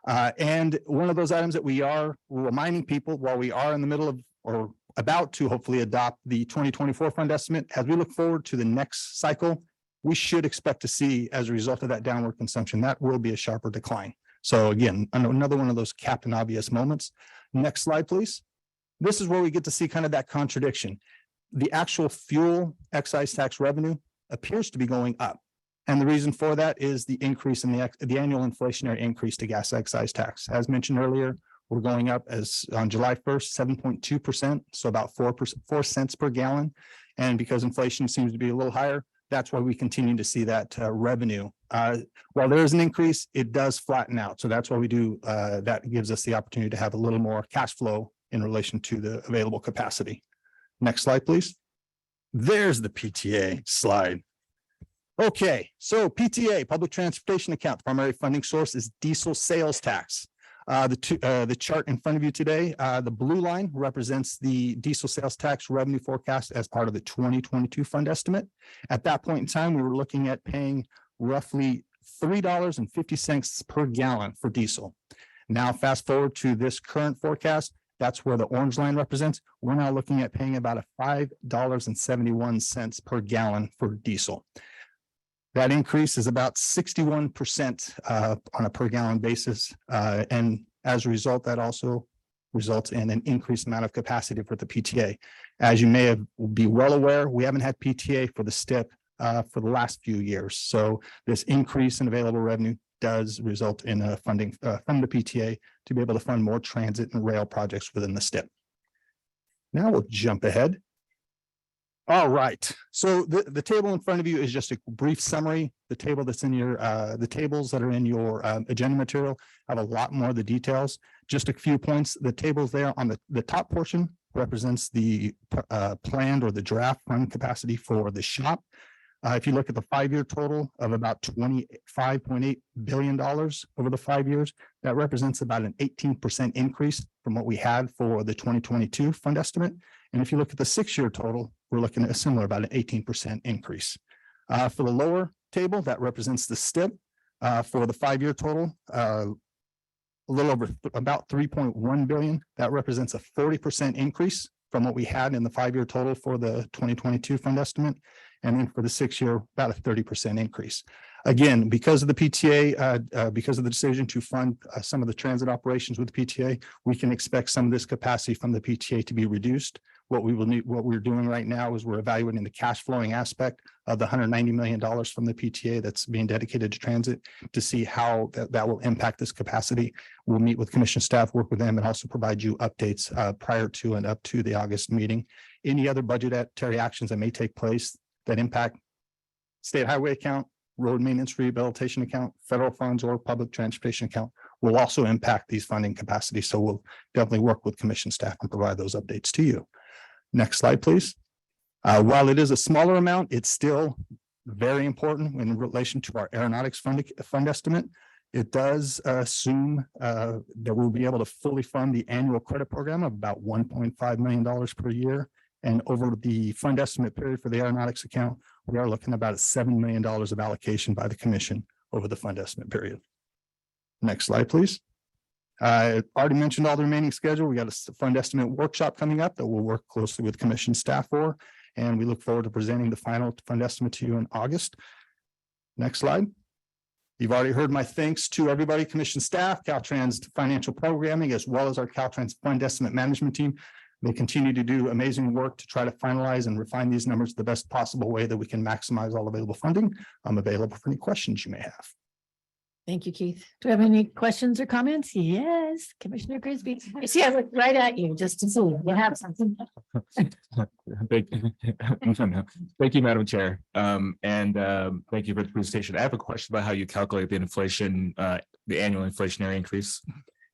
And one of those items that we are reminding people while we are in the middle of or about to hopefully adopt the 2024 fund estimate, as we look forward to the next cycle, we should expect to see as a result of that downward consumption, that will be a sharper decline. So again, another one of those Captain Obvious moments. Next slide, please. This is where we get to see kind of that contradiction. The actual fuel excise tax revenue appears to be going up. And the reason for that is the increase in the annual inflationary increase to gas excise tax. As mentioned earlier, we're going up as on July 1st, 7.2%, so about 4 cents per gallon. And because inflation seems to be a little higher, that's why we continue to see that revenue. While there is an increase, it does flatten out. So that's why we do, that gives us the opportunity to have a little more cash flow in relation to the available capacity. Next slide, please. There's the PTA slide. Okay, so PTA, public transportation account, primary funding source is diesel sales tax. The chart in front of you today, the blue line represents the diesel sales tax revenue forecast as part of the 2022 fund estimate. At that point in time, we were looking at paying roughly $3.50 per gallon for diesel. Now, fast forward to this current forecast, that's where the orange line represents. We're now looking at paying about a $5.71 per gallon for diesel. That increase is about 61% on a per gallon basis. And as a result, that also results in an increased amount of capacity for the PTA. As you may be well aware, we haven't had PTA for the STIP for the last few years. So this increase in available revenue does result in funding from the PTA to be able to fund more transit and rail projects within the STIP. Now we'll jump ahead. All right, so the table in front of you is just a brief summary. The table that's in your, the tables that are in your agenda material have a lot more of the details. Just a few points. The tables there on the top portion represents the planned or the draft fund capacity for the shop. If you look at the 5-year total of about $25.8 billion over the 5 years, that represents about an 18% increase from what we had for the 2022 fund estimate. And if you look at the 6-year total, we're looking at a similar, about an 18% increase. For the lower table, that represents the STIP for the 5-year total, a little over about 3.1 billion. That represents a 40% increase from what we had in the 5-year total for the 2022 fund estimate. And then for the 6-year, about a 30% increase. Again, because of the PTA, because of the decision to fund some of the transit operations with the PTA, we can expect some of this capacity from the PTA to be reduced. What we're doing right now is we're evaluating the cash flowing aspect of the $190 million from the PTA that's being dedicated to transit to see how that will impact this capacity. We'll meet with commission staff, work with them, and also provide you updates prior to and up to the August meeting. Any other budgetary actions that may take place that impact state highway account, road maintenance rehabilitation account, federal funds, or public transportation account will also impact these funding capacities. So we'll definitely work with commission staff and provide those updates to you. Next slide, please. While it is a smaller amount, it's still very important in relation to our aeronautics fund estimate. It does assume that we'll be able to fully fund the annual credit program of about $1.5 million per year. And over the fund estimate period for the aeronautics account, we are looking at about $7 million of allocation by the commission over the fund estimate period. Next slide, please. I already mentioned all the remaining schedule. We got a fund estimate workshop coming up that we'll work closely with commission staff for, and we look forward to presenting the final fund estimate to you in August. Next slide. You've already heard my thanks to everybody, commission staff, Caltrans financial programming, as well as our Caltrans fund estimate management team. They continue to do amazing work to try to finalize and refine these numbers the best possible way that we can maximize all available funding. I'm available for any questions you may have. Thank you, Keith. Do we have any questions or comments? Yes, Commissioner Grisby. I see, I looked right at you just to see you have something. Thank you, Madam Chair. Thank you for the presentation. I have a question about how you calculate the inflation, the annual inflationary increase.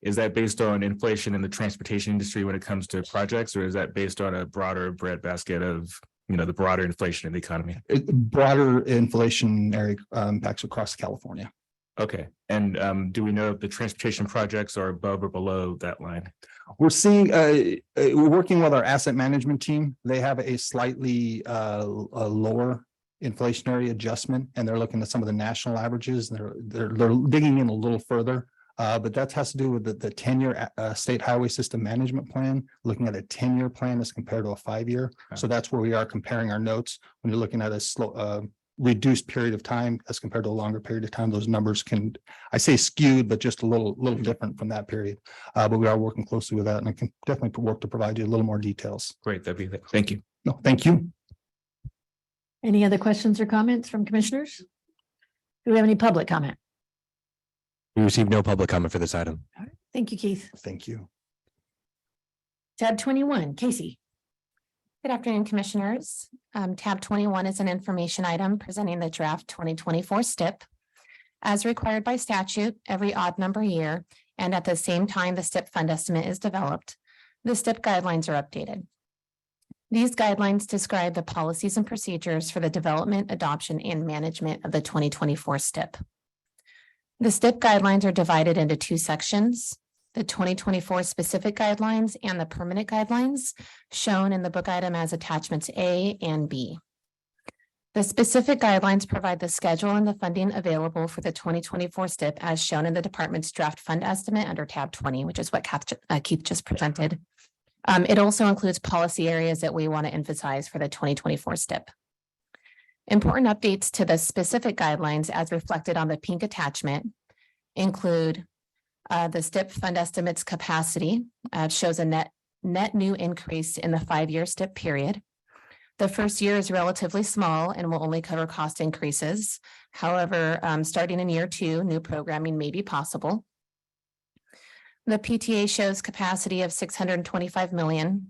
Is that based on inflation in the transportation industry when it comes to projects, or is that based on a broader breadbasket of, the broader inflation in the economy? Broader inflationary impacts across California. Okay. And do we know if the transportation projects are above or below that line? We're seeing, we're working with our asset management team. They have a slightly a lower inflationary adjustment, and they're looking at some of the national averages. They're digging in a little further. But that has to do with the 10-year state highway system management plan, looking at a 10-year plan as compared to a 5-year. So that's where we are comparing our notes. When you're looking at a slow, reduced period of time as compared to a longer period of time, those numbers can, I say skewed, but just a little different from that period. But we are working closely with that, and I can definitely work to provide you a little more details. Great, thank you. No, thank you. Any other questions or comments from commissioners? Do we have any public comment? We received no public comment for this item. Thank you, Keith. Thank you. Tab 21, Casey. Good afternoon, commissioners. Tab 21 is an information item presenting the draft 2024 STIP. As required by statute, every odd number year, and at the same time the STIP fund estimate is developed, the STIP guidelines are updated. These guidelines describe the policies and procedures for the development, adoption, and management of the 2024 STIP. The STIP guidelines are divided into two sections: the 2024 specific guidelines and the permanent guidelines, shown in the book item as attachments A and B. The specific guidelines provide the schedule and the funding available for the 2024 STIP as shown in the department's draft fund estimate under tab 20, which is what Keith just presented. It also includes policy areas that we want to emphasize for the 2024 STIP. Important updates to the specific guidelines as reflected on the pink attachment include the STIP fund estimates capacity shows a net new increase in the 5-year STIP period. The first year is relatively small and will only cover cost increases. However, starting in year 2, new programming may be possible. The PTA shows capacity of 625 million.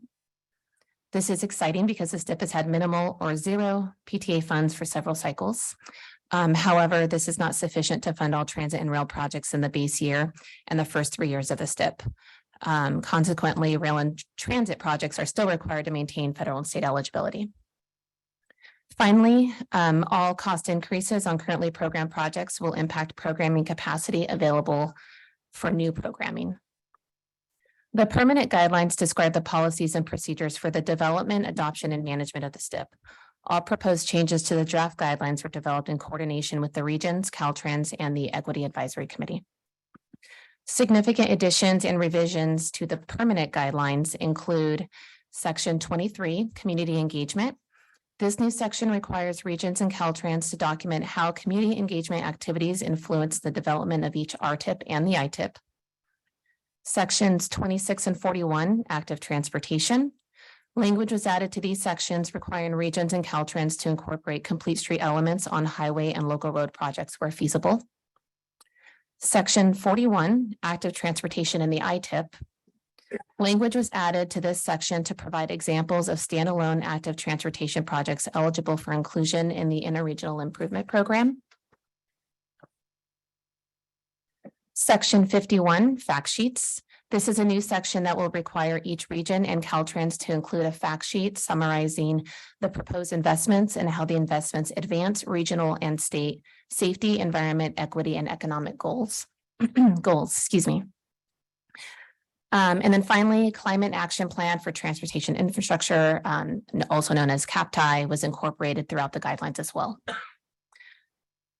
This is exciting because the STIP has had minimal or zero PTA funds for several cycles. However, this is not sufficient to fund all transit and rail projects in the base year and the first 3 years of the STIP. Consequently, rail and transit projects are still required to maintain federal and state eligibility. Finally, all cost increases on currently programmed projects will impact programming capacity available for new programming. The permanent guidelines describe the policies and procedures for the development, adoption, and management of the STIP. All proposed changes to the draft guidelines were developed in coordination with the regions, Caltrans, and the Equity Advisory Committee. Significant additions and revisions to the permanent guidelines include Section 23, Community Engagement. This new section requires Regions and Caltrans to document how community engagement activities influence the development of each RTIP and the ITIP. Sections 26 and 41, active transportation. Language was added to these sections requiring Regions and Caltrans to incorporate complete street elements on highway and local road projects where feasible. Section 41, active transportation in the ITIP. Language was added to this section to provide examples of standalone active transportation projects eligible for inclusion in the Interregional Improvement Program. Section 51, fact sheets. This is a new section that will require each region and Caltrans to include a fact sheet summarizing the proposed investments and how the investments advance regional and state safety, environment, equity, and economic goals. Excuse me. And then finally, Climate Action Plan for Transportation Infrastructure, also known as CAPTI, was incorporated throughout the guidelines as well.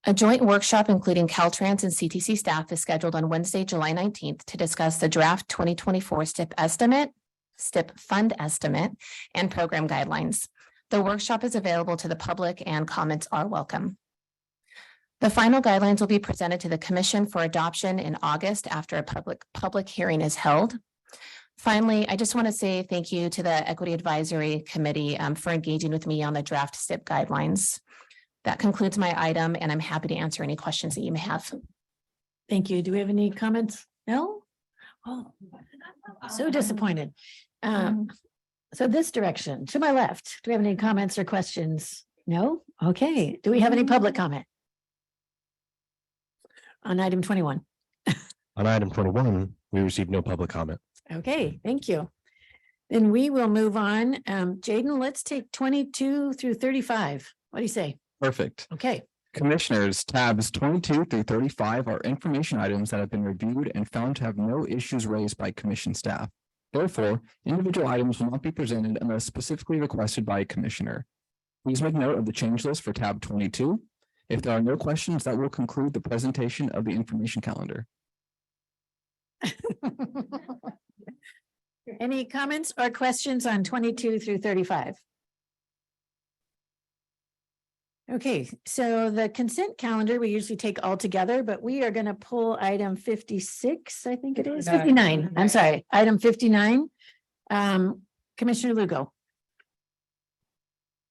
A joint workshop including Caltrans and CTC staff is scheduled on Wednesday, July 19th to discuss the draft 2024 STIP estimate, STIP fund estimate, and program guidelines. The workshop is available to the public and comments are welcome. The final guidelines will be presented to the Commission for adoption in August after a public hearing is held. Finally, I just want to say thank you to the Equity Advisory Committee for engaging with me on the draft STIP guidelines. That concludes my item, and I'm happy to answer any questions that you may have. Thank you. Do we have any comments? No? Oh, so disappointed. So this direction, to my left, do we have any comments or questions? No? Okay. Do we have any public comment? On item 21. On item 21, we received no public comment. Okay, thank you. Then we will move on. Jaden, let's take 22 through 35. What do you say? Perfect. Okay. Commissioners, tabs 22 through 35 are information items that have been reviewed and found to have no issues raised by commission staff. Therefore, individual items will not be presented unless specifically requested by a commissioner. Please make note of the change list for tab 22. If there are no questions, that will conclude the presentation of the information calendar. Any comments or questions on 22 through 35? Okay, so the consent calendar, we usually take all together, but we are going to pull item 56, I think it is 59. I'm sorry, item 59. Commissioner Lugo.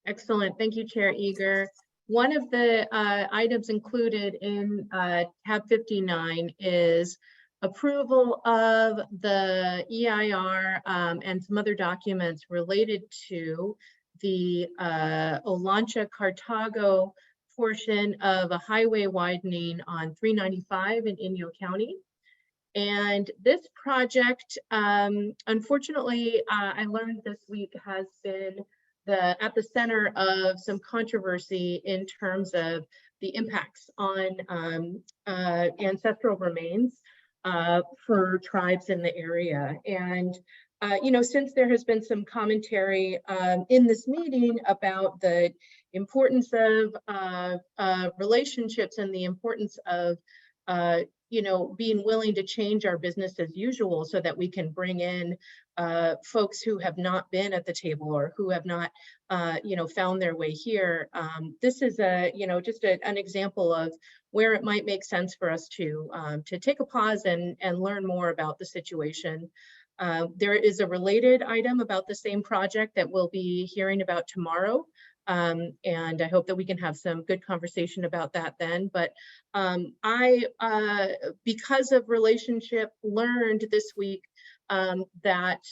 Excellent. Thank you, Chair Eager. One of the items included in tab 59 is approval of the EIR and some other documents related to the Olancha Cartago portion of a highway widening on 395 in Inyo County. And this project, unfortunately, I learned this week has been at the center of some controversy in terms of the impacts on ancestral remains for tribes in the area. And you know, since there has been some commentary in this meeting about the importance of relationships and the importance of, you know, being willing to change our business as usual so that we can bring in folks who have not been at the table or who have not, you know, found their way here. This is you know, just an example of where it might make sense for us to take a pause and learn more about the situation. There is a related item about the same project that we'll be hearing about tomorrow. And I hope that we can have some good conversation about that then. But because of relationship, learned this week that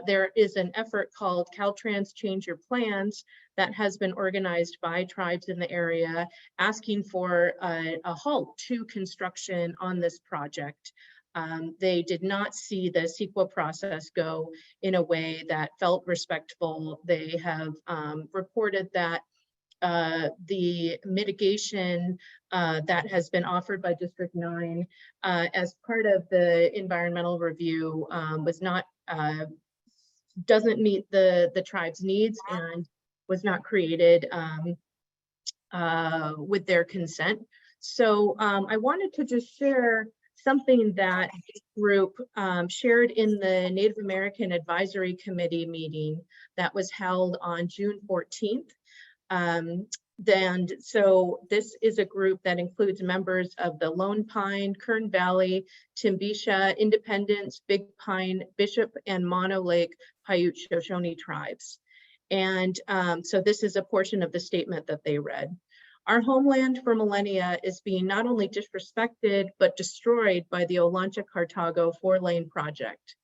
there is an effort called Caltrans Change Your Plans that has been organized by tribes in the area, asking for a halt to construction on this project. They did not see the CEQA process go in a way that felt respectful. They have reported that the mitigation that has been offered by District 9 as part of the environmental review was not, doesn't meet the tribe's needs and was not created with their consent. So I wanted to just share something that this group shared in the Native American Advisory Committee meeting that was held on June 14th. Then, so this is a group that includes members of the Lone Pine, Kern Valley, Timbisha, Independence, Big Pine, Bishop, and Mono Lake Paiute Shoshone tribes. And so this is a portion of the statement that they read. Our homeland for millennia is being not only disrespected, but destroyed by the Olancha Cartago 4-lane project.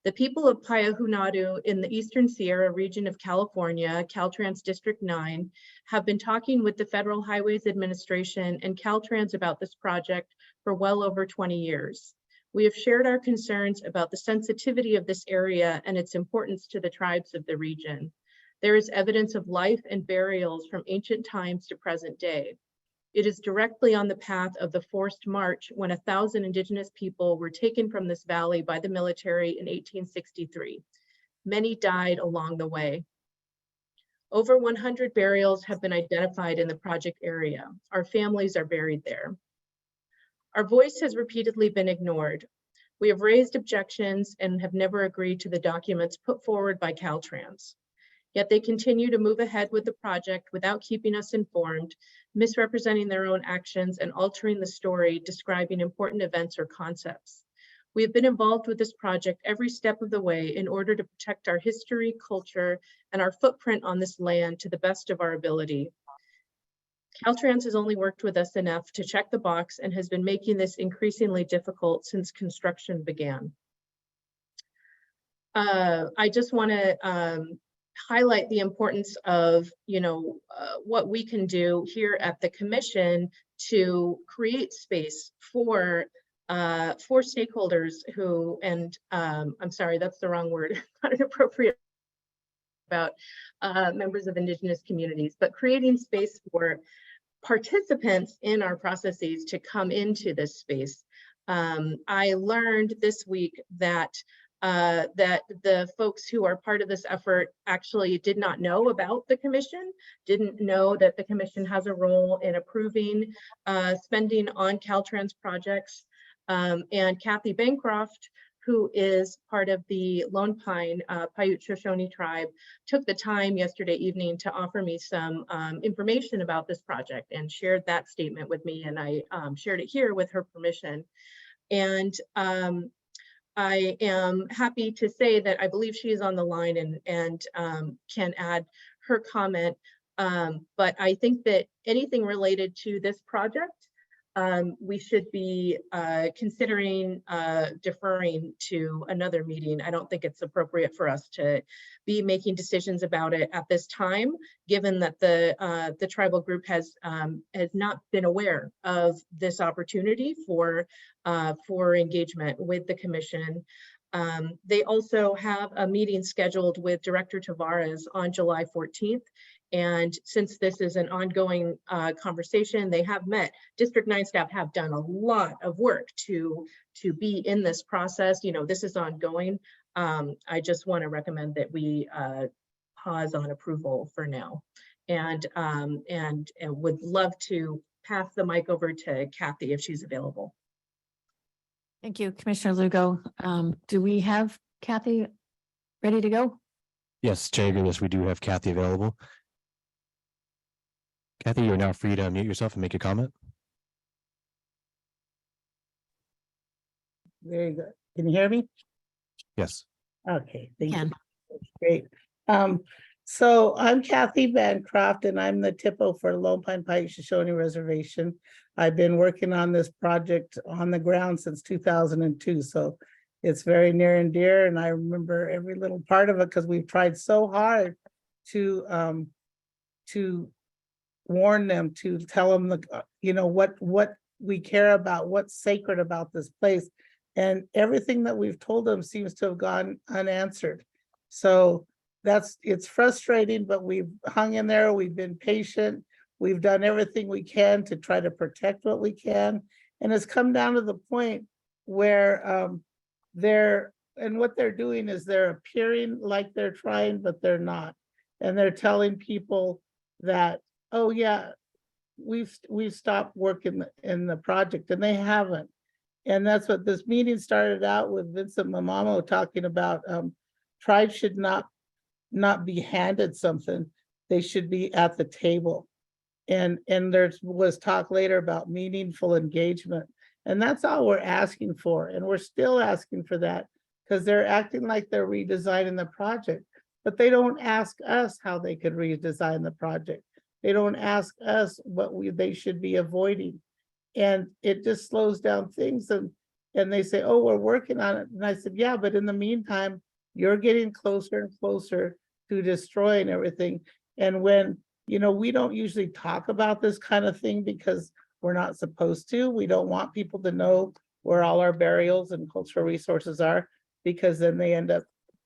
The people of Payahunadu in the Eastern Sierra region of California, Caltrans District 9, have been talking with the Federal Highways Administration and Caltrans about this project for well over 20 years. We have shared our concerns about the sensitivity of this area and its importance to the tribes of the region. There is evidence of life and burials from ancient times to present day. It is directly on the path of the forced march when 1,000 indigenous people were taken from this valley by the military in 1863. Many died along the way. Over 100 burials have been identified in the project area. Our families are buried there. Our voice has repeatedly been ignored. We have raised objections and have never agreed to the documents put forward by Caltrans. Yet they continue to move ahead with the project without keeping us informed, misrepresenting their own actions and altering the story, describing important events or concepts. We have been involved with this project every step of the way in order to protect our history, culture, and our footprint on this land to the best of our ability. Caltrans has only worked with us enough to check the box and has been making this increasingly difficult since construction began. I just want to highlight the importance of, what we can do here at the commission to create space for stakeholders who, and I'm sorry, that's the wrong word, not inappropriate about members of indigenous communities, but creating space for participants in our processes to come into this space. I learned this week that the folks who are part of this effort actually did not know about the commission, didn't know that the commission has a role in approving spending on Caltrans projects. And Kathy Bancroft, who is part of the Lone Pine Paiute Shoshone tribe, took the time yesterday evening to offer me some information about this project and shared that statement with me, and I shared it here with her permission. And I am happy to say that I believe she is on the line and can add her comment. But I think that anything related to this project, we should be considering deferring to another meeting. I don't think it's appropriate for us to be making decisions about it at this time, given that the tribal group has not been aware of this opportunity for engagement with the commission. They also have a meeting scheduled with Director Tavares on July 14th. And since this is an ongoing conversation, they have met. District 9 staff have done a lot of work to be in this process. This is ongoing. I just want to recommend that we pause on approval for now, and would love to pass the mic over to Kathy if she's available. Thank you, Commissioner Lugo. Do we have Kathy ready to go? Yes, Chair, yes, we do have Kathy available. Kathy, you're now free to unmute yourself and make a comment. Very good. Can you hear me? Yes. Okay, thank you. Great. So I'm Kathy Bancroft and I'm the TIPO for Lone Pine Paiute Shoshone Reservation. I've been working on this project on the ground since 2002. So it's very near and dear, and I remember every little part of it because we've tried so hard to warn them, to tell them what we care about, what's sacred about this place. And everything that we've told them seems to have gone unanswered. So it's frustrating, but we've hung in there. We've been patient. We've done everything we can to try to protect what we can. And it's come down to the point where what they're doing is they're appearing like they're trying, but they're not. And they're telling people that, oh yeah, we've stopped working in the project, and they haven't. And that's what this meeting started out with Vincent Mamamo talking about. Tribes should not be handed something. they should be at the table. And there was talk later about meaningful engagement. And that's all we're asking for. And we're still asking for that because they're acting like they're redesigning the project, but they don't ask us how they could redesign the project. They don't ask us what they should be avoiding. And it just slows down things. And they say, oh, we're working on it. And I said, yeah, but in the meantime, you're getting closer and closer to destroying everything. And when, we don't usually talk about this kind of thing because we're not supposed to. We don't want people to know where all our burials and cultural resources are, because then they end up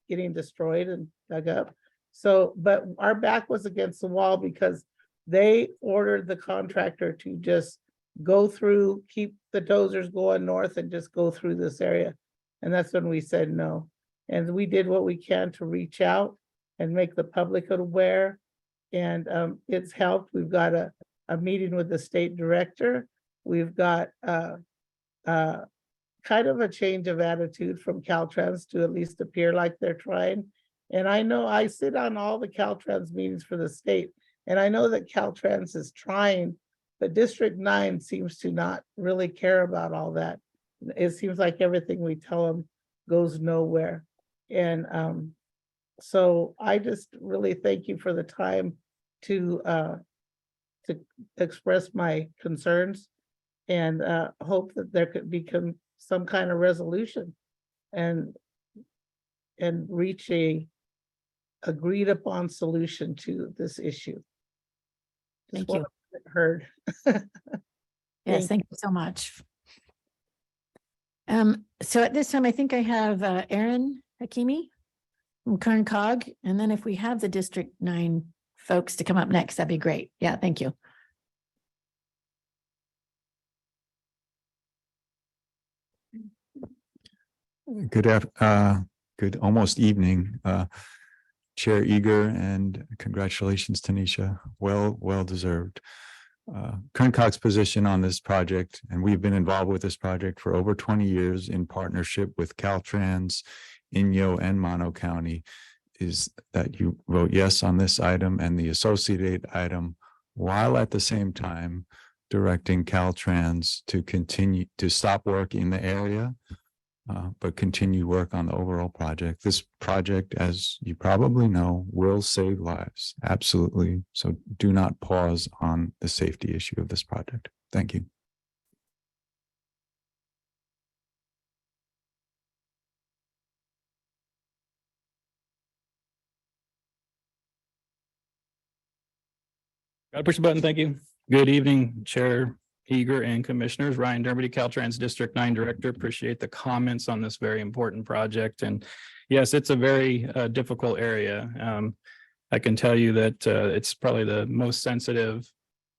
getting destroyed and dug up. So, but our back was against the wall because they ordered the contractor to just go through, keep the dozers going north and just go through this area. And that's when we said no. And we did what we can to reach out and make the public aware. And it's helped. We've got a meeting with the state director. We've got kind of a change of attitude from Caltrans to at least appear like they're trying. And I know I sit on all the Caltrans meetings for the state, and I know that Caltrans is trying, but District 9 seems to not really care about all that. It seems like everything we tell them goes nowhere. And so I just really thank you for the time to express my concerns, and hope that there could become some kind of resolution and reach a agreed upon solution to this issue. Thank you. Heard. Yes, thank you so much. So at this time, I think I have Aaron Hakimi from Kern Cog, and then if we have the District 9 folks to come up next, that'd be great. Yeah, thank you. Good almost evening, Chair Eager, and congratulations, Tanisha. Well deserved. Kern Cog's position on this project, and we've been involved with this project for over 20 years in partnership with Caltrans, Inyo, and Mono County, is that you vote yes on this item and the associated item, while at the same time directing Caltrans to continue to stop work in the area, but continue work on the overall project. This project, as you probably know, will save lives. Absolutely. So do not pause on the safety issue of this project. Thank you. Got to push the button. Thank you. Good evening, Chair Eager and Commissioners. Ryan Dermody, Caltrans District 9 Director. Appreciate the comments on this very important project. And yes, it's a very difficult area. I can tell you that it's probably the most sensitive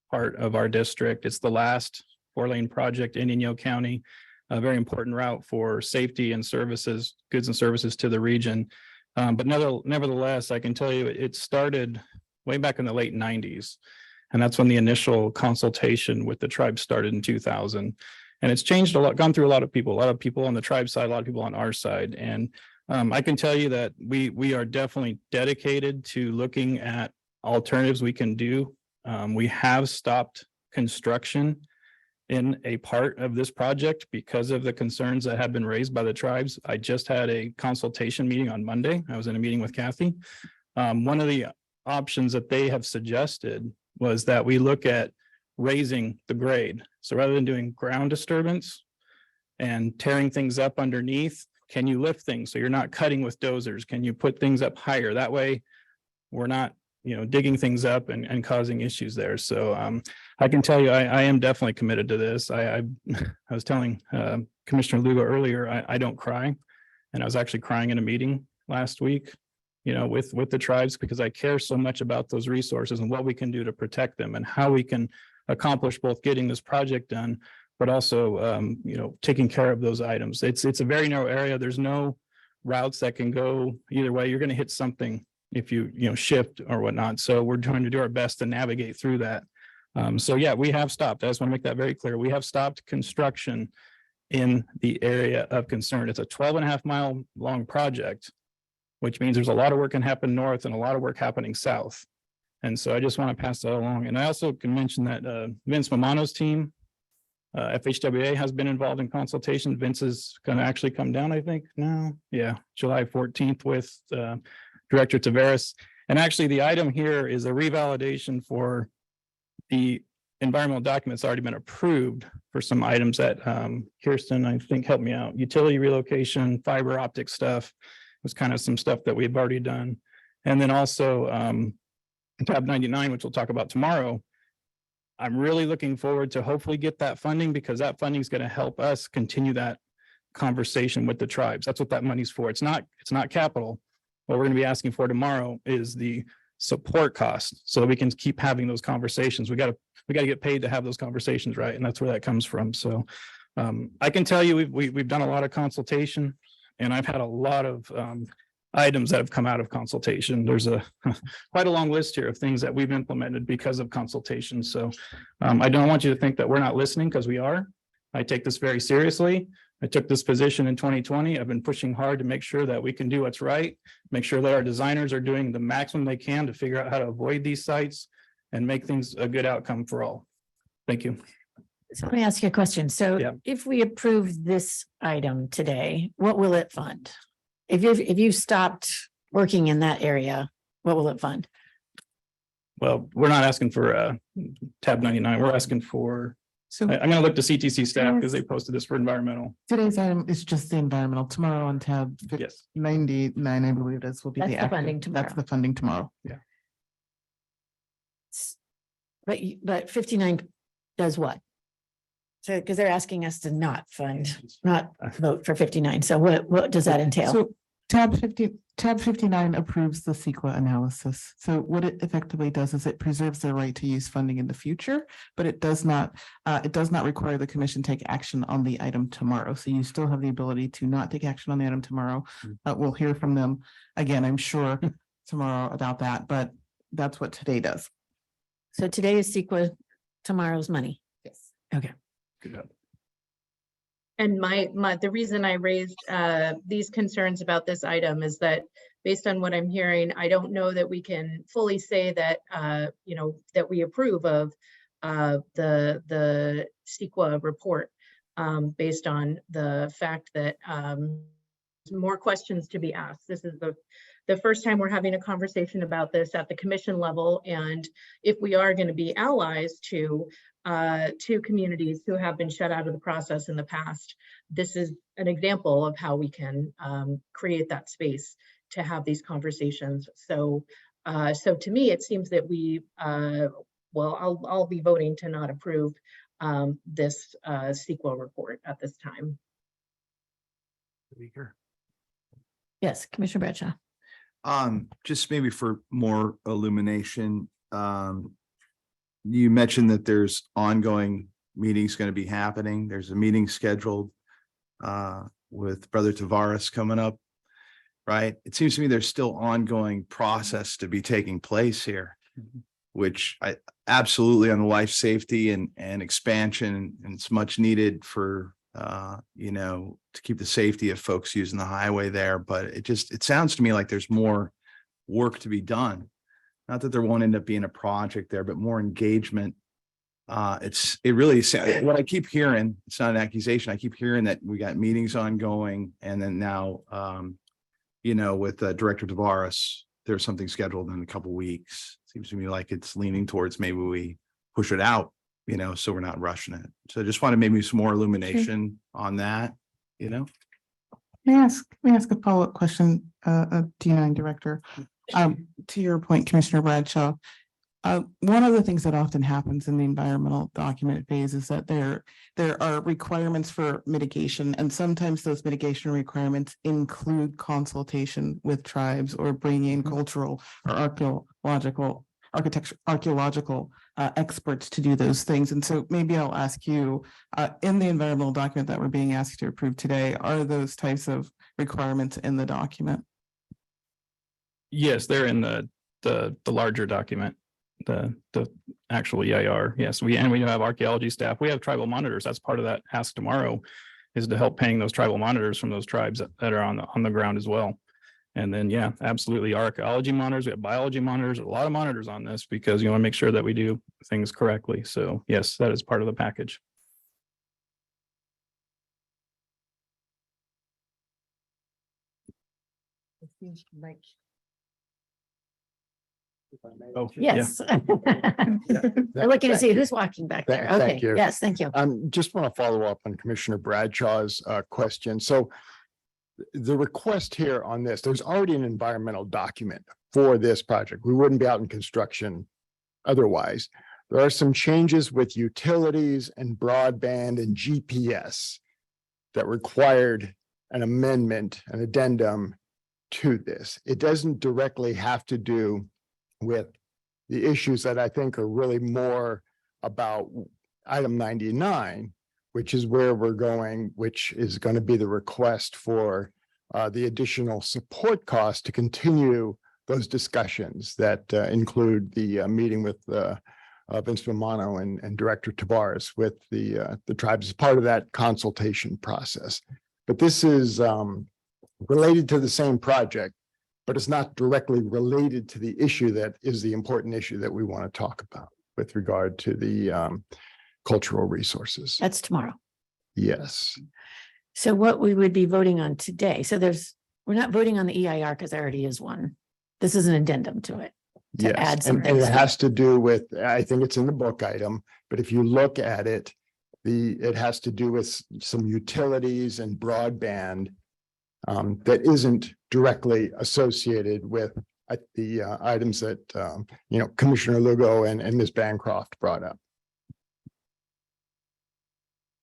part of our district. It's the last 4-lane project in Inyo County, a very important route for safety and services, goods and services to the region. But nevertheless, I can tell you it started way back in the late 90s. And that's when the initial consultation with the tribe started in 2000. And it's changed a lot, gone through a lot of people on the tribe side, a lot of people on our side. And I can tell you that we are definitely dedicated to looking at alternatives we can do. We have stopped construction in a part of this project because of the concerns that have been raised by the tribes. I just had a consultation meeting on Monday. I was in a meeting with Kathy. One of the options that they have suggested was that we look at raising the grade. So rather than doing ground disturbance and tearing things up underneath, can you lift things so you're not cutting with dozers? Can you put things up higher? That way we're not, digging things up and causing issues there. So I can tell you, I am definitely committed to this. I was telling Commissioner Lugo earlier, I don't cry. And I was actually crying in a meeting last week, with the tribes, because I care so much about those resources and what we can do to protect them and how we can accomplish both getting this project done, but also, taking care of those items. It's a very narrow area. There's no routes that can go either way. You're going to hit something if you shift or whatnot. So we're trying to do our best to navigate through that. So yeah, we have stopped. I just want to make that very clear. We have stopped construction in the area of concern. It's a 12.5-mile long project, which means there's a lot of work can happen north and a lot of work happening south. And so I just want to pass that along. And I also can mention that Vince Mamano's team, FHWA has been involved in consultation. Vince is going to actually come down, I think, now. Yeah, July 14th with Director Tavares. And actually, the item here is a revalidation for the environmental documents already been approved for some items that Kirsten, I think, helped me out. Utility relocation, fiber optic stuff was kind of some stuff that we've already done. And then also tab 99, which we'll talk about tomorrow. I'm really looking forward to hopefully get that funding, because that funding is going to help us continue that conversation with the tribes. That's what that money's for. It's not capital. What we're going to be asking for tomorrow is the support cost, so that we can keep having those conversations. We got to get paid to have those conversations, right? And that's where that comes from. So I can tell you we've done a lot of consultation, and I've had a lot of items that have come out of consultation. There's quite a long list here of things that we've implemented because of consultation. So I don't want you to think that we're not listening, because we are. I take this very seriously. I took this position in 2020. I've been pushing hard to make sure that we can do what's right, make sure that our designers are doing the maximum they can to figure out how to avoid these sites and make things a good outcome for all. Thank you. So let me ask you a question. So Yeah. if we approve this item today, what will it fund? If you stopped working in that area, what will it fund? Well, we're not asking for tab 99. We're asking for, So I'm going to look to CTC staff because they posted this for environmental. today's item is just the environmental. Tomorrow on tab Yes. 99, I believe this will be That's the the active. funding That's the funding tomorrow. But 59 does what? So, because they're asking us to not vote for 59. So what does that entail? So tab 59 approves the CEQA analysis. So what it effectively does is it preserves their right to use funding in the future, but it does not require the commission take action on the item tomorrow. So you still have the ability to not take action on the item tomorrow. We'll hear from them again, I'm sure, tomorrow about that, but that's what today does. So today is CEQA, tomorrow's money. Yes. Okay. Good job. And the reason I raised these concerns about this item is that based on what I'm hearing, I don't know that we can fully say that, that we approve of the CEQA report based on the fact that more questions to be asked. This is the first time we're having a conversation about this at the commission level. And if we are going to be allies to communities who have been shut out of the process in the past, this is an example of how we can create that space to have these conversations. So to me, it seems that I'll be voting to not approve this CEQA report at this time. Yes, Commissioner Bradshaw. Just maybe for more illumination, you mentioned that there's ongoing meetings going to be happening. There's a meeting scheduled with Brother Tavares coming up, right? It seems to me there's still ongoing process to be taking place here, which I absolutely on the life safety and expansion, and it's much needed for to keep the safety of folks using the highway there. But it sounds to me like there's more work to be done. Not that there won't end up being a project there, but more engagement. It really, what I keep hearing, it's not an accusation. I keep hearing that we got meetings ongoing, and then now, with Director Tavares, there's something scheduled in a couple of weeks. Seems to me like it's leaning towards maybe we push it out, so we're not rushing it. So I just wanted maybe some more illumination on that, May I ask a follow-up question, D9 Director? To your point, Commissioner Bradshaw, one of the things that often happens in the environmental document phase is that there are requirements for mitigation, and sometimes those mitigation requirements include consultation with tribes or bringing in cultural or archaeological experts to do those things. And so maybe I'll ask you, in the environmental document that we're being asked to approve today, are those types of requirements in the document? Yes, they're in the larger document, the actual EIR. Yes, we have archaeology staff. We have tribal monitors. That's part of that ask tomorrow, is to help paying those tribal monitors from those tribes that are on the ground as well. And then, yeah, absolutely. Archaeology monitors, we have biology monitors, a lot of monitors on this because you want to make sure that we do things correctly. So yes, that is part of the package. Oh, yeah. Yes. We're looking to see who's walking back there. Okay, Thank you. yes, thank you. Just want to follow up on Commissioner Bradshaw's question. So the request here on this, there's already an environmental document for this project. We wouldn't be out in construction otherwise. There are some changes with utilities and broadband and GPS that required an amendment, an addendum to this. It doesn't directly have to do with the issues that I think are really more about item 99, which is where we're going, which is going to be the request for the additional support costs to continue those discussions that include the meeting with Vince Romano and Director Tavares with the tribes as part of that consultation process. But this is related to the same project, but it's not directly related to the issue that is the important issue that we want to talk about with regard to the cultural resources. That's tomorrow. Yes. So what we would be voting on today, so we're not voting on the EIR because there already is one. This is an addendum to it. To Yes, add some and things it to has to do with, I think it's in the book item, but if you look at it, it has to do with some utilities and broadband that isn't directly associated with the items that, Commissioner Lugo and Ms. Bancroft brought up.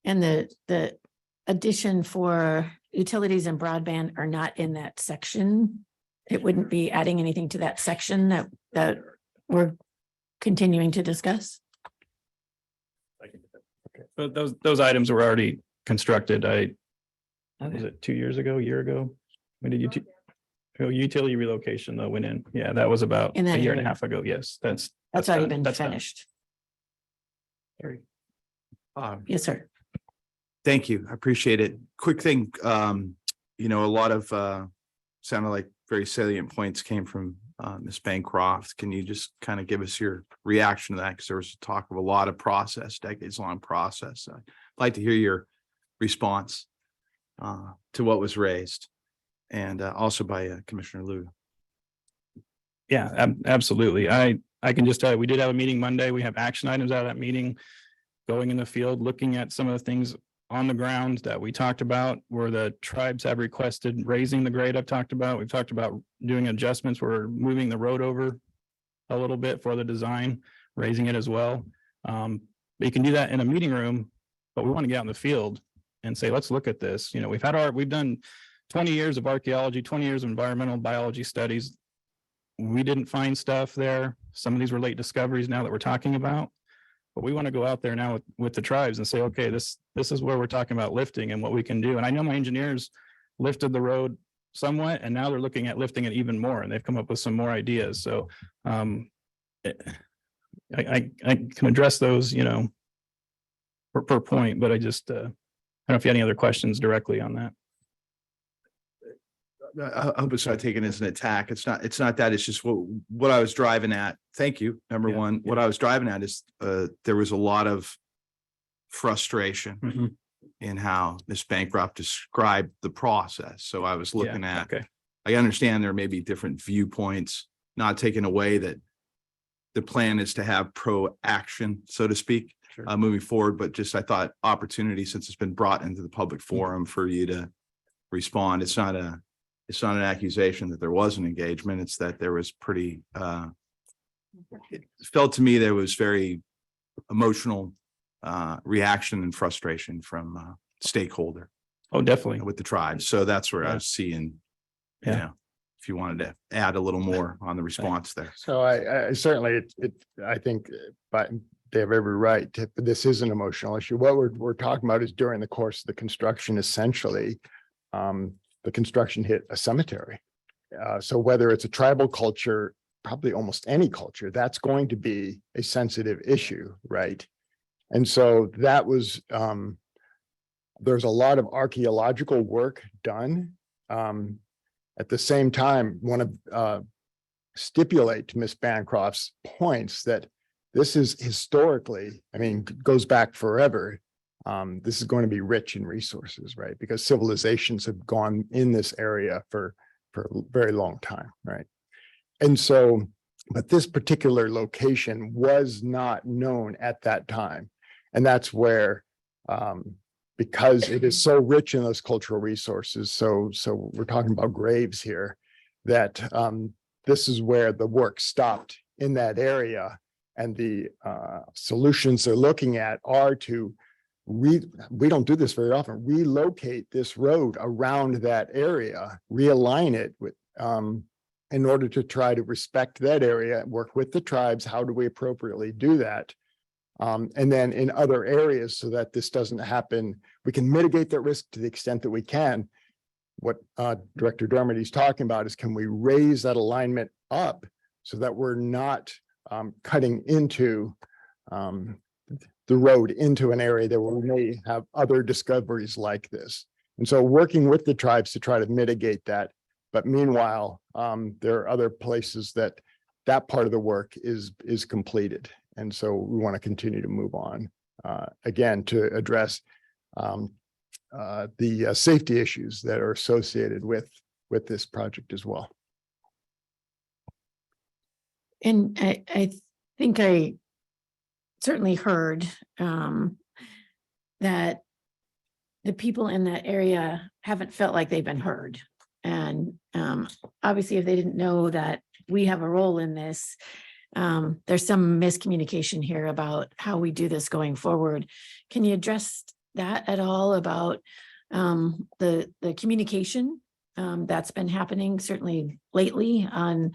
And the addition for utilities and broadband are not in that section. It wouldn't be adding anything to that section that we're continuing to discuss. But those items were already constructed. Okay. Was it 2 years ago, a year ago? When did utility relocation though went in? Yeah, that was about In a that year and a area. half ago. Yes, that's Already done. been That's done. finished. Um, Yes, sir. Thank you. I appreciate it. Quick thing, a lot of sounded like very salient points came from Ms. Bancroft. Can you just kind of give us your reaction to that? Because there was talk of a lot of process, decades-long process. I'd like to hear your response to what was raised, and also by Commissioner Liu. Yeah, absolutely. I can just tell you, we did have a meeting Monday. We have action items out of that meeting. Going in the field, looking at some of the things on the ground that we talked about, where the tribes have requested raising the grade I've talked about. We've talked about doing adjustments. We're moving the road over a little bit for the design, raising it as well. But you can do that in a meeting room, but we want to get out in the field and say, let's look at this. We've done 20 years of archaeology, 20 years of environmental biology studies. We didn't find stuff there. Some of these were late discoveries now that we're talking about. But we want to go out there now with the tribes and say, okay, this is where we're talking about lifting and what we can do. And I know my engineers lifted the road somewhat, and now they're looking at lifting it even more, and they've come up with some more ideas. So I can address those, per point, but I just, I don't know if you have any other questions directly on that. I hope it's not taken as an attack. It's not that. It's just what I was driving at. Thank you. Number one, what I was driving at is there was a lot of frustration in how Ms. Bancroft described the process. So I was looking at, I understand there may be different viewpoints, not taking away that the plan is to have pro action, so to speak, moving forward. But just, I thought opportunity, since it's been brought into the public forum, for you to respond. It's not an accusation that there was an engagement. It's that there was it felt to me there was very emotional reaction and frustration from stakeholder. Oh, definitely. With the tribes. So that's where I was seeing, if you wanted to add a little more on the response there. So I certainly, I think, but they have every right. This is an emotional issue. What we're talking about is during the course of the construction, essentially, the construction hit a cemetery. So whether it's a tribal culture, probably almost any culture, that's going to be a sensitive issue, right? And so that was, there's a lot of archaeological work done At the same time, want to stipulate to Ms. Bancroft's points that this is historically, I mean, goes back forever. This is going to be rich in resources, right? Because civilizations have gone in this area for a very long time, right? And so, but this particular location was not known at that time. And that's where, because it is so rich in those cultural resources, so we're talking about graves here, that this is where the work stopped in that area. And the solutions they're looking at are to we don't do this very often, relocate this road around that area, realign it with in order to try to respect that area, work with the tribes. How do we appropriately do that? And then in other areas, so that this doesn't happen, we can mitigate that risk to the extent that we can. What Director Dermody is talking about is, can we raise that alignment up so that we're not cutting into the road into an area that we may have other discoveries like this. And so working with the tribes to try to mitigate that. But meanwhile, there are other places that part of the work is completed. And so we want to continue to move on, again, to address the safety issues that are associated with this project as well. And I think I certainly heard that the people in that area haven't felt like they've been heard. And obviously, if they didn't know that we have a role in this, there's some miscommunication here about how we do this going forward. Can you address that at all about the communication that's been happening certainly lately on?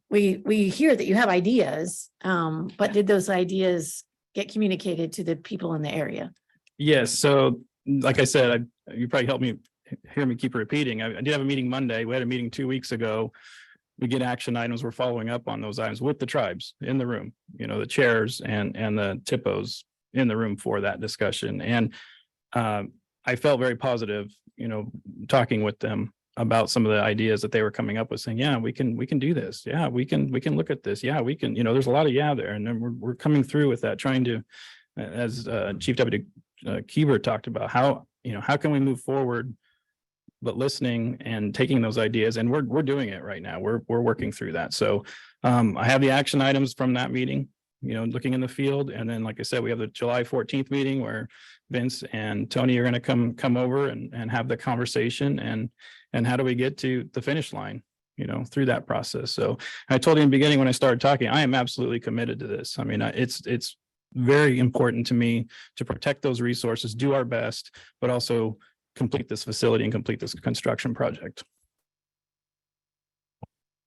We hear that you have ideas, but did those ideas get communicated to the people in the area? Yes, so like I said, you probably helped me hear me keep repeating. I did have a meeting Monday. We had a meeting 2 weeks ago. We get action items. We're following up on those items with the tribes in the room, the chairs and the TIPOs in the room for that discussion. And I felt very positive, talking with them about some of the ideas that they were coming up with, saying, yeah, we can do this. Yeah, we can look at this. Yeah, we can, there's a lot of there. And then we're coming through with that, trying to, as Chief Deputy Keeber talked about, how can we move forward, but listening and taking those ideas. And we're doing it right now. We're working through that. So I have the action items from that meeting, looking in the field. And then, like I said, we have the July 14th meeting where Vince and Tony are going to come over and have the conversation and how do we get to the finish line, through that process. So I told you in the beginning when I started talking, I am absolutely committed to this. I mean, it's very important to me to protect those resources, do our best, but also complete this facility and complete this construction project.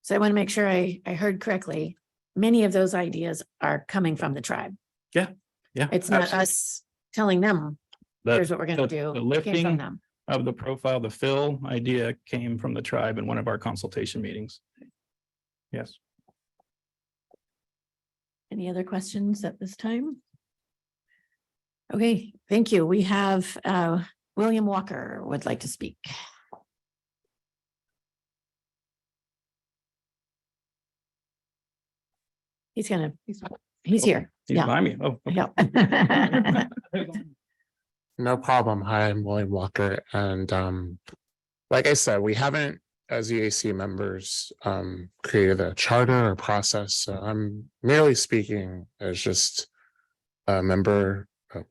So I want to make sure I heard correctly. Many of those ideas are coming from the tribe. Yeah. It's not us telling them, here's what we're going to do. The It came from lifting them. of the profile, the fill idea came from the tribe in one of our consultation meetings. Yes. Any other questions at this time? Okay, thank you. We have William Walker would like to speak. He's here. He's Yeah. behind me. Oh, okay. Yeah. No problem. Hi, I'm William Walker. And like I said, we haven't, as EAC members, created a charter or process. So I'm merely speaking as just a member, a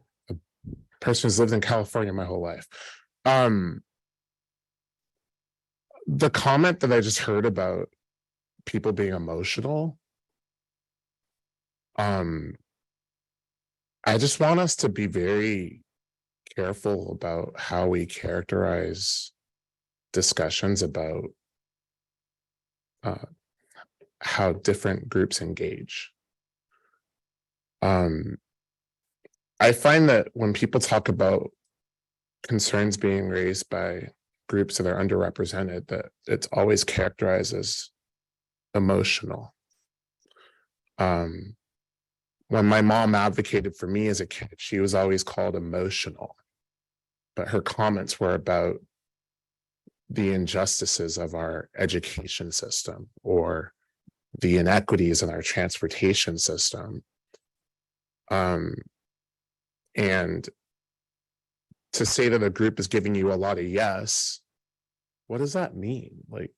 person who's lived in California my whole life. The comment that I just heard about people being emotional, I just want us to be very careful about how we characterize discussions about how different groups engage. I find that when people talk about concerns being raised by groups that are underrepresented, that it's always characterized as emotional. When my mom advocated for me as a kid, she was always called emotional, but her comments were about the injustices of our education system or the inequities in our transportation system. And to say that a group is giving you a lot of yes, what does that mean? Like,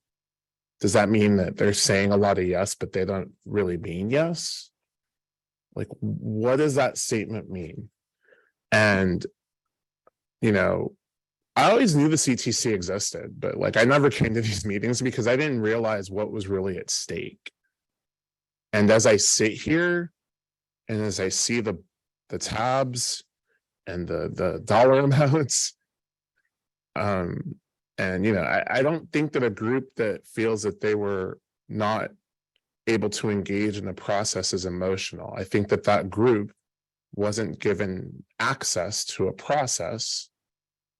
does that mean that they're saying a lot of yes, but they don't really mean yes? Like, what does that statement mean? And, you know, I always knew the CTC existed, but like, I never came to these meetings because I didn't realize what was really at stake. And as I sit here and as I see the tabs and the dollar amounts, and, you know, I don't think that a group that feels that they were not able to engage in the process is emotional. I think that that group wasn't given access to a process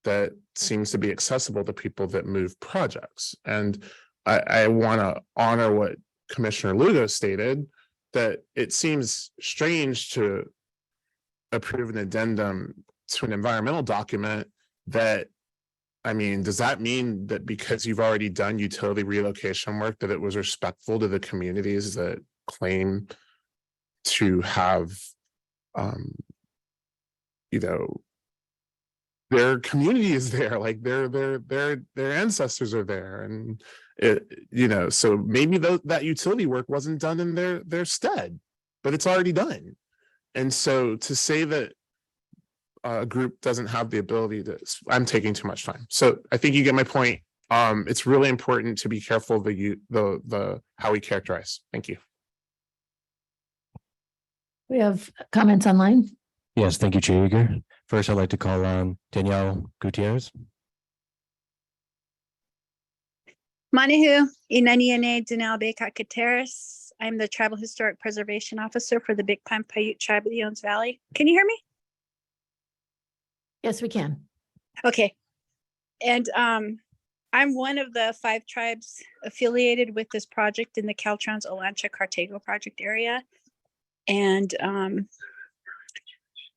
that seems to be accessible to people that move projects. And I want to honor what Commissioner Lugo stated, that it seems strange to approve an addendum to an environmental document that, I mean, does that mean that because you've already done utility relocation work, that it was respectful to the communities that claim to have, you know, their community is there, like their ancestors are there, and it, you know, so maybe that utility work wasn't done in their stead, but it's already done. And so to say that a group doesn't have the ability to, I'm taking too much time. So I think you get my point. It's really important to be careful of the how we characterize. Thank you. We have comments online. Yes, thank you, Chair Eager. First, I'd like to call on Danielle Gutierrez. Manahu, Inaniane Dinalbe Kakateris. I'm the Tribal Historic Preservation Officer for the Big Pine Paiute Tribe of the Owens Valley. Can you hear me? Yes, we can. Okay. And I'm one of the 5 tribes affiliated with this project in the Caltrans Olancha Cartago project area. And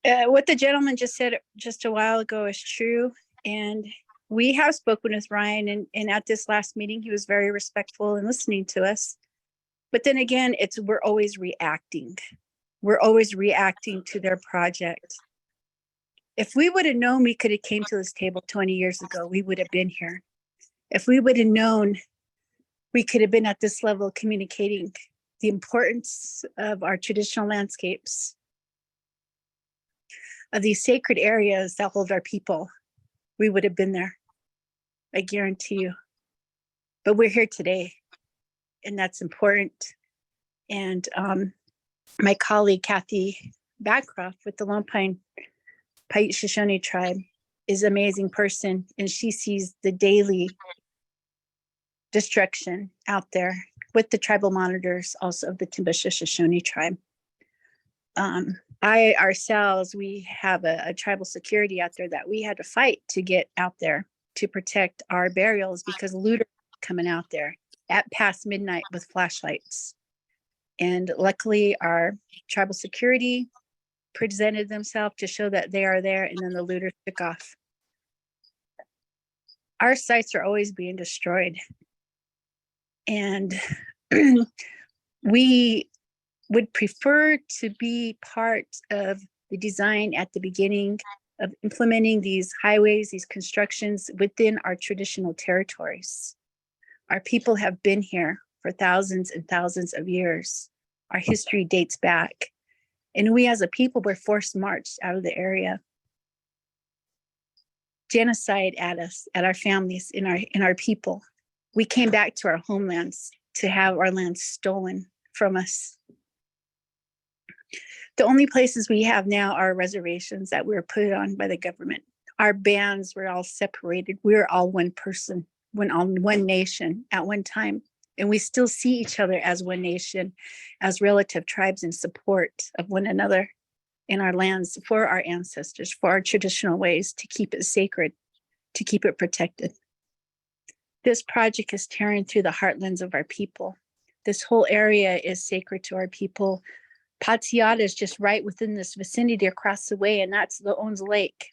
what the gentleman just said just a while ago is true. And we have spoken with Ryan, and at this last meeting, he was very respectful in listening to us. But then again, we're always reacting. We're always reacting to their project. If we would have known we could have came to this table 20 years ago, we would have been here. If we would have known we could have been at this level communicating the importance of our traditional landscapes, of these sacred areas that hold our people, we would have been there. I guarantee you. But we're here today, and that's important. And my colleague, Kathy Bancroft with the Lone Pine Paiute Shoshone tribe is an amazing person, and she sees the daily destruction out there with the tribal monitors also of the Timbisha Shoshone tribe. Ourselves, we have a tribal security out there that we had to fight to get out there to protect our burials because looters coming out there at past midnight with flashlights. And luckily our tribal security presented themselves to show that they are there, and then the looters took off. Our sites are always being destroyed. And we would prefer to be part of the design at the beginning of implementing these highways, these constructions within our traditional territories. Our people have been here for thousands and thousands of years. Our history dates back. And we as a people were forced marched out of the area. Genocide at us, at our families, in our people. We came back to our homelands to have our lands stolen from us. The only places we have now are reservations that we were put on by the government. Our bands were all separated. We were all one person, one nation at one time. And we still see each other as one nation, as relative tribes in support of one another in our lands for our ancestors, for our traditional ways to keep it sacred, to keep it protected. This project is tearing through the heartlands of our people. This whole area is sacred to our people. Patsiata is just right within this vicinity across the way, and that's the Owens Lake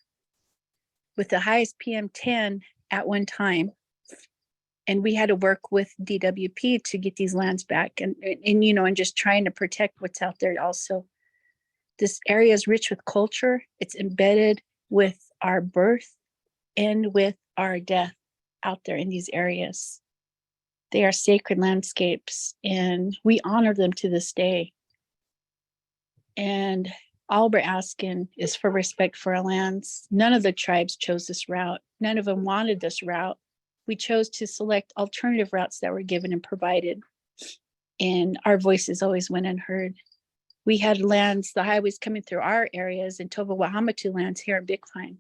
with the highest PM10 at one time. And we had to work with DWP to get these lands back and just trying to protect what's out there also. This area is rich with culture. It's embedded with our birth and with our death out there in these areas. They are sacred landscapes and we honor them to this day. And all we're asking is for respect for our lands. None of the tribes chose this route. None of them wanted this route. We chose to select alternative routes that were given and provided. And our voices always went unheard. We had lands, the highways coming through our areas and Toba Wahamatu lands here in Big Pine.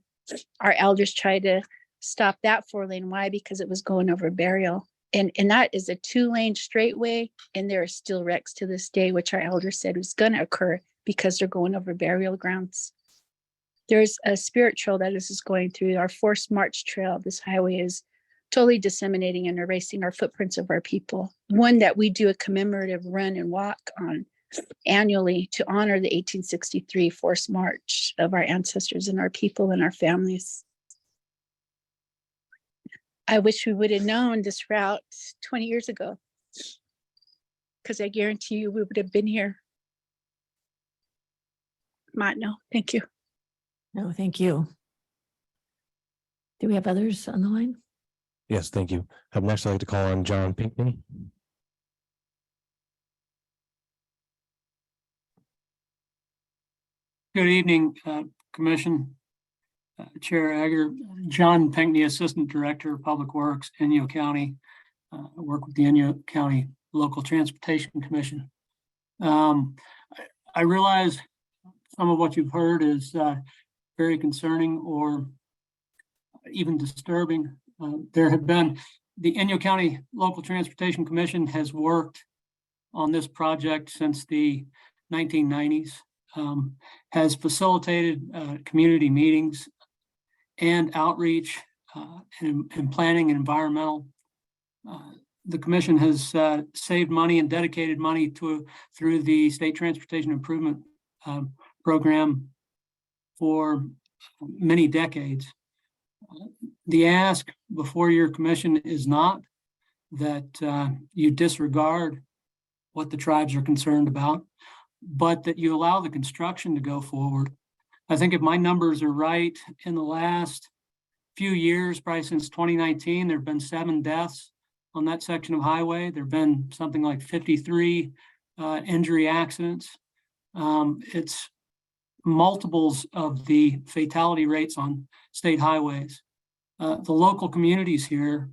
Our elders tried to stop that 4-lane. Why? Because it was going over burial. And that is a 2-lane straightway. And there are still wrecks to this day, which our elders said was going to occur because they're going over burial grounds. There's a spirit trail that is just going through our forced march trail. This highway is totally disseminating and erasing our footprints of our people. One that we do a commemorative run and walk on annually to honor the 1863 forced march of our ancestors and our people and our families. I wish we would have known this route 20 years ago, because I guarantee you we would have been here. Might know. Thank you. No, thank you. Do we have others on the line? Yes, thank you. Up next, I'd like to call on John Pinckney. Good evening, Commission, Chair Ager, John Pinckney, Assistant Director of Public Works, Inyo County. I work with the Inyo County Local Transportation Commission. I realize some of what you've heard is very concerning or even disturbing. There have been, the Inyo County Local Transportation Commission has worked on this project since the 1990s. Has facilitated community meetings and outreach and planning and environmental. The commission has saved money and dedicated money through the State Transportation Improvement Program for many decades. The ask before your commission is not that you disregard what the tribes are concerned about, but that you allow the construction to go forward. I think if my numbers are right, in the last few years, probably since 2019, there have been 7 deaths on that section of highway. There have been something like 53 injury accidents. It's multiples of the fatality rates on state highways. The local communities here,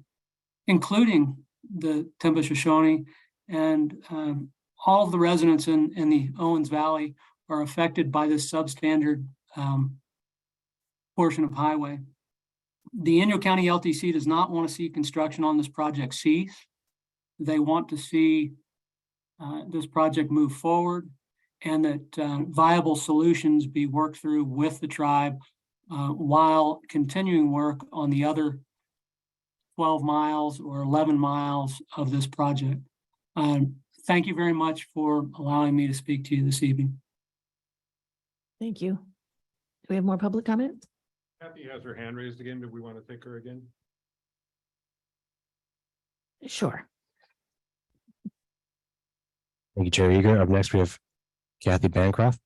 including the Temba Shoshone and all of the residents in the Owens Valley are affected by this substandard portion of highway. The Inyo County LTC does not want to see construction on this project cease. They want to see this project move forward and that viable solutions be worked through with the tribe while continuing work on the other 12 miles or 11 miles of this project. Thank you very much for allowing me to speak to you this evening. Thank you. Do we have more public comment? Kathy has her hand raised again. Do we want to take her again? Sure. Thank you, Chair Eager. Up next, we have Kathy Bancroft.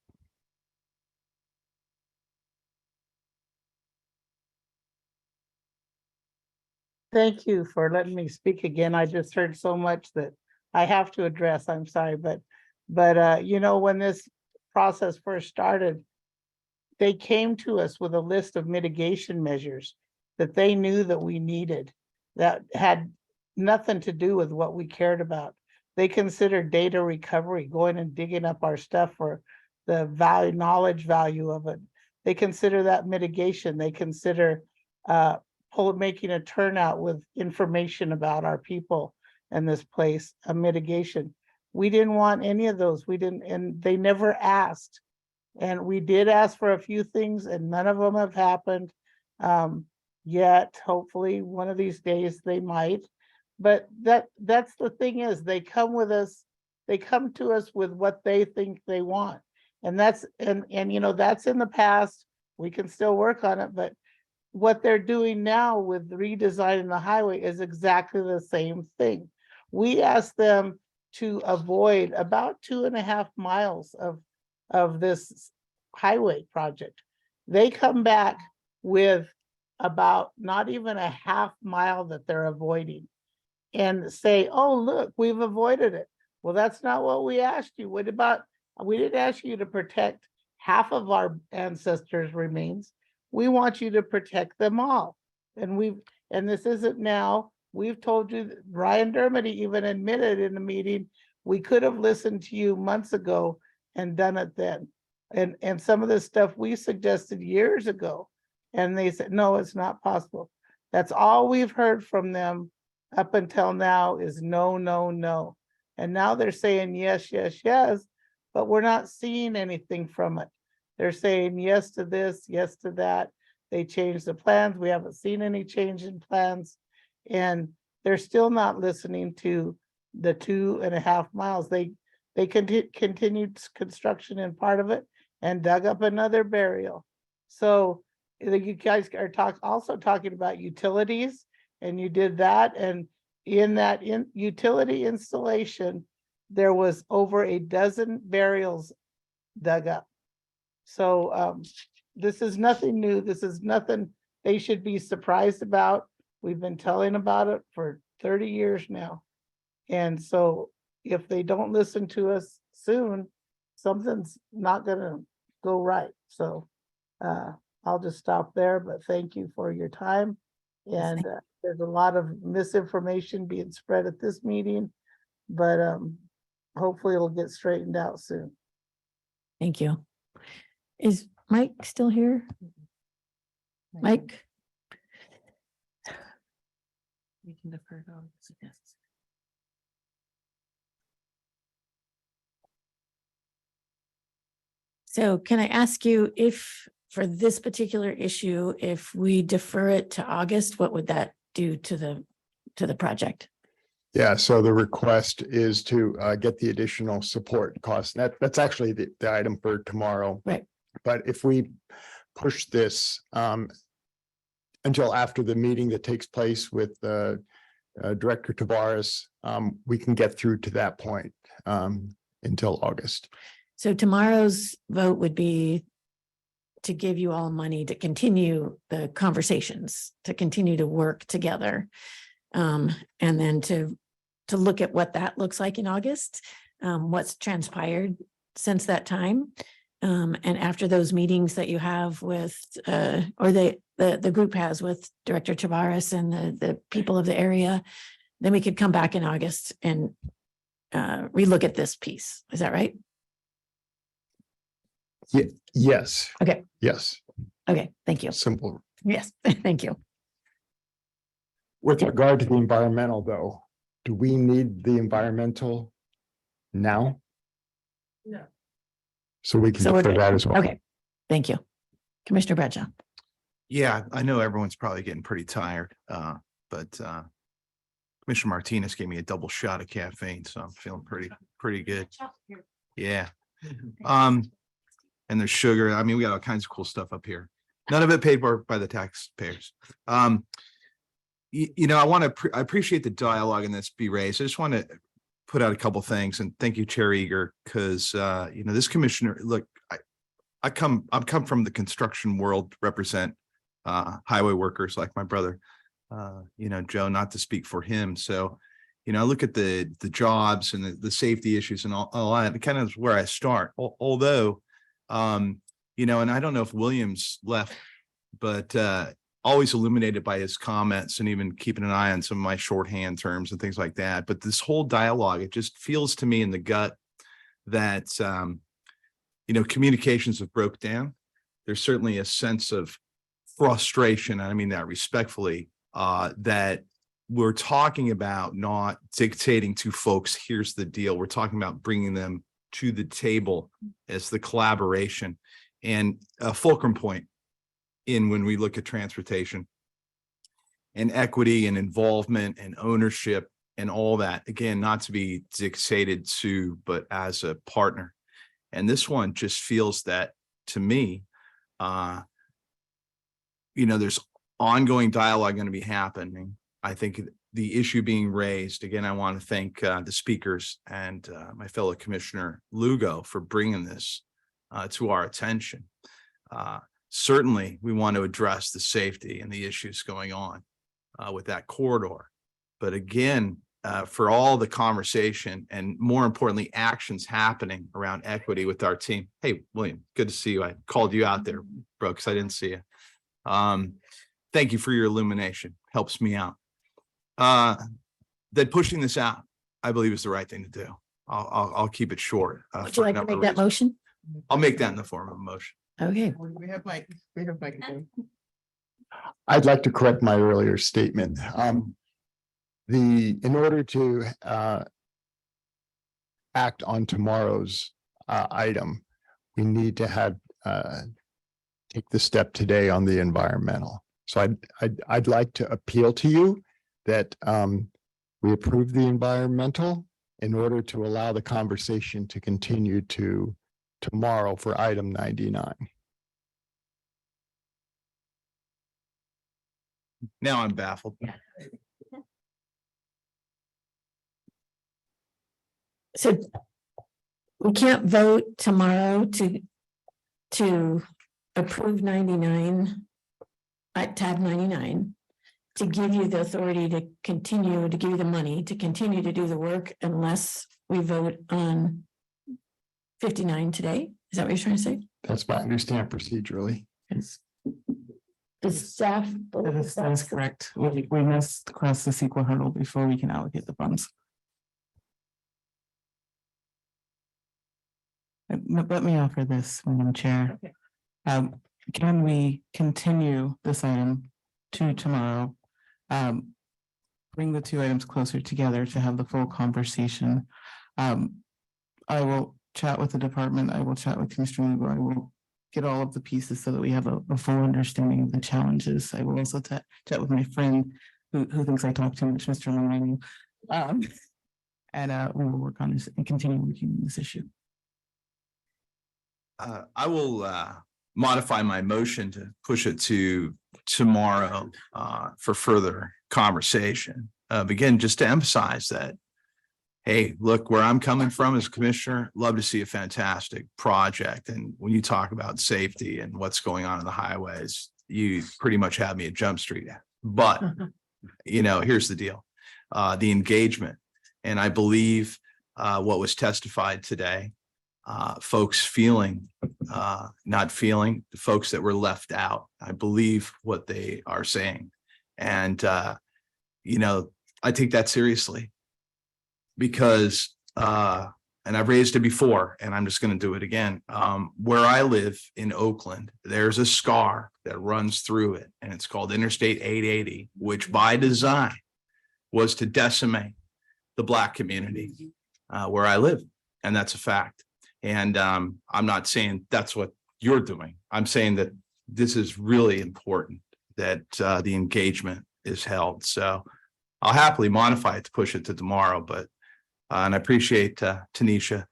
Thank you for letting me speak again. I just heard so much that I have to address. I'm sorry, but when this process first started, they came to us with a list of mitigation measures that they knew that we needed that had nothing to do with what we cared about. They considered data recovery, going and digging up our stuff for the knowledge value of it. They consider that mitigation. They consider making a turnout with information about our people and this place, a mitigation. We didn't want any of those. We didn't, and they never asked. And we did ask for a few things and none of them have happened yet. Hopefully one of these days they might. But that's the thing is they come to us with what they think they want. And that's, and that's in the past. We can still work on it, but what they're doing now with redesigning the highway is exactly the same thing. We asked them to avoid about 2.5 miles of this highway project. They come back with about not even a half mile that they're avoiding and say, oh, look, we've avoided it. Well, that's not what we asked you. What about, we didn't ask you to protect half of our ancestors' remains. We want you to protect them all. And this isn't now, we've told you, that Ryan Dermody even admitted in the meeting, we could have listened to you months ago and done it then. And some of this stuff we suggested years ago, and they said, no, it's not possible. That's all we've heard from them up until now is no, no, no. And now they're saying yes, yes, yes, but we're not seeing anything from it. They're saying yes to this, yes to that. They changed the plans. We haven't seen any change in plans. And they're still not listening to the 2.5 miles. They continued construction in part of it and dug up another burial. So you guys are also talking about utilities, and you did that. And in that utility installation, there was over a dozen burials dug up. So this is nothing new. This is nothing they should be surprised about. We've been telling about it for 30 years now. And so if they don't listen to us soon, something's not gonna go right. So I'll just stop there, but thank you for your time. And there's a lot of misinformation being spread at this meeting, but hopefully it'll get straightened out soon. Thank you. Is Mike still here? Mike? We can defer to yes. So can I ask you if, for this particular issue, if we defer it to August, what would that do to the project? Yeah, so the request is to get the additional support cost. That's actually the item for tomorrow. Right. But if we push this until after the meeting that takes place with Director Tavares, we can get through to that point until August. So tomorrow's vote would be to give you all money to continue the conversations, to continue to work together. And then to look at what that looks like in August, what's transpired since that time. And after those meetings that you have with, or the group has with Director Tavares and the people of the area, then we could come back in August and relook at this piece. Is that right? Yes. Okay. Yes. Okay, thank you. Simple. Yes, thank you. With regard to the environmental, though, do we need the environmental now? No. So we can So we're defer good. that as well. Okay, thank you. Commissioner Bradshaw. Yeah, I know everyone's probably getting pretty tired, but Commissioner Martinez gave me a double shot of caffeine, so I'm feeling pretty good. Yeah. And there's sugar. I mean, we got all kinds of cool stuff up here. None of it paid for by the taxpayers. You know, I appreciate the dialogue in this be raised. I just want to put out a couple things, and thank you, Chair Eager, because you know, this commissioner, look, I've come from the construction world, represent highway workers like my brother, you know, Joe, not to speak for him. So, you know, I look at the jobs and the safety issues and all that, kind of where I start. Although, you know, and I don't know if Williams left, but always illuminated by his comments and even keeping an eye on some of my shorthand terms and things like that. But this whole dialogue, it just feels to me in the gut that, you know, communications have broke down. There's certainly a sense of frustration, and I mean that respectfully, that we're talking about not dictating to folks, here's the deal. We're talking about bringing them to the table as the collaboration and a fulcrum point in when we look at transportation and equity and involvement and ownership and all that. Again, not to be dictated to, but as a partner. And this one just feels that to me, you know, there's ongoing dialogue going to be happening. I think the issue being raised, again, I want to thank the speakers and my fellow Commissioner Lugo for bringing this to our attention. Certainly, we want to address the safety and the issues going on with that corridor. But again, for all the conversation and more importantly, actions happening around equity with our team. Hey, William, good to see you. I called you out there, bro, because I didn't see you. Thank you for your illumination. Helps me out. That pushing this out, I believe, is the right thing to do. I'll keep it short. Would you like to make that motion? I'll make that in the form of a motion. Okay. We have Mike. I'd like to correct my earlier statement. In order to act on tomorrow's item, we need to have take the step today on the environmental. So I'd like to appeal to you that we approve the environmental in order to allow the conversation to continue to tomorrow for item 99. Now I'm baffled. So we can't vote tomorrow to approve 99 at tab 99 to give you the authority to continue, to give you the money to continue to do the work unless we vote on 59 today. Is that what you're trying to say? That's what I understand procedurally. Yes. Does staff? That is correct. We must cross the CEQA hurdle before we can allocate the funds. Let me offer this, Madam Chair. Can we continue this item to tomorrow? Bring the two items closer together to have the full conversation. I will chat with the department. I will chat with Commissioner Lugo. I will get all of the pieces so that we have a full understanding of the challenges. I will also chat with my friend who thinks I talk too much, Mr. Lorraine. And we will work on this and continue working on this issue. I will modify my motion to push it to tomorrow for further conversation. Again, just to emphasize that, hey, look, where I'm coming from as commissioner, love to see a fantastic project. And when you talk about safety and what's going on in the highways, you pretty much have me at Jump Street. But, here's the deal, the engagement. And I believe what was testified today, folks feeling, not feeling, the folks that were left out. I believe what they are saying. And, I take that seriously because, and I've raised it before, and I'm just going to do it again. Where I live in Oakland, there's a scar that runs through it, and it's called Interstate 880, which by design was to decimate the Black community where I live. And that's a fact. And I'm not saying that's what you're doing. I'm saying that this is really important that the engagement is held. So I'll happily modify it to push it to tomorrow, but and I appreciate Tanisha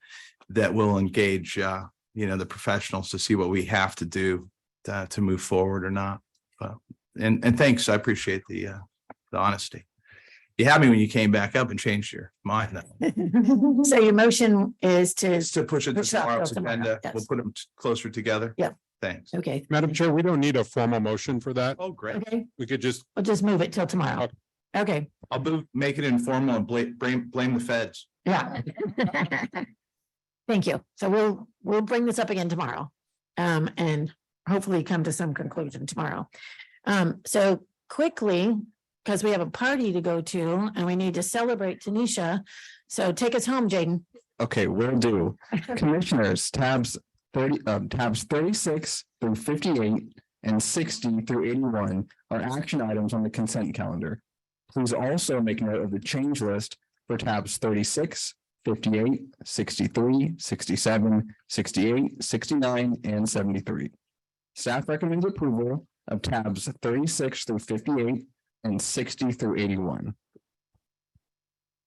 that will engage the professionals to see what we have to do to move forward or not. But and thanks, I appreciate the honesty. You had me when you came back up and changed your mind. So your motion is to push it to push it off tomorrow's till tomorrow, agenda. yes. We'll put them closer together. Yep. Thanks. Okay. Madam Chair, we don't need a formal motion for that. Oh, great. Okay, We could just, we'll just move it till tomorrow. Okay, Make it informal and blame the feds. yeah. Thank you. So we'll bring this up again tomorrow. And hopefully come to some conclusion tomorrow. So quickly, because we have a party to go to and we need to celebrate Tanisha. So take us home, Jaden. Okay, will do. Commissioners, tabs 36 through 58 and 60 through 81 are action items on the consent calendar. Please also make note of the change list for tabs 36, 58, 63, 67, 68, 69, and 73. Staff recommends approval of tabs 36 through 58 and 60 through 81.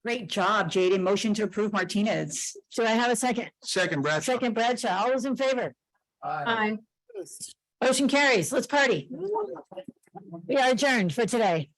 Great job, Jaden. Motion to approve Martinez. Do I have a second? Second, Bradshaw. Second, Bradshaw. All those in favor? Aye. Motion carries. Let's party. We are adjourned for today.